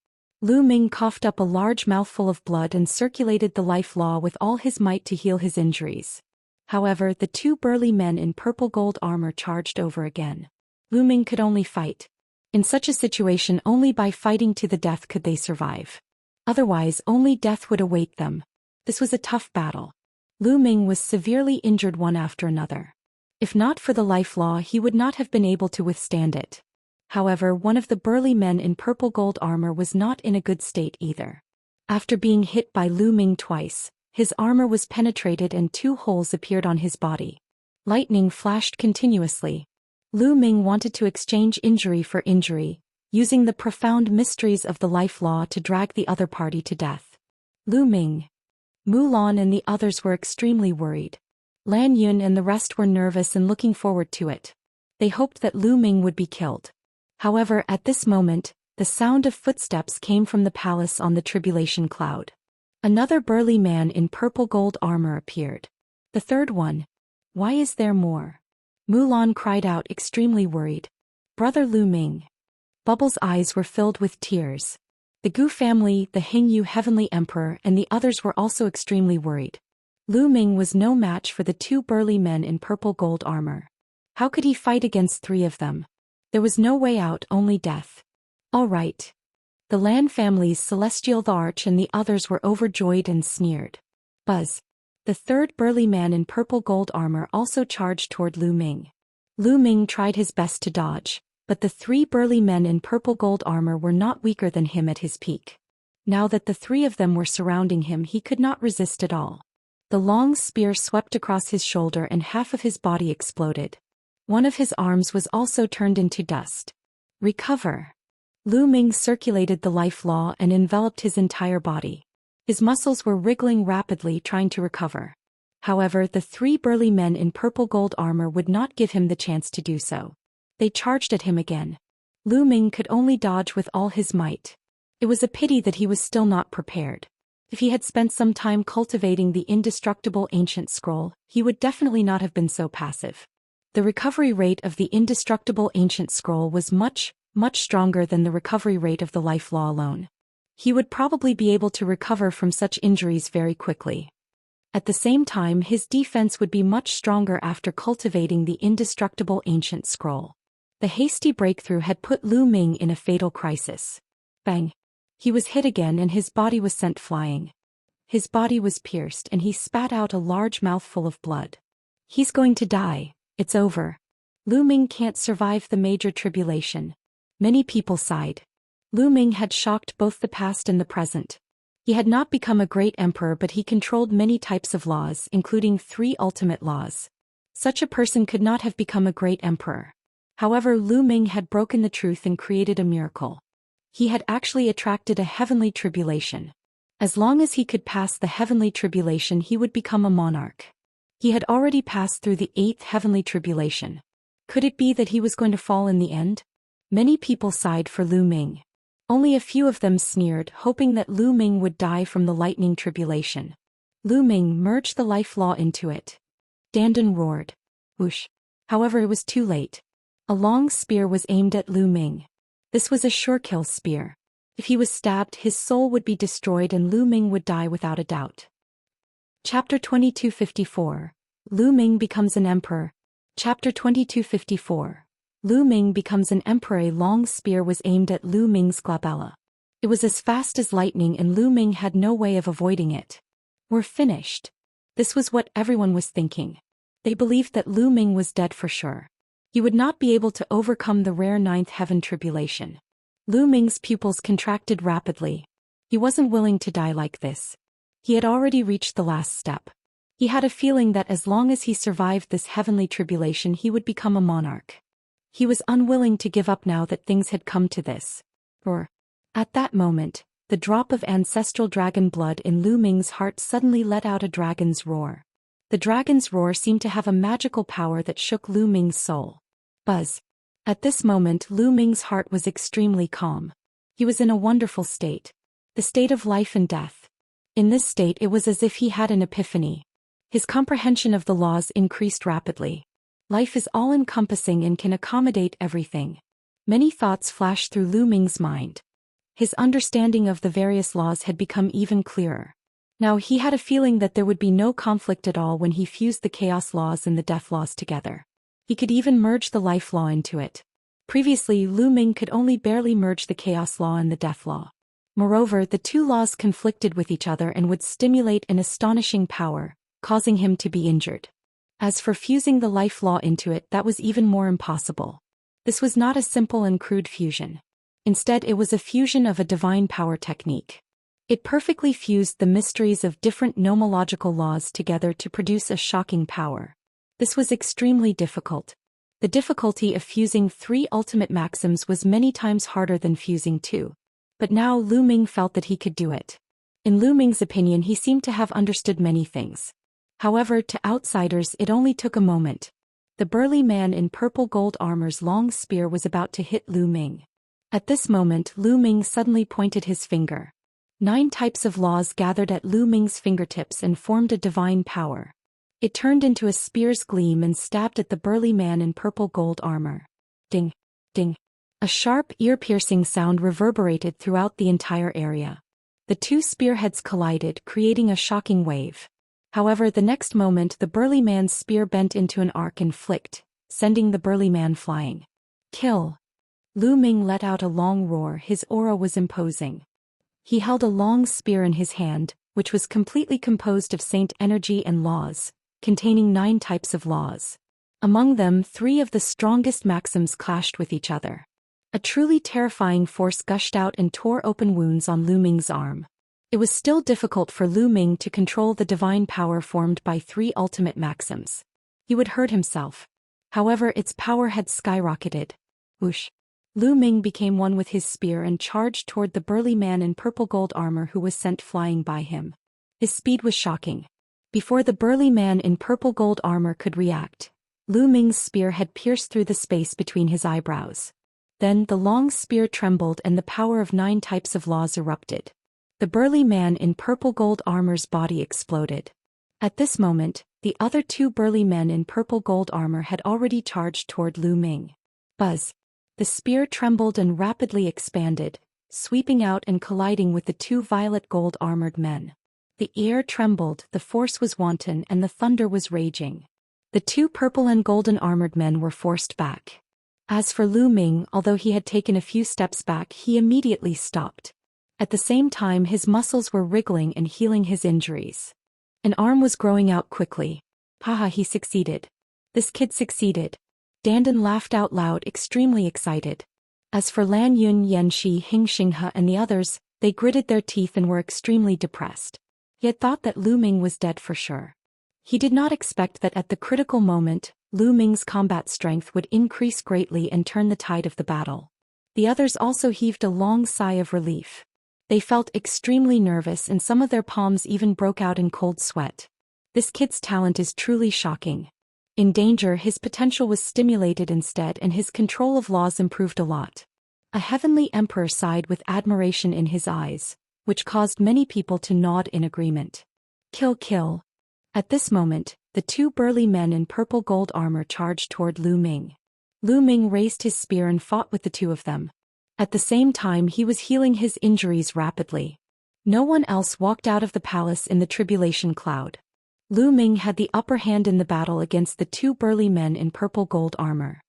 Lu Ming coughed up a large mouthful of blood and circulated the life law with all his might to heal his injuries. However, the two burly men in purple gold armor charged over again. Lu Ming could only fight. In such a situation, only by fighting to the death could they survive. Otherwise, only death would await them. This was a tough battle. Lu Ming was severely injured one after another. If not for the life law, he would not have been able to withstand it. However, one of the burly men in purple gold armor was not in a good state either. After being hit by Lu Ming twice, his armor was penetrated and two holes appeared on his body. Lightning flashed continuously. Lu Ming wanted to exchange injury for injury, using the profound mysteries of the life law to drag the other party to death. Lu Ming, Mulan and the others were extremely worried. Lan Yun and the rest were nervous and looking forward to it. They hoped that Lu Ming would be killed. However, at this moment, the sound of footsteps came from the palace on the tribulation cloud. Another burly man in purple gold armor appeared. The third one. Why is there more? Mulan cried out, extremely worried. Brother Lu Ming. Bubble's eyes were filled with tears. The Gu family, the Heng Yu Heavenly Emperor and the others were also extremely worried. Lu Ming was no match for the two burly men in purple gold armor. How could he fight against three of them? There was no way out, only death. All right. The Lan family's celestial Thearch and the others were overjoyed and sneered. Buzz. The third burly man in purple gold armor also charged toward Lu Ming. Lu Ming tried his best to dodge, but the three burly men in purple gold armor were not weaker than him at his peak. Now that the three of them were surrounding him, he could not resist at all. The long spear swept across his shoulder and half of his body exploded. One of his arms was also turned into dust. Recover. Lu Ming circulated the life law and enveloped his entire body. His muscles were wriggling rapidly, trying to recover. However, the three burly men in purple gold armor would not give him the chance to do so. They charged at him again. Lu Ming could only dodge with all his might. It was a pity that he was still not prepared. If he had spent some time cultivating the indestructible ancient scroll, he would definitely not have been so passive. The recovery rate of the indestructible ancient scroll was much stronger than the recovery rate of the life law alone. He would probably be able to recover from such injuries very quickly. At the same time, his defense would be much stronger after cultivating the indestructible ancient scroll. The hasty breakthrough had put Lu Ming in a fatal crisis. Bang! He was hit again and his body was sent flying. His body was pierced and he spat out a large mouthful of blood. He's going to die. It's over. Lu Ming can't survive the major tribulation. Many people sighed. Lu Ming had shocked both the past and the present. He had not become a great emperor, but he controlled many types of laws, including 3 ultimate laws. Such a person could not have become a great emperor. However, Lu Ming had broken the truth and created a miracle. He had actually attracted a heavenly tribulation. As long as he could pass the heavenly tribulation, he would become a monarch. He had already passed through the 8th heavenly tribulation. Could it be that he was going to fall in the end? Many people sighed for Lu Ming. Only a few of them sneered, hoping that Lu Ming would die from the lightning tribulation. Lu Ming merged the life law into it. Dandan roared. Whoosh. However, it was too late. A long spear was aimed at Lu Ming. This was a sure-kill spear. If he was stabbed, his soul would be destroyed and Lu Ming would die without a doubt. Chapter 2254. Lu Ming becomes an emperor. Chapter 2254. Lu Ming becomes an emperor. A long spear was aimed at Lu Ming's glabella. It was as fast as lightning and Lu Ming had no way of avoiding it. We're finished. This was what everyone was thinking. They believed that Lu Ming was dead for sure. He would not be able to overcome the rare 9th heaven tribulation. Lu Ming's pupils contracted rapidly. He wasn't willing to die like this. He had already reached the last step. He had a feeling that as long as he survived this heavenly tribulation he would become a monarch. He was unwilling to give up now that things had come to this. At that moment, the drop of ancestral dragon blood in Lu Ming's heart suddenly let out a dragon's roar. The dragon's roar seemed to have a magical power that shook Lu Ming's soul. Buzz. At this moment Lu Ming's heart was extremely calm. He was in a wonderful state. The state of life and death. In this state it was as if he had an epiphany. His comprehension of the laws increased rapidly. Life is all-encompassing and can accommodate everything. Many thoughts flashed through Lu Ming's mind. His understanding of the various laws had become even clearer. Now he had a feeling that there would be no conflict at all when he fused the chaos laws and the death laws together. He could even merge the life law into it. Previously Lu Ming could only barely merge the chaos law and the death law. Moreover, the two laws conflicted with each other and would stimulate an astonishing power, causing him to be injured. As for fusing the life law into it, that was even more impossible. This was not a simple and crude fusion. Instead, it was a fusion of a divine power technique. It perfectly fused the mysteries of different nomological laws together to produce a shocking power. This was extremely difficult. The difficulty of fusing 3 ultimate maxims was many times harder than fusing 2. But now Lu Ming felt that he could do it. In Lu Ming's opinion, he seemed to have understood many things. However, to outsiders it only took a moment. The burly man in purple gold armor's long spear was about to hit Lu Ming. At this moment Lu Ming suddenly pointed his finger. 9 types of laws gathered at Lu Ming's fingertips and formed a divine power. It turned into a spear's gleam and stabbed at the burly man in purple gold armor. Ding! Ding! A sharp, ear-piercing sound reverberated throughout the entire area. The 2 spearheads collided, creating a shocking wave. However, the next moment the burly man's spear bent into an arc and flicked, sending the burly man flying. Kill! Lu Ming let out a long roar. His aura was imposing. He held a long spear in his hand, which was completely composed of saint energy and laws, containing 9 types of laws. Among them, 3 of the strongest maxims clashed with each other. A truly terrifying force gushed out and tore open wounds on Lu Ming's arm. It was still difficult for Lu Ming to control the divine power formed by 3 ultimate maxims. He would hurt himself. However, its power had skyrocketed. Whoosh! Lu Ming became one with his spear and charged toward the burly man in purple gold armor who was sent flying by him. His speed was shocking. Before the burly man in purple gold armor could react, Lu Ming's spear had pierced through the space between his eyebrows. Then the long spear trembled and the power of 9 types of laws erupted. The burly man in purple gold armor's body exploded. At this moment, the other 2 burly men in purple gold armor had already charged toward Lu Ming. Buzz! The spear trembled and rapidly expanded, sweeping out and colliding with the 2 violet gold armored men. The air trembled, the force was wanton, and the thunder was raging. The 2 purple and golden armored men were forced back. As for Lu Ming, although he had taken a few steps back, he immediately stopped. At the same time his muscles were wriggling and healing his injuries. An arm was growing out quickly. Haha, he succeeded. This kid succeeded. Dandan laughed out loud, extremely excited. As for Lan Yun, Yanxi, Heng Xianxia and the others, they gritted their teeth and were extremely depressed. He had thought that Lu Ming was dead for sure. He did not expect that at the critical moment, Lu Ming's combat strength would increase greatly and turn the tide of the battle. The others also heaved a long sigh of relief. They felt extremely nervous and some of their palms even broke out in cold sweat. This kid's talent is truly shocking. In danger, his potential was stimulated instead and his control of laws improved a lot. A heavenly emperor sighed with admiration in his eyes, which caused many people to nod in agreement. Kill, kill. At this moment, the 2 burly men in purple gold armor charged toward Lu Ming. Lu Ming raised his spear and fought with the 2 of them. At the same time he was healing his injuries rapidly. No one else walked out of the palace in the tribulation cloud. Lu Ming had the upper hand in the battle against the 2 burly men in purple gold armor.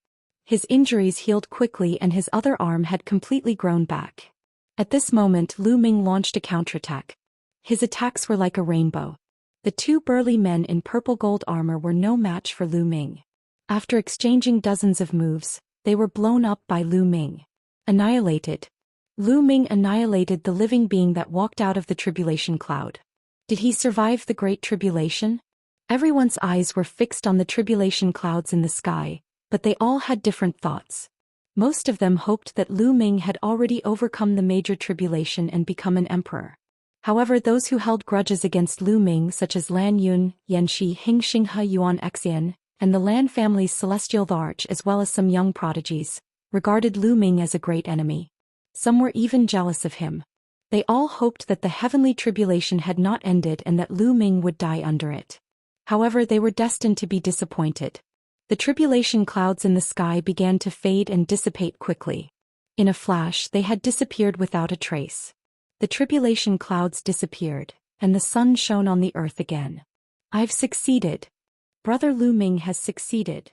His injuries healed quickly and his other arm had completely grown back. At this moment Lu Ming launched a counterattack. His attacks were like a rainbow. The 2 burly men in purple gold armor were no match for Lu Ming. After exchanging dozens of moves, they were blown up by Lu Ming. Annihilated. Lu Ming annihilated the living being that walked out of the tribulation cloud. Did he survive the Great Tribulation? Everyone's eyes were fixed on the tribulation clouds in the sky, but they all had different thoughts. Most of them hoped that Lu Ming had already overcome the major tribulation and become an emperor. However, those who held grudges against Lu Ming, such as Lan Yun, Yanxi, Heng Yuan Xian, and the Lan family's celestial Thearch, as well as some young prodigies, regarded Lu Ming as a great enemy. Some were even jealous of him. They all hoped that the heavenly tribulation had not ended and that Lu Ming would die under it. However, they were destined to be disappointed. The tribulation clouds in the sky began to fade and dissipate quickly. In a flash, they had disappeared without a trace. The tribulation clouds disappeared, and the sun shone on the earth again. "I've succeeded. Brother Lu Ming has succeeded."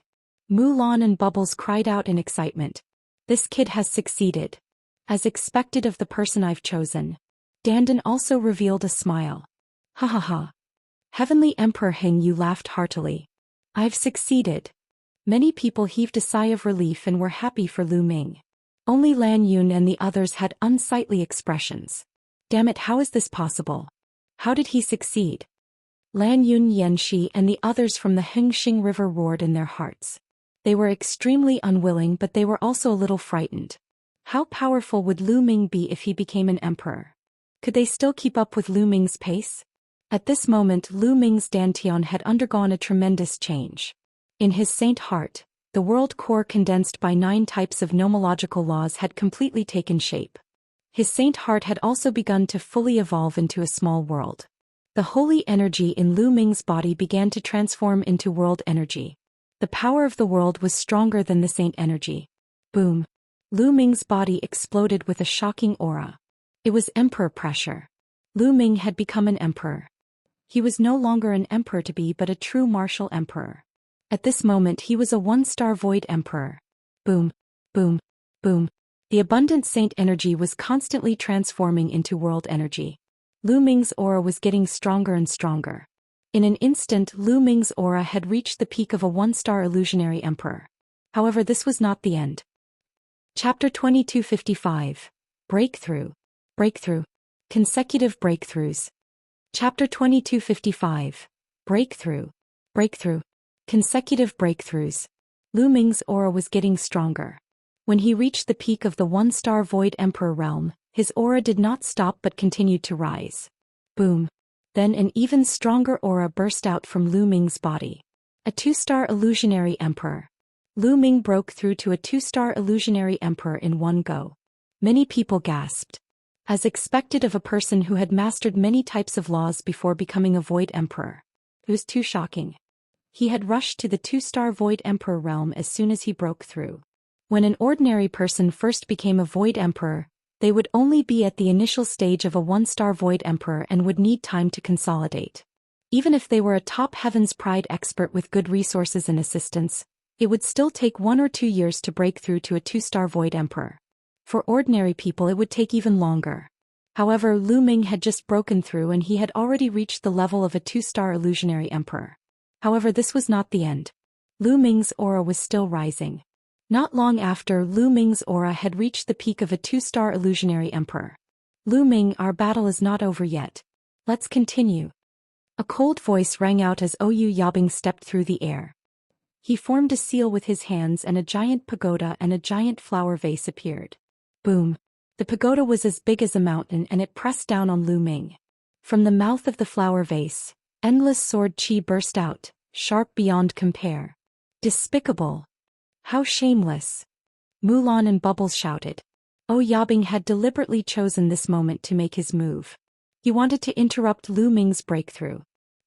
Mulan and Bubbles cried out in excitement. "This kid has succeeded. As expected of the person I've chosen." Dandan also revealed a smile. "Ha ha ha." Heavenly Emperor Heng Yu laughed heartily. "I've succeeded." Many people heaved a sigh of relief and were happy for Lu Ming. Only Lan Yun and the others had unsightly expressions. "Damn it, how is this possible? How did he succeed?" Lan Yun, Yanxi, and the others from the Hengxing River roared in their hearts. They were extremely unwilling, but they were also a little frightened. How powerful would Lu Ming be if he became an emperor? Could they still keep up with Lu Ming's pace? At this moment, Lu Ming's dantian had undergone a tremendous change. In his saint heart, the world core condensed by 9 types of nomological laws had completely taken shape. His saint heart had also begun to fully evolve into a small world. The holy energy in Lu Ming's body began to transform into world energy. The power of the world was stronger than the saint energy. Boom! Lu Ming's body exploded with a shocking aura. It was emperor pressure. Lu Ming had become an emperor. He was no longer an emperor to be but a true martial emperor. At this moment he was a 1-star void emperor. Boom, boom, boom. The abundant saint energy was constantly transforming into world energy. Lu Ming's aura was getting stronger and stronger. In an instant, Lu Ming's aura had reached the peak of a 1-star illusionary emperor. However, this was not the end. Chapter 2255. Breakthrough. Breakthrough. Consecutive breakthroughs. Chapter 2255. Breakthrough. Breakthrough. Consecutive breakthroughs. Lu Ming's aura was getting stronger. When he reached the peak of the 1-star void emperor realm, his aura did not stop but continued to rise. Boom. Then an even stronger aura burst out from Lu Ming's body. A 2-star illusionary emperor. Lu Ming broke through to a 2-star illusionary emperor in one go. Many people gasped. As expected of a person who had mastered many types of laws before becoming a void emperor. It was too shocking. He had rushed to the 2-star void emperor realm as soon as he broke through. When an ordinary person first became a void emperor, they would only be at the initial stage of a 1-star void emperor and would need time to consolidate. Even if they were a top Heaven's Pride expert with good resources and assistance, it would still take 1 or 2 years to break through to a 2-star void emperor. For ordinary people it would take even longer. However, Lu Ming had just broken through and he had already reached the level of a 2-star illusionary emperor. However, this was not the end. Lu Ming's aura was still rising. Not long after, Lu Ming's aura had reached the peak of a 2-star illusionary emperor. "Lu Ming, our battle is not over yet. Let's continue." A cold voice rang out as Oyu Yabing stepped through the air. He formed a seal with his hands and a giant pagoda and a giant flower vase appeared. Boom! The pagoda was as big as a mountain and it pressed down on Lu Ming. From the mouth of the flower vase, endless sword chi burst out, sharp beyond compare. Despicable! How shameless! Mulan and Bubbles shouted. Yabing had deliberately chosen this moment to make his move. He wanted to interrupt Lu Ming's breakthrough.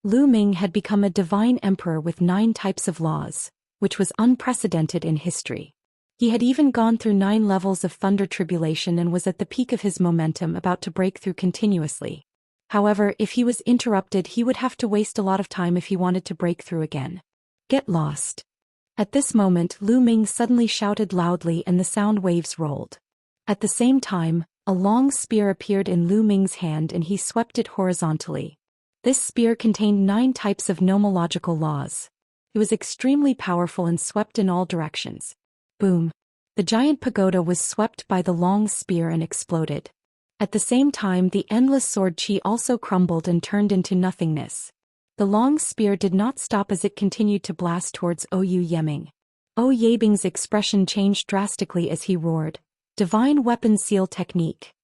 Lu Ming had become a divine emperor with 9 types of laws, which was unprecedented in history. He had even gone through 9 levels of thunder tribulation and was at the peak of his momentum, about to break through continuously. However, if he was interrupted, he would have to waste a lot of time if he wanted to break through again. Get lost. At this moment, Lu Ming suddenly shouted loudly and the sound waves rolled. At the same time, a long spear appeared in Lu Ming's hand and he swept it horizontally. This spear contained 9 types of nomological laws. It was extremely powerful and swept in all directions. Boom! The giant pagoda was swept by the long spear and exploded. At the same time, the endless sword chi also crumbled and turned into nothingness. The long spear did not stop as it continued to blast towards Oyu Yeming. Yebing's expression changed drastically as he roared, "Divine weapon seal technique."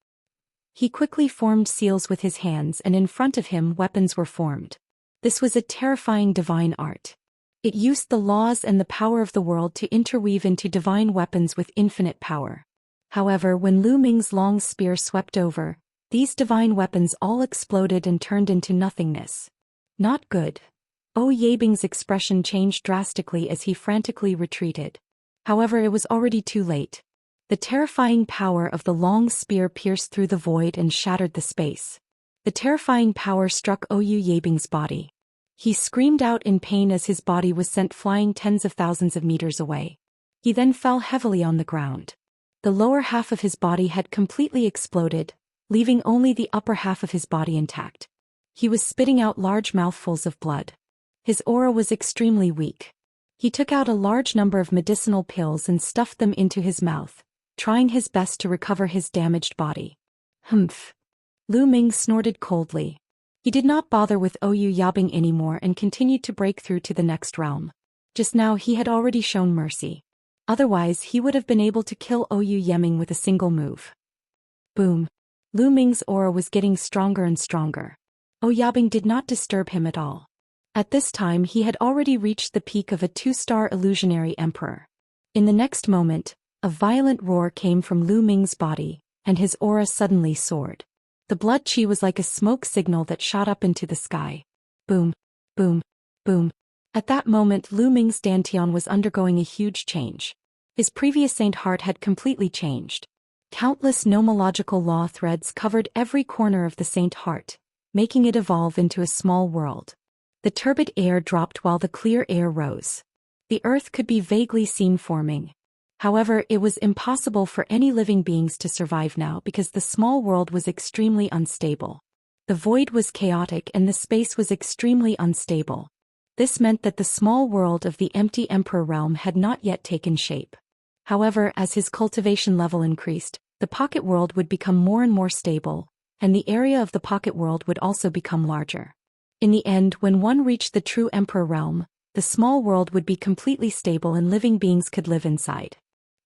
He quickly formed seals with his hands, and in front of him weapons were formed. This was a terrifying divine art. It used the laws and the power of the world to interweave into divine weapons with infinite power. However, when Lu Ming's long spear swept over, these divine weapons all exploded and turned into nothingness. Not good. Yebing's expression changed drastically as he frantically retreated. However, it was already too late. The terrifying power of the long spear pierced through the void and shattered the space. The terrifying power struck Oyu Yebing's body. He screamed out in pain as his body was sent flying tens of thousands of meters away. He then fell heavily on the ground. The lower half of his body had completely exploded, leaving only the upper half of his body intact. He was spitting out large mouthfuls of blood. His aura was extremely weak. He took out a large number of medicinal pills and stuffed them into his mouth, trying his best to recover his damaged body. Humph. Lu Ming snorted coldly. He did not bother with Oyu Yabing anymore and continued to break through to the next realm. Just now he had already shown mercy. Otherwise he would have been able to kill Oyu Yeming with a single move. Boom. Lu Ming's aura was getting stronger and stronger. Yabing did not disturb him at all. At this time he had already reached the peak of a 2-star illusionary emperor. In the next moment, a violent roar came from Lu Ming's body, and his aura suddenly soared. The blood chi was like a smoke signal that shot up into the sky. Boom, boom, boom. At that moment Lu Ming's dantian was undergoing a huge change. His previous saint heart had completely changed. Countless nomological law threads covered every corner of the saint heart, making it evolve into a small world. The turbid air dropped while the clear air rose. The earth could be vaguely seen forming. However, it was impossible for any living beings to survive now because the small world was extremely unstable. The void was chaotic and the space was extremely unstable. This meant that the small world of the empty emperor realm had not yet taken shape. However, as his cultivation level increased, the pocket world would become more and more stable, and the area of the pocket world would also become larger. In the end, when one reached the true emperor realm, the small world would be completely stable and living beings could live inside.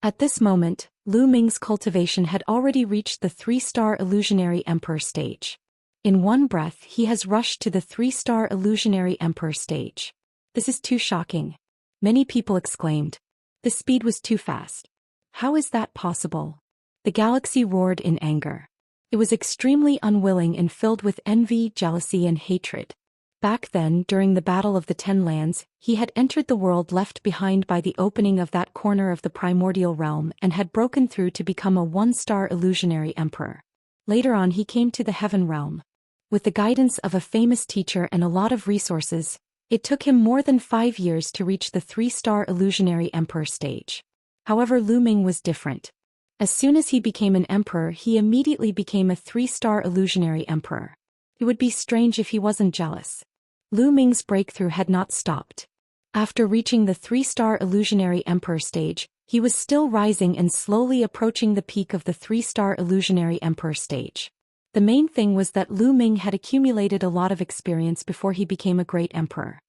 At this moment, Lu Ming's cultivation had already reached the 3-star illusionary emperor stage. In one breath he has rushed to the 3-star illusionary emperor stage. This is too shocking. Many people exclaimed. The speed was too fast. How is that possible? The galaxy roared in anger. It was extremely unwilling and filled with envy, jealousy and hatred. Back then, during the Battle of the 10 Lands, he had entered the world left behind by the opening of that corner of the primordial realm and had broken through to become a 1-star illusionary emperor. Later on he came to the heaven realm. With the guidance of a famous teacher and a lot of resources, it took him more than 5 years to reach the 3-star illusionary emperor stage. However, Lu Ming was different. As soon as he became an emperor, he immediately became a 3-star illusionary emperor. It would be strange if he wasn't jealous. Lu Ming's breakthrough had not stopped. After reaching the 3-star illusionary emperor stage, he was still rising and slowly approaching the peak of the 3-star illusionary emperor stage. The main thing was that Lu Ming had accumulated a lot of experience before he became a great emperor.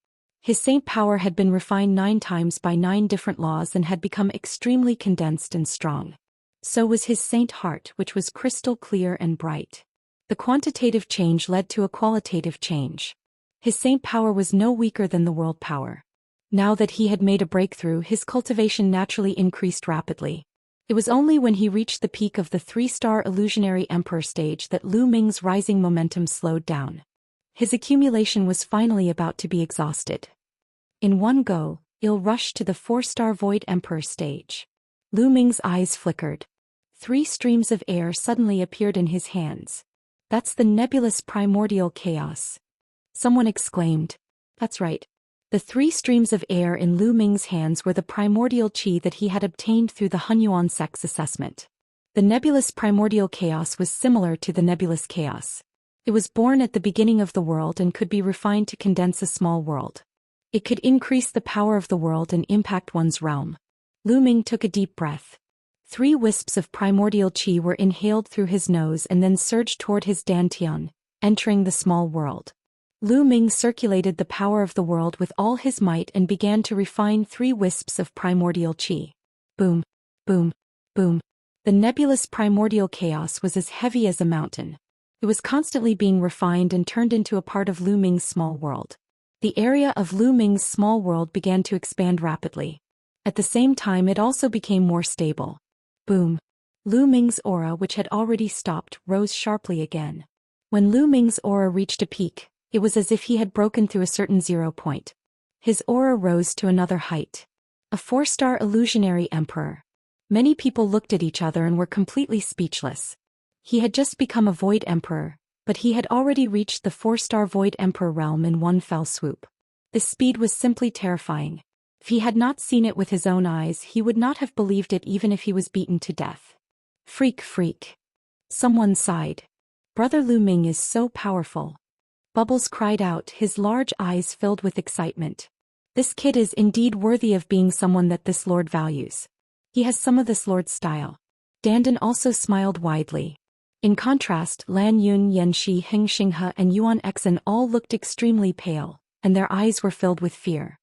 His saint power had been refined 9 times by 9 different laws and had become extremely condensed and strong. So was his saint heart, which was crystal clear and bright. The quantitative change led to a qualitative change. His saint power was no weaker than the world power. Now that he had made a breakthrough, his cultivation naturally increased rapidly. It was only when he reached the peak of the 3-star illusionary emperor stage that Lu Ming's rising momentum slowed down. His accumulation was finally about to be exhausted. In one go, he'll rush to the 4-star void emperor stage. Lu Ming's eyes flickered. 3 streams of air suddenly appeared in his hands. That's the nebulous primordial chaos. Someone exclaimed. That's right. The 3 streams of air in Lu Ming's hands were the primordial chi that he had obtained through the Hunyuan sex assessment. The nebulous primordial chaos was similar to the nebulous chaos. It was born at the beginning of the world and could be refined to condense a small world. It could increase the power of the world and impact one's realm. Lu Ming took a deep breath. 3 wisps of primordial chi were inhaled through his nose and then surged toward his dantian, entering the small world. Lu Ming circulated the power of the world with all his might and began to refine 3 wisps of primordial qi. Boom, boom, boom. The nebulous primordial chaos was as heavy as a mountain. It was constantly being refined and turned into a part of Lu Ming's small world. The area of Lu Ming's small world began to expand rapidly. At the same time, it also became more stable. Boom. Lu Ming's aura, which had already stopped, rose sharply again. When Lu Ming's aura reached a peak, it was as if he had broken through a certain 0 point. His aura rose to another height. A 4-star illusionary emperor. Many people looked at each other and were completely speechless. He had just become a void emperor, but he had already reached the 4-star void emperor realm in one fell swoop. This speed was simply terrifying. If he had not seen it with his own eyes, he would not have believed it even if he was beaten to death. Freak, freak. Someone sighed. Brother Lu Ming is so powerful. Bubbles cried out, his large eyes filled with excitement. This kid is indeed worthy of being someone that this lord values. He has some of this lord's style. Dandan also smiled widely. In contrast, Lan Yun, Yanxi, Heng Xinghe and Yuan Exen all looked extremely pale, and their eyes were filled with fear.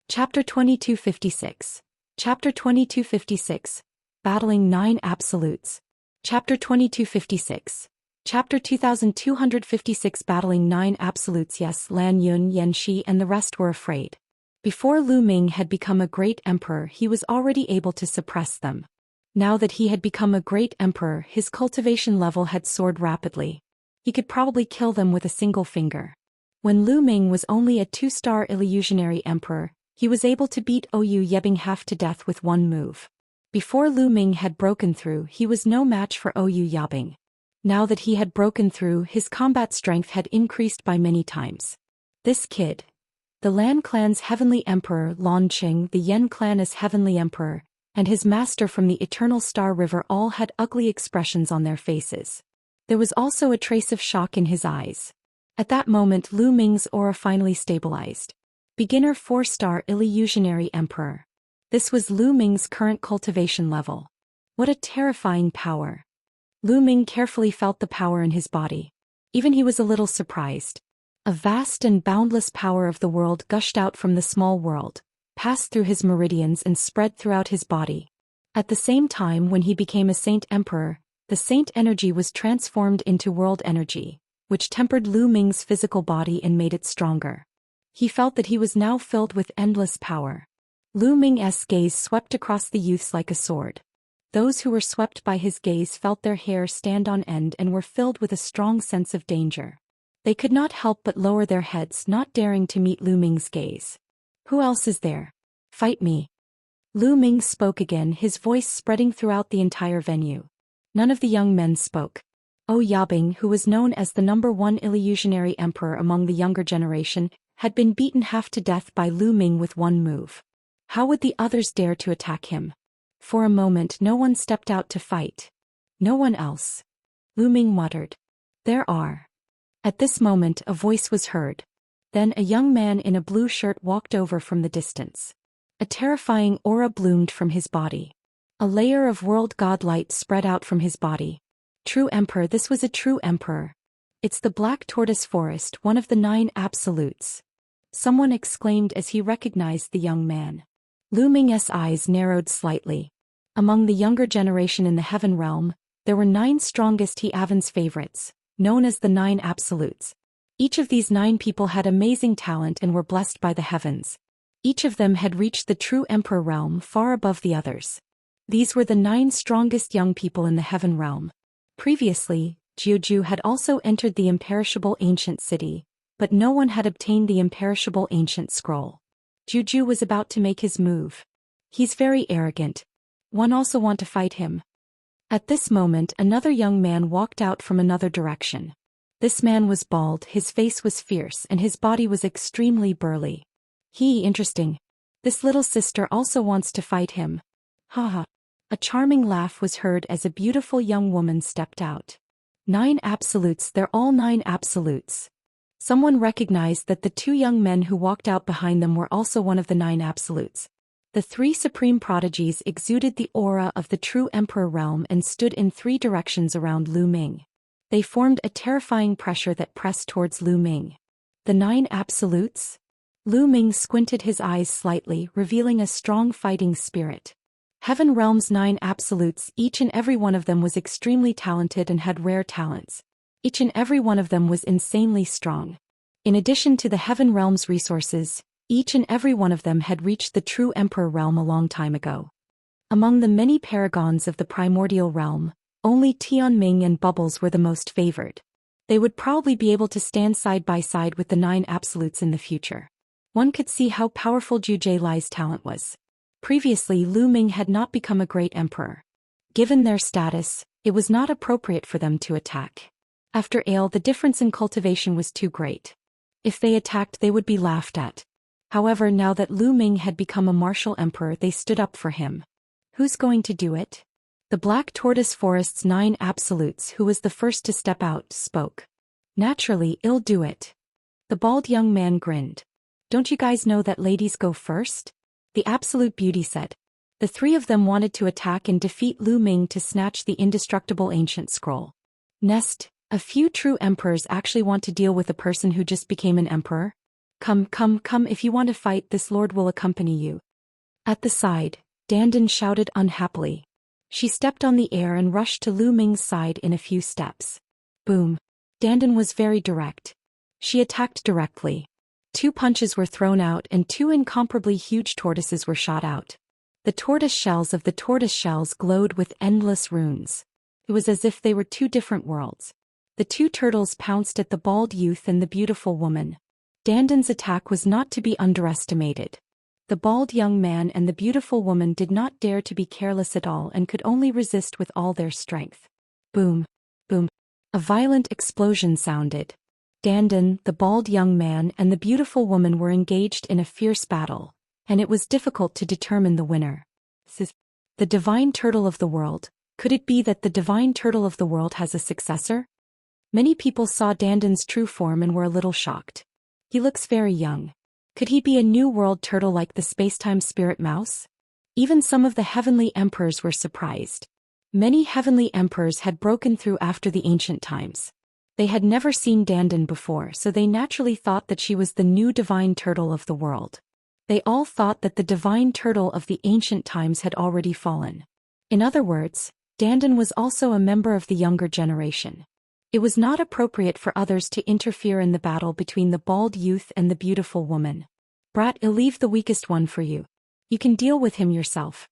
Chapter 2256. Chapter 2256. Battling 9 Absolutes. Chapter 2256. Chapter 2256. Battling 9 Absolutes. Yes, Lan Yun, Yanxi and the rest were afraid. Before Lu Ming had become a great emperor, he was already able to suppress them. Now that he had become a great emperor, his cultivation level had soared rapidly. He could probably kill them with a single finger. When Lu Ming was only a 2-star illusionary emperor, he was able to beat Oyu Yebing half to death with one move. Before Lu Ming had broken through, he was no match for Oyu Yebing. Now that he had broken through, his combat strength had increased by many times. This kid. The Lan clan's heavenly emperor Lan Qing, the Yen clan's heavenly emperor, and his master from the Eternal Star River all had ugly expressions on their faces. There was also a trace of shock in his eyes. At that moment, Lu Ming's aura finally stabilized. Beginner 4-star illusionary emperor. This was Lu Ming's current cultivation level. What a terrifying power. Lu Ming carefully felt the power in his body. Even he was a little surprised. A vast and boundless power of the world gushed out from the small world, passed through his meridians and spread throughout his body. At the same time, when he became a saint emperor, the saint energy was transformed into world energy, which tempered Lu Ming's physical body and made it stronger. He felt that he was now filled with endless power. Lu Ming's gaze swept across the youths like a sword. Those who were swept by his gaze felt their hair stand on end and were filled with a strong sense of danger. They could not help but lower their heads, not daring to meet Lu Ming's gaze. Who else is there? Fight me. Lu Ming spoke again, his voice spreading throughout the entire venue. None of the young men spoke. Oyu Yebing, who was known as the #1 illusionary emperor among the younger generation, had been beaten half to death by Lu Ming with one move. How would the others dare to attack him? For a moment no one stepped out to fight. No one else. Lu Ming muttered. There are. At this moment a voice was heard. Then a young man in a blue shirt walked over from the distance. A terrifying aura bloomed from his body. A layer of world god light spread out from his body. True emperor, this was a true emperor. It's the Black Tortoise Forest, one of the 9 Absolutes. Someone exclaimed as he recognized the young man. Lu Ming's eyes narrowed slightly. Among the younger generation in the Heaven Realm, there were 9 strongest Heaven's favorites, known as the 9 Absolutes. Each of these 9 people had amazing talent and were blessed by the heavens. Each of them had reached the true Emperor realm far above the others. These were the 9 strongest young people in the Heaven Realm. Previously, Zhou had also entered the imperishable ancient city, but no one had obtained the imperishable ancient scroll. Zhou was about to make his move. He's very arrogant. One also want to fight him. At this moment another young man walked out from another direction. This man was bald, his face was fierce and his body was extremely burly. Interesting. This little sister also wants to fight him. Haha. A charming laugh was heard as a beautiful young woman stepped out. 9 Absolutes, they're all 9 Absolutes. Someone recognized that the 2 young men who walked out behind them were also one of the 9 Absolutes. The 3 supreme prodigies exuded the aura of the true Emperor realm and stood in 3 directions around Lu Ming. They formed a terrifying pressure that pressed towards Lu Ming. The 9 absolutes? Lu Ming squinted his eyes slightly, revealing a strong fighting spirit. Heaven Realm's 9 absolutes, each and every one of them was extremely talented and had rare talents. Each and every one of them was insanely strong. In addition to the Heaven Realm's resources, each and every one of them had reached the true Emperor realm a long time ago. Among the many paragons of the primordial realm, only Tian Ming and Bubbles were the most favored. They would probably be able to stand side by side with the 9 absolutes in the future. One could see how powerful Zhu Lai's talent was. Previously, Lu Ming had not become a great emperor. Given their status, it was not appropriate for them to attack. After Ale, the difference in cultivation was too great. If they attacked, they would be laughed at. However, now that Lu Ming had become a martial emperor, they stood up for him. Who's going to do it? The Black Tortoise Forest's 9 absolutes, who was the first to step out, spoke. Naturally, I'll do it. The bald young man grinned. Don't you guys know that ladies go first? The Absolute Beauty said. The 3 of them wanted to attack and defeat Lu Ming to snatch the indestructible ancient scroll. Nest, a few true emperors actually want to deal with a person who just became an emperor. Come, if you want to fight, this lord will accompany you. At the side, Dandan shouted unhappily. She stepped on the air and rushed to Lu Ming's side in a few steps. Boom. Dandan was very direct. She attacked directly. 2 punches were thrown out and 2 incomparably huge tortoises were shot out. The tortoise shells of the tortoise shells glowed with endless runes. It was as if they were 2 different worlds. The 2 turtles pounced at the bald youth and the beautiful woman. Dandan's attack was not to be underestimated. The bald young man and the beautiful woman did not dare to be careless at all and could only resist with all their strength. Boom. Boom. A violent explosion sounded. Dandan, the bald young man, and the beautiful woman were engaged in a fierce battle, and it was difficult to determine the winner. The divine turtle of the world. Could it be that the divine turtle of the world has a successor? Many people saw Dandan's true form and were a little shocked. He looks very young. Could he be a new world turtle like the spacetime spirit mouse? Even some of the heavenly emperors were surprised. Many heavenly emperors had broken through after the ancient times. They had never seen Dandan before, so they naturally thought that she was the new divine turtle of the world. They all thought that the divine turtle of the ancient times had already fallen. In other words, Dandan was also a member of the younger generation. It was not appropriate for others to interfere in the battle between the bald youth and the beautiful woman. Brat, I'll leave the weakest one for you. You can deal with him yourself.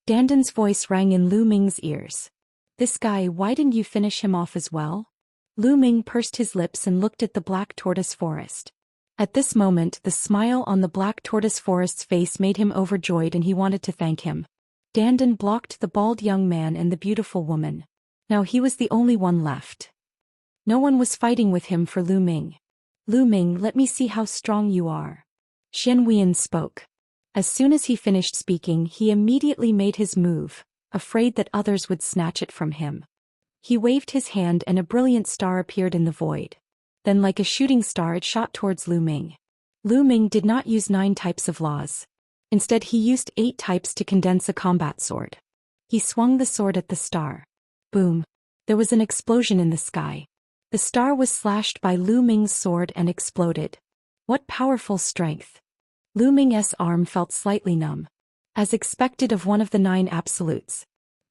Dandan's voice rang in Lu Ming's ears. This guy, why didn't you finish him off as well? Lu Ming pursed his lips and looked at the Black Tortoise Forest. At this moment, the smile on the Black Tortoise Forest's face made him overjoyed and he wanted to thank him. Dandan blocked the bald young man and the beautiful woman. Now he was the only one left. No one was fighting with him for Lu Ming. Lu Ming, let me see how strong you are. Xianxia spoke. As soon as he finished speaking, he immediately made his move, afraid that others would snatch it from him. He waved his hand and a brilliant star appeared in the void. Then like a shooting star it shot towards Lu Ming. Lu Ming did not use 9 types of laws. Instead he used 8 types to condense a combat sword. He swung the sword at the star. Boom. There was an explosion in the sky. The star was slashed by Lu Ming's sword and exploded. What powerful strength. Lu Ming's arm felt slightly numb. As expected of one of the 9 absolutes.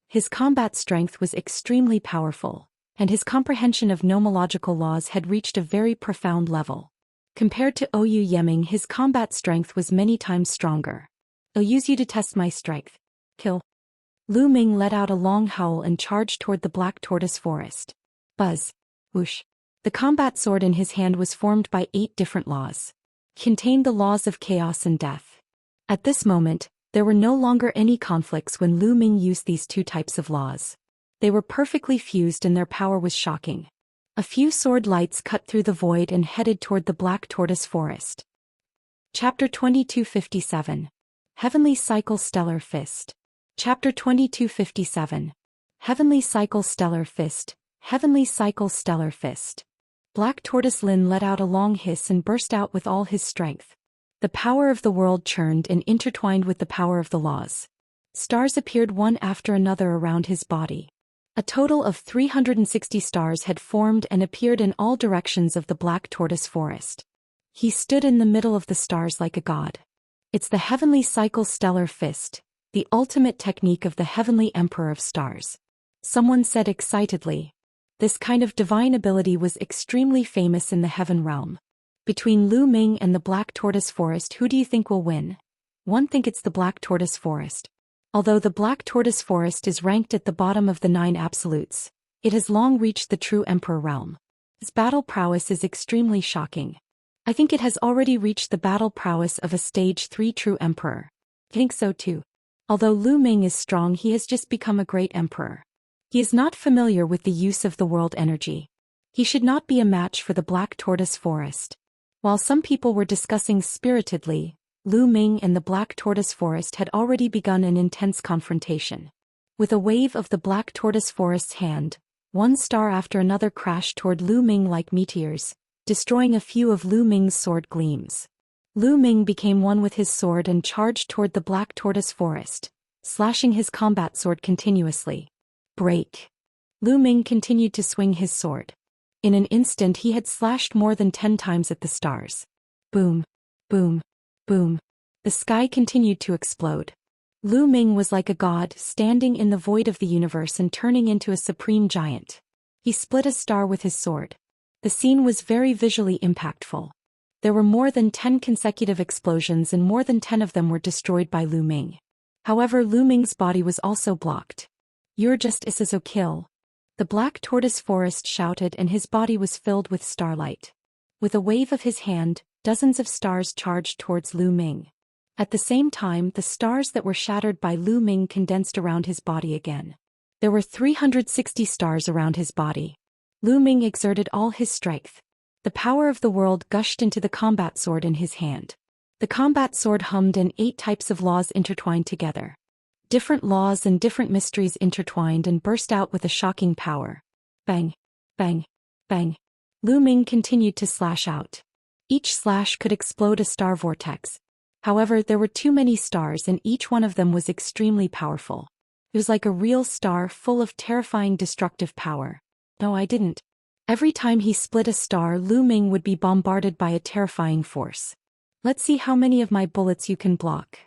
His combat strength was extremely powerful, and his comprehension of nomological laws had reached a very profound level. Compared to Oyu Yeming, his combat strength was many times stronger. I'll use you to test my strength. Kill. Lu Ming let out a long howl and charged toward the Black Tortoise Forest. Buzz. Whoosh. The combat sword in his hand was formed by 8 different laws. Contained the laws of chaos and death. At this moment, there were no longer any conflicts when Lu Ming used these 2 types of laws. They were perfectly fused and their power was shocking. A few sword lights cut through the void and headed toward the Black Tortoise Forest. Chapter 2257. Heavenly Cycle Stellar Fist. Chapter 2257. Heavenly Cycle Stellar Fist. Heavenly Cycle Stellar Fist. Black Tortoise Lin let out a long hiss and burst out with all his strength. The power of the world churned and intertwined with the power of the laws. Stars appeared one after another around his body. A total of 360 stars had formed and appeared in all directions of the Black Tortoise Forest. He stood in the middle of the stars like a god. It's the Heavenly Cycle Stellar Fist, the ultimate technique of the Heavenly Emperor of Stars. Someone said excitedly. This kind of divine ability was extremely famous in the Heaven realm. Between Lu Ming and the Black Tortoise Forest, who do you think will win? One think it's the Black Tortoise Forest. Although the Black Tortoise Forest is ranked at the bottom of the 9 absolutes, it has long reached the true Emperor realm. Its battle prowess is extremely shocking. I think it has already reached the battle prowess of a stage 3 true Emperor. I think so too. Although Lu Ming is strong, he has just become a great Emperor. He is not familiar with the use of the world energy. He should not be a match for the Black Tortoise Forest. While some people were discussing spiritedly, Lu Ming and the Black Tortoise Forest had already begun an intense confrontation. With a wave of the Black Tortoise Forest's hand, one star after another crashed toward Lu Ming like meteors, destroying a few of Lu Ming's sword gleams. Lu Ming became one with his sword and charged toward the Black Tortoise Forest, slashing his combat sword continuously. Break. Lu Ming continued to swing his sword. In an instant he had slashed more than 10 times at the stars. Boom. Boom. Boom. The sky continued to explode. Lu Ming was like a god, standing in the void of the universe and turning into a supreme giant. He split a star with his sword. The scene was very visually impactful. There were more than 10 consecutive explosions and more than 10 of them were destroyed by Lu Ming. However, Lu Ming's body was also blocked. "You're just a kill." The Black Tortoise Forest shouted, and his body was filled with starlight. With a wave of his hand, dozens of stars charged towards Lu Ming. At the same time, the stars that were shattered by Lu Ming condensed around his body again. There were 360 stars around his body. Lu Ming exerted all his strength. The power of the world gushed into the combat sword in his hand. The combat sword hummed, and 8 types of laws intertwined together. Different laws and different mysteries intertwined and burst out with a shocking power. Bang, bang, bang. Lu Ming continued to slash out. Each slash could explode a star vortex. However, there were too many stars and each one of them was extremely powerful. It was like a real star full of terrifying destructive power. No, I didn't. Every time he split a star, Lu Ming would be bombarded by a terrifying force. "Let's see how many of my bullets you can block."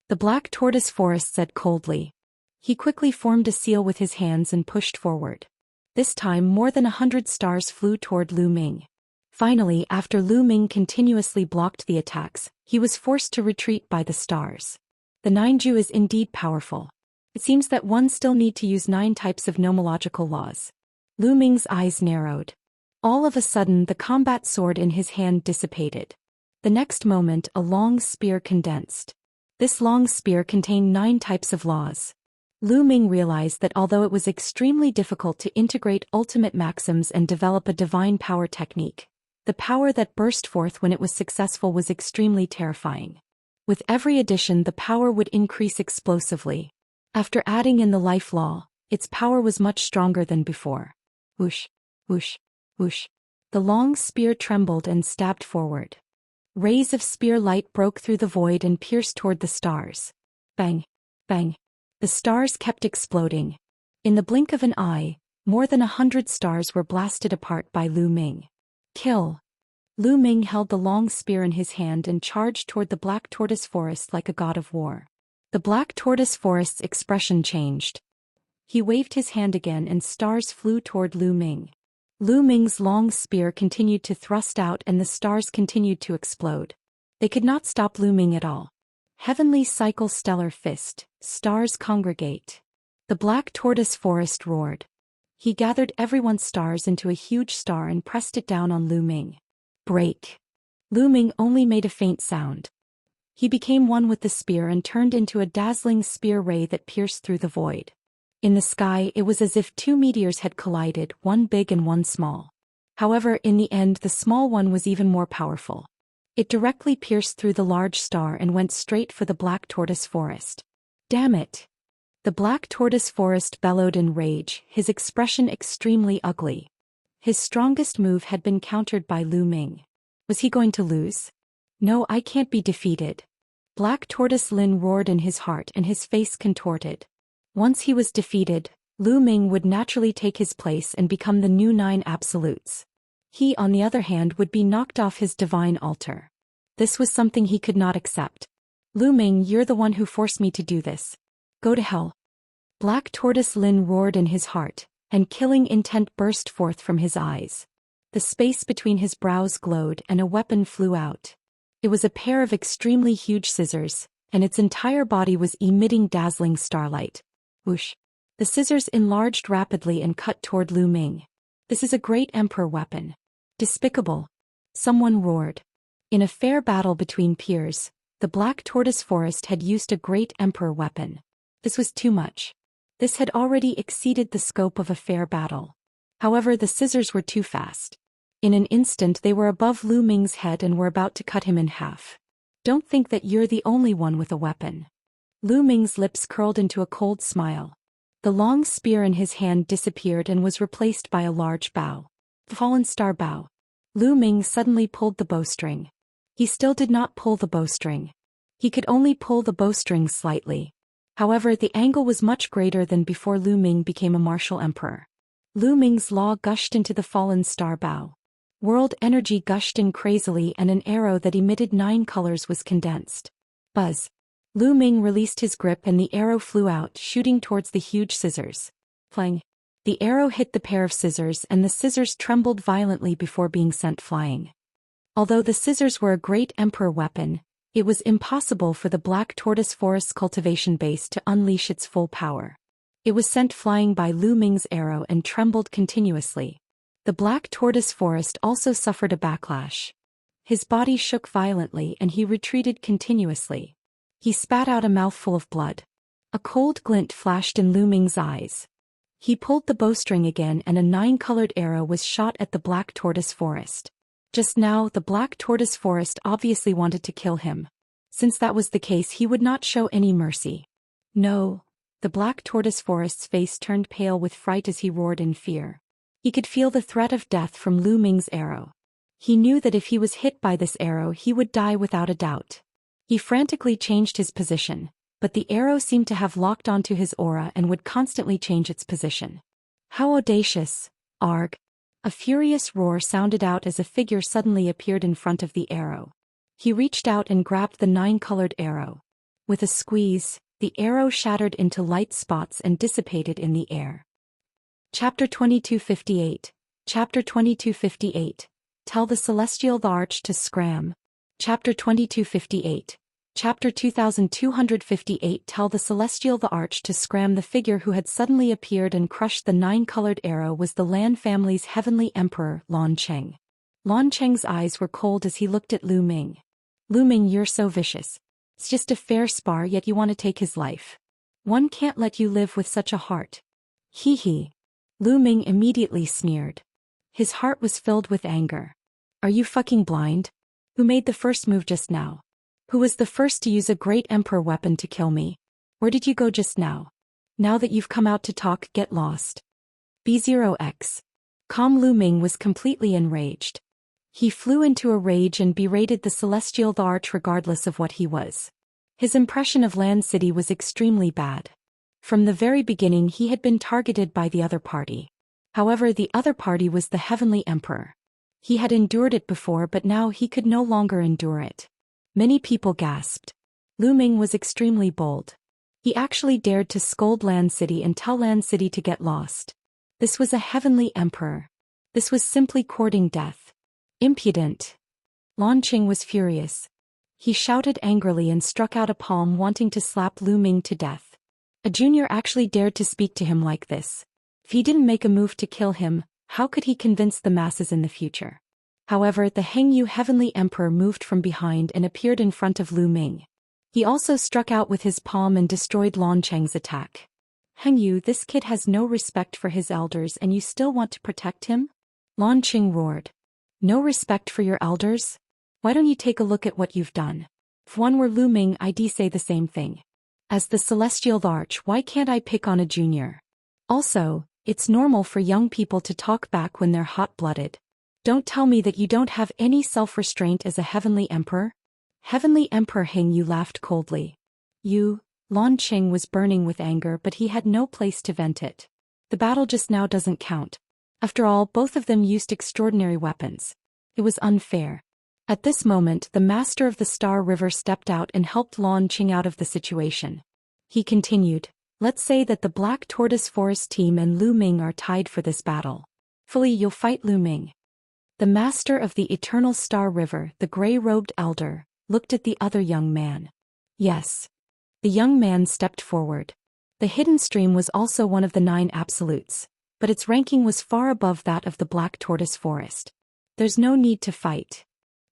The Black Tortoise Forest said coldly. He quickly formed a seal with his hands and pushed forward. This time more than 100 stars flew toward Lu Ming. Finally, after Lu Ming continuously blocked the attacks, he was forced to retreat by the stars. The Ninju is indeed powerful. It seems that one still need to use 9 types of nomological laws. Lu Ming's eyes narrowed. All of a sudden the combat sword in his hand dissipated. The next moment a long spear condensed. This long spear contained 9 types of laws. Lu Ming realized that although it was extremely difficult to integrate ultimate maxims and develop a divine power technique, the power that burst forth when it was successful was extremely terrifying. With every addition the power would increase explosively. After adding in the life law, its power was much stronger than before. Whoosh, whoosh, whoosh. The long spear trembled and stabbed forward. Rays of spear light broke through the void and pierced toward the stars. Bang, bang. The stars kept exploding. In the blink of an eye, more than 100 stars were blasted apart by Lu Ming. Kill. Lu Ming held the long spear in his hand and charged toward the Black Tortoise Forest like a god of war. The Black Tortoise Forest's expression changed. He waved his hand again and stars flew toward Lu Ming. Lu Ming's long spear continued to thrust out and the stars continued to explode. They could not stop Lu Ming at all. Heavenly Cycle Stellar Fist, stars congregate. The Black Tortoise Forest roared. He gathered everyone's stars into a huge star and pressed it down on Lu Ming. Break. Lu Ming only made a faint sound. He became one with the spear and turned into a dazzling spear ray that pierced through the void. In the sky it was as if 2 meteors had collided, one big and one small. However, in the end the small one was even more powerful. It directly pierced through the large star and went straight for the Black Tortoise Forest. Damn it! The Black Tortoise Forest bellowed in rage, his expression extremely ugly. His strongest move had been countered by Lu Ming. Was he going to lose? No, I can't be defeated. Black Tortoise Lin roared in his heart and his face contorted. Once he was defeated, Lu Ming would naturally take his place and become the new 9 absolutes. He, on the other hand, would be knocked off his divine altar. This was something he could not accept. Lu Ming, you're the one who forced me to do this. Go to hell. Black Tortoise Lin roared in his heart, and killing intent burst forth from his eyes. The space between his brows glowed and a weapon flew out. It was a pair of extremely huge scissors, and its entire body was emitting dazzling starlight. Whoosh! The scissors enlarged rapidly and cut toward Lu Ming. This is a great emperor weapon. Despicable! Someone roared. In a fair battle between peers, the Black Tortoise Forest had used a great emperor weapon. This was too much. This had already exceeded the scope of a fair battle. However, the scissors were too fast. In an instant they were above Lu Ming's head and were about to cut him in half. Don't think that you're the only one with a weapon. Lu Ming's lips curled into a cold smile. The long spear in his hand disappeared and was replaced by a large bow. The fallen star bow. Lu Ming suddenly pulled the bowstring. He still did not pull the bowstring. He could only pull the bowstring slightly. However, the angle was much greater than before Lu Ming became a martial emperor. Lu Ming's law gushed into the fallen star bow. World energy gushed in crazily and an arrow that emitted 9 colors was condensed. Buzz. Lu Ming released his grip and the arrow flew out, shooting towards the huge scissors. Flang. The arrow hit the pair of scissors and the scissors trembled violently before being sent flying. Although the scissors were a great emperor weapon, it was impossible for the Black Tortoise Forest's cultivation base to unleash its full power. It was sent flying by Lu Ming's arrow and trembled continuously. The Black Tortoise Forest also suffered a backlash. His body shook violently and he retreated continuously. He spat out a mouthful of blood. A cold glint flashed in Lu Ming's eyes. He pulled the bowstring again and a 9-colored arrow was shot at the Black Tortoise Forest. Just now, the Black Tortoise Forest obviously wanted to kill him. Since that was the case, he would not show any mercy. No. The Black Tortoise Forest's face turned pale with fright as he roared in fear. He could feel the threat of death from Lu Ming's arrow. He knew that if he was hit by this arrow he would die without a doubt. He frantically changed his position, but the arrow seemed to have locked onto his aura and would constantly change its position. How audacious! Arg! A furious roar sounded out as a figure suddenly appeared in front of the arrow. He reached out and grabbed the 9-colored arrow. With a squeeze, the arrow shattered into light spots and dissipated in the air. Chapter 2258. Chapter 2258. Tell the Celestial Thearch to scram. Chapter 2258. Chapter 2258. Tell the Celestial Thearch to scram. The figure who had suddenly appeared and crushed the 9-colored arrow was the Lan family's heavenly emperor, Lan Cheng. Lan Cheng's eyes were cold as he looked at Lu Ming. Lu Ming, you're so vicious. It's just a fair spar, yet you want to take his life. One can't let you live with such a heart. Hee hee. Lu Ming immediately sneered. His heart was filled with anger. Are you fucking blind? Who made the first move just now? Who was the first to use a great emperor weapon to kill me? Where did you go just now? Now that you've come out to talk, get lost. B0X. Lu Ming was completely enraged. He flew into a rage and berated the Celestial Thearch regardless of what he was. His impression of Land City was extremely bad. From the very beginning he had been targeted by the other party. However, the other party was the Heavenly Emperor. He had endured it before, but now he could no longer endure it. Many people gasped. Lu Ming was extremely bold. He actually dared to scold Land City and tell Land City to get lost. This was a Heavenly Emperor. This was simply courting death. Impudent. Lan Cheng was furious. He shouted angrily and struck out a palm, wanting to slap Lu Ming to death. A junior actually dared to speak to him like this. If he didn't make a move to kill him, how could he convince the masses in the future? However, the Heng Yu Heavenly Emperor moved from behind and appeared in front of Lu Ming. He also struck out with his palm and destroyed Lan Cheng's attack. Heng Yu, this kid has no respect for his elders and you still want to protect him? Lan Cheng roared. No respect for your elders? Why don't you take a look at what you've done? If one were Lu Ming, I'd say the same thing. As the Celestial Thearch, why can't I pick on a junior? Also, it's normal for young people to talk back when they're hot-blooded. Don't tell me that you don't have any self-restraint as a Heavenly Emperor? Heavenly Emperor Heng Yu laughed coldly. Lan Cheng was burning with anger, but he had no place to vent it. The battle just now doesn't count. After all, both of them used extraordinary weapons. It was unfair. At this moment, the master of the Star River stepped out and helped Lan Qing out of the situation. He continued, "Let's say that the Black Tortoise Forest team and Lu Ming are tied for this battle. Fully, you'll fight Lu Ming." The master of the Eternal Star River, the gray-robed elder, looked at the other young man. Yes. The young man stepped forward. The hidden stream was also one of the 9 absolutes, but its ranking was far above that of the Black Tortoise Forest. "There's no need to fight."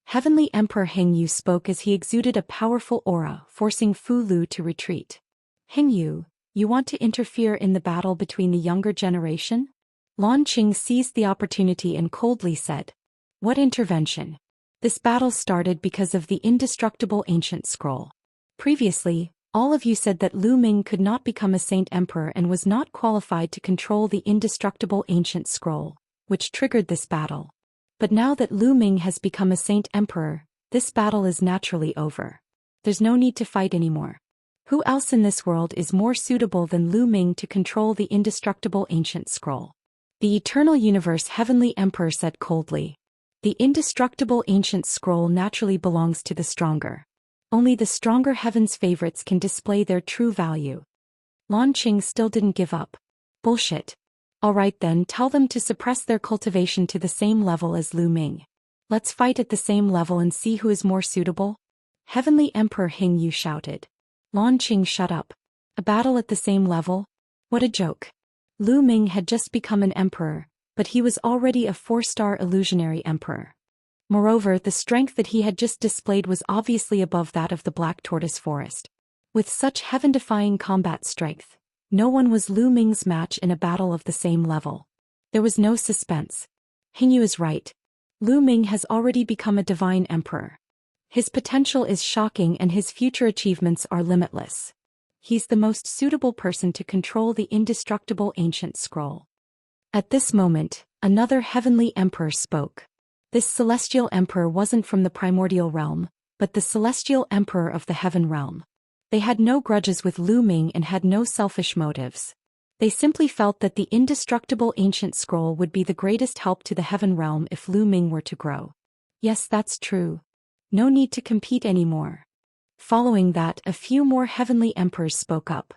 Heavenly Emperor Heng Yu spoke as he exuded a powerful aura, forcing Fu Lu to retreat. "Heng Yu, you want to interfere in the battle between the younger generation?" Lan Qing seized the opportunity and coldly said, "What intervention? This battle started because of the indestructible ancient scroll. Previously, all of you said that Lu Ming could not become a saint emperor and was not qualified to control the indestructible ancient scroll, which triggered this battle. But now that Lu Ming has become a saint emperor, this battle is naturally over. There's no need to fight anymore. Who else in this world is more suitable than Lu Ming to control the indestructible ancient scroll?" The Eternal Universe Heavenly Emperor said coldly. "The indestructible ancient scroll naturally belongs to the stronger. Only the stronger heaven's favorites can display their true value." Lan Qing still didn't give up. "Bullshit. Alright then, tell them to suppress their cultivation to the same level as Lu Ming. Let's fight at the same level and see who is more suitable." Heavenly Emperor Heng Yu shouted. Lan Qing shut up. A battle at the same level? What a joke. Lu Ming had just become an emperor, but he was already a 4-star illusionary emperor. Moreover, the strength that he had just displayed was obviously above that of the Black Tortoise Forest. With such heaven-defying combat strength, no one was Lu Ming's match in a battle of the same level. There was no suspense. Heng Yu is right. Lu Ming has already become a divine emperor. His potential is shocking and his future achievements are limitless. He's the most suitable person to control the indestructible ancient scroll. At this moment, another heavenly emperor spoke. This celestial emperor wasn't from the primordial realm, but the celestial emperor of the heaven realm. They had no grudges with Lu Ming and had no selfish motives. They simply felt that the indestructible ancient scroll would be the greatest help to the heaven realm if Lu Ming were to grow. Yes, that's true. No need to compete anymore. Following that, a few more heavenly emperors spoke up.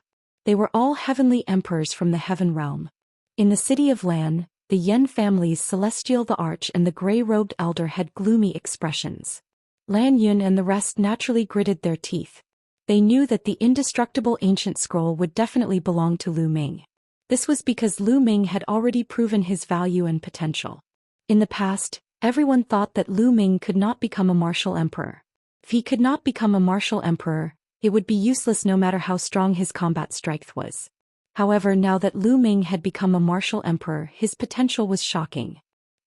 They were all heavenly emperors from the heaven realm. In the city of Lan, the Yen family's celestial Thearch and the gray-robed elder had gloomy expressions. Lan Yun and the rest naturally gritted their teeth. They knew that the indestructible ancient scroll would definitely belong to Lu Ming. This was because Lu Ming had already proven his value and potential. In the past, everyone thought that Lu Ming could not become a martial emperor. If he could not become a martial emperor, it would be useless no matter how strong his combat strength was. However, now that Lu Ming had become a martial emperor, his potential was shocking.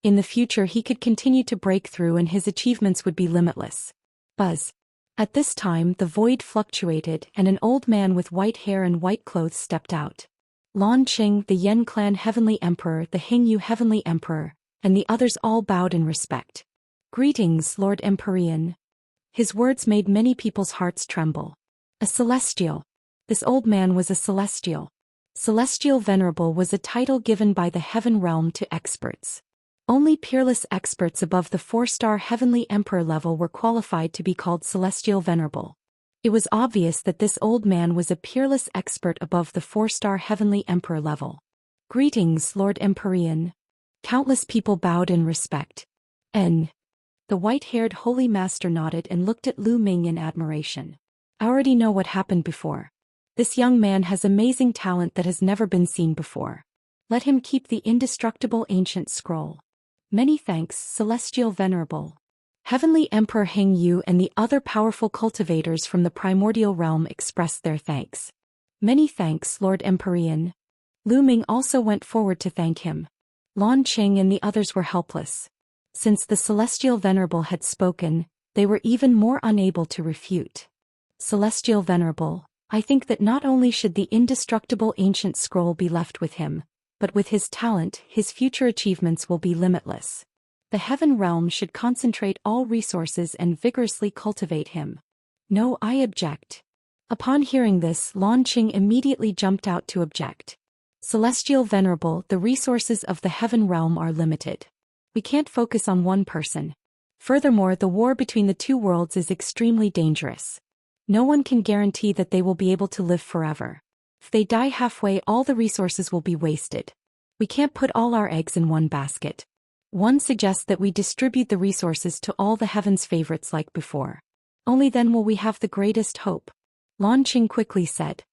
In the future he could continue to break through and his achievements would be limitless. Buzz. At this time the void fluctuated and an old man with white hair and white clothes stepped out. Lan Qing, the Yen clan heavenly emperor, the Heng Yu heavenly emperor, and the others all bowed in respect. "Greetings, Lord Empyrean." His words made many people's hearts tremble. A celestial. This old man was a celestial. Celestial Venerable was a title given by the heaven realm to experts. Only peerless experts above the 4-star heavenly emperor level were qualified to be called Celestial Venerable. It was obvious that this old man was a peerless expert above the 4-star heavenly emperor level. "Greetings, Lord Empyrean." Countless people bowed in respect. The white-haired holy master nodded and looked at Lu Ming in admiration. "I already know what happened before. This young man has amazing talent that has never been seen before. Let him keep the indestructible ancient scroll." "Many thanks, Celestial Venerable." Heavenly Emperor Heng Yu and the other powerful cultivators from the primordial realm expressed their thanks. "Many thanks, Lord Empyrean." Lu Ming also went forward to thank him. Lan Qing and the others were helpless. Since the Celestial Venerable had spoken, they were even more unable to refute. "Celestial Venerable, I think that not only should the indestructible ancient scroll be left with him, but with his talent, his future achievements will be limitless. The heaven realm should concentrate all resources and vigorously cultivate him." "No, I object." Upon hearing this, Lan Qing immediately jumped out to object. Celestial Venerable, the resources of the Heaven Realm are limited. We can't focus on one person. Furthermore, the war between the two worlds is extremely dangerous. No one can guarantee that they will be able to live forever. If they die halfway, all the resources will be wasted. We can't put all our eggs in one basket. One suggests that we distribute the resources to all the heaven's favorites like before. Only then will we have the greatest hope. Lan Qing quickly said.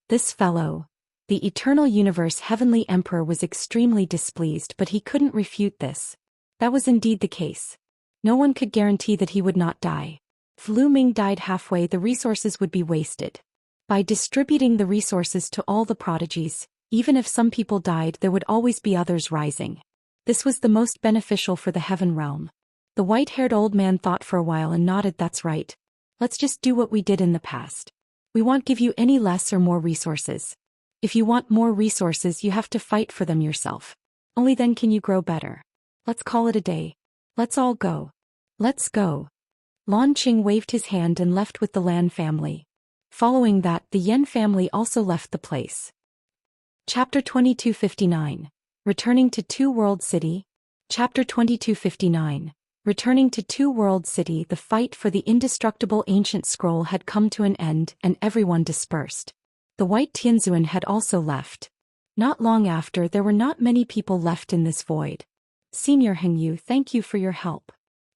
This fellow, the Eternal Universe Heavenly Emperor, was extremely displeased, but he couldn't refute this. That was indeed the case. No one could guarantee that he would not die. If Lu Ming died halfway, the resources would be wasted. By distributing the resources to all the prodigies, even if some people died, there would always be others rising. This was the most beneficial for the Heaven Realm. The white-haired old man thought for a while and nodded. That's right. Let's just do what we did in the past. We won't give you any less or more resources. If you want more resources, you have to fight for them yourself. Only then can you grow better. Let's call it a day. Let's all go. Let's go. Lan Qing waved his hand and left with the Lan family. Following that, the Yen family also left the place. Chapter 2259. Returning to Two World City. Chapter 2259. Returning to Two World City. The fight for the indestructible ancient scroll had come to an end and everyone dispersed. The White Tianzuan had also left. Not long after, there were not many people left in this void. Senior Heng Yu, thank you for your help.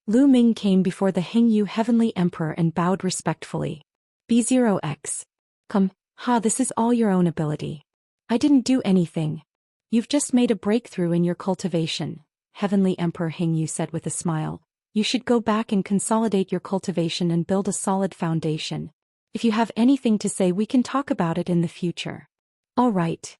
Lu Ming came before the Heng Yu Heavenly Emperor and bowed respectfully. B0X. Come, this is all your own ability. I didn't do anything. You've just made a breakthrough in your cultivation, Heavenly Emperor Heng Yu said with a smile. You should go back and consolidate your cultivation and build a solid foundation. If you have anything to say, we can talk about it in the future. All right.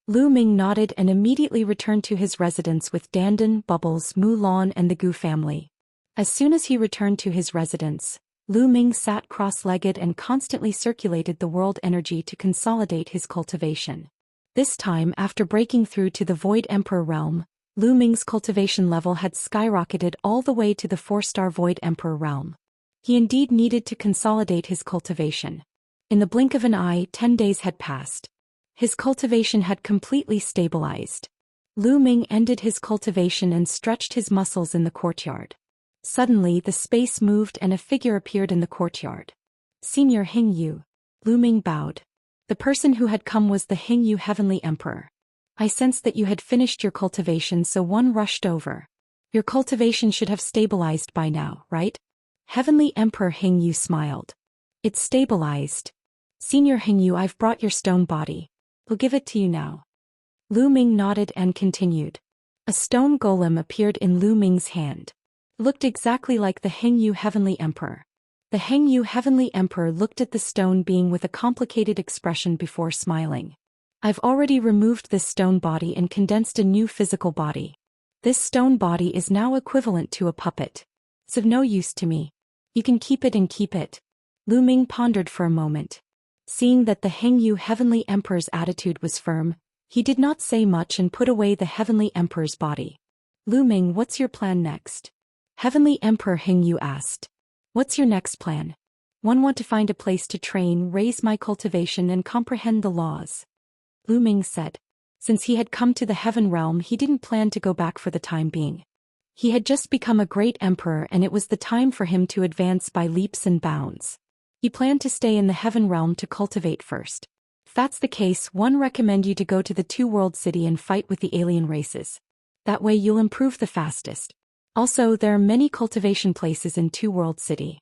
Lu Ming nodded and immediately returned to his residence with Dandan, Bubbles, Mulan and the Gu family. As soon as he returned to his residence, Lu Ming sat cross-legged and constantly circulated the world energy to consolidate his cultivation. This time, after breaking through to the Void Emperor realm, Lu Ming's cultivation level had skyrocketed all the way to the 4-star Void Emperor realm. He indeed needed to consolidate his cultivation. In the blink of an eye, 10 days had passed. His cultivation had completely stabilized. Lu Ming ended his cultivation and stretched his muscles in the courtyard. Suddenly, the space moved and a figure appeared in the courtyard. Senior Heng Yu. Lu Ming bowed. The person who had come was the Heng Yu Heavenly Emperor. I sensed that you had finished your cultivation, so one rushed over. Your cultivation should have stabilized by now, right? Heavenly Emperor Heng Yu smiled. It's stabilized. Senior Heng Yu, I've brought your stone body. We'll give it to you now. Lu Ming nodded and continued. A stone golem appeared in Lu Ming's hand. It looked exactly like the Heng Yu Heavenly Emperor. The Heng Yu Heavenly Emperor looked at the stone being with a complicated expression before smiling. I've already removed this stone body and condensed a new physical body. This stone body is now equivalent to a puppet. It's of no use to me. You can keep it and keep it. Lu Ming pondered for a moment. Seeing that the Heng Yu Heavenly Emperor's attitude was firm, he did not say much and put away the Heavenly Emperor's body. Lu Ming, what's your plan next? Heavenly Emperor Heng Yu asked. What's your next plan? Want to find a place to train, raise my cultivation and comprehend the laws. Lu Ming said. Since he had come to the Heaven Realm, he didn't plan to go back for the time being. He had just become a great emperor and it was the time for him to advance by leaps and bounds. He planned to stay in the Heaven Realm to cultivate first. If that's the case, one recommend you to go to the Two-World City and fight with the alien races. That way you'll improve the fastest. Also, there are many cultivation places in Two-World City.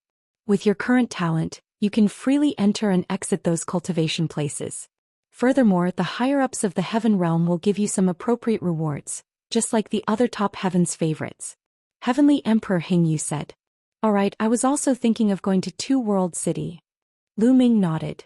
With your current talent, you can freely enter and exit those cultivation places. Furthermore, the higher-ups of the Heaven Realm will give you some appropriate rewards, just like the other top heaven's favorites. Heavenly Emperor Heng Yu said. Alright, I was also thinking of going to Two-World City. Lu Ming nodded.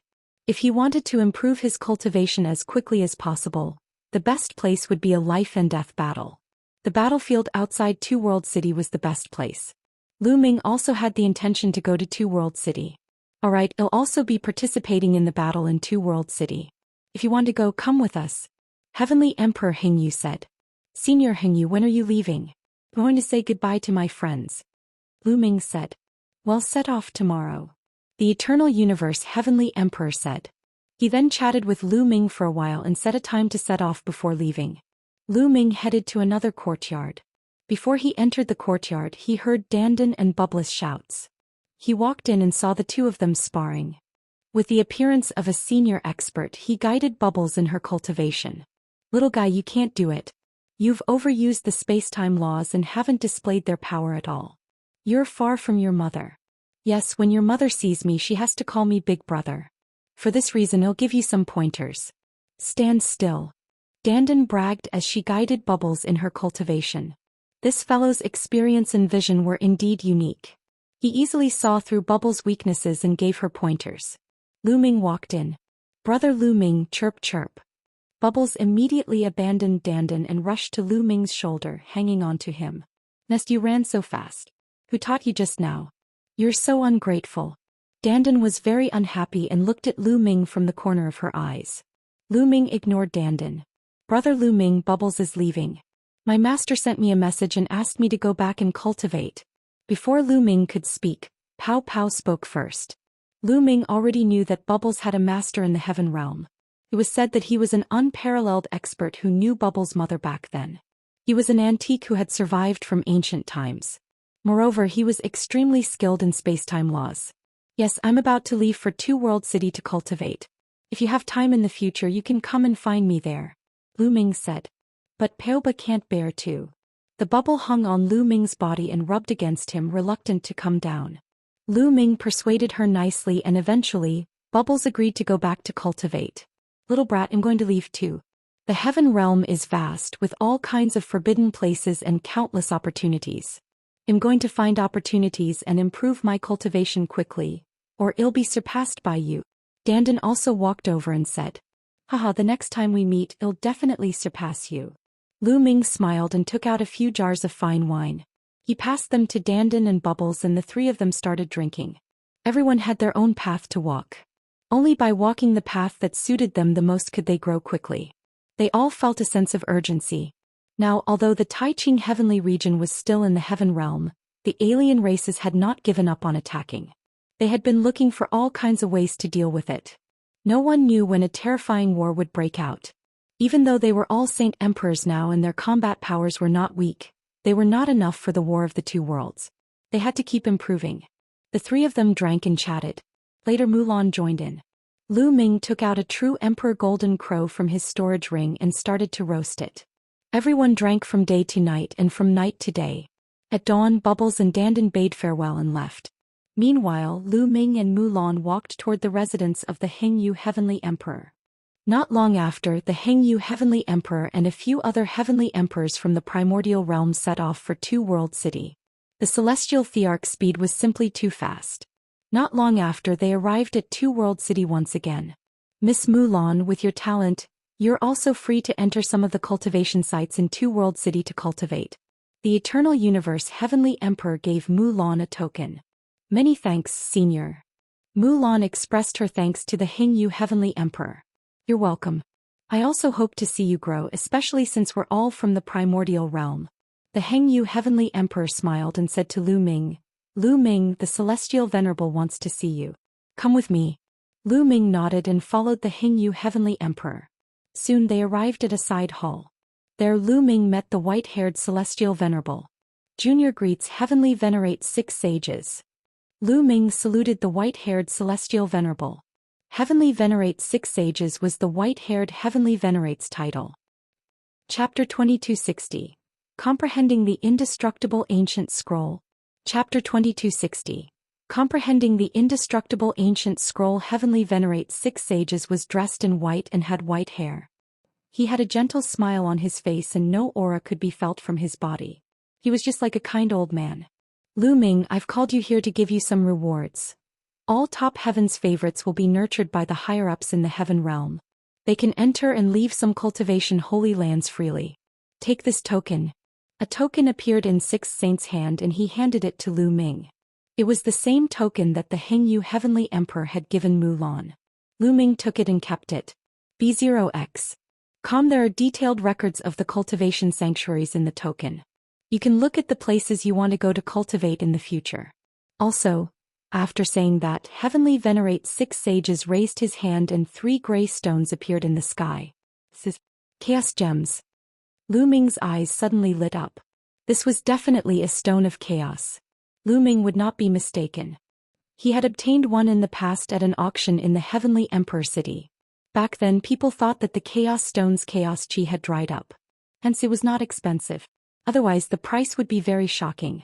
If he wanted to improve his cultivation as quickly as possible, the best place would be a life and death battle. The battlefield outside Two-World City was the best place. Lu Ming also had the intention to go to Two-World City. Alright, he'll also be participating in the battle in Two-World City. If you want to go, come with us. Heavenly Emperor Heng Yu said. Senior Heng Yu, when are you leaving? I'm going to say goodbye to my friends. Lu Ming said. Well, set off tomorrow. The Eternal Universe Heavenly Emperor said. He then chatted with Lu Ming for a while and set a time to set off before leaving. Lu Ming headed to another courtyard. Before he entered the courtyard, he heard Dandan and Bubbles' shouts. He walked in and saw the two of them sparring. With the appearance of a senior expert, he guided Bubbles in her cultivation. "Little guy, you can't do it. You've overused the space-time laws and haven't displayed their power at all. You're far from your mother. Yes, when your mother sees me, she has to call me Big Brother. For this reason, I'll give you some pointers. Stand still." Dandan bragged as she guided Bubbles in her cultivation. This fellow's experience and vision were indeed unique. He easily saw through Bubbles' weaknesses and gave her pointers. Lu Ming walked in. "Brother Lu Ming, chirp chirp." Bubbles immediately abandoned Dandan and rushed to Lu Ming's shoulder, hanging on to him. "Nest, you ran so fast. Who taught you just now? You're so ungrateful." Dandan was very unhappy and looked at Lu Ming from the corner of her eyes. Lu Ming ignored Dandan. "Brother Lu Ming, Bubbles is leaving. My master sent me a message and asked me to go back and cultivate." Before Lu Ming could speak, Pow Pow spoke first. Lu Ming already knew that Bubbles had a master in the heaven realm. It was said that he was an unparalleled expert who knew Bubbles' mother back then. He was an antique who had survived from ancient times. Moreover, he was extremely skilled in space-time laws. "Yes, I'm about to leave for Two World City to cultivate. If you have time in the future, you can come and find me there," Lu Ming said. "But Paoba can't bear to." The bubble hung on Lu Ming's body and rubbed against him, reluctant to come down. Lu Ming persuaded her nicely and eventually, Bubbles agreed to go back to cultivate. "Little brat, I'm going to leave too. The heaven realm is vast with all kinds of forbidden places and countless opportunities. I'm going to find opportunities and improve my cultivation quickly, or it'll be surpassed by you." Dandan also walked over and said, "Haha, the next time we meet, it'll definitely surpass you." Lu Ming smiled and took out a few jars of fine wine. He passed them to Dandan and Bubbles and the three of them started drinking. Everyone had their own path to walk. Only by walking the path that suited them the most could they grow quickly. They all felt a sense of urgency. Now, although the Taiching heavenly region was still in the heaven realm, the alien races had not given up on attacking. They had been looking for all kinds of ways to deal with it. No one knew when a terrifying war would break out. Even though they were all Saint Emperors now and their combat powers were not weak, they were not enough for the War of the Two Worlds. They had to keep improving. The three of them drank and chatted. Later Mulan joined in. Lu Ming took out a true Emperor golden crow from his storage ring and started to roast it. Everyone drank from day to night and from night to day. At dawn, Bubbles and Dandan bade farewell and left. Meanwhile, Lu Ming and Mulan walked toward the residence of the Heng Yu Heavenly Emperor. Not long after, the Heng Yu Heavenly Emperor and a few other Heavenly Emperors from the primordial realm set off for Two World City. The celestial Thearch speed was simply too fast. Not long after, they arrived at Two World City once again. "Miss Mulan, with your talent, you're also free to enter some of the cultivation sites in Two World City to cultivate." The Eternal Universe Heavenly Emperor gave Mulan a token. "Many thanks, Senior." Mulan expressed her thanks to the Heng Yu Heavenly Emperor. "You're welcome. I also hope to see you grow, especially since we're all from the primordial realm." The Heng Yu Heavenly Emperor smiled and said to Lu Ming, "Lu Ming, the Celestial Venerable wants to see you. Come with me." Lu Ming nodded and followed the Heng Yu Heavenly Emperor. Soon they arrived at a side hall. There Lu Ming met the white-haired Celestial Venerable. "Junior greets Heavenly Venerate 6 sages." Lu Ming saluted the white-haired Celestial Venerable. Heavenly Venerate 6 sages was the white-haired Heavenly Venerate's title. Chapter 2260. Comprehending the Indestructible Ancient Scroll. Chapter 2260. Comprehending the Indestructible Ancient Scroll. Heavenly Venerate 6 sages was dressed in white and had white hair. He had a gentle smile on his face and no aura could be felt from his body. He was just like a kind old man. "Lu Ming, I've called you here to give you some rewards. All top heaven's favorites will be nurtured by the higher-ups in the heaven realm. They can enter and leave some cultivation holy lands freely. Take this token." A token appeared in Sixth Saint's hand and he handed it to Lu Ming. It was the same token that the Heng Yu Heavenly Emperor had given Mulan. Lu Ming took it and kept it. B0X. There are detailed records of the cultivation sanctuaries in the token. You can look at the places you want to go to cultivate in the future. Also, After saying that, Heavenly Venerate 6 sages raised his hand and 3 gray stones appeared in the sky. Chaos gems. Lu Ming's eyes suddenly lit up. This was definitely a stone of chaos. Lu Ming would not be mistaken. He had obtained one in the past at an auction in the Heavenly Emperor city. Back then people thought that the chaos stone's chaos chi had dried up. Hence it was not expensive. Otherwise the price would be very shocking.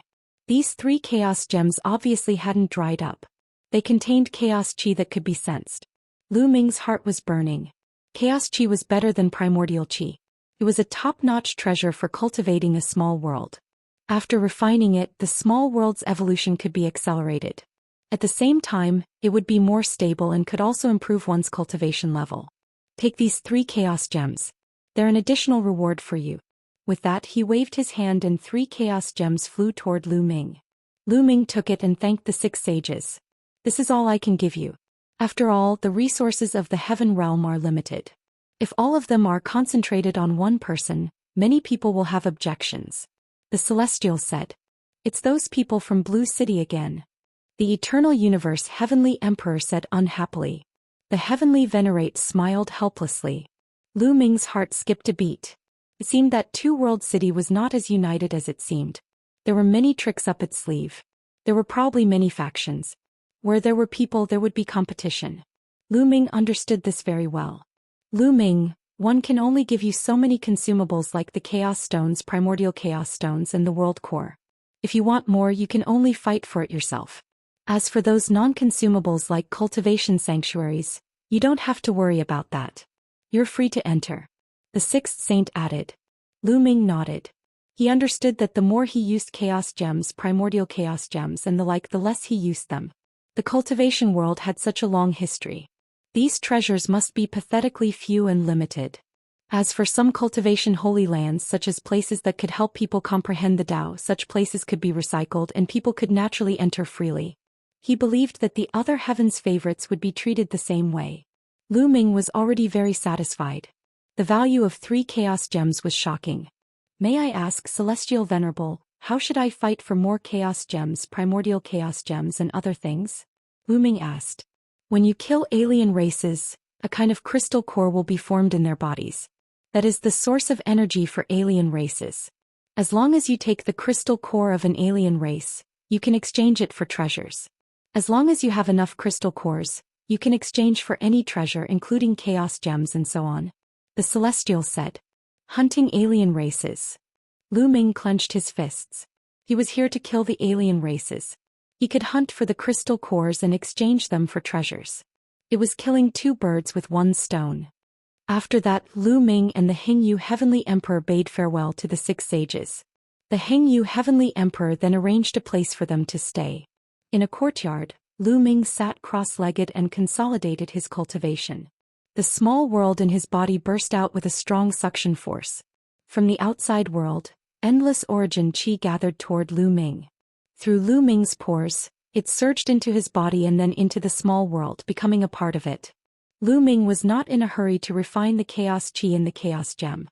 These 3 chaos gems obviously hadn't dried up. They contained chaos chi that could be sensed. Lu Ming's heart was burning. Chaos chi was better than primordial chi. It was a top-notch treasure for cultivating a small world. After refining it, the small world's evolution could be accelerated. At the same time, it would be more stable and could also improve one's cultivation level. Take these 3 chaos gems. They're an additional reward for you. With that, he waved his hand and 3 chaos gems flew toward Lu Ming. Lu Ming took it and thanked the 6 sages. This is all I can give you. After all, the resources of the heaven realm are limited. If all of them are concentrated on one person, many people will have objections. The Celestial said. It's those people from Blue City again. The Eternal Universe Heavenly Emperor said unhappily. The Heavenly Venerate smiled helplessly. Lu Ming's heart skipped a beat. It seemed that Two World City was not as united as it seemed. There were many tricks up its sleeve. There were probably many factions. Where there were people, there would be competition. Lu Ming understood this very well. Lu Ming, one can only give you so many consumables like the Chaos Stones, Primordial Chaos Stones, and the World Core. If you want more, you can only fight for it yourself. As for those non-consumables like cultivation sanctuaries, you don't have to worry about that. You're free to enter. The 6th saint added. Lu Ming nodded. He understood that the more he used chaos gems, primordial chaos gems and the like, the less he used them. The cultivation world had such a long history. These treasures must be pathetically few and limited. As for some cultivation holy lands, such as places that could help people comprehend the Tao, such places could be recycled and people could naturally enter freely. He believed that the other heaven's favorites would be treated the same way. Lu Ming was already very satisfied. The value of 3 chaos gems was shocking. May I ask, Celestial Venerable, how should I fight for more chaos gems, primordial chaos gems and other things? Lu Ming asked. When you kill alien races, a kind of crystal core will be formed in their bodies. That is the source of energy for alien races. As long as you take the crystal core of an alien race, you can exchange it for treasures. As long as you have enough crystal cores, you can exchange for any treasure including chaos gems and so on. The Celestial said. Hunting alien races. Lu Ming clenched his fists. He was here to kill the alien races. He could hunt for the crystal cores and exchange them for treasures. It was killing 2 birds with 1 stone. After that, Lu Ming and the Heng Yu Heavenly Emperor bade farewell to the 6 sages. The Heng Yu Heavenly Emperor then arranged a place for them to stay. In a courtyard, Lu Ming sat cross-legged and consolidated his cultivation. The small world in his body burst out with a strong suction force. From the outside world, endless origin chi gathered toward Lu Ming. Through Lu Ming's pores, it surged into his body and then into the small world, becoming a part of it. Lu Ming was not in a hurry to refine the chaos chi in the chaos gem.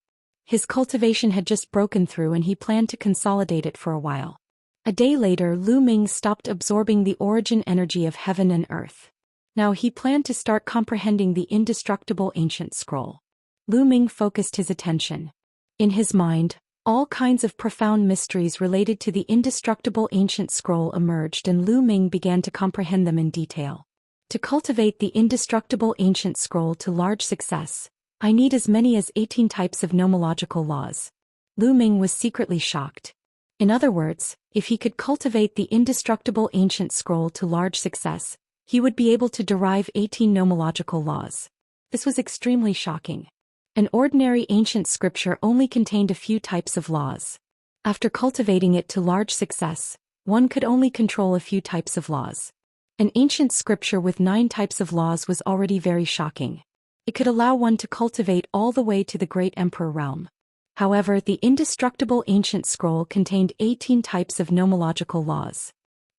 His cultivation had just broken through and he planned to consolidate it for a while. A day later, Lu Ming stopped absorbing the origin energy of heaven and earth. Now he planned to start comprehending the indestructible ancient scroll. Lu Ming focused his attention. In his mind, all kinds of profound mysteries related to the indestructible ancient scroll emerged and Lu Ming began to comprehend them in detail. To cultivate the indestructible ancient scroll to large success, I need as many as 18 types of nomological laws. Lu Ming was secretly shocked. In other words, if he could cultivate the indestructible ancient scroll to large success, he would be able to derive 18 nomological laws. This was extremely shocking. An ordinary ancient scripture only contained a few types of laws. After cultivating it to large success, one could only control a few types of laws. An ancient scripture with 9 types of laws was already very shocking. It could allow one to cultivate all the way to the Great Emperor realm. However, the indestructible ancient scroll contained 18 types of nomological laws.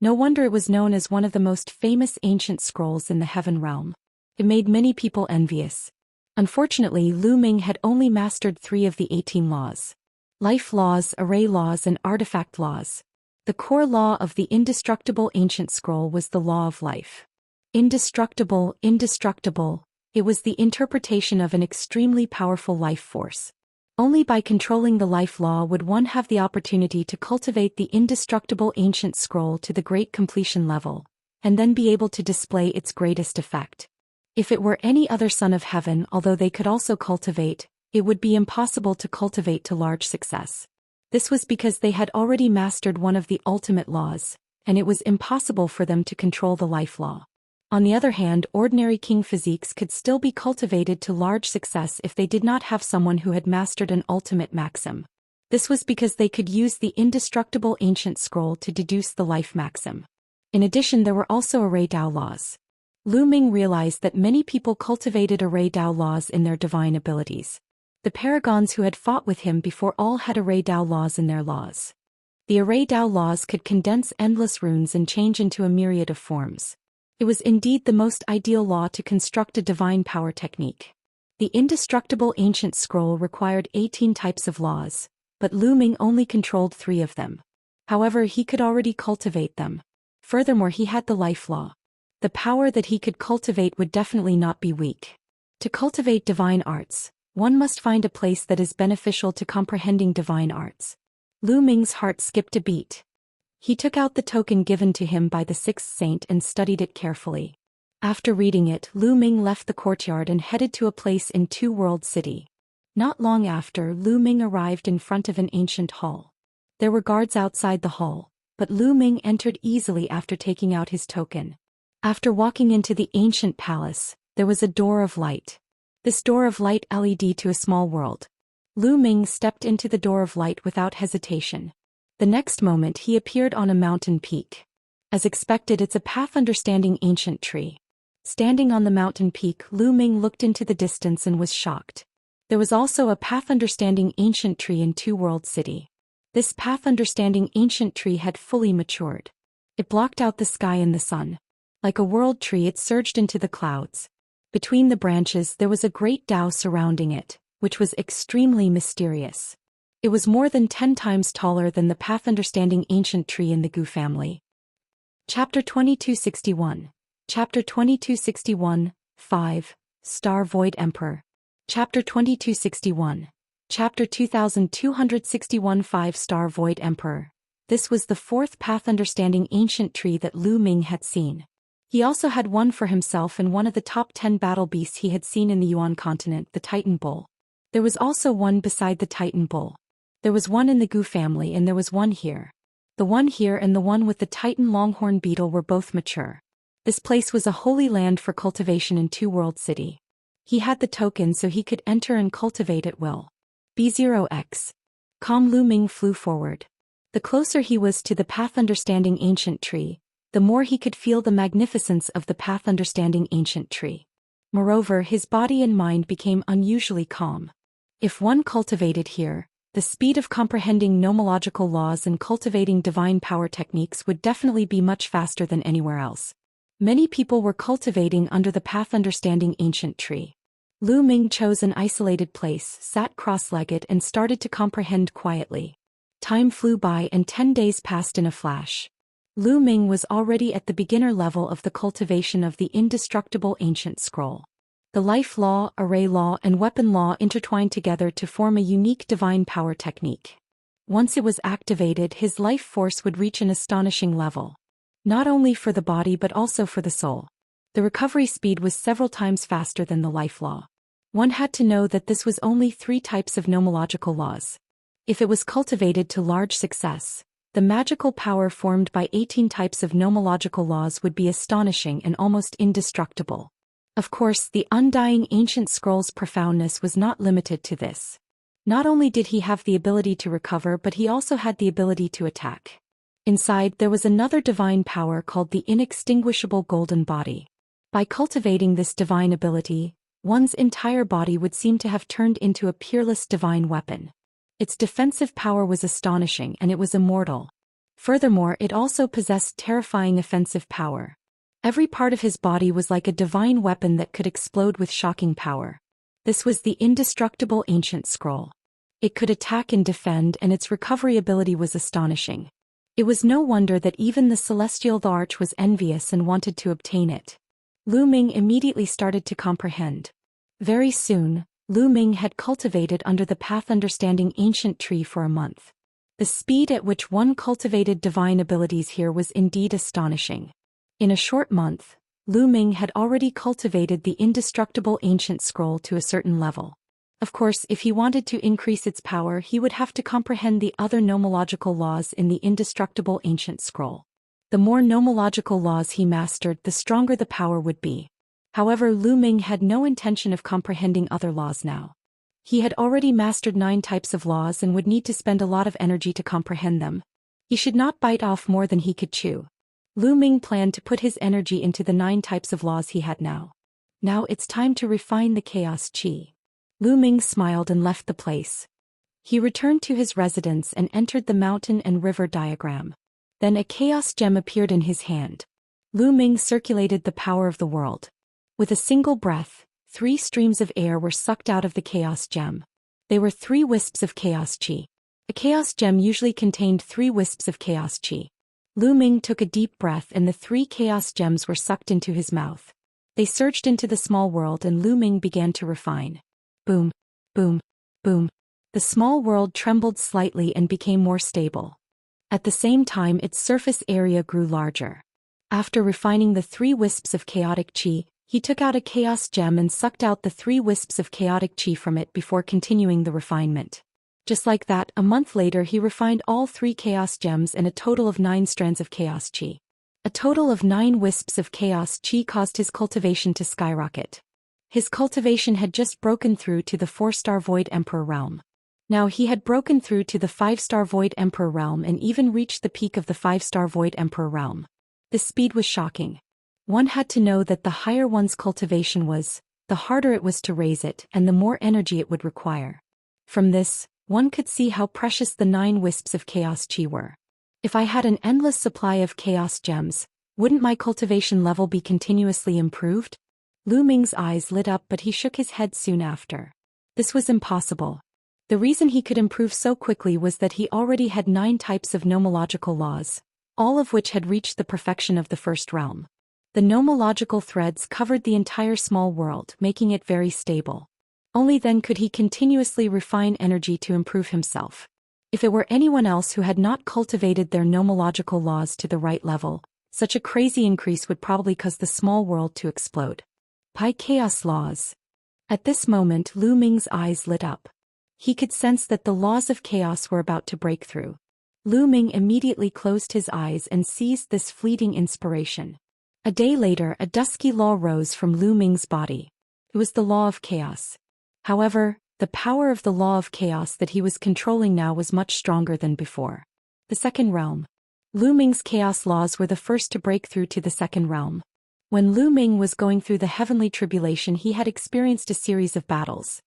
No wonder it was known as one of the most famous ancient scrolls in the heaven realm. It made many people envious. Unfortunately, Lu Ming had only mastered 3 of the 18 laws. Life laws, array laws and artifact laws. The core law of the indestructible ancient scroll was the law of life. Indestructible, indestructible, it was the interpretation of an extremely powerful life force. Only by controlling the life law would one have the opportunity to cultivate the indestructible ancient scroll to the great completion level, and then be able to display its greatest effect. If it were any other son of heaven, although they could also cultivate, it would be impossible to cultivate to large success. This was because they had already mastered one of the ultimate laws, and it was impossible for them to control the life law. On the other hand, ordinary king physiques could still be cultivated to large success if they did not have someone who had mastered an ultimate maxim. This was because they could use the indestructible ancient scroll to deduce the life maxim. In addition, there were also array Dao laws. Lu Ming realized that many people cultivated array Dao laws in their divine abilities. The paragons who had fought with him before all had array Dao laws in their laws. The array Dao laws could condense endless runes and change into a myriad of forms. It was indeed the most ideal law to construct a divine power technique. The indestructible ancient scroll required 18 types of laws, but Lu Ming only controlled 3 of them. However, he could already cultivate them. Furthermore, he had the life law. The power that he could cultivate would definitely not be weak. To cultivate divine arts, one must find a place that is beneficial to comprehending divine arts. Lu Ming's heart skipped a beat. He took out the token given to him by the 6th saint and studied it carefully. After reading it, Lu Ming left the courtyard and headed to a place in Two World City. Not long after, Lu Ming arrived in front of an ancient hall. There were guards outside the hall, but Lu Ming entered easily after taking out his token. After walking into the ancient palace, there was a door of light. This door of light led to a small world. Lu Ming stepped into the door of light without hesitation. The next moment he appeared on a mountain peak. As expected, it's a path understanding ancient tree. Standing on the mountain peak, Lu Ming looked into the distance and was shocked. There was also a path understanding ancient tree in Two World City. This path understanding ancient tree had fully matured. It blocked out the sky and the sun. Like a world tree, it surged into the clouds. Between the branches there was a great Dao surrounding it, which was extremely mysterious. It was more than 10 times taller than the path understanding ancient tree in the Gu family. Chapter 2261. Chapter 2261, 5, Star Void Emperor. Chapter 2261. Chapter 2261, 5 Star Void Emperor. This was the 4th path understanding ancient tree that Lu Ming had seen. He also had one for himself and one of the top 10 battle beasts he had seen in the Yuan continent, the Titan Bull. There was also one beside the Titan Bull. There was one in the Gu family and there was one here. The one here and the one with the Titan Longhorn Beetle were both mature. This place was a holy land for cultivation in Two World City. He had the token so he could enter and cultivate at will. B0X. Calm Lu Ming flew forward. The closer he was to the path understanding ancient tree, the more he could feel the magnificence of the path understanding ancient tree. Moreover, his body and mind became unusually calm. If one cultivated here, the speed of comprehending nomological laws and cultivating divine power techniques would definitely be much faster than anywhere else. Many people were cultivating under the path understanding ancient tree. Lu Ming chose an isolated place, sat cross-legged and started to comprehend quietly. Time flew by and 10 days passed in a flash. Lu Ming was already at the beginner level of the cultivation of the indestructible ancient scroll. The life law, array law and weapon law intertwined together to form a unique divine power technique. Once it was activated, his life force would reach an astonishing level. Not only for the body but also for the soul. The recovery speed was several times faster than the life law. One had to know that this was only 3 types of nomological laws. If it was cultivated to large success, the magical power formed by 18 types of nomological laws would be astonishing and almost indestructible. Of course, the undying ancient scroll's profoundness was not limited to this. Not only did he have the ability to recover, but he also had the ability to attack. Inside, there was another divine power called the inextinguishable golden body. By cultivating this divine ability, one's entire body would seem to have turned into a peerless divine weapon. Its defensive power was astonishing and it was immortal. Furthermore, it also possessed terrifying offensive power. Every part of his body was like a divine weapon that could explode with shocking power. This was the indestructible ancient scroll. It could attack and defend, and its recovery ability was astonishing. It was no wonder that even the celestial Thearch was envious and wanted to obtain it. Lu Ming immediately started to comprehend. Very soon, Lu Ming had cultivated under the path understanding ancient tree for a month. The speed at which one cultivated divine abilities here was indeed astonishing. In a short month, Lu Ming had already cultivated the indestructible ancient scroll to a certain level. Of course, if he wanted to increase its power, he would have to comprehend the other nomological laws in the indestructible ancient scroll. The more nomological laws he mastered, the stronger the power would be. However, Lu Ming had no intention of comprehending other laws now. He had already mastered 9 types of laws and would need to spend a lot of energy to comprehend them. He should not bite off more than he could chew. Lu Ming planned to put his energy into the 9 types of laws he had now. Now it's time to refine the chaos chi. Lu Ming smiled and left the place. He returned to his residence and entered the mountain and river diagram. Then a chaos gem appeared in his hand. Lu Ming circulated the power of the world. With a single breath, 3 streams of air were sucked out of the chaos gem. They were 3 wisps of chaos chi. A chaos gem usually contained 3 wisps of chaos chi. Lu Ming took a deep breath and the 3 chaos gems were sucked into his mouth. They surged into the small world and Lu Ming began to refine. Boom, boom, boom. The small world trembled slightly and became more stable. At the same time, its surface area grew larger. After refining the 3 wisps of chaotic chi, he took out a chaos gem and sucked out the 3 wisps of chaotic chi from it before continuing the refinement. Just like that, a month later he refined all 3 chaos gems and a total of 9 strands of chaos chi. A total of 9 wisps of chaos chi caused his cultivation to skyrocket. His cultivation had just broken through to the 4-star Void Emperor realm. Now he had broken through to the 5-star Void Emperor realm and even reached the peak of the 5-star Void Emperor realm. The speed was shocking. One had to know that the higher one's cultivation was, the harder it was to raise it and the more energy it would require. From this, one could see how precious the 9 wisps of chaos chi were. If I had an endless supply of chaos gems, wouldn't my cultivation level be continuously improved? Lu Ming's eyes lit up, but he shook his head soon after. This was impossible. The reason he could improve so quickly was that he already had 9 types of nomological laws, all of which had reached the perfection of the 1st realm. The nomological threads covered the entire small world, making it very stable. Only then could he continuously refine energy to improve himself. If it were anyone else who had not cultivated their nomological laws to the right level, such a crazy increase would probably cause the small world to explode. Pi chaos laws. At this moment, Lu Ming's eyes lit up. He could sense that the laws of chaos were about to break through. Lu Ming immediately closed his eyes and seized this fleeting inspiration. A day later, a dusky law rose from Lu Ming's body. It was the law of chaos. However, the power of the law of chaos that he was controlling now was much stronger than before. The 2nd realm. Lu Ming's chaos laws were the first to break through to the 2nd realm. When Lu Ming was going through the Heavenly Tribulation, he had experienced a series of battles.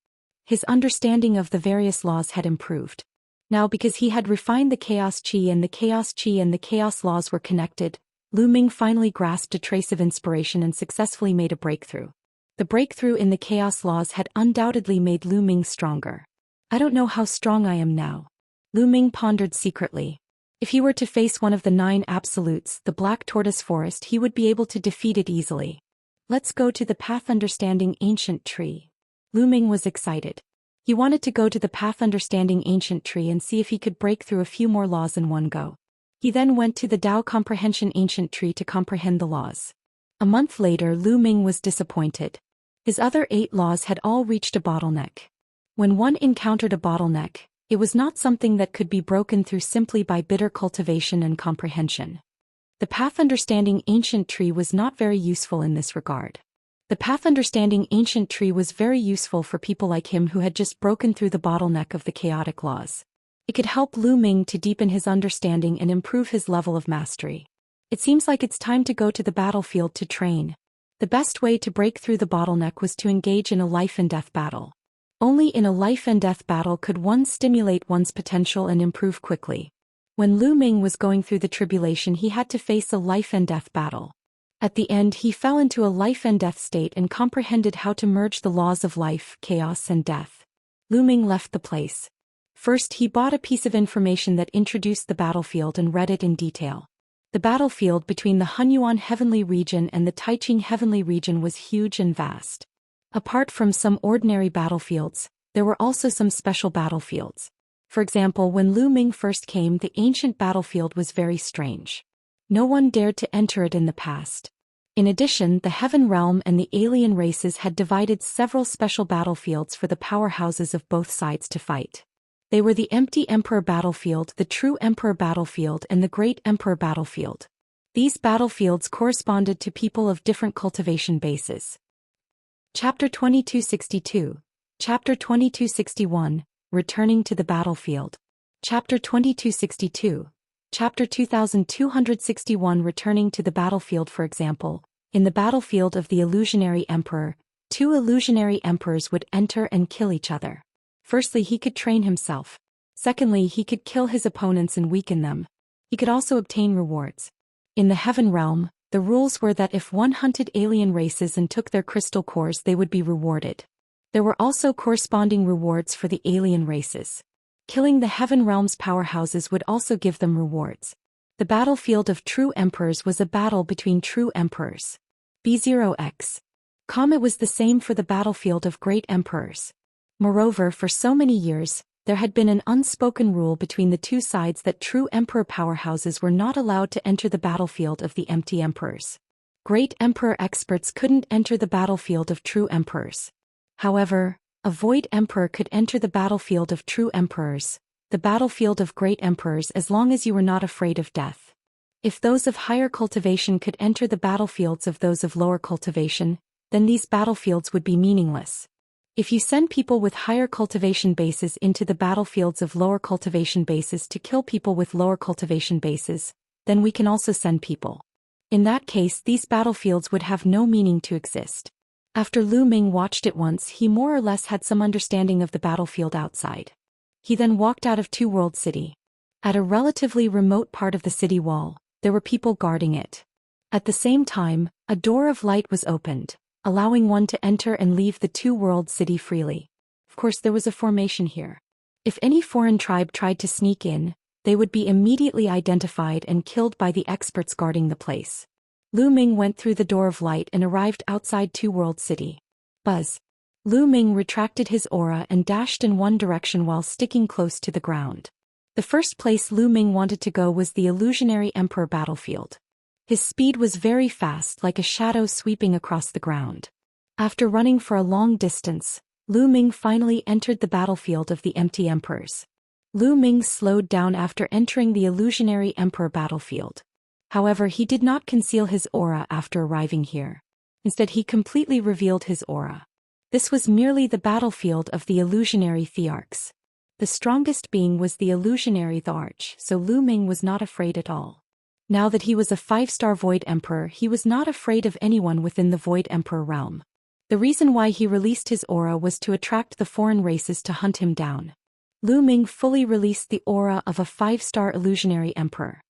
His understanding of the various laws had improved. Now, because he had refined the chaos chi and the chaos laws were connected, Lu Ming finally grasped a trace of inspiration and successfully made a breakthrough. The breakthrough in the chaos laws had undoubtedly made Lu Ming stronger. I don't know how strong I am now. Lu Ming pondered secretly. If he were to face one of the 9 absolutes, the Black Tortoise Forest, he would be able to defeat it easily. Let's go to the path understanding ancient tree. Lu Ming was excited. He wanted to go to the path understanding ancient tree and see if he could break through a few more laws in one go. He then went to the Dao comprehension ancient tree to comprehend the laws. A month later, Lu Ming was disappointed. His other 8 laws had all reached a bottleneck. When one encountered a bottleneck, it was not something that could be broken through simply by bitter cultivation and comprehension. The path understanding ancient tree was not very useful in this regard. The path understanding ancient tree was very useful for people like him who had just broken through the bottleneck of the chaotic laws. It could help Lu Ming to deepen his understanding and improve his level of mastery. It seems like it's time to go to the battlefield to train. The best way to break through the bottleneck was to engage in a life and death battle. Only in a life and death battle could one stimulate one's potential and improve quickly. When Lu Ming was going through the tribulation, he had to face a life and death battle. At the end, he fell into a life and death state and comprehended how to merge the laws of life, chaos and death. Lu Ming left the place. First, he bought a piece of information that introduced the battlefield and read it in detail. The battlefield between the Heng Yu Heavenly Region and the Taiqing Heavenly Region was huge and vast. Apart from some ordinary battlefields, there were also some special battlefields. For example, when Lu Ming first came, the ancient battlefield was very strange. No one dared to enter it in the past. In addition, the Heaven Realm and the alien races had divided several special battlefields for the powerhouses of both sides to fight. They were the Empty Emperor Battlefield, the True Emperor Battlefield, and the Great Emperor Battlefield. These battlefields corresponded to people of different cultivation bases. Chapter 2262. Chapter 2261, Returning to the Battlefield. Chapter 2262. Chapter 2261, Returning to the Battlefield. For example, in the battlefield of the Illusionary Emperor, two illusionary emperors would enter and kill each other. Firstly, he could train himself. Secondly, he could kill his opponents and weaken them. He could also obtain rewards. In the Heaven Realm, the rules were that if one hunted alien races and took their crystal cores, they would be rewarded. There were also corresponding rewards for the alien races. Killing the Heaven Realm's powerhouses would also give them rewards. The battlefield of True Emperors was a battle between True Emperors. B0X. It was the same for the battlefield of Great Emperors. Moreover, for so many years, there had been an unspoken rule between the two sides that True Emperor powerhouses were not allowed to enter the battlefield of the Empty Emperors. Great Emperor experts couldn't enter the battlefield of True Emperors. However, a Void Emperor could enter the battlefield of True Emperors, the battlefield of Great Emperors, as long as you were not afraid of death. If those of higher cultivation could enter the battlefields of those of lower cultivation, then these battlefields would be meaningless. If you send people with higher cultivation bases into the battlefields of lower cultivation bases to kill people with lower cultivation bases, then we can also send people. In that case, these battlefields would have no meaning to exist. After Lu Ming watched it once, he more or less had some understanding of the battlefield outside. He then walked out of Two World City. At a relatively remote part of the city wall, there were people guarding it. At the same time, a door of light was opened, allowing one to enter and leave the Two World City freely. Of course, there was a formation here. If any foreign tribe tried to sneak in, they would be immediately identified and killed by the experts guarding the place. Lu Ming went through the door of light and arrived outside Two World City. Buzz. Lu Ming retracted his aura and dashed in one direction while sticking close to the ground. The first place Lu Ming wanted to go was the Illusionary Emperor battlefield. His speed was very fast, like a shadow sweeping across the ground. After running for a long distance, Lu Ming finally entered the battlefield of the Empty Emperors. Lu Ming slowed down after entering the Illusionary Emperor battlefield. However, he did not conceal his aura after arriving here. Instead, he completely revealed his aura. This was merely the battlefield of the illusionary Thearchs. The strongest being was the illusionary Thearch, so Lu Ming was not afraid at all. Now that he was a 5-star Void Emperor, he was not afraid of anyone within the Void Emperor realm. The reason why he released his aura was to attract the foreign races to hunt him down. Lu Ming fully released the aura of a 5-star illusionary emperor.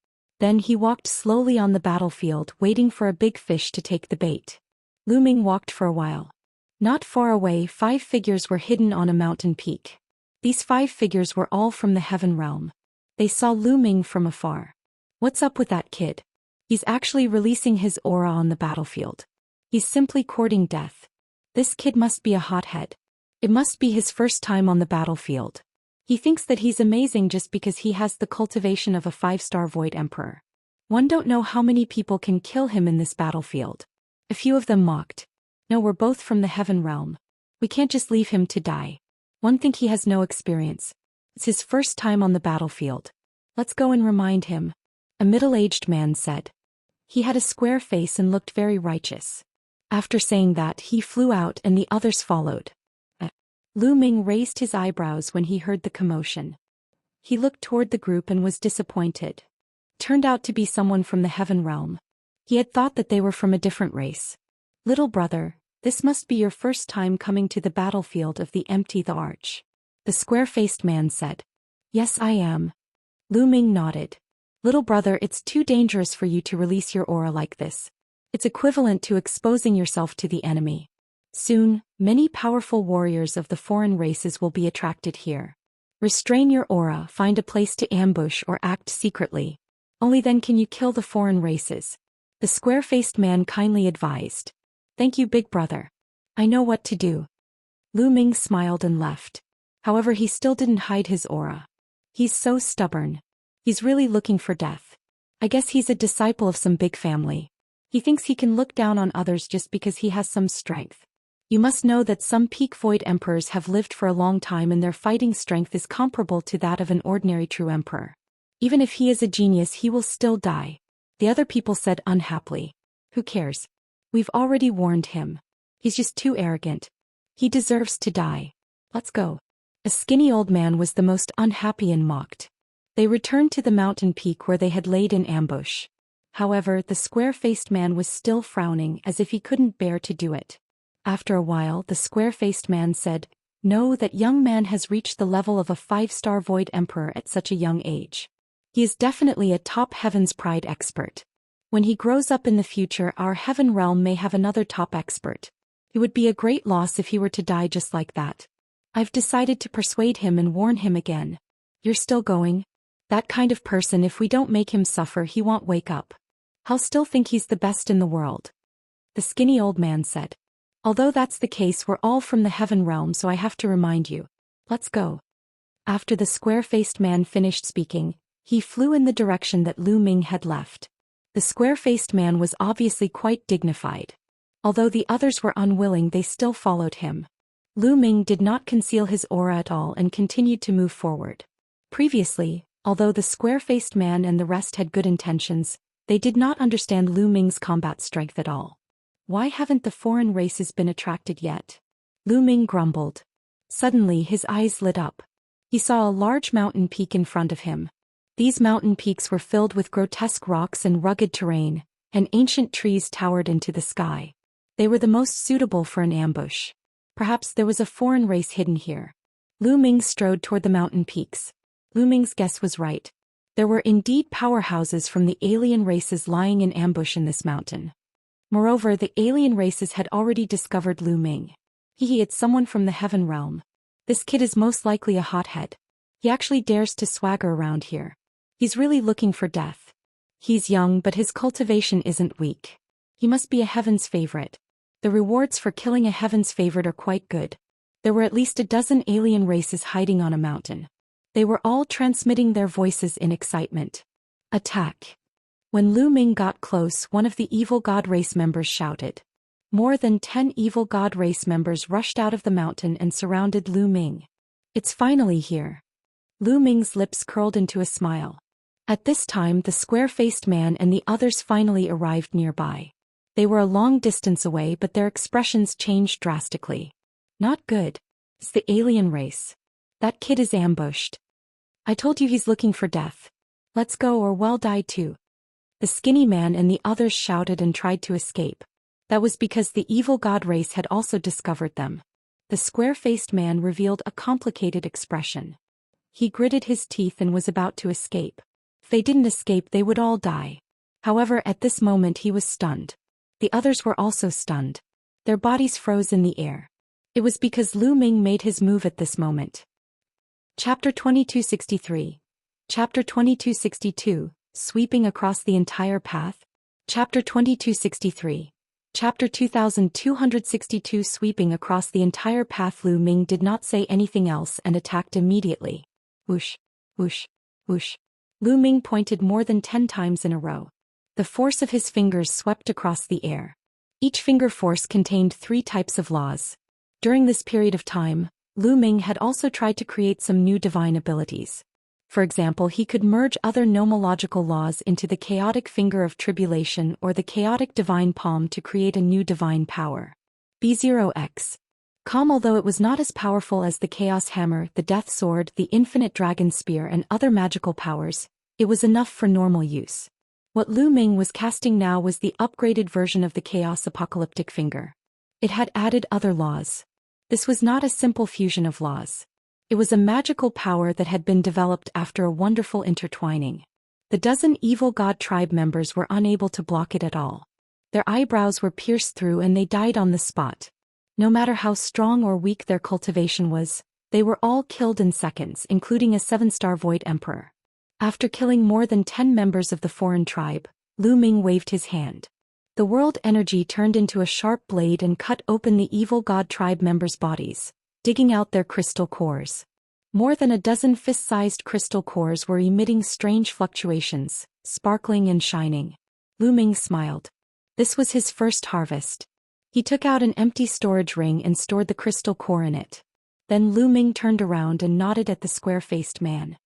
Then he walked slowly on the battlefield, waiting for a big fish to take the bait. Lu Ming walked for a while. Not far away, 5 figures were hidden on a mountain peak. These 5 figures were all from the Heaven Realm. They saw Lu Ming from afar. What's up with that kid? He's actually releasing his aura on the battlefield. He's simply courting death. This kid must be a hothead. It must be his first time on the battlefield. He thinks that he's amazing just because he has the cultivation of a 5-star Void Emperor. One don't know how many people can kill him in this battlefield. A few of them mocked. No, we're both from the Heaven Realm. We can't just leave him to die. One think he has no experience. It's his first time on the battlefield. Let's go and remind him. A middle-aged man said. He had a square face and looked very righteous. After saying that, he flew out and the others followed. Lu Ming raised his eyebrows when he heard the commotion. He looked toward the group and was disappointed. Turned out to be someone from the Heaven Realm. He had thought that they were from a different race. Little brother, this must be your first time coming to the battlefield of the Empty Thearch. The square-faced man said. Yes, I am. Lu Ming nodded. Little brother, it's too dangerous for you to release your aura like this. It's equivalent to exposing yourself to the enemy. Soon, many powerful warriors of the foreign races will be attracted here. Restrain your aura, find a place to ambush or act secretly. Only then can you kill the foreign races. The square-faced man kindly advised. Thank you, big brother. I know what to do. Lu Ming smiled and left. However, he still didn't hide his aura. He's so stubborn. He's really looking for death. I guess he's a disciple of some big family. He thinks he can look down on others just because he has some strength. You must know that some peak void emperors have lived for a long time and their fighting strength is comparable to that of an ordinary true emperor. Even if he is a genius, he will still die. The other people said unhappily. Who cares? We've already warned him. He's just too arrogant. He deserves to die. Let's go. A skinny old man was the most unhappy and mocked. They returned to the mountain peak where they had laid in ambush. However, the square-faced man was still frowning as if he couldn't bear to do it. After a while, the square-faced man said, "No, that young man has reached the level of a 5-star void emperor at such a young age. He is definitely a top Heaven's Pride expert. When he grows up in the future, our Heaven realm may have another top expert. It would be a great loss if he were to die just like that. I've decided to persuade him and warn him again. You're still going? That kind of person, if we don't make him suffer, he won't wake up. He'll still think he's the best in the world." The skinny old man said. "Although that's the case, we're all from the Heaven realm, so I have to remind you. Let's go." After the square-faced man finished speaking, he flew in the direction that Lu Ming had left. The square-faced man was obviously quite dignified. Although the others were unwilling, they still followed him. Lu Ming did not conceal his aura at all and continued to move forward. Previously, although the square-faced man and the rest had good intentions, they did not understand Lu Ming's combat strength at all. Why haven't the foreign races been attracted yet? Lu Ming grumbled. Suddenly his eyes lit up. He saw a large mountain peak in front of him. These mountain peaks were filled with grotesque rocks and rugged terrain, and ancient trees towered into the sky. They were the most suitable for an ambush. Perhaps there was a foreign race hidden here. Lu Ming strode toward the mountain peaks. Lu Ming's guess was right. There were indeed powerhouses from the alien races lying in ambush in this mountain. Moreover, the alien races had already discovered Lu Ming. It's someone from the Heaven realm. This kid is most likely a hothead. He actually dares to swagger around here. He's really looking for death. He's young, but his cultivation isn't weak. He must be a Heaven's favorite. The rewards for killing a Heaven's favorite are quite good. There were at least a dozen alien races hiding on a mountain. They were all transmitting their voices in excitement. Attack! When Lu Ming got close, one of the evil god race members shouted. More than 10 evil god race members rushed out of the mountain and surrounded Lu Ming. It's finally here. Lu Ming's lips curled into a smile. At this time, the square-faced man and the others finally arrived nearby. They were a long distance away, but their expressions changed drastically. Not good. It's the alien race. That kid is ambushed. I told you he's looking for death. Let's go or we'll die too. The skinny man and the others shouted and tried to escape. That was because the evil god race had also discovered them. The square-faced man revealed a complicated expression. He gritted his teeth and was about to escape. If they didn't escape, they would all die. However, at this moment he was stunned. The others were also stunned. Their bodies froze in the air. It was because Lu Ming made his move at this moment. Chapter 2263. Chapter 2262, Sweeping Across the Entire Path. Chapter 2263. Chapter 2262, Sweeping Across the Entire Path. Lu Ming did not say anything else and attacked immediately. Whoosh, whoosh, whoosh. Lu Ming pointed more than 10 times in a row. The force of his fingers swept across the air. Each finger force contained 3 types of laws. During this period of time, Lu Ming had also tried to create some new divine abilities. For example, he could merge other nomological laws into the chaotic finger of tribulation or the chaotic divine palm to create a new divine power. B0X. Calm. Although it was not as powerful as the chaos hammer, the death sword, the infinite dragon spear and other magical powers, it was enough for normal use. What Lu Ming was casting now was the upgraded version of the chaos apocalyptic finger. It had added other laws. This was not a simple fusion of laws. It was a magical power that had been developed after a wonderful intertwining. The dozen evil god tribe members were unable to block it at all. Their eyebrows were pierced through and they died on the spot. No matter how strong or weak their cultivation was, They were all killed in seconds, including a 7-star Void Emperor. After killing more than 10 members of the foreign tribe, Lu Ming waved his hand. The world energy turned into a sharp blade and cut open the evil god tribe members' bodies, digging out their crystal cores. More than a dozen fist-sized crystal cores were emitting strange fluctuations, sparkling and shining. Lu Ming smiled. This was his first harvest. He took out an empty storage ring and stored the crystal core in it. Then Lu Ming turned around and nodded at the square-faced man.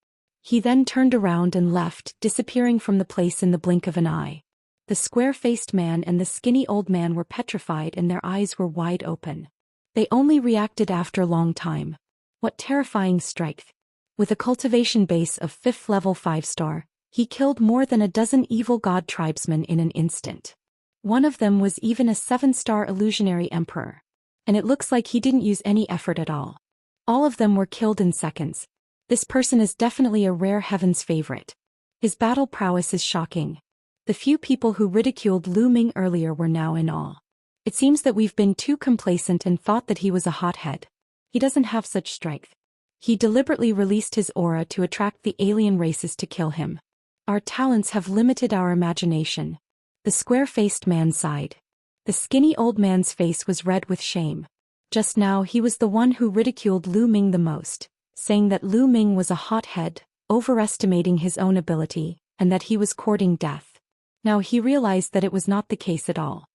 He then turned around and left, disappearing from the place in the blink of an eye. The square-faced man and the skinny old man were petrified and their eyes were wide open. They only reacted after a long time. What terrifying strength! With a cultivation base of 5th level 5-star, he killed more than a dozen evil god tribesmen in an instant. One of them was even a 7-star illusionary emperor. And it looks like he didn't use any effort at all. All of them were killed in seconds. This person is definitely a rare heaven's favorite. His battle prowess is shocking. The few people who ridiculed Lu Ming earlier were now in awe. It seems that we've been too complacent and thought that he was a hothead. He doesn't have such strength. He deliberately released his aura to attract the alien races to kill him. Our talents have limited our imagination. The square-faced man sighed. The skinny old man's face was red with shame. Just now he was the one who ridiculed Lu Ming the most, saying that Lu Ming was a hothead, overestimating his own ability, and that he was courting death. Now he realized that it was not the case at all.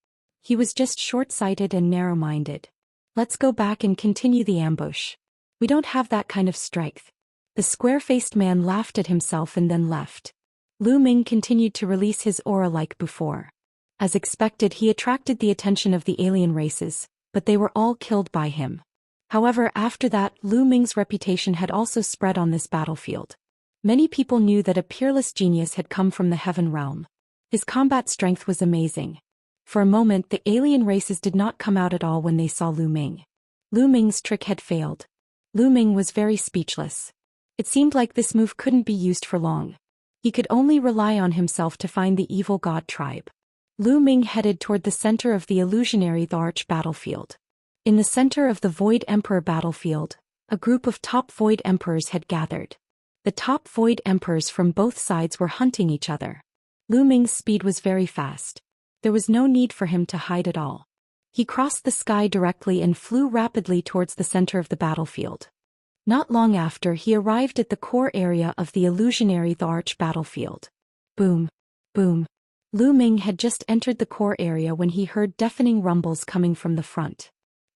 He was just short-sighted and narrow-minded. Let's go back and continue the ambush. We don't have that kind of strength. The square-faced man laughed at himself and then left. Lu Ming continued to release his aura like before. As expected, he attracted the attention of the alien races, but they were all killed by him. However, after that, Lu Ming's reputation had also spread on this battlefield. Many people knew that a peerless genius had come from the Heaven Realm. His combat strength was amazing. For a moment, the alien races did not come out at all when they saw Lu Ming. Lu Ming's trick had failed. Lu Ming was very speechless. It seemed like this move couldn't be used for long. He could only rely on himself to find the evil god tribe. Lu Ming headed toward the center of the illusionary Thearch battlefield. In the center of the Void Emperor battlefield, a group of top Void Emperors had gathered. The top Void Emperors from both sides were hunting each other. Lu Ming's speed was very fast. There was no need for him to hide at all. He crossed the sky directly and flew rapidly towards the center of the battlefield. Not long after, he arrived at the core area of the illusionary Thearch battlefield. Boom! Boom! Lu Ming had just entered the core area when he heard deafening rumbles coming from the front.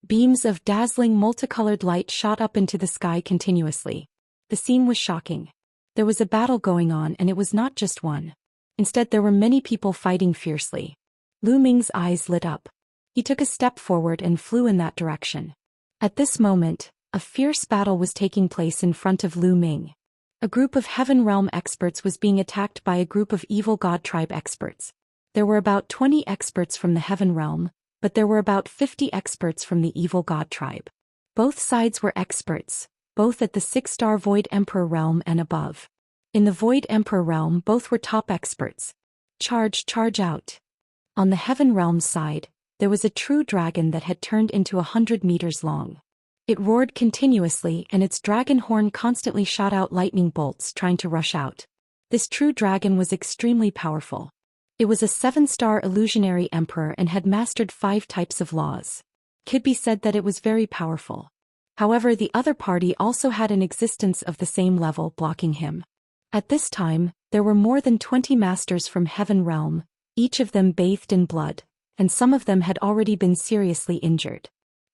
Beams of dazzling multicolored light shot up into the sky continuously. The scene was shocking. There was a battle going on, and it was not just one. Instead, there were many people fighting fiercely. Lu Ming's eyes lit up. He took a step forward and flew in that direction. At this moment, a fierce battle was taking place in front of Lu Ming. A group of Heaven Realm experts was being attacked by a group of evil god tribe experts. There were about 20 experts from the Heaven Realm, but there were about 50 experts from the evil god tribe. Both sides were experts, both at the 6-star Void Emperor realm and above. In the Void Emperor realm, both were top experts. Charge out. On the Heaven Realm side, there was a true dragon that had turned into 100 meters long. It roared continuously, and its dragon horn constantly shot out lightning bolts trying to rush out. This true dragon was extremely powerful. It was a 7-star illusionary emperor and had mastered 5 types of laws. Could be said that it was very powerful. However, the other party also had an existence of the same level blocking him. At this time, there were more than 20 masters from Heaven Realm, each of them bathed in blood, and some of them had already been seriously injured.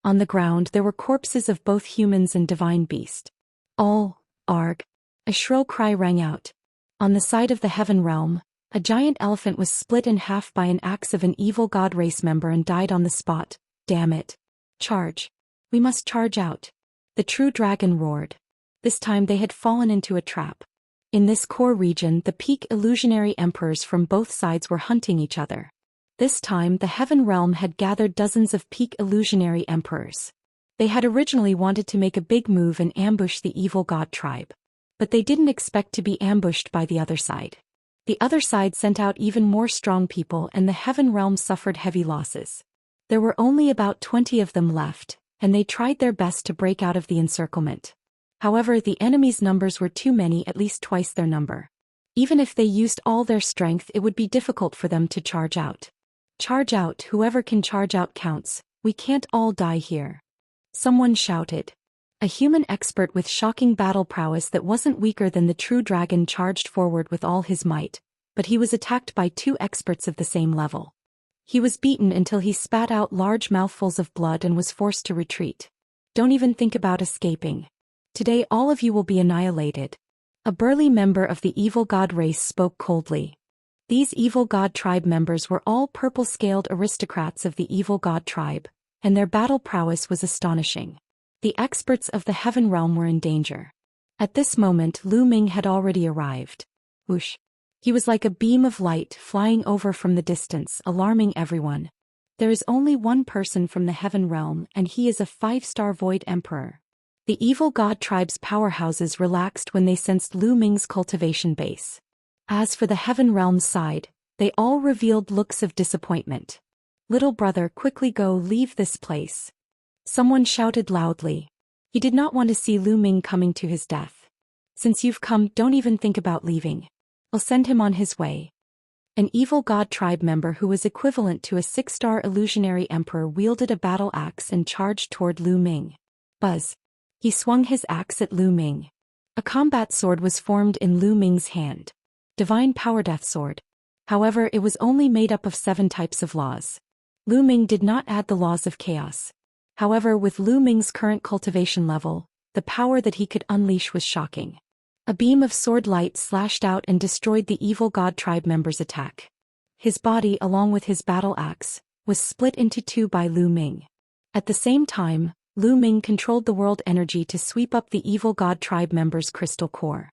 On the ground there were corpses of both humans and divine beast. Arg! A shrill cry rang out. On the side of the Heaven Realm, a giant elephant was split in half by an axe of an evil god race member and died on the spot. Damn it. Charge. We must charge out. The true dragon roared. This time they had fallen into a trap. In this core region, the peak illusionary emperors from both sides were hunting each other. This time, the Heaven Realm had gathered dozens of peak illusionary emperors. They had originally wanted to make a big move and ambush the evil god tribe. But they didn't expect to be ambushed by the other side. The other side sent out even more strong people, and the Heaven Realm suffered heavy losses. There were only about 20 of them left, and they tried their best to break out of the encirclement. However, the enemy's numbers were too many, at least twice their number. Even if they used all their strength, it would be difficult for them to charge out. Charge out, whoever can charge out counts, we can't all die here. Someone shouted. A human expert with shocking battle prowess that wasn't weaker than the true dragon charged forward with all his might, but he was attacked by two experts of the same level. He was beaten until he spat out large mouthfuls of blood and was forced to retreat. Don't even think about escaping. Today all of you will be annihilated. A burly member of the evil god race spoke coldly. These evil god tribe members were all purple-scaled aristocrats of the evil god tribe, and their battle prowess was astonishing. The experts of the heaven realm were in danger. At this moment Lu Ming had already arrived. Whoosh! He was like a beam of light flying over from the distance, alarming everyone. There is only one person from the heaven realm, and he is a 5-star Void Emperor. The evil god tribe's powerhouses relaxed when they sensed Lu Ming's cultivation base. As for the heaven realm's side, they all revealed looks of disappointment. Little brother, quickly go, leave this place. Someone shouted loudly. He did not want to see Lu Ming coming to his death. Since you've come, don't even think about leaving. I'll send him on his way. An evil god tribe member who was equivalent to a 6-star illusionary emperor wielded a battle axe and charged toward Lu Ming. Buzz. He swung his axe at Lu Ming. A combat sword was formed in Lu Ming's hand. Divine Power Death Sword. However, it was only made up of 7 types of laws. Lu Ming did not add the laws of chaos. However, with Lu Ming's current cultivation level, the power that he could unleash was shocking. A beam of sword light slashed out and destroyed the evil god tribe member's attack. His body, along with his battle axe, was split into 2 by Lu Ming. At the same time, Lu Ming controlled the world energy to sweep up the evil god tribe member's crystal core.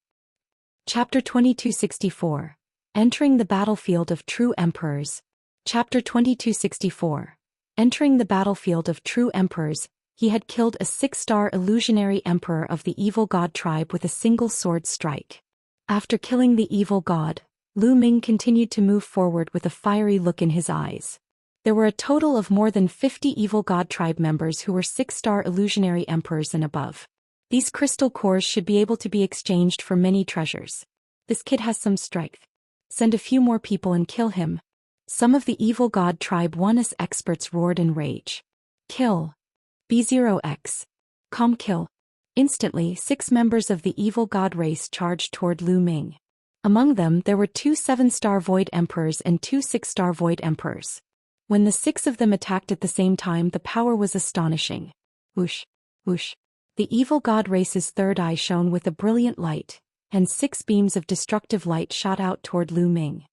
Chapter 2264. Entering the Battlefield of True Emperors. Chapter 2264. Entering the Battlefield of True Emperors, he had killed a 6-star illusionary emperor of the evil god tribe with a single sword strike. After killing the evil god, Lu Ming continued to move forward with a fiery look in his eyes. There were a total of more than 50 evil god tribe members who were 6-star illusionary emperors and above. These crystal cores should be able to be exchanged for many treasures. This kid has some strength. Send a few more people and kill him. Some of the evil god tribe 1's experts roared in rage. Kill. B0X. Kill. Instantly, 6 members of the evil god race charged toward Lu Ming. Among them there were 2 7-star Void Emperors and 2 6-star Void Emperors. When the 6 of them attacked at the same time, the power was astonishing. Whoosh. Whoosh. The evil god race's third eye shone with a brilliant light, and 6 beams of destructive light shot out toward Lu Ming.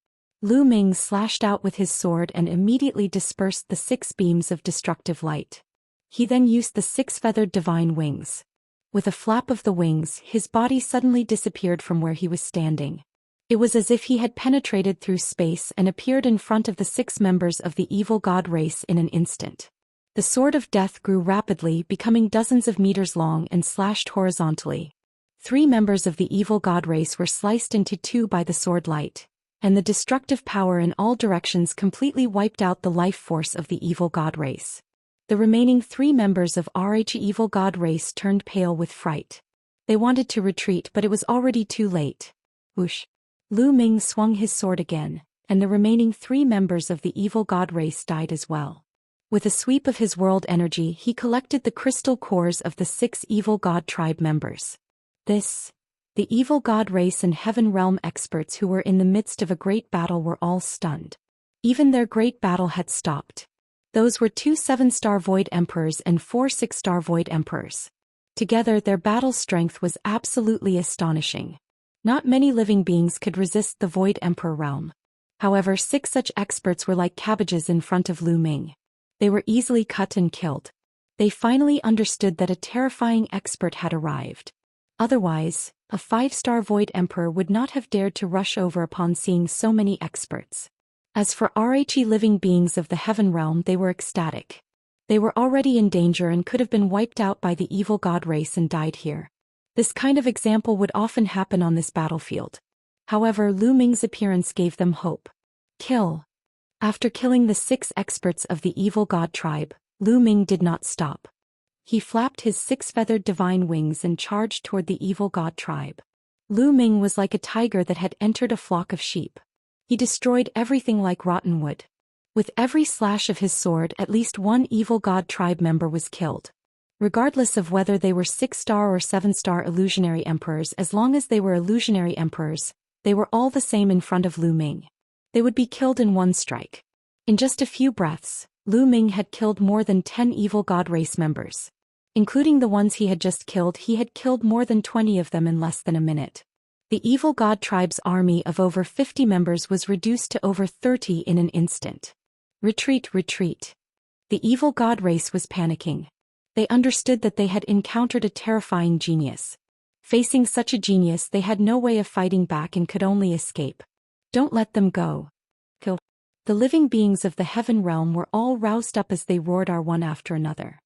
Lu Ming slashed out with his sword and immediately dispersed the 6 beams of destructive light. He then used the 6 feathered divine wings. With a flap of the wings, his body suddenly disappeared from where he was standing. It was as if he had penetrated through space and appeared in front of the 6 members of the evil god race in an instant. The sword of death grew rapidly, becoming dozens of meters long and slashed horizontally. 3 members of the evil god race were sliced into 2 by the sword light, and the destructive power in all directions completely wiped out the life force of the evil god race. The remaining 3 members of RH evil god race turned pale with fright. They wanted to retreat, but it was already too late. Whoosh. Lu Ming swung his sword again, and the remaining 3 members of the evil god race died as well. With a sweep of his world energy, he collected the crystal cores of the 6 evil god tribe members. The evil god race and heaven realm experts who were in the midst of a great battle were all stunned. Even their great battle had stopped. Those were 2 7-star Void Emperors and 4 6-star Void Emperors. Together their battle strength was absolutely astonishing. Not many living beings could resist the Void Emperor realm. However, 6 such experts were like cabbages in front of Lu Ming. They were easily cut and killed. They finally understood that a terrifying expert had arrived. Otherwise, a 5-star Void Emperor would not have dared to rush over upon seeing so many experts. As for RHE living beings of the heaven realm, they were ecstatic. They were already in danger and could have been wiped out by the evil god race and died here. This kind of example would often happen on this battlefield. However, Lu Ming's appearance gave them hope. Kill. After killing the 6 experts of the evil god tribe, Lu Ming did not stop. he flapped his six-feathered divine wings and charged toward the evil god tribe. Lu Ming was like a tiger that had entered a flock of sheep. He destroyed everything like rotten wood. With every slash of his sword, at least one evil god tribe member was killed. Regardless of whether they were 6-star or 7-star illusionary emperors, as long as they were illusionary emperors, they were all the same in front of Lu Ming. They would be killed in one strike. In just a few breaths, Lu Ming had killed more than 10 evil god race members. Including the ones he had just killed, he had killed more than 20 of them in less than a minute. The evil god tribe's army of over 50 members was reduced to over 30 in an instant. Retreat, retreat. The evil god race was panicking. They understood that they had encountered a terrifying genius. Facing such a genius, they had no way of fighting back and could only escape. Don't let them go. Kill. The living beings of the heaven realm were all roused up as they roared one after another.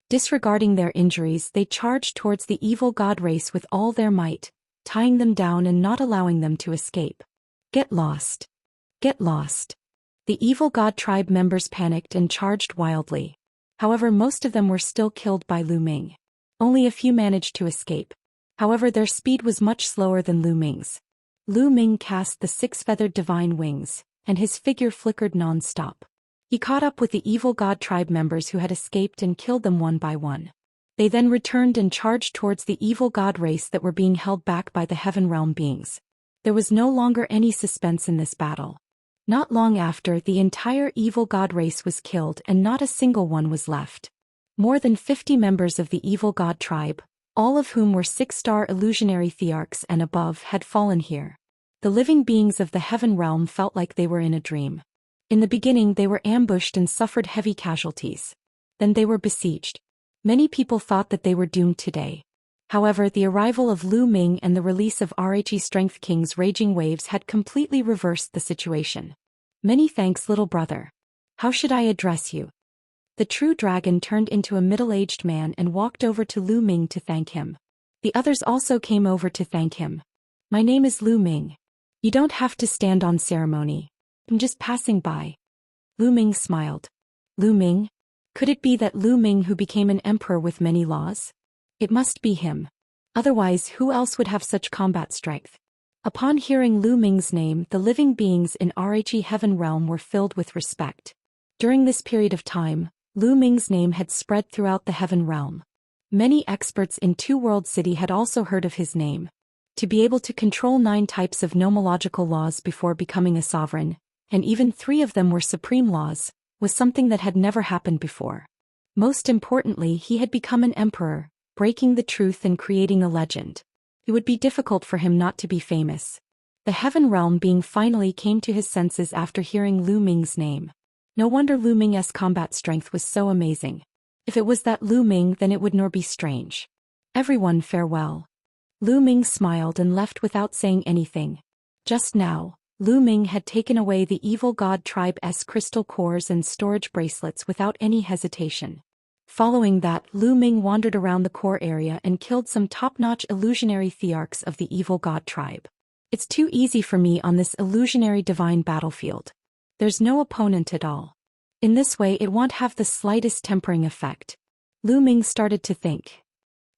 Disregarding their injuries, they charged towards the evil god race with all their might, tying them down and not allowing them to escape. Get lost. Get lost. The evil god tribe members panicked and charged wildly. However, most of them were still killed by Lu Ming. Only a few managed to escape. However, their speed was much slower than Lu Ming's. Lu Ming cast the six-feathered divine wings, and his figure flickered non-stop. He caught up with the evil god tribe members who had escaped and killed them one by one. They then returned and charged towards the evil god race that were being held back by the heaven realm beings. There was no longer any suspense in this battle. Not long after, the entire evil god race was killed and not a single one was left. More than 50 members of the evil god tribe, all of whom were 6-star illusionary Thearchs and above, had fallen here. The living beings of the heaven realm felt like they were in a dream. In the beginning, they were ambushed and suffered heavy casualties. Then they were besieged. Many people thought that they were doomed today. However, the arrival of Lu Ming and the release of Rhe Strength King's raging waves had completely reversed the situation. Many thanks, little brother. How should I address you? The true dragon turned into a middle-aged man and walked over to Lu Ming to thank him. The others also came over to thank him. My name is Lu Ming. You don't have to stand on ceremony. I'm just passing by. Lu Ming smiled. Lu Ming? Could it be that Lu Ming who became an emperor with many laws? It must be him. Otherwise, who else would have such combat strength? Upon hearing Lu Ming's name, the living beings in Rhe Heaven Realm were filled with respect. During this period of time, Lu Ming's name had spread throughout the Heaven Realm. Many experts in Two World City had also heard of his name. To be able to control 9 types of nomological laws before becoming a sovereign, and even 3 of them were supreme laws, was something that had never happened before. Most importantly, he had become an emperor, breaking the truth and creating a legend. It would be difficult for him not to be famous. The Heaven Realm being finally came to his senses after hearing Lu Ming's name. No wonder Lu Ming's combat strength was so amazing. If it was that Lu Ming, then it would nor be strange. Everyone, farewell. Lu Ming smiled and left without saying anything. Just now, Lu Ming had taken away the evil god tribe's crystal cores and storage bracelets without any hesitation. Following that, Lu Ming wandered around the core area and killed some top-notch illusionary Thearchs of the evil god tribe. It's too easy for me on this illusionary divine battlefield. There's no opponent at all. In this way, it won't have the slightest tempering effect. Lu Ming started to think.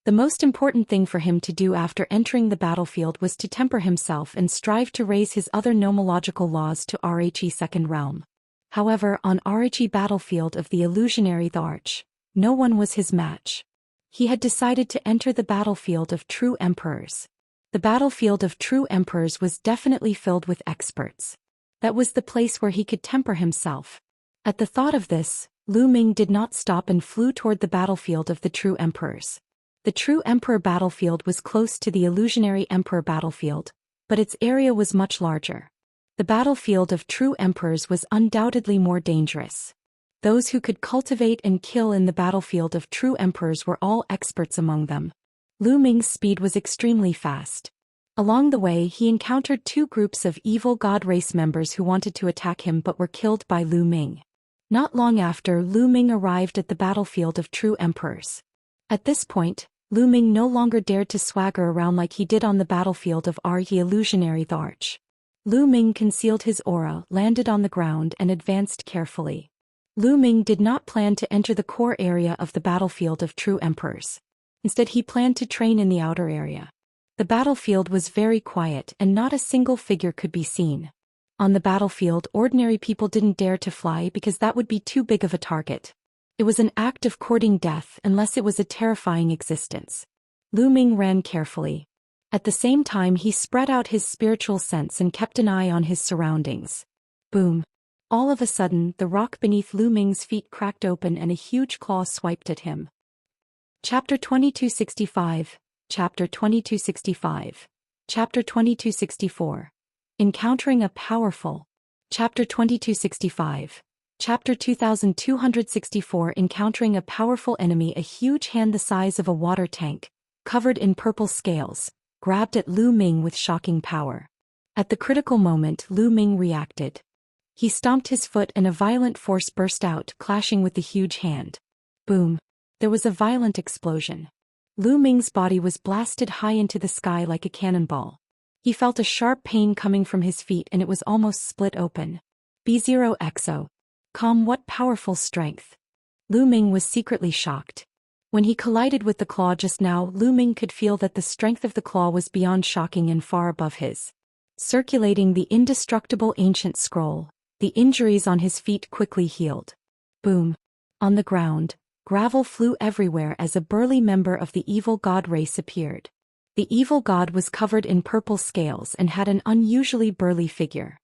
The most important thing for him to do after entering the battlefield was to temper himself and strive to raise his other nomological laws to Rhe Second Realm. However, on Rhe battlefield of the illusionary Thearch, no one was his match. He had decided to enter the battlefield of true emperors. The battlefield of true emperors was definitely filled with experts. That was the place where he could temper himself. At the thought of this, Lu Ming did not stop and flew toward the battlefield of the true emperors. The true emperor battlefield was close to the illusionary emperor battlefield, but its area was much larger. The battlefield of true emperors was undoubtedly more dangerous. Those who could cultivate and kill in the battlefield of true emperors were all experts among them. Lu Ming's speed was extremely fast. Along the way, he encountered 2 groups of evil god race members who wanted to attack him but were killed by Lu Ming. Not long after, Lu Ming arrived at the battlefield of true emperors. At this point, Lu Ming no longer dared to swagger around like he did on the battlefield of Rhe illusionary Thearch. Lu Ming concealed his aura, landed on the ground and advanced carefully. Lu Ming did not plan to enter the core area of the battlefield of true emperors. Instead, he planned to train in the outer area. The battlefield was very quiet and not a single figure could be seen. On the battlefield, ordinary people didn't dare to fly because that would be too big of a target. It was an act of courting death unless it was a terrifying existence. Lu Ming ran carefully. At the same time, he spread out his spiritual sense and kept an eye on his surroundings. Boom. All of a sudden, the rock beneath Lu Ming's feet cracked open and a huge claw swiped at him. Chapter 2265, Chapter 2265, Chapter 2264. Encountering a powerful. Chapter 2265. Chapter 2264. Encountering a powerful enemy. A huge hand the size of a water tank, covered in purple scales, grabbed at Lu Ming with shocking power. At the critical moment, Lu Ming reacted. He stomped his foot and a violent force burst out, clashing with the huge hand. Boom. There was a violent explosion. Lu Ming's body was blasted high into the sky like a cannonball. He felt a sharp pain coming from his feet and it was almost split open. B0XO. What powerful strength. Lu Ming was secretly shocked. When he collided with the claw just now, Lu Ming could feel that the strength of the claw was beyond shocking and far above his. Circulating the indestructible ancient scroll, the injuries on his feet quickly healed. Boom. On the ground, gravel flew everywhere as a burly member of the evil god race appeared. The evil god was covered in purple scales and had an unusually burly figure.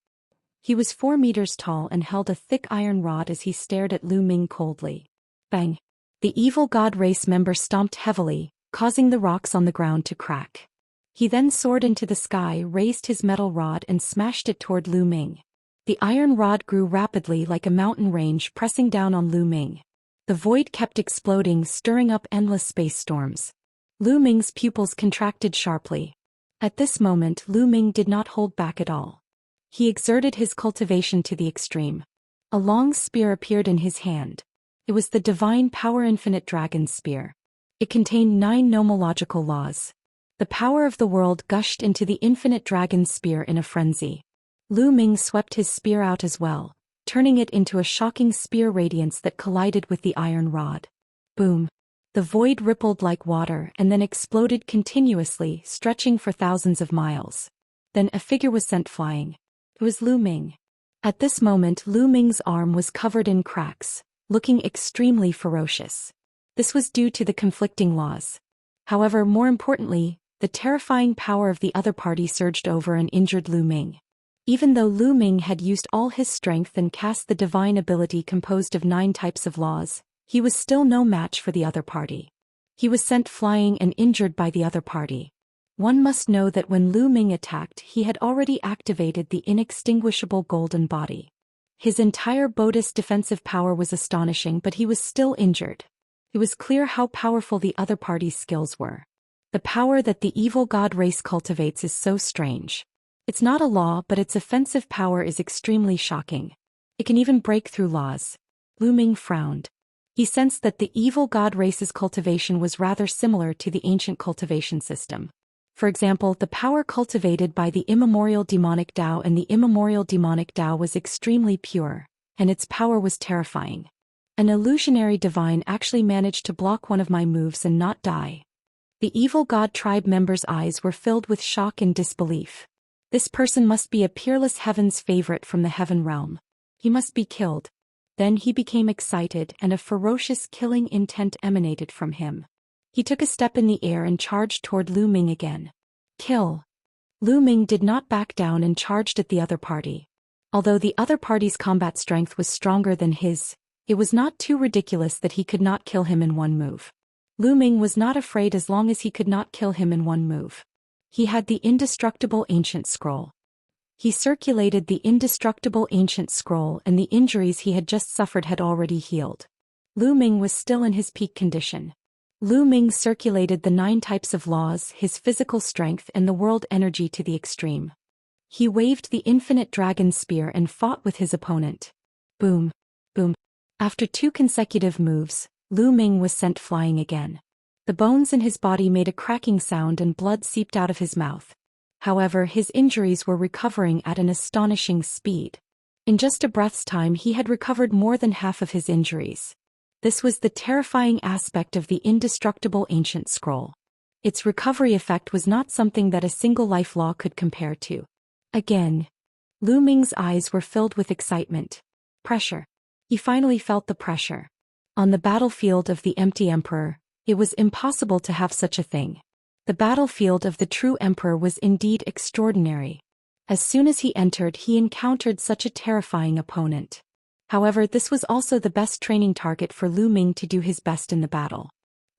He was 4 meters tall and held a thick iron rod as he stared at Lu Ming coldly. Bang! The evil god race member stomped heavily, causing the rocks on the ground to crack. He then soared into the sky, raised his metal rod and smashed it toward Lu Ming. The iron rod grew rapidly like a mountain range, pressing down on Lu Ming. The void kept exploding, stirring up endless space storms. Lu Ming's pupils contracted sharply. At this moment, Lu Ming did not hold back at all. He exerted his cultivation to the extreme. A long spear appeared in his hand. It was the divine power infinite dragon spear. It contained 9 nomological laws. The power of the world gushed into the infinite dragon spear in a frenzy. Lu Ming swept his spear out as well, turning it into a shocking spear radiance that collided with the iron rod. Boom. The void rippled like water and then exploded continuously, stretching for thousands of miles. Then a figure was sent flying. It was Lu Ming. At this moment, Lu Ming's arm was covered in cracks, looking extremely ferocious. This was due to the conflicting laws. However, more importantly, the terrifying power of the other party surged over and injured Lu Ming. Even though Lu Ming had used all his strength and cast the divine ability composed of 9 types of laws, he was still no match for the other party. He was sent flying and injured by the other party. One must know that when Lu Ming attacked, he had already activated the inextinguishable golden body. His entire Buddhist defensive power was astonishing, but he was still injured. It was clear how powerful the other party's skills were. The power that the evil god race cultivates is so strange. It's not a law, but its offensive power is extremely shocking. It can even break through laws. Lu Ming frowned. He sensed that the evil god race's cultivation was rather similar to the ancient cultivation system. For example, the power cultivated by the immemorial demonic Dao and the immemorial demonic Dao was extremely pure, and its power was terrifying. An illusionary divine actually managed to block one of my moves and not die. The evil god tribe members' eyes were filled with shock and disbelief. This person must be a peerless heaven's favorite from the heaven realm. He must be killed. Then he became excited and a ferocious killing intent emanated from him. He took a step in the air and charged toward Lu Ming again. Kill. Lu Ming did not back down and charged at the other party. Although the other party's combat strength was stronger than his, it was not too ridiculous that he could not kill him in one move. Lu Ming was not afraid as long as he could not kill him in one move. He had the indestructible ancient scroll. He circulated the indestructible ancient scroll and the injuries he had just suffered had already healed. Lu Ming was still in his peak condition. Lu Ming circulated the 9 types of laws, his physical strength and the world energy to the extreme. He waved the infinite dragon spear and fought with his opponent. Boom. Boom. After 2 consecutive moves, Lu Ming was sent flying again. The bones in his body made a cracking sound and blood seeped out of his mouth. However, his injuries were recovering at an astonishing speed. In just a breath's time he had recovered more than half of his injuries. This was the terrifying aspect of the indestructible ancient scroll. Its recovery effect was not something that a single life law could compare to. Again. Lu Ming's eyes were filled with excitement. Pressure. He finally felt the pressure. On the battlefield of the empty emperor, it was impossible to have such a thing. The battlefield of the true emperor was indeed extraordinary. As soon as he entered, he encountered such a terrifying opponent. However, this was also the best training target for Lu Ming to do his best in the battle.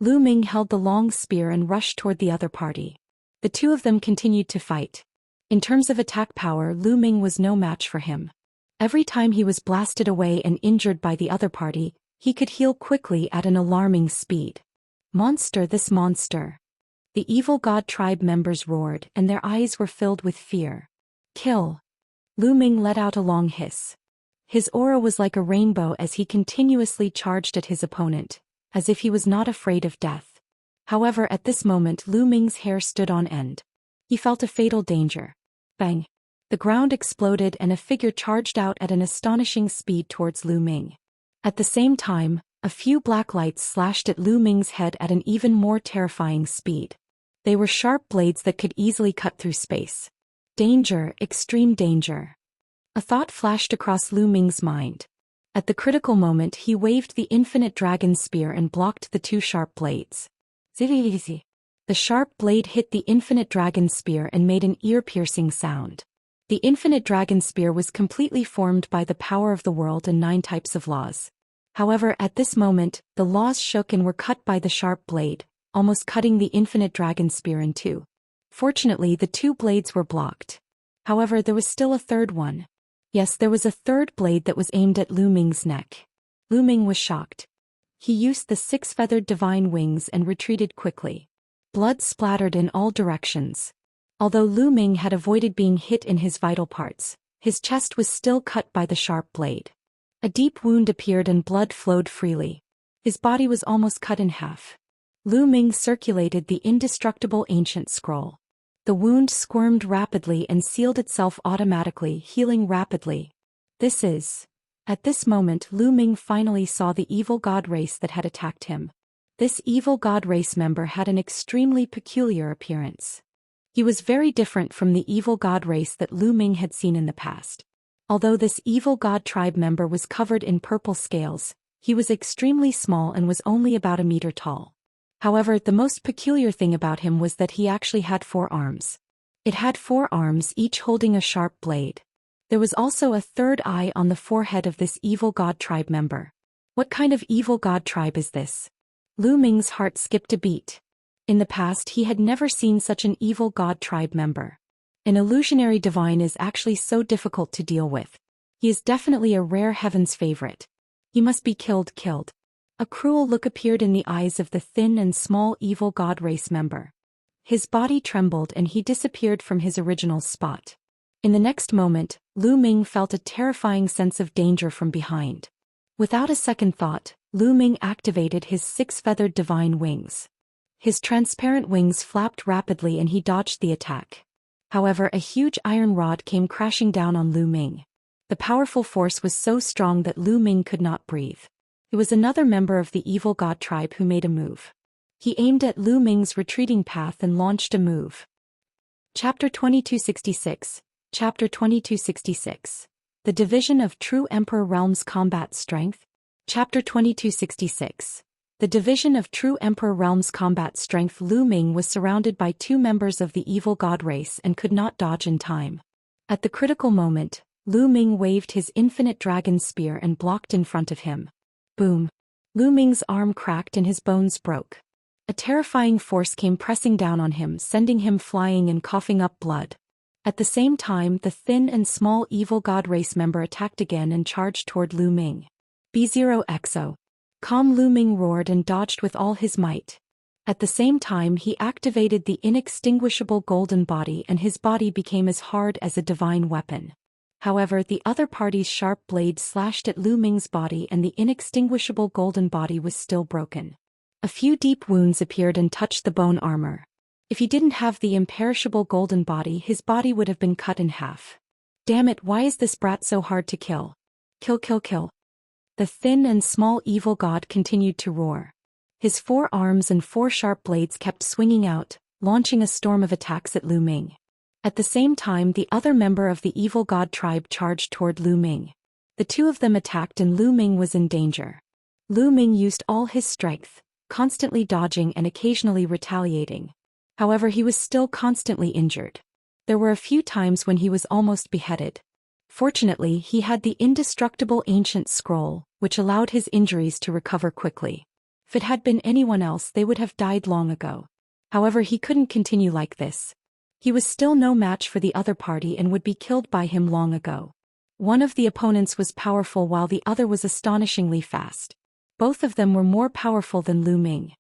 Lu Ming held the long spear and rushed toward the other party. The two of them continued to fight. In terms of attack power, Lu Ming was no match for him. Every time he was blasted away and injured by the other party, he could heal quickly at an alarming speed. Monster, this monster! The evil god tribe members roared, and their eyes were filled with fear. Kill! Lu Ming let out a long hiss. His aura was like a rainbow as he continuously charged at his opponent, as if he was not afraid of death. However, at this moment Lu Ming's hair stood on end. He felt a fatal danger. Bang! The ground exploded and a figure charged out at an astonishing speed towards Lu Ming. At the same time, a few black lights slashed at Lu Ming's head at an even more terrifying speed. They were sharp blades that could easily cut through space. Danger, extreme danger. A thought flashed across Lu Ming's mind. At the critical moment he waved the infinite dragon spear and blocked the two sharp blades. The sharp blade hit the infinite dragon spear and made an ear-piercing sound. The infinite dragon spear was completely formed by the power of the world and 9 types of laws. However, at this moment, the laws shook and were cut by the sharp blade, almost cutting the infinite dragon spear in two. Fortunately, the 2 blades were blocked. However, there was still a third one. Yes, there was a third blade that was aimed at Lu Ming's neck. Lu Ming was shocked. He used the 6-feathered divine wings and retreated quickly. Blood splattered in all directions. Although Lu Ming had avoided being hit in his vital parts, his chest was still cut by the sharp blade. A deep wound appeared and blood flowed freely. His body was almost cut in half. Lu Ming circulated the indestructible ancient scroll. The wound squirmed rapidly and sealed itself automatically, healing rapidly. At this moment Lu Ming finally saw the evil god race that had attacked him. This evil god race member had an extremely peculiar appearance. He was very different from the evil god race that Lu Ming had seen in the past. Although this evil god tribe member was covered in purple scales, he was extremely small and was only about a meter tall. However, the most peculiar thing about him was that he actually had 4 arms. It had 4 arms, each holding a sharp blade. There was also a third eye on the forehead of this evil god tribe member. What kind of evil god tribe is this? Lu Ming's heart skipped a beat. In the past he had never seen such an evil god tribe member. An illusionary divine is actually so difficult to deal with. He is definitely a rare heaven's favorite. He must be killed. A cruel look appeared in the eyes of the thin and small evil god race member. His body trembled and he disappeared from his original spot. In the next moment, Lu Ming felt a terrifying sense of danger from behind. Without a second thought, Lu Ming activated his 6-feathered divine wings. His transparent wings flapped rapidly and he dodged the attack. However, a huge iron rod came crashing down on Lu Ming. The powerful force was so strong that Lu Ming could not breathe. It was another member of the evil god tribe who made a move. He aimed at Lu Ming's retreating path and launched a move. Chapter 2266. Chapter 2266. The Division of True Emperor Realms Combat Strength. Chapter 2266. The Division of True Emperor Realms Combat Strength. Lu Ming was surrounded by 2 members of the evil god race and could not dodge in time. At the critical moment, Lu Ming waved his infinite dragon spear and blocked in front of him. Boom! Lu Ming's arm cracked and his bones broke. A terrifying force came pressing down on him, sending him flying and coughing up blood. At the same time, the thin and small evil god race member attacked again and charged toward Lu Ming. B0XO. Calm! Lu Ming roared and dodged with all his might. At the same time he activated the inextinguishable golden body and his body became as hard as a divine weapon. However, the other party's sharp blade slashed at Lu Ming's body and the inextinguishable golden body was still broken. A few deep wounds appeared and touched the bone armor. If he didn't have the imperishable golden body, his body would have been cut in half. Damn it, why is this brat so hard to kill? Kill, kill, kill. The thin and small evil god continued to roar. His 4 arms and 4 sharp blades kept swinging out, launching a storm of attacks at Lu Ming. At the same time, the other member of the evil god tribe charged toward Lu Ming. The 2 of them attacked and Lu Ming was in danger. Lu Ming used all his strength, constantly dodging and occasionally retaliating. However, he was still constantly injured. There were a few times when he was almost beheaded. Fortunately, he had the indestructible ancient scroll, which allowed his injuries to recover quickly. If it had been anyone else, they would have died long ago. However, he couldn't continue like this. He was still no match for the other party and would be killed by him long ago. One of the opponents was powerful while the other was astonishingly fast. Both of them were more powerful than Lu Ming.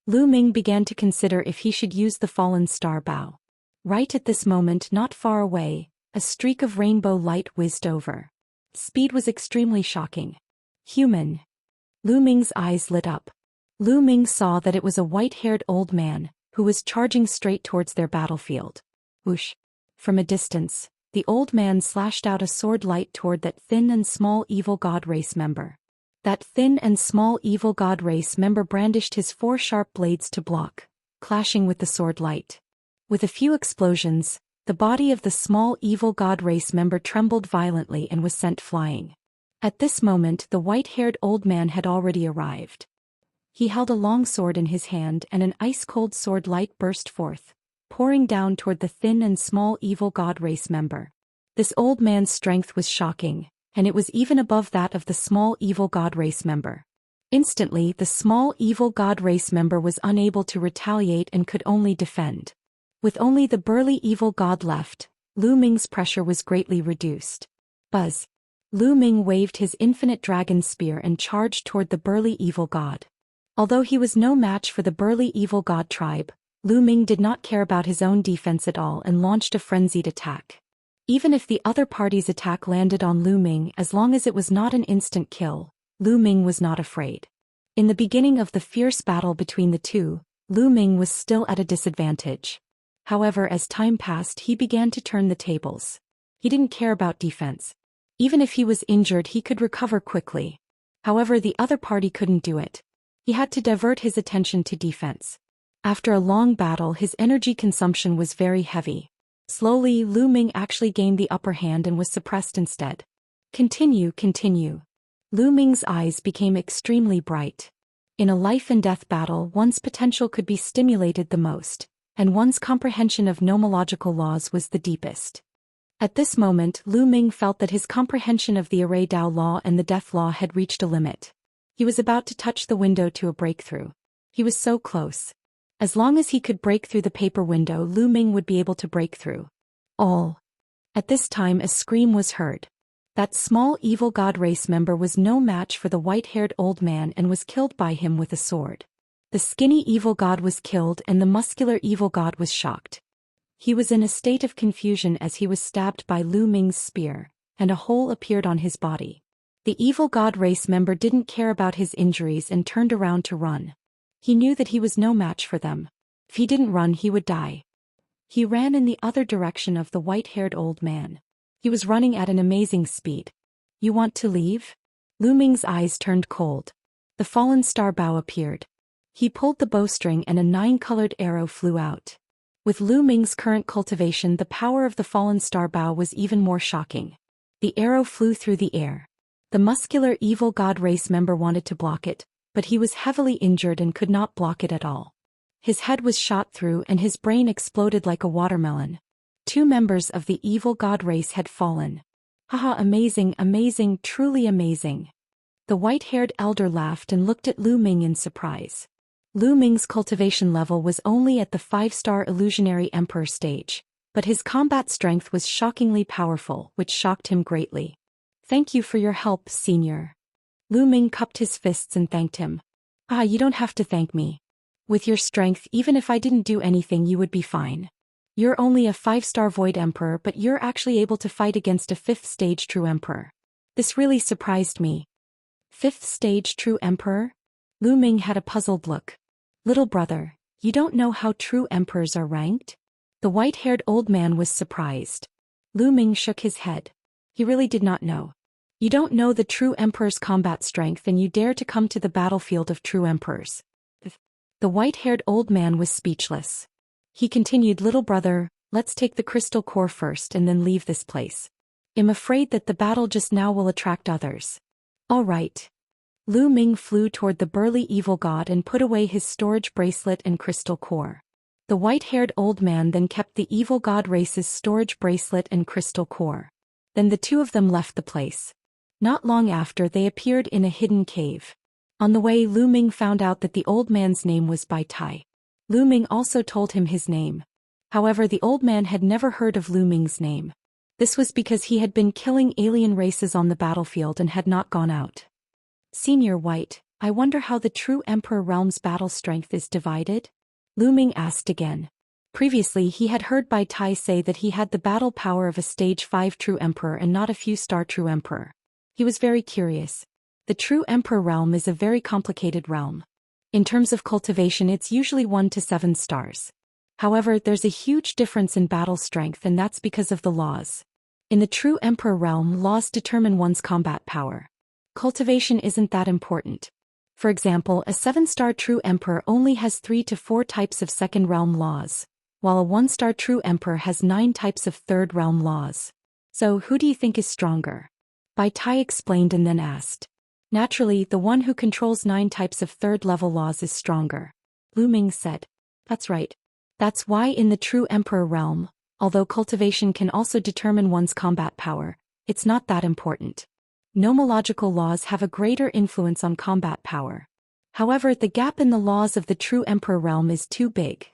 Lu Ming began to consider if he should use the fallen star bow. Right at this moment, not far away, a streak of rainbow light whizzed over. Speed was extremely shocking. Human. Lu Ming's eyes lit up. Lu Ming saw that it was a white-haired old man, who was charging straight towards their battlefield. Whoosh. From a distance, the old man slashed out a sword light toward that thin and small evil god race member. That thin and small evil god race member brandished his 4 sharp blades to block, clashing with the sword light. With a few explosions, the body of the small evil god race member trembled violently and was sent flying. At this moment, the white-haired old man had already arrived. He held a long sword in his hand and an ice-cold sword light burst forth, pouring down toward the thin and small evil god race member. This old man's strength was shocking, and it was even above that of the small evil god race member. Instantly, the small evil god race member was unable to retaliate and could only defend. With only the burly evil god left, Lu Ming's pressure was greatly reduced. Buzz. Lu Ming waved his infinite dragon spear and charged toward the burly evil god. Although he was no match for the burly evil god tribe, Lu Ming did not care about his own defense at all and launched a frenzied attack. Even if the other party's attack landed on Lu Ming, as long as it was not an instant kill, Lu Ming was not afraid. In the beginning of the fierce battle between the two, Lu Ming was still at a disadvantage. However, as time passed, he began to turn the tables. He didn't care about defense. Even if he was injured, he could recover quickly. However, the other party couldn't do it. He had to divert his attention to defense. After a long battle, his energy consumption was very heavy. Slowly, Lu Ming actually gained the upper hand and was suppressed instead. Continue. Lu Ming's eyes became extremely bright. In a life-and-death battle, one's potential could be stimulated the most, and one's comprehension of nomological laws was the deepest. At this moment, Lu Ming felt that his comprehension of the Array Dao law and the death law had reached a limit. He was about to touch the window to a breakthrough. He was so close. As long as he could break through the paper window, Lu Ming would be able to break through. All. At this time, a scream was heard. That small evil god race member was no match for the white-haired old man and was killed by him with a sword. The skinny evil god was killed and the muscular evil god was shocked. He was in a state of confusion as he was stabbed by Lu Ming's spear, and a hole appeared on his body. The evil god race member didn't care about his injuries and turned around to run. He knew that he was no match for them. If he didn't run, he would die. He ran in the other direction of the white-haired old man. He was running at an amazing speed. You want to leave? Lu Ming's eyes turned cold. The fallen star bow appeared. He pulled the bowstring and a 9-colored arrow flew out. With Lu Ming's current cultivation, the power of the fallen star bow was even more shocking. The arrow flew through the air. The muscular evil god race member wanted to block it, but he was heavily injured and could not block it at all. His head was shot through and his brain exploded like a watermelon. 2 members of the evil god race had fallen. Haha, amazing, truly amazing. The white-haired elder laughed and looked at Lu Ming in surprise. Lu Ming's cultivation level was only at the 5-star illusionary emperor stage, but his combat strength was shockingly powerful, which shocked him greatly. Thank you for your help, senior. Lu Ming cupped his fists and thanked him. You don't have to thank me. With your strength, even if I didn't do anything, you would be fine. You're only a 5-star void emperor, but you're actually able to fight against a 5th stage true emperor. This really surprised me. 5th stage true emperor? Lu Ming had a puzzled look. Little brother, you don't know how true emperors are ranked? The white-haired old man was surprised. Lu Ming shook his head. He really did not know. You don't know the true emperor's combat strength and you dare to come to the battlefield of true emperors. The white-haired old man was speechless. He continued, little brother, let's take the crystal core first and then leave this place. I'm afraid that the battle just now will attract others. All right. Lu Ming flew toward the burly evil god and put away his storage bracelet and crystal core. The white-haired old man then kept the evil god race's storage bracelet and crystal core. Then the two of them left the place. Not long after, they appeared in a hidden cave. On the way, Lu Ming found out that the old man's name was Bai Tai. Lu Ming also told him his name. However, the old man had never heard of Lu Ming's name. This was because he had been killing alien races on the battlefield and had not gone out. Senior White, I wonder how the true Emperor Realm's battle strength is divided? Lu Ming asked again. Previously he had heard Bai Tai say that he had the battle power of a stage 5 true emperor and not a few star true emperor. He was very curious. The true Emperor Realm is a very complicated realm. In terms of cultivation, it's usually 1 to 7 stars. However, there's a huge difference in battle strength, and that's because of the laws. In the true Emperor Realm, laws determine one's combat power. Cultivation isn't that important. For example, a 7-star true emperor only has 3 to 4 types of second realm laws, while a 1-star true emperor has 9 types of third realm laws. So who do you think is stronger? Bai Tai explained and then asked. Naturally, the one who controls 9 types of third-level laws is stronger. Lu Ming said. That's right. That's why in the true Emperor Realm, although cultivation can also determine one's combat power, it's not that important. Nomological laws have a greater influence on combat power. However, the gap in the laws of the true Emperor Realm is too big.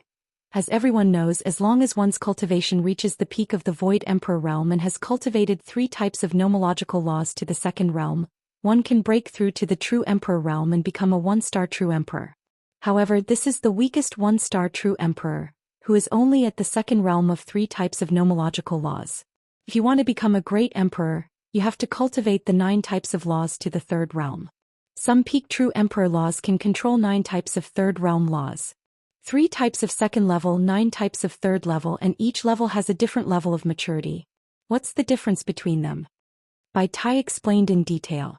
As everyone knows, as long as one's cultivation reaches the peak of the Void Emperor Realm and has cultivated 3 types of nomological laws to the second realm, one can break through to the true Emperor Realm and become a 1-star true emperor. However, this is the weakest 1-star true emperor, who is only at the second realm of 3 types of nomological laws. If you want to become a great emperor, you have to cultivate the 9 types of laws to the third realm. Some peak true emperor laws can control 9 types of third realm laws. 3 types of second level, 9 types of third level, and each level has a different level of maturity. What's the difference between them? Bai Tai explained in detail.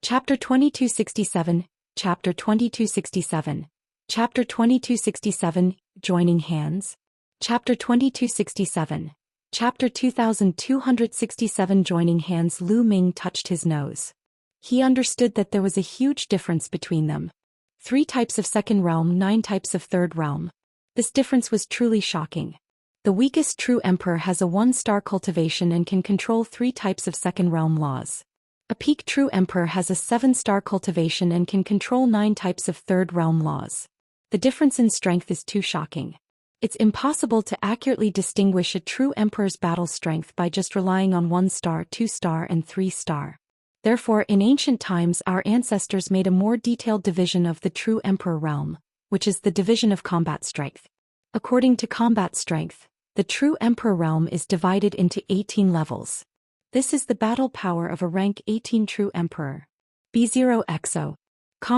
Chapter 2267, Chapter 2267, Chapter 2267, Joining Hands. Chapter 2267, Chapter 2267, Joining Hands. Lu Ming touched his nose. He understood that there was a huge difference between them. 3 types of second realm, 9 types of third realm. This difference was truly shocking. The weakest true emperor has a 1-star cultivation and can control 3 types of second realm laws. A peak true emperor has a 7-star cultivation and can control 9 types of third realm laws. The difference in strength is too shocking. It's impossible to accurately distinguish a true emperor's battle strength by just relying on 1-star, 2-star, and 3-star. Therefore, in ancient times, our ancestors made a more detailed division of the true Emperor Realm, which is the division of combat strength. According to combat strength, the true Emperor Realm is divided into 18 levels. This is the battle power of a rank 18 true Emperor. B0 EXO.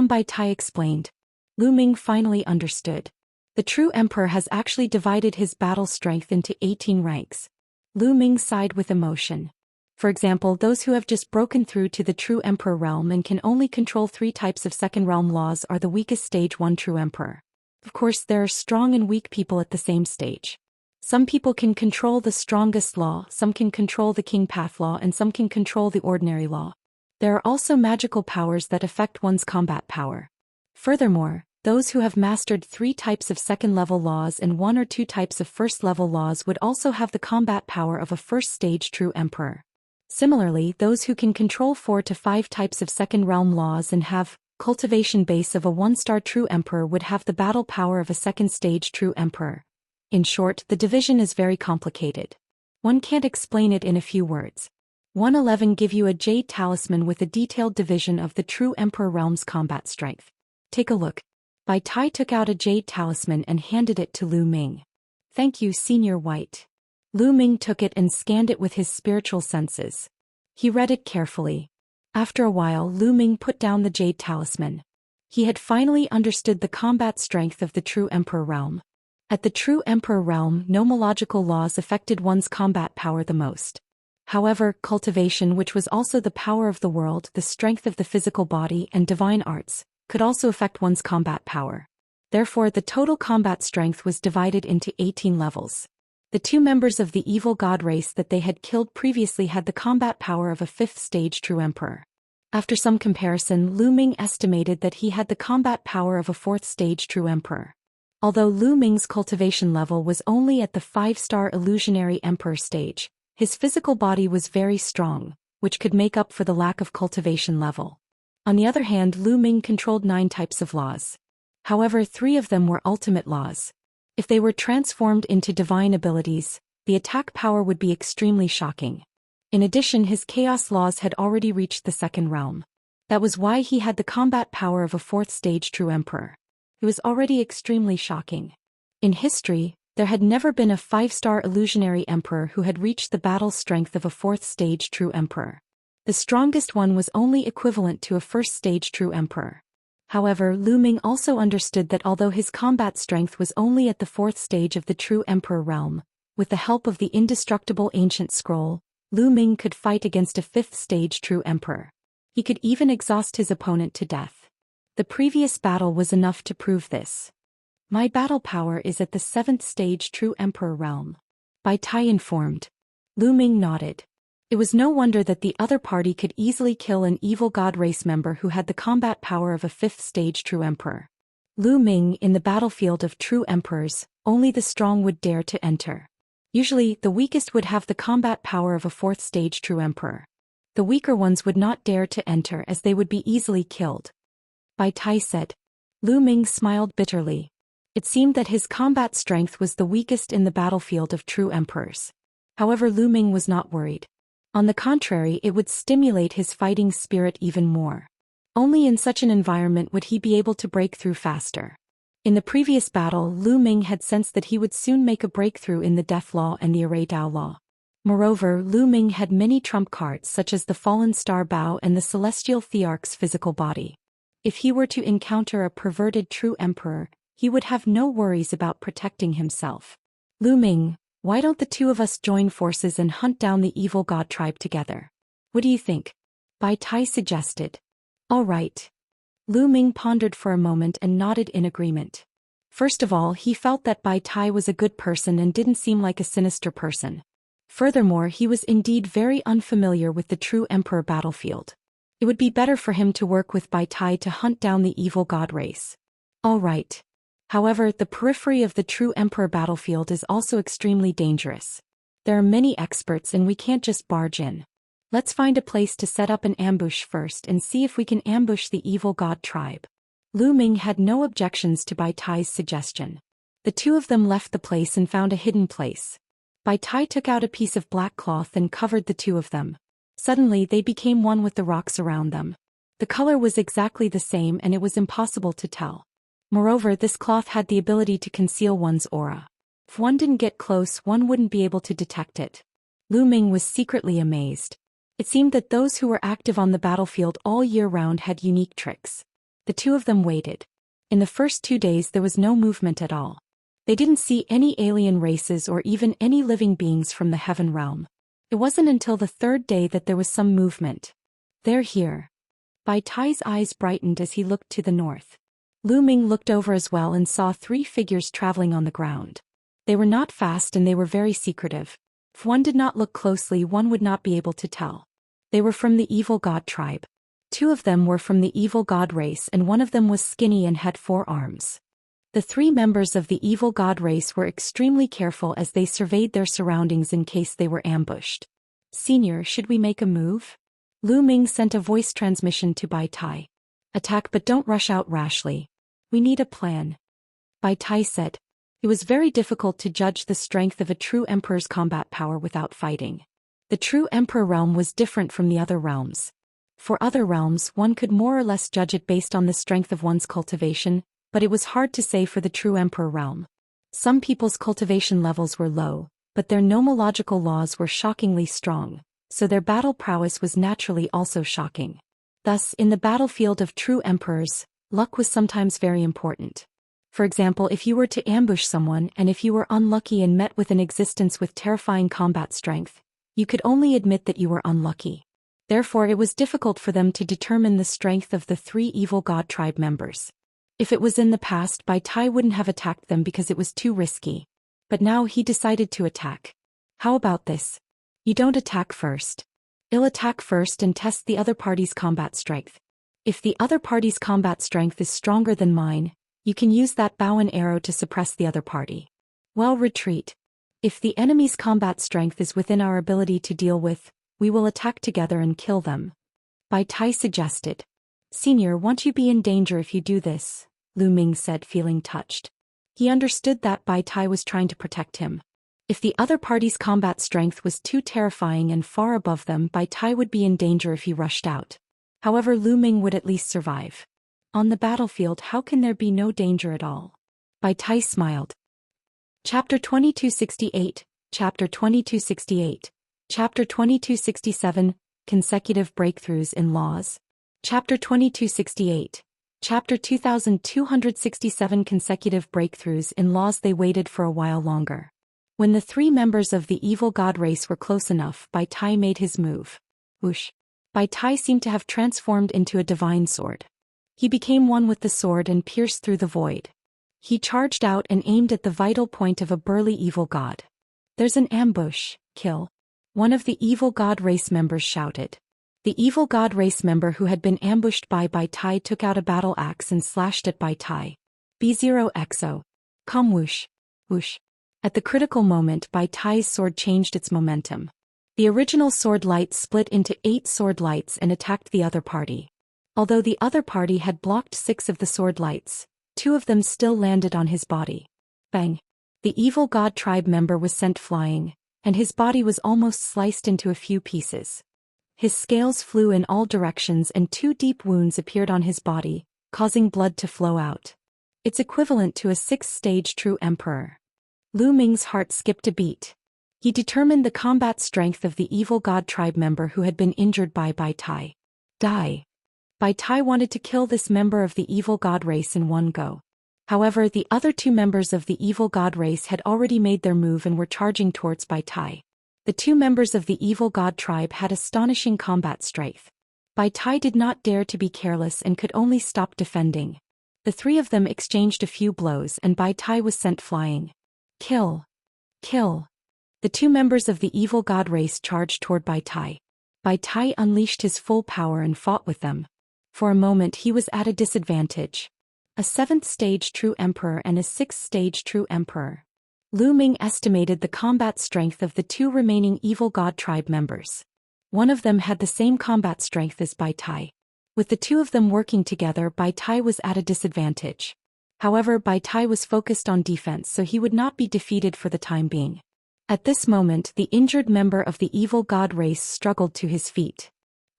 Bai Tai explained. Lu Ming finally understood. The true Emperor has actually divided his battle strength into 18 ranks. Lu Ming sighed with emotion. For example, those who have just broken through to the true Emperor Realm and can only control 3 types of second realm laws are the weakest stage 1 true Emperor. Of course, there are strong and weak people at the same stage. Some people can control the strongest law, some can control the King Path law, and some can control the ordinary law. There are also magical powers that affect one's combat power. Furthermore, those who have mastered 3 types of second-level laws and 1 or 2 types of first-level laws would also have the combat power of a first-stage true emperor. Similarly, those who can control 4 to 5 types of second-realm laws and have cultivation base of a 1-star true emperor would have the battle power of a second-stage true emperor. In short, the division is very complicated. One can't explain it in a few words. 111 give you a jade talisman with a detailed division of the true Emperor Realm's combat strength. Take a look. Bai Tai took out a jade talisman and handed it to Lu Ming. Thank you, Senior White. Lu Ming took it and scanned it with his spiritual senses. He read it carefully. After a while, Lu Ming put down the jade talisman. He had finally understood the combat strength of the true Emperor Realm. At the true Emperor Realm, nomological laws affected one's combat power the most. However, cultivation, which was also the power of the world, the strength of the physical body, and divine arts, could also affect one's combat power. Therefore, the total combat strength was divided into 18 levels. The two members of the evil god race that they had killed previously had the combat power of a 5th stage true emperor. After some comparison, Lu Ming estimated that he had the combat power of a 4th stage true emperor. Although Lu Ming's cultivation level was only at the 5-star illusionary emperor stage, his physical body was very strong, which could make up for the lack of cultivation level. On the other hand, Lu Ming controlled 9 types of laws. However, 3 of them were ultimate laws. If they were transformed into divine abilities, the attack power would be extremely shocking. In addition, his chaos laws had already reached the 2nd realm. That was why he had the combat power of a 4th stage true emperor. It was already extremely shocking. In history, there had never been a 5-star illusionary emperor who had reached the battle strength of a 4th stage true emperor. The strongest one was only equivalent to a 1st stage true emperor. However, Lu Ming also understood that although his combat strength was only at the 4th stage of the true emperor realm, with the help of the indestructible ancient scroll, Lu Ming could fight against a 5th stage true emperor. He could even exhaust his opponent to death. The previous battle was enough to prove this. My battle power is at the 7th stage true emperor realm. Bai Tai informed. Lu Ming nodded. It was no wonder that the other party could easily kill an evil god race member who had the combat power of a 5th stage true emperor. Lu Ming, in the battlefield of true emperors, only the strong would dare to enter. Usually, the weakest would have the combat power of a 4th stage true emperor. The weaker ones would not dare to enter as they would be easily killed. Bai Tai said. Lu Ming smiled bitterly. It seemed that his combat strength was the weakest in the battlefield of true emperors. However, Lu Ming was not worried. On the contrary, it would stimulate his fighting spirit even more. Only in such an environment would he be able to break through faster. In the previous battle, Lu Ming had sensed that he would soon make a breakthrough in the Death Law and the Array Dao Law. Moreover, Lu Ming had many trump cards such as the Fallen Star Bao and the Celestial Thearch's physical body. If he were to encounter a perverted true emperor, he would have no worries about protecting himself. Lu Ming, why don't the two of us join forces and hunt down the evil god tribe together? What do you think? Bai Tai suggested. All right. Lu Ming pondered for a moment and nodded in agreement. First of all, he felt that Bai Tai was a good person and didn't seem like a sinister person. Furthermore, he was indeed very unfamiliar with the true emperor battlefield. It would be better for him to work with Bai Tai to hunt down the evil god race. All right. However, the periphery of the true emperor battlefield is also extremely dangerous. There are many experts and we can't just barge in. Let's find a place to set up an ambush first and see if we can ambush the evil god tribe. Lu Ming had no objections to Bai Tai's suggestion. The two of them left the place and found a hidden place. Bai Tai took out a piece of black cloth and covered the two of them. Suddenly they became one with the rocks around them. The color was exactly the same and it was impossible to tell. Moreover, this cloth had the ability to conceal one's aura. If one didn't get close, one wouldn't be able to detect it. Lu Ming was secretly amazed. It seemed that those who were active on the battlefield all year round had unique tricks. The two of them waited. In the first 2 days there was no movement at all. They didn't see any alien races or even any living beings from the heaven realm. It wasn't until the 3rd day that there was some movement. They're here. Bai Tai's eyes brightened as he looked to the north. Lu Ming looked over as well and saw 3 figures traveling on the ground. They were not fast and they were very secretive. If one did not look closely, one would not be able to tell. They were from the evil god tribe. 2 of them were from the evil god race and one of them was skinny and had 4 arms. The 3 members of the evil god race were extremely careful as they surveyed their surroundings in case they were ambushed. Senior, should we make a move? Lu Ming sent a voice transmission to Bai Tai. Attack, but don't rush out rashly. We need a plan. Bai Tai said. It was very difficult to judge the strength of a true emperor's combat power without fighting. The true emperor realm was different from the other realms. For other realms, one could more or less judge it based on the strength of one's cultivation, but it was hard to say for the true emperor realm. Some people's cultivation levels were low, but their nomological laws were shockingly strong, so their battle prowess was naturally also shocking. Thus, in the battlefield of true emperors, luck was sometimes very important. For example, if you were to ambush someone and if you were unlucky and met with an existence with terrifying combat strength, You could only admit that you were unlucky. Therefore it was difficult for them to determine the strength of the 3 evil god tribe members. If it was in the past, Bai Tai wouldn't have attacked them because it was too risky. But now he decided to attack. How about this? You don't attack first. I'll attack first and test the other party's combat strength. If the other party's combat strength is stronger than mine, you can use that bow and arrow to suppress the other party. Well, retreat. If the enemy's combat strength is within our ability to deal with, we will attack together and kill them. Bai Tai suggested. Senior, won't you be in danger if you do this? Lu Ming said, feeling touched. He understood that Bai Tai was trying to protect him. If the other party's combat strength was too terrifying and far above them, Bai Tai would be in danger if he rushed out. However, Lu Ming would at least survive. On the battlefield, how can there be no danger at all? Bai Tai smiled. Chapter 2268, Chapter 2268, Chapter 2267, Consecutive Breakthroughs in Laws. Chapter 2268, Chapter 2267 Consecutive Breakthroughs in Laws. They waited for a while longer. When the 3 members of the evil god race were close enough, Bai Tai made his move. Whoosh! Bai Tai seemed to have transformed into a divine sword. He became one with the sword and pierced through the void. He charged out and aimed at the vital point of a burly evil god. There's an ambush, kill. One of the evil god race members shouted. The evil god race member who had been ambushed by Bai Tai took out a battle axe and slashed at Bai Tai. B0XO. Come whoosh. Whoosh. At the critical moment, Bai Tai's sword changed its momentum. The original sword light split into 8 sword lights and attacked the other party. Although the other party had blocked 6 of the sword lights, 2 of them still landed on his body. Bang! The evil god tribe member was sent flying, and his body was almost sliced into a few pieces. His scales flew in all directions and 2 deep wounds appeared on his body, causing blood to flow out. It's equivalent to a 6th-stage true emperor. Lu Ming's heart skipped a beat. He determined the combat strength of the evil god tribe member who had been injured by Bai Tai. Die. Bai Tai wanted to kill this member of the evil god race in one go. However, the other 2 members of the evil god race had already made their move and were charging towards Bai Tai. The 2 members of the evil god tribe had astonishing combat strength. Bai Tai did not dare to be careless and could only stop defending. The 3 of them exchanged a few blows and Bai Tai was sent flying. Kill. Kill. The 2 members of the evil god race charged toward Bai Tai. Bai Tai unleashed his full power and fought with them. For a moment he was at a disadvantage. A 7th-stage true emperor and a 6th-stage true emperor. Lu Ming estimated the combat strength of the 2 remaining evil god tribe members. One of them had the same combat strength as Bai Tai. With the 2 of them working together, Bai Tai was at a disadvantage. However, Bai Tai was focused on defense, so he would not be defeated for the time being. At this moment, the injured member of the evil god race struggled to his feet.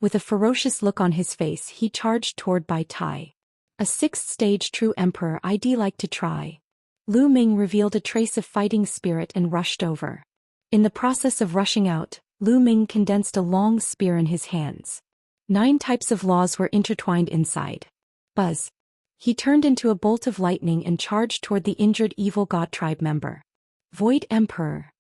With a ferocious look on his face, he charged toward Bai Tai. A 6th-stage true emperor, I'd like to try. Lu Ming revealed a trace of fighting spirit and rushed over. In the process of rushing out, Lu Ming condensed a long spear in his hands. 9 types of laws were intertwined inside. Buzz. He turned into a bolt of lightning and charged toward the injured evil god tribe member. Void Emperor.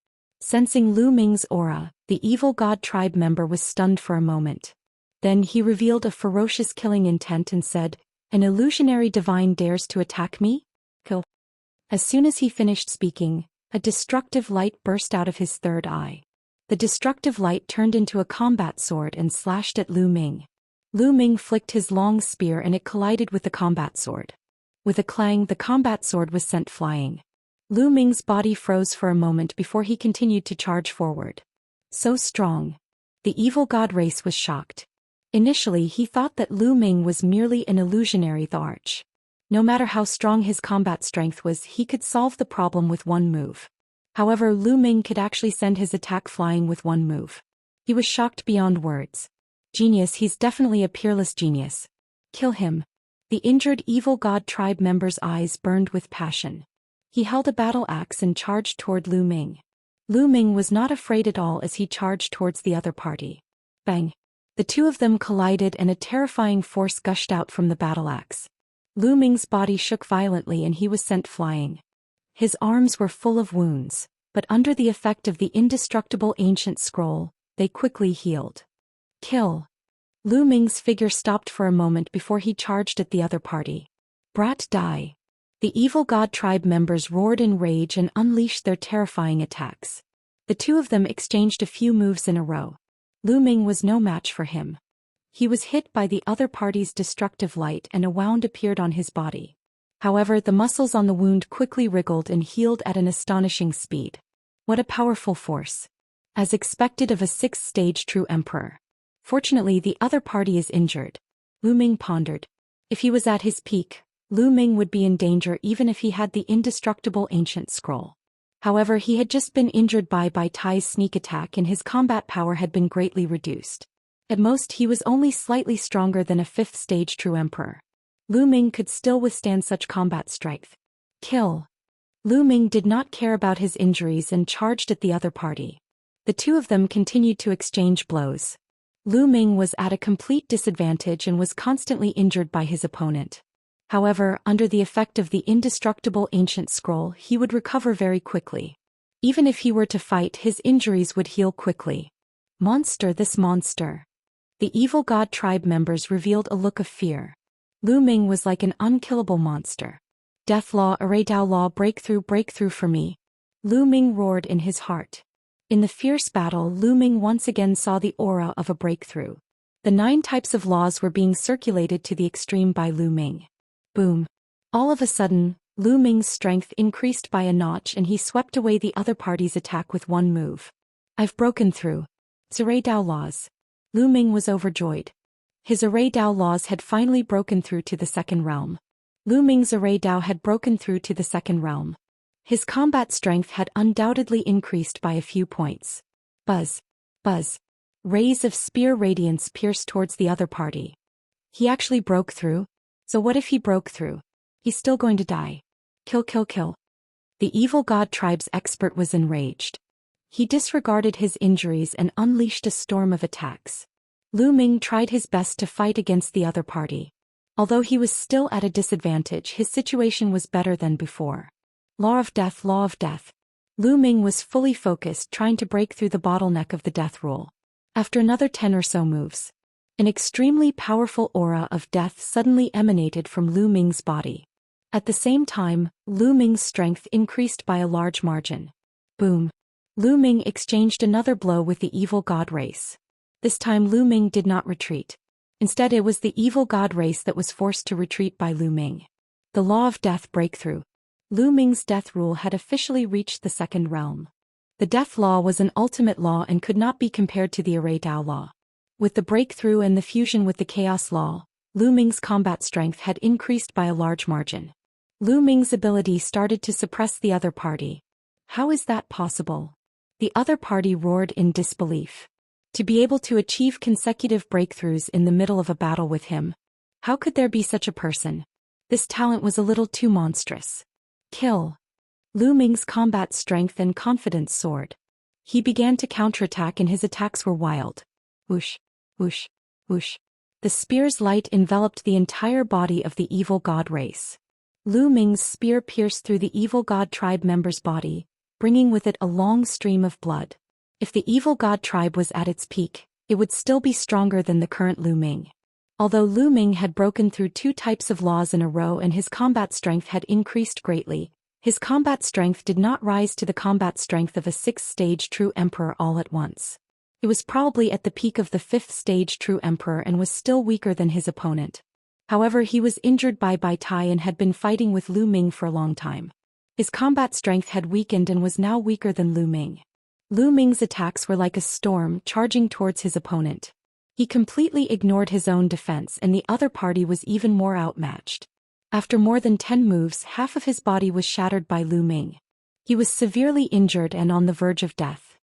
Sensing Lu Ming's aura, the evil god tribe member was stunned for a moment. Then he revealed a ferocious killing intent and said, "An illusionary divine dares to attack me? Kill." As soon as he finished speaking, a destructive light burst out of his third eye. The destructive light turned into a combat sword and slashed at Lu Ming. Lu Ming flicked his long spear and it collided with the combat sword. With a clang, the combat sword was sent flying. Lu Ming's body froze for a moment before he continued to charge forward. So strong. The evil god race was shocked. Initially he thought that Lu Ming was merely an illusionary Thearch. No matter how strong his combat strength was, he could solve the problem with one move. However, Lu Ming could actually send his attack flying with one move. He was shocked beyond words. Genius, he's definitely a peerless genius. Kill him. The injured evil god tribe member's eyes burned with passion. He held a battle axe and charged toward Lu Ming. Lu Ming was not afraid at all as he charged towards the other party. Bang! The 2 of them collided and a terrifying force gushed out from the battle axe. Lu Ming's body shook violently and he was sent flying. His arms were full of wounds, but under the effect of the indestructible ancient scroll, they quickly healed. Kill. Lu Ming's figure stopped for a moment before he charged at the other party. Brat die. The evil god tribe members roared in rage and unleashed their terrifying attacks. The two of them exchanged a few moves in a row. Lu Ming was no match for him. He was hit by the other party's destructive light and a wound appeared on his body. However, the muscles on the wound quickly wriggled and healed at an astonishing speed. What a powerful force. As expected of a sixth-stage true emperor. Fortunately, the other party is injured. Lu Ming pondered. If he was at his peak, Lu Ming would be in danger even if he had the indestructible ancient scroll. However, he had just been injured by Tai's sneak attack and his combat power had been greatly reduced. At most, he was only slightly stronger than a fifth-stage true emperor. Lu Ming could still withstand such combat strength. Kill. Lu Ming did not care about his injuries and charged at the other party. The two of them continued to exchange blows. Lu Ming was at a complete disadvantage and was constantly injured by his opponent. However, under the effect of the indestructible ancient scroll, he would recover very quickly. Even if he were to fight, his injuries would heal quickly. Monster, this monster. The evil god tribe members revealed a look of fear. Lu Ming was like an unkillable monster. Death law, array Dao law, breakthrough for me. Lu Ming roared in his heart. In the fierce battle, Lu Ming once again saw the aura of a breakthrough. The 9 types of laws were being circulated to the extreme by Lu Ming. Boom. All of a sudden, Lu Ming's strength increased by a notch and he swept away the other party's attack with one move. I've broken through. Array Dao laws. Lu Ming was overjoyed. His array Dao laws had finally broken through to the second realm. Lu Ming's array Dao had broken through to the second realm. His combat strength had undoubtedly increased by a few points. Buzz. Buzz. Rays of spear radiance pierced towards the other party. He actually broke through? So what if he broke through? He's still going to die. Kill. The evil god tribe's expert was enraged. He disregarded his injuries and unleashed a storm of attacks. Lu Ming tried his best to fight against the other party. Although he was still at a disadvantage, his situation was better than before. Law of death. Lu Ming was fully focused trying to break through the bottleneck of the death rule. After another 10 or so moves, an extremely powerful aura of death suddenly emanated from Lu Ming's body. At the same time, Lu Ming's strength increased by a large margin. Boom. Lu Ming exchanged another blow with the evil god race. This time Lu Ming did not retreat. Instead, it was the evil god race that was forced to retreat by Lu Ming. The law of death breakthrough. Lu Ming's death rule had officially reached the second realm. The death law was an ultimate law and could not be compared to the array Dao law. With the breakthrough and the fusion with the chaos law, Lu Ming's combat strength had increased by a large margin. Lu Ming's ability started to suppress the other party. How is that possible? The other party roared in disbelief. To be able to achieve consecutive breakthroughs in the middle of a battle with him. How could there be such a person? This talent was a little too monstrous. Kill. Lu Ming's combat strength and confidence soared. He began to counterattack and his attacks were wild. Whoosh, whoosh, whoosh. The spear's light enveloped the entire body of the evil god race. Lu Ming's spear pierced through the evil god tribe member's body, bringing with it a long stream of blood. If the evil god tribe was at its peak, it would still be stronger than the current Lu Ming. Although Lu Ming had broken through 2 types of laws in a row and his combat strength had increased greatly, his combat strength did not rise to the combat strength of a 6th-stage true emperor all at once. It was probably at the peak of the 5th-stage true emperor and was still weaker than his opponent. However, he was injured by Tai and had been fighting with Lu Ming for a long time. His combat strength had weakened and was now weaker than Lu Ming. Lu Ming's attacks were like a storm charging towards his opponent. He completely ignored his own defense and the other party was even more outmatched. After more than 10 moves, half of his body was shattered by Lu Ming. He was severely injured and on the verge of death.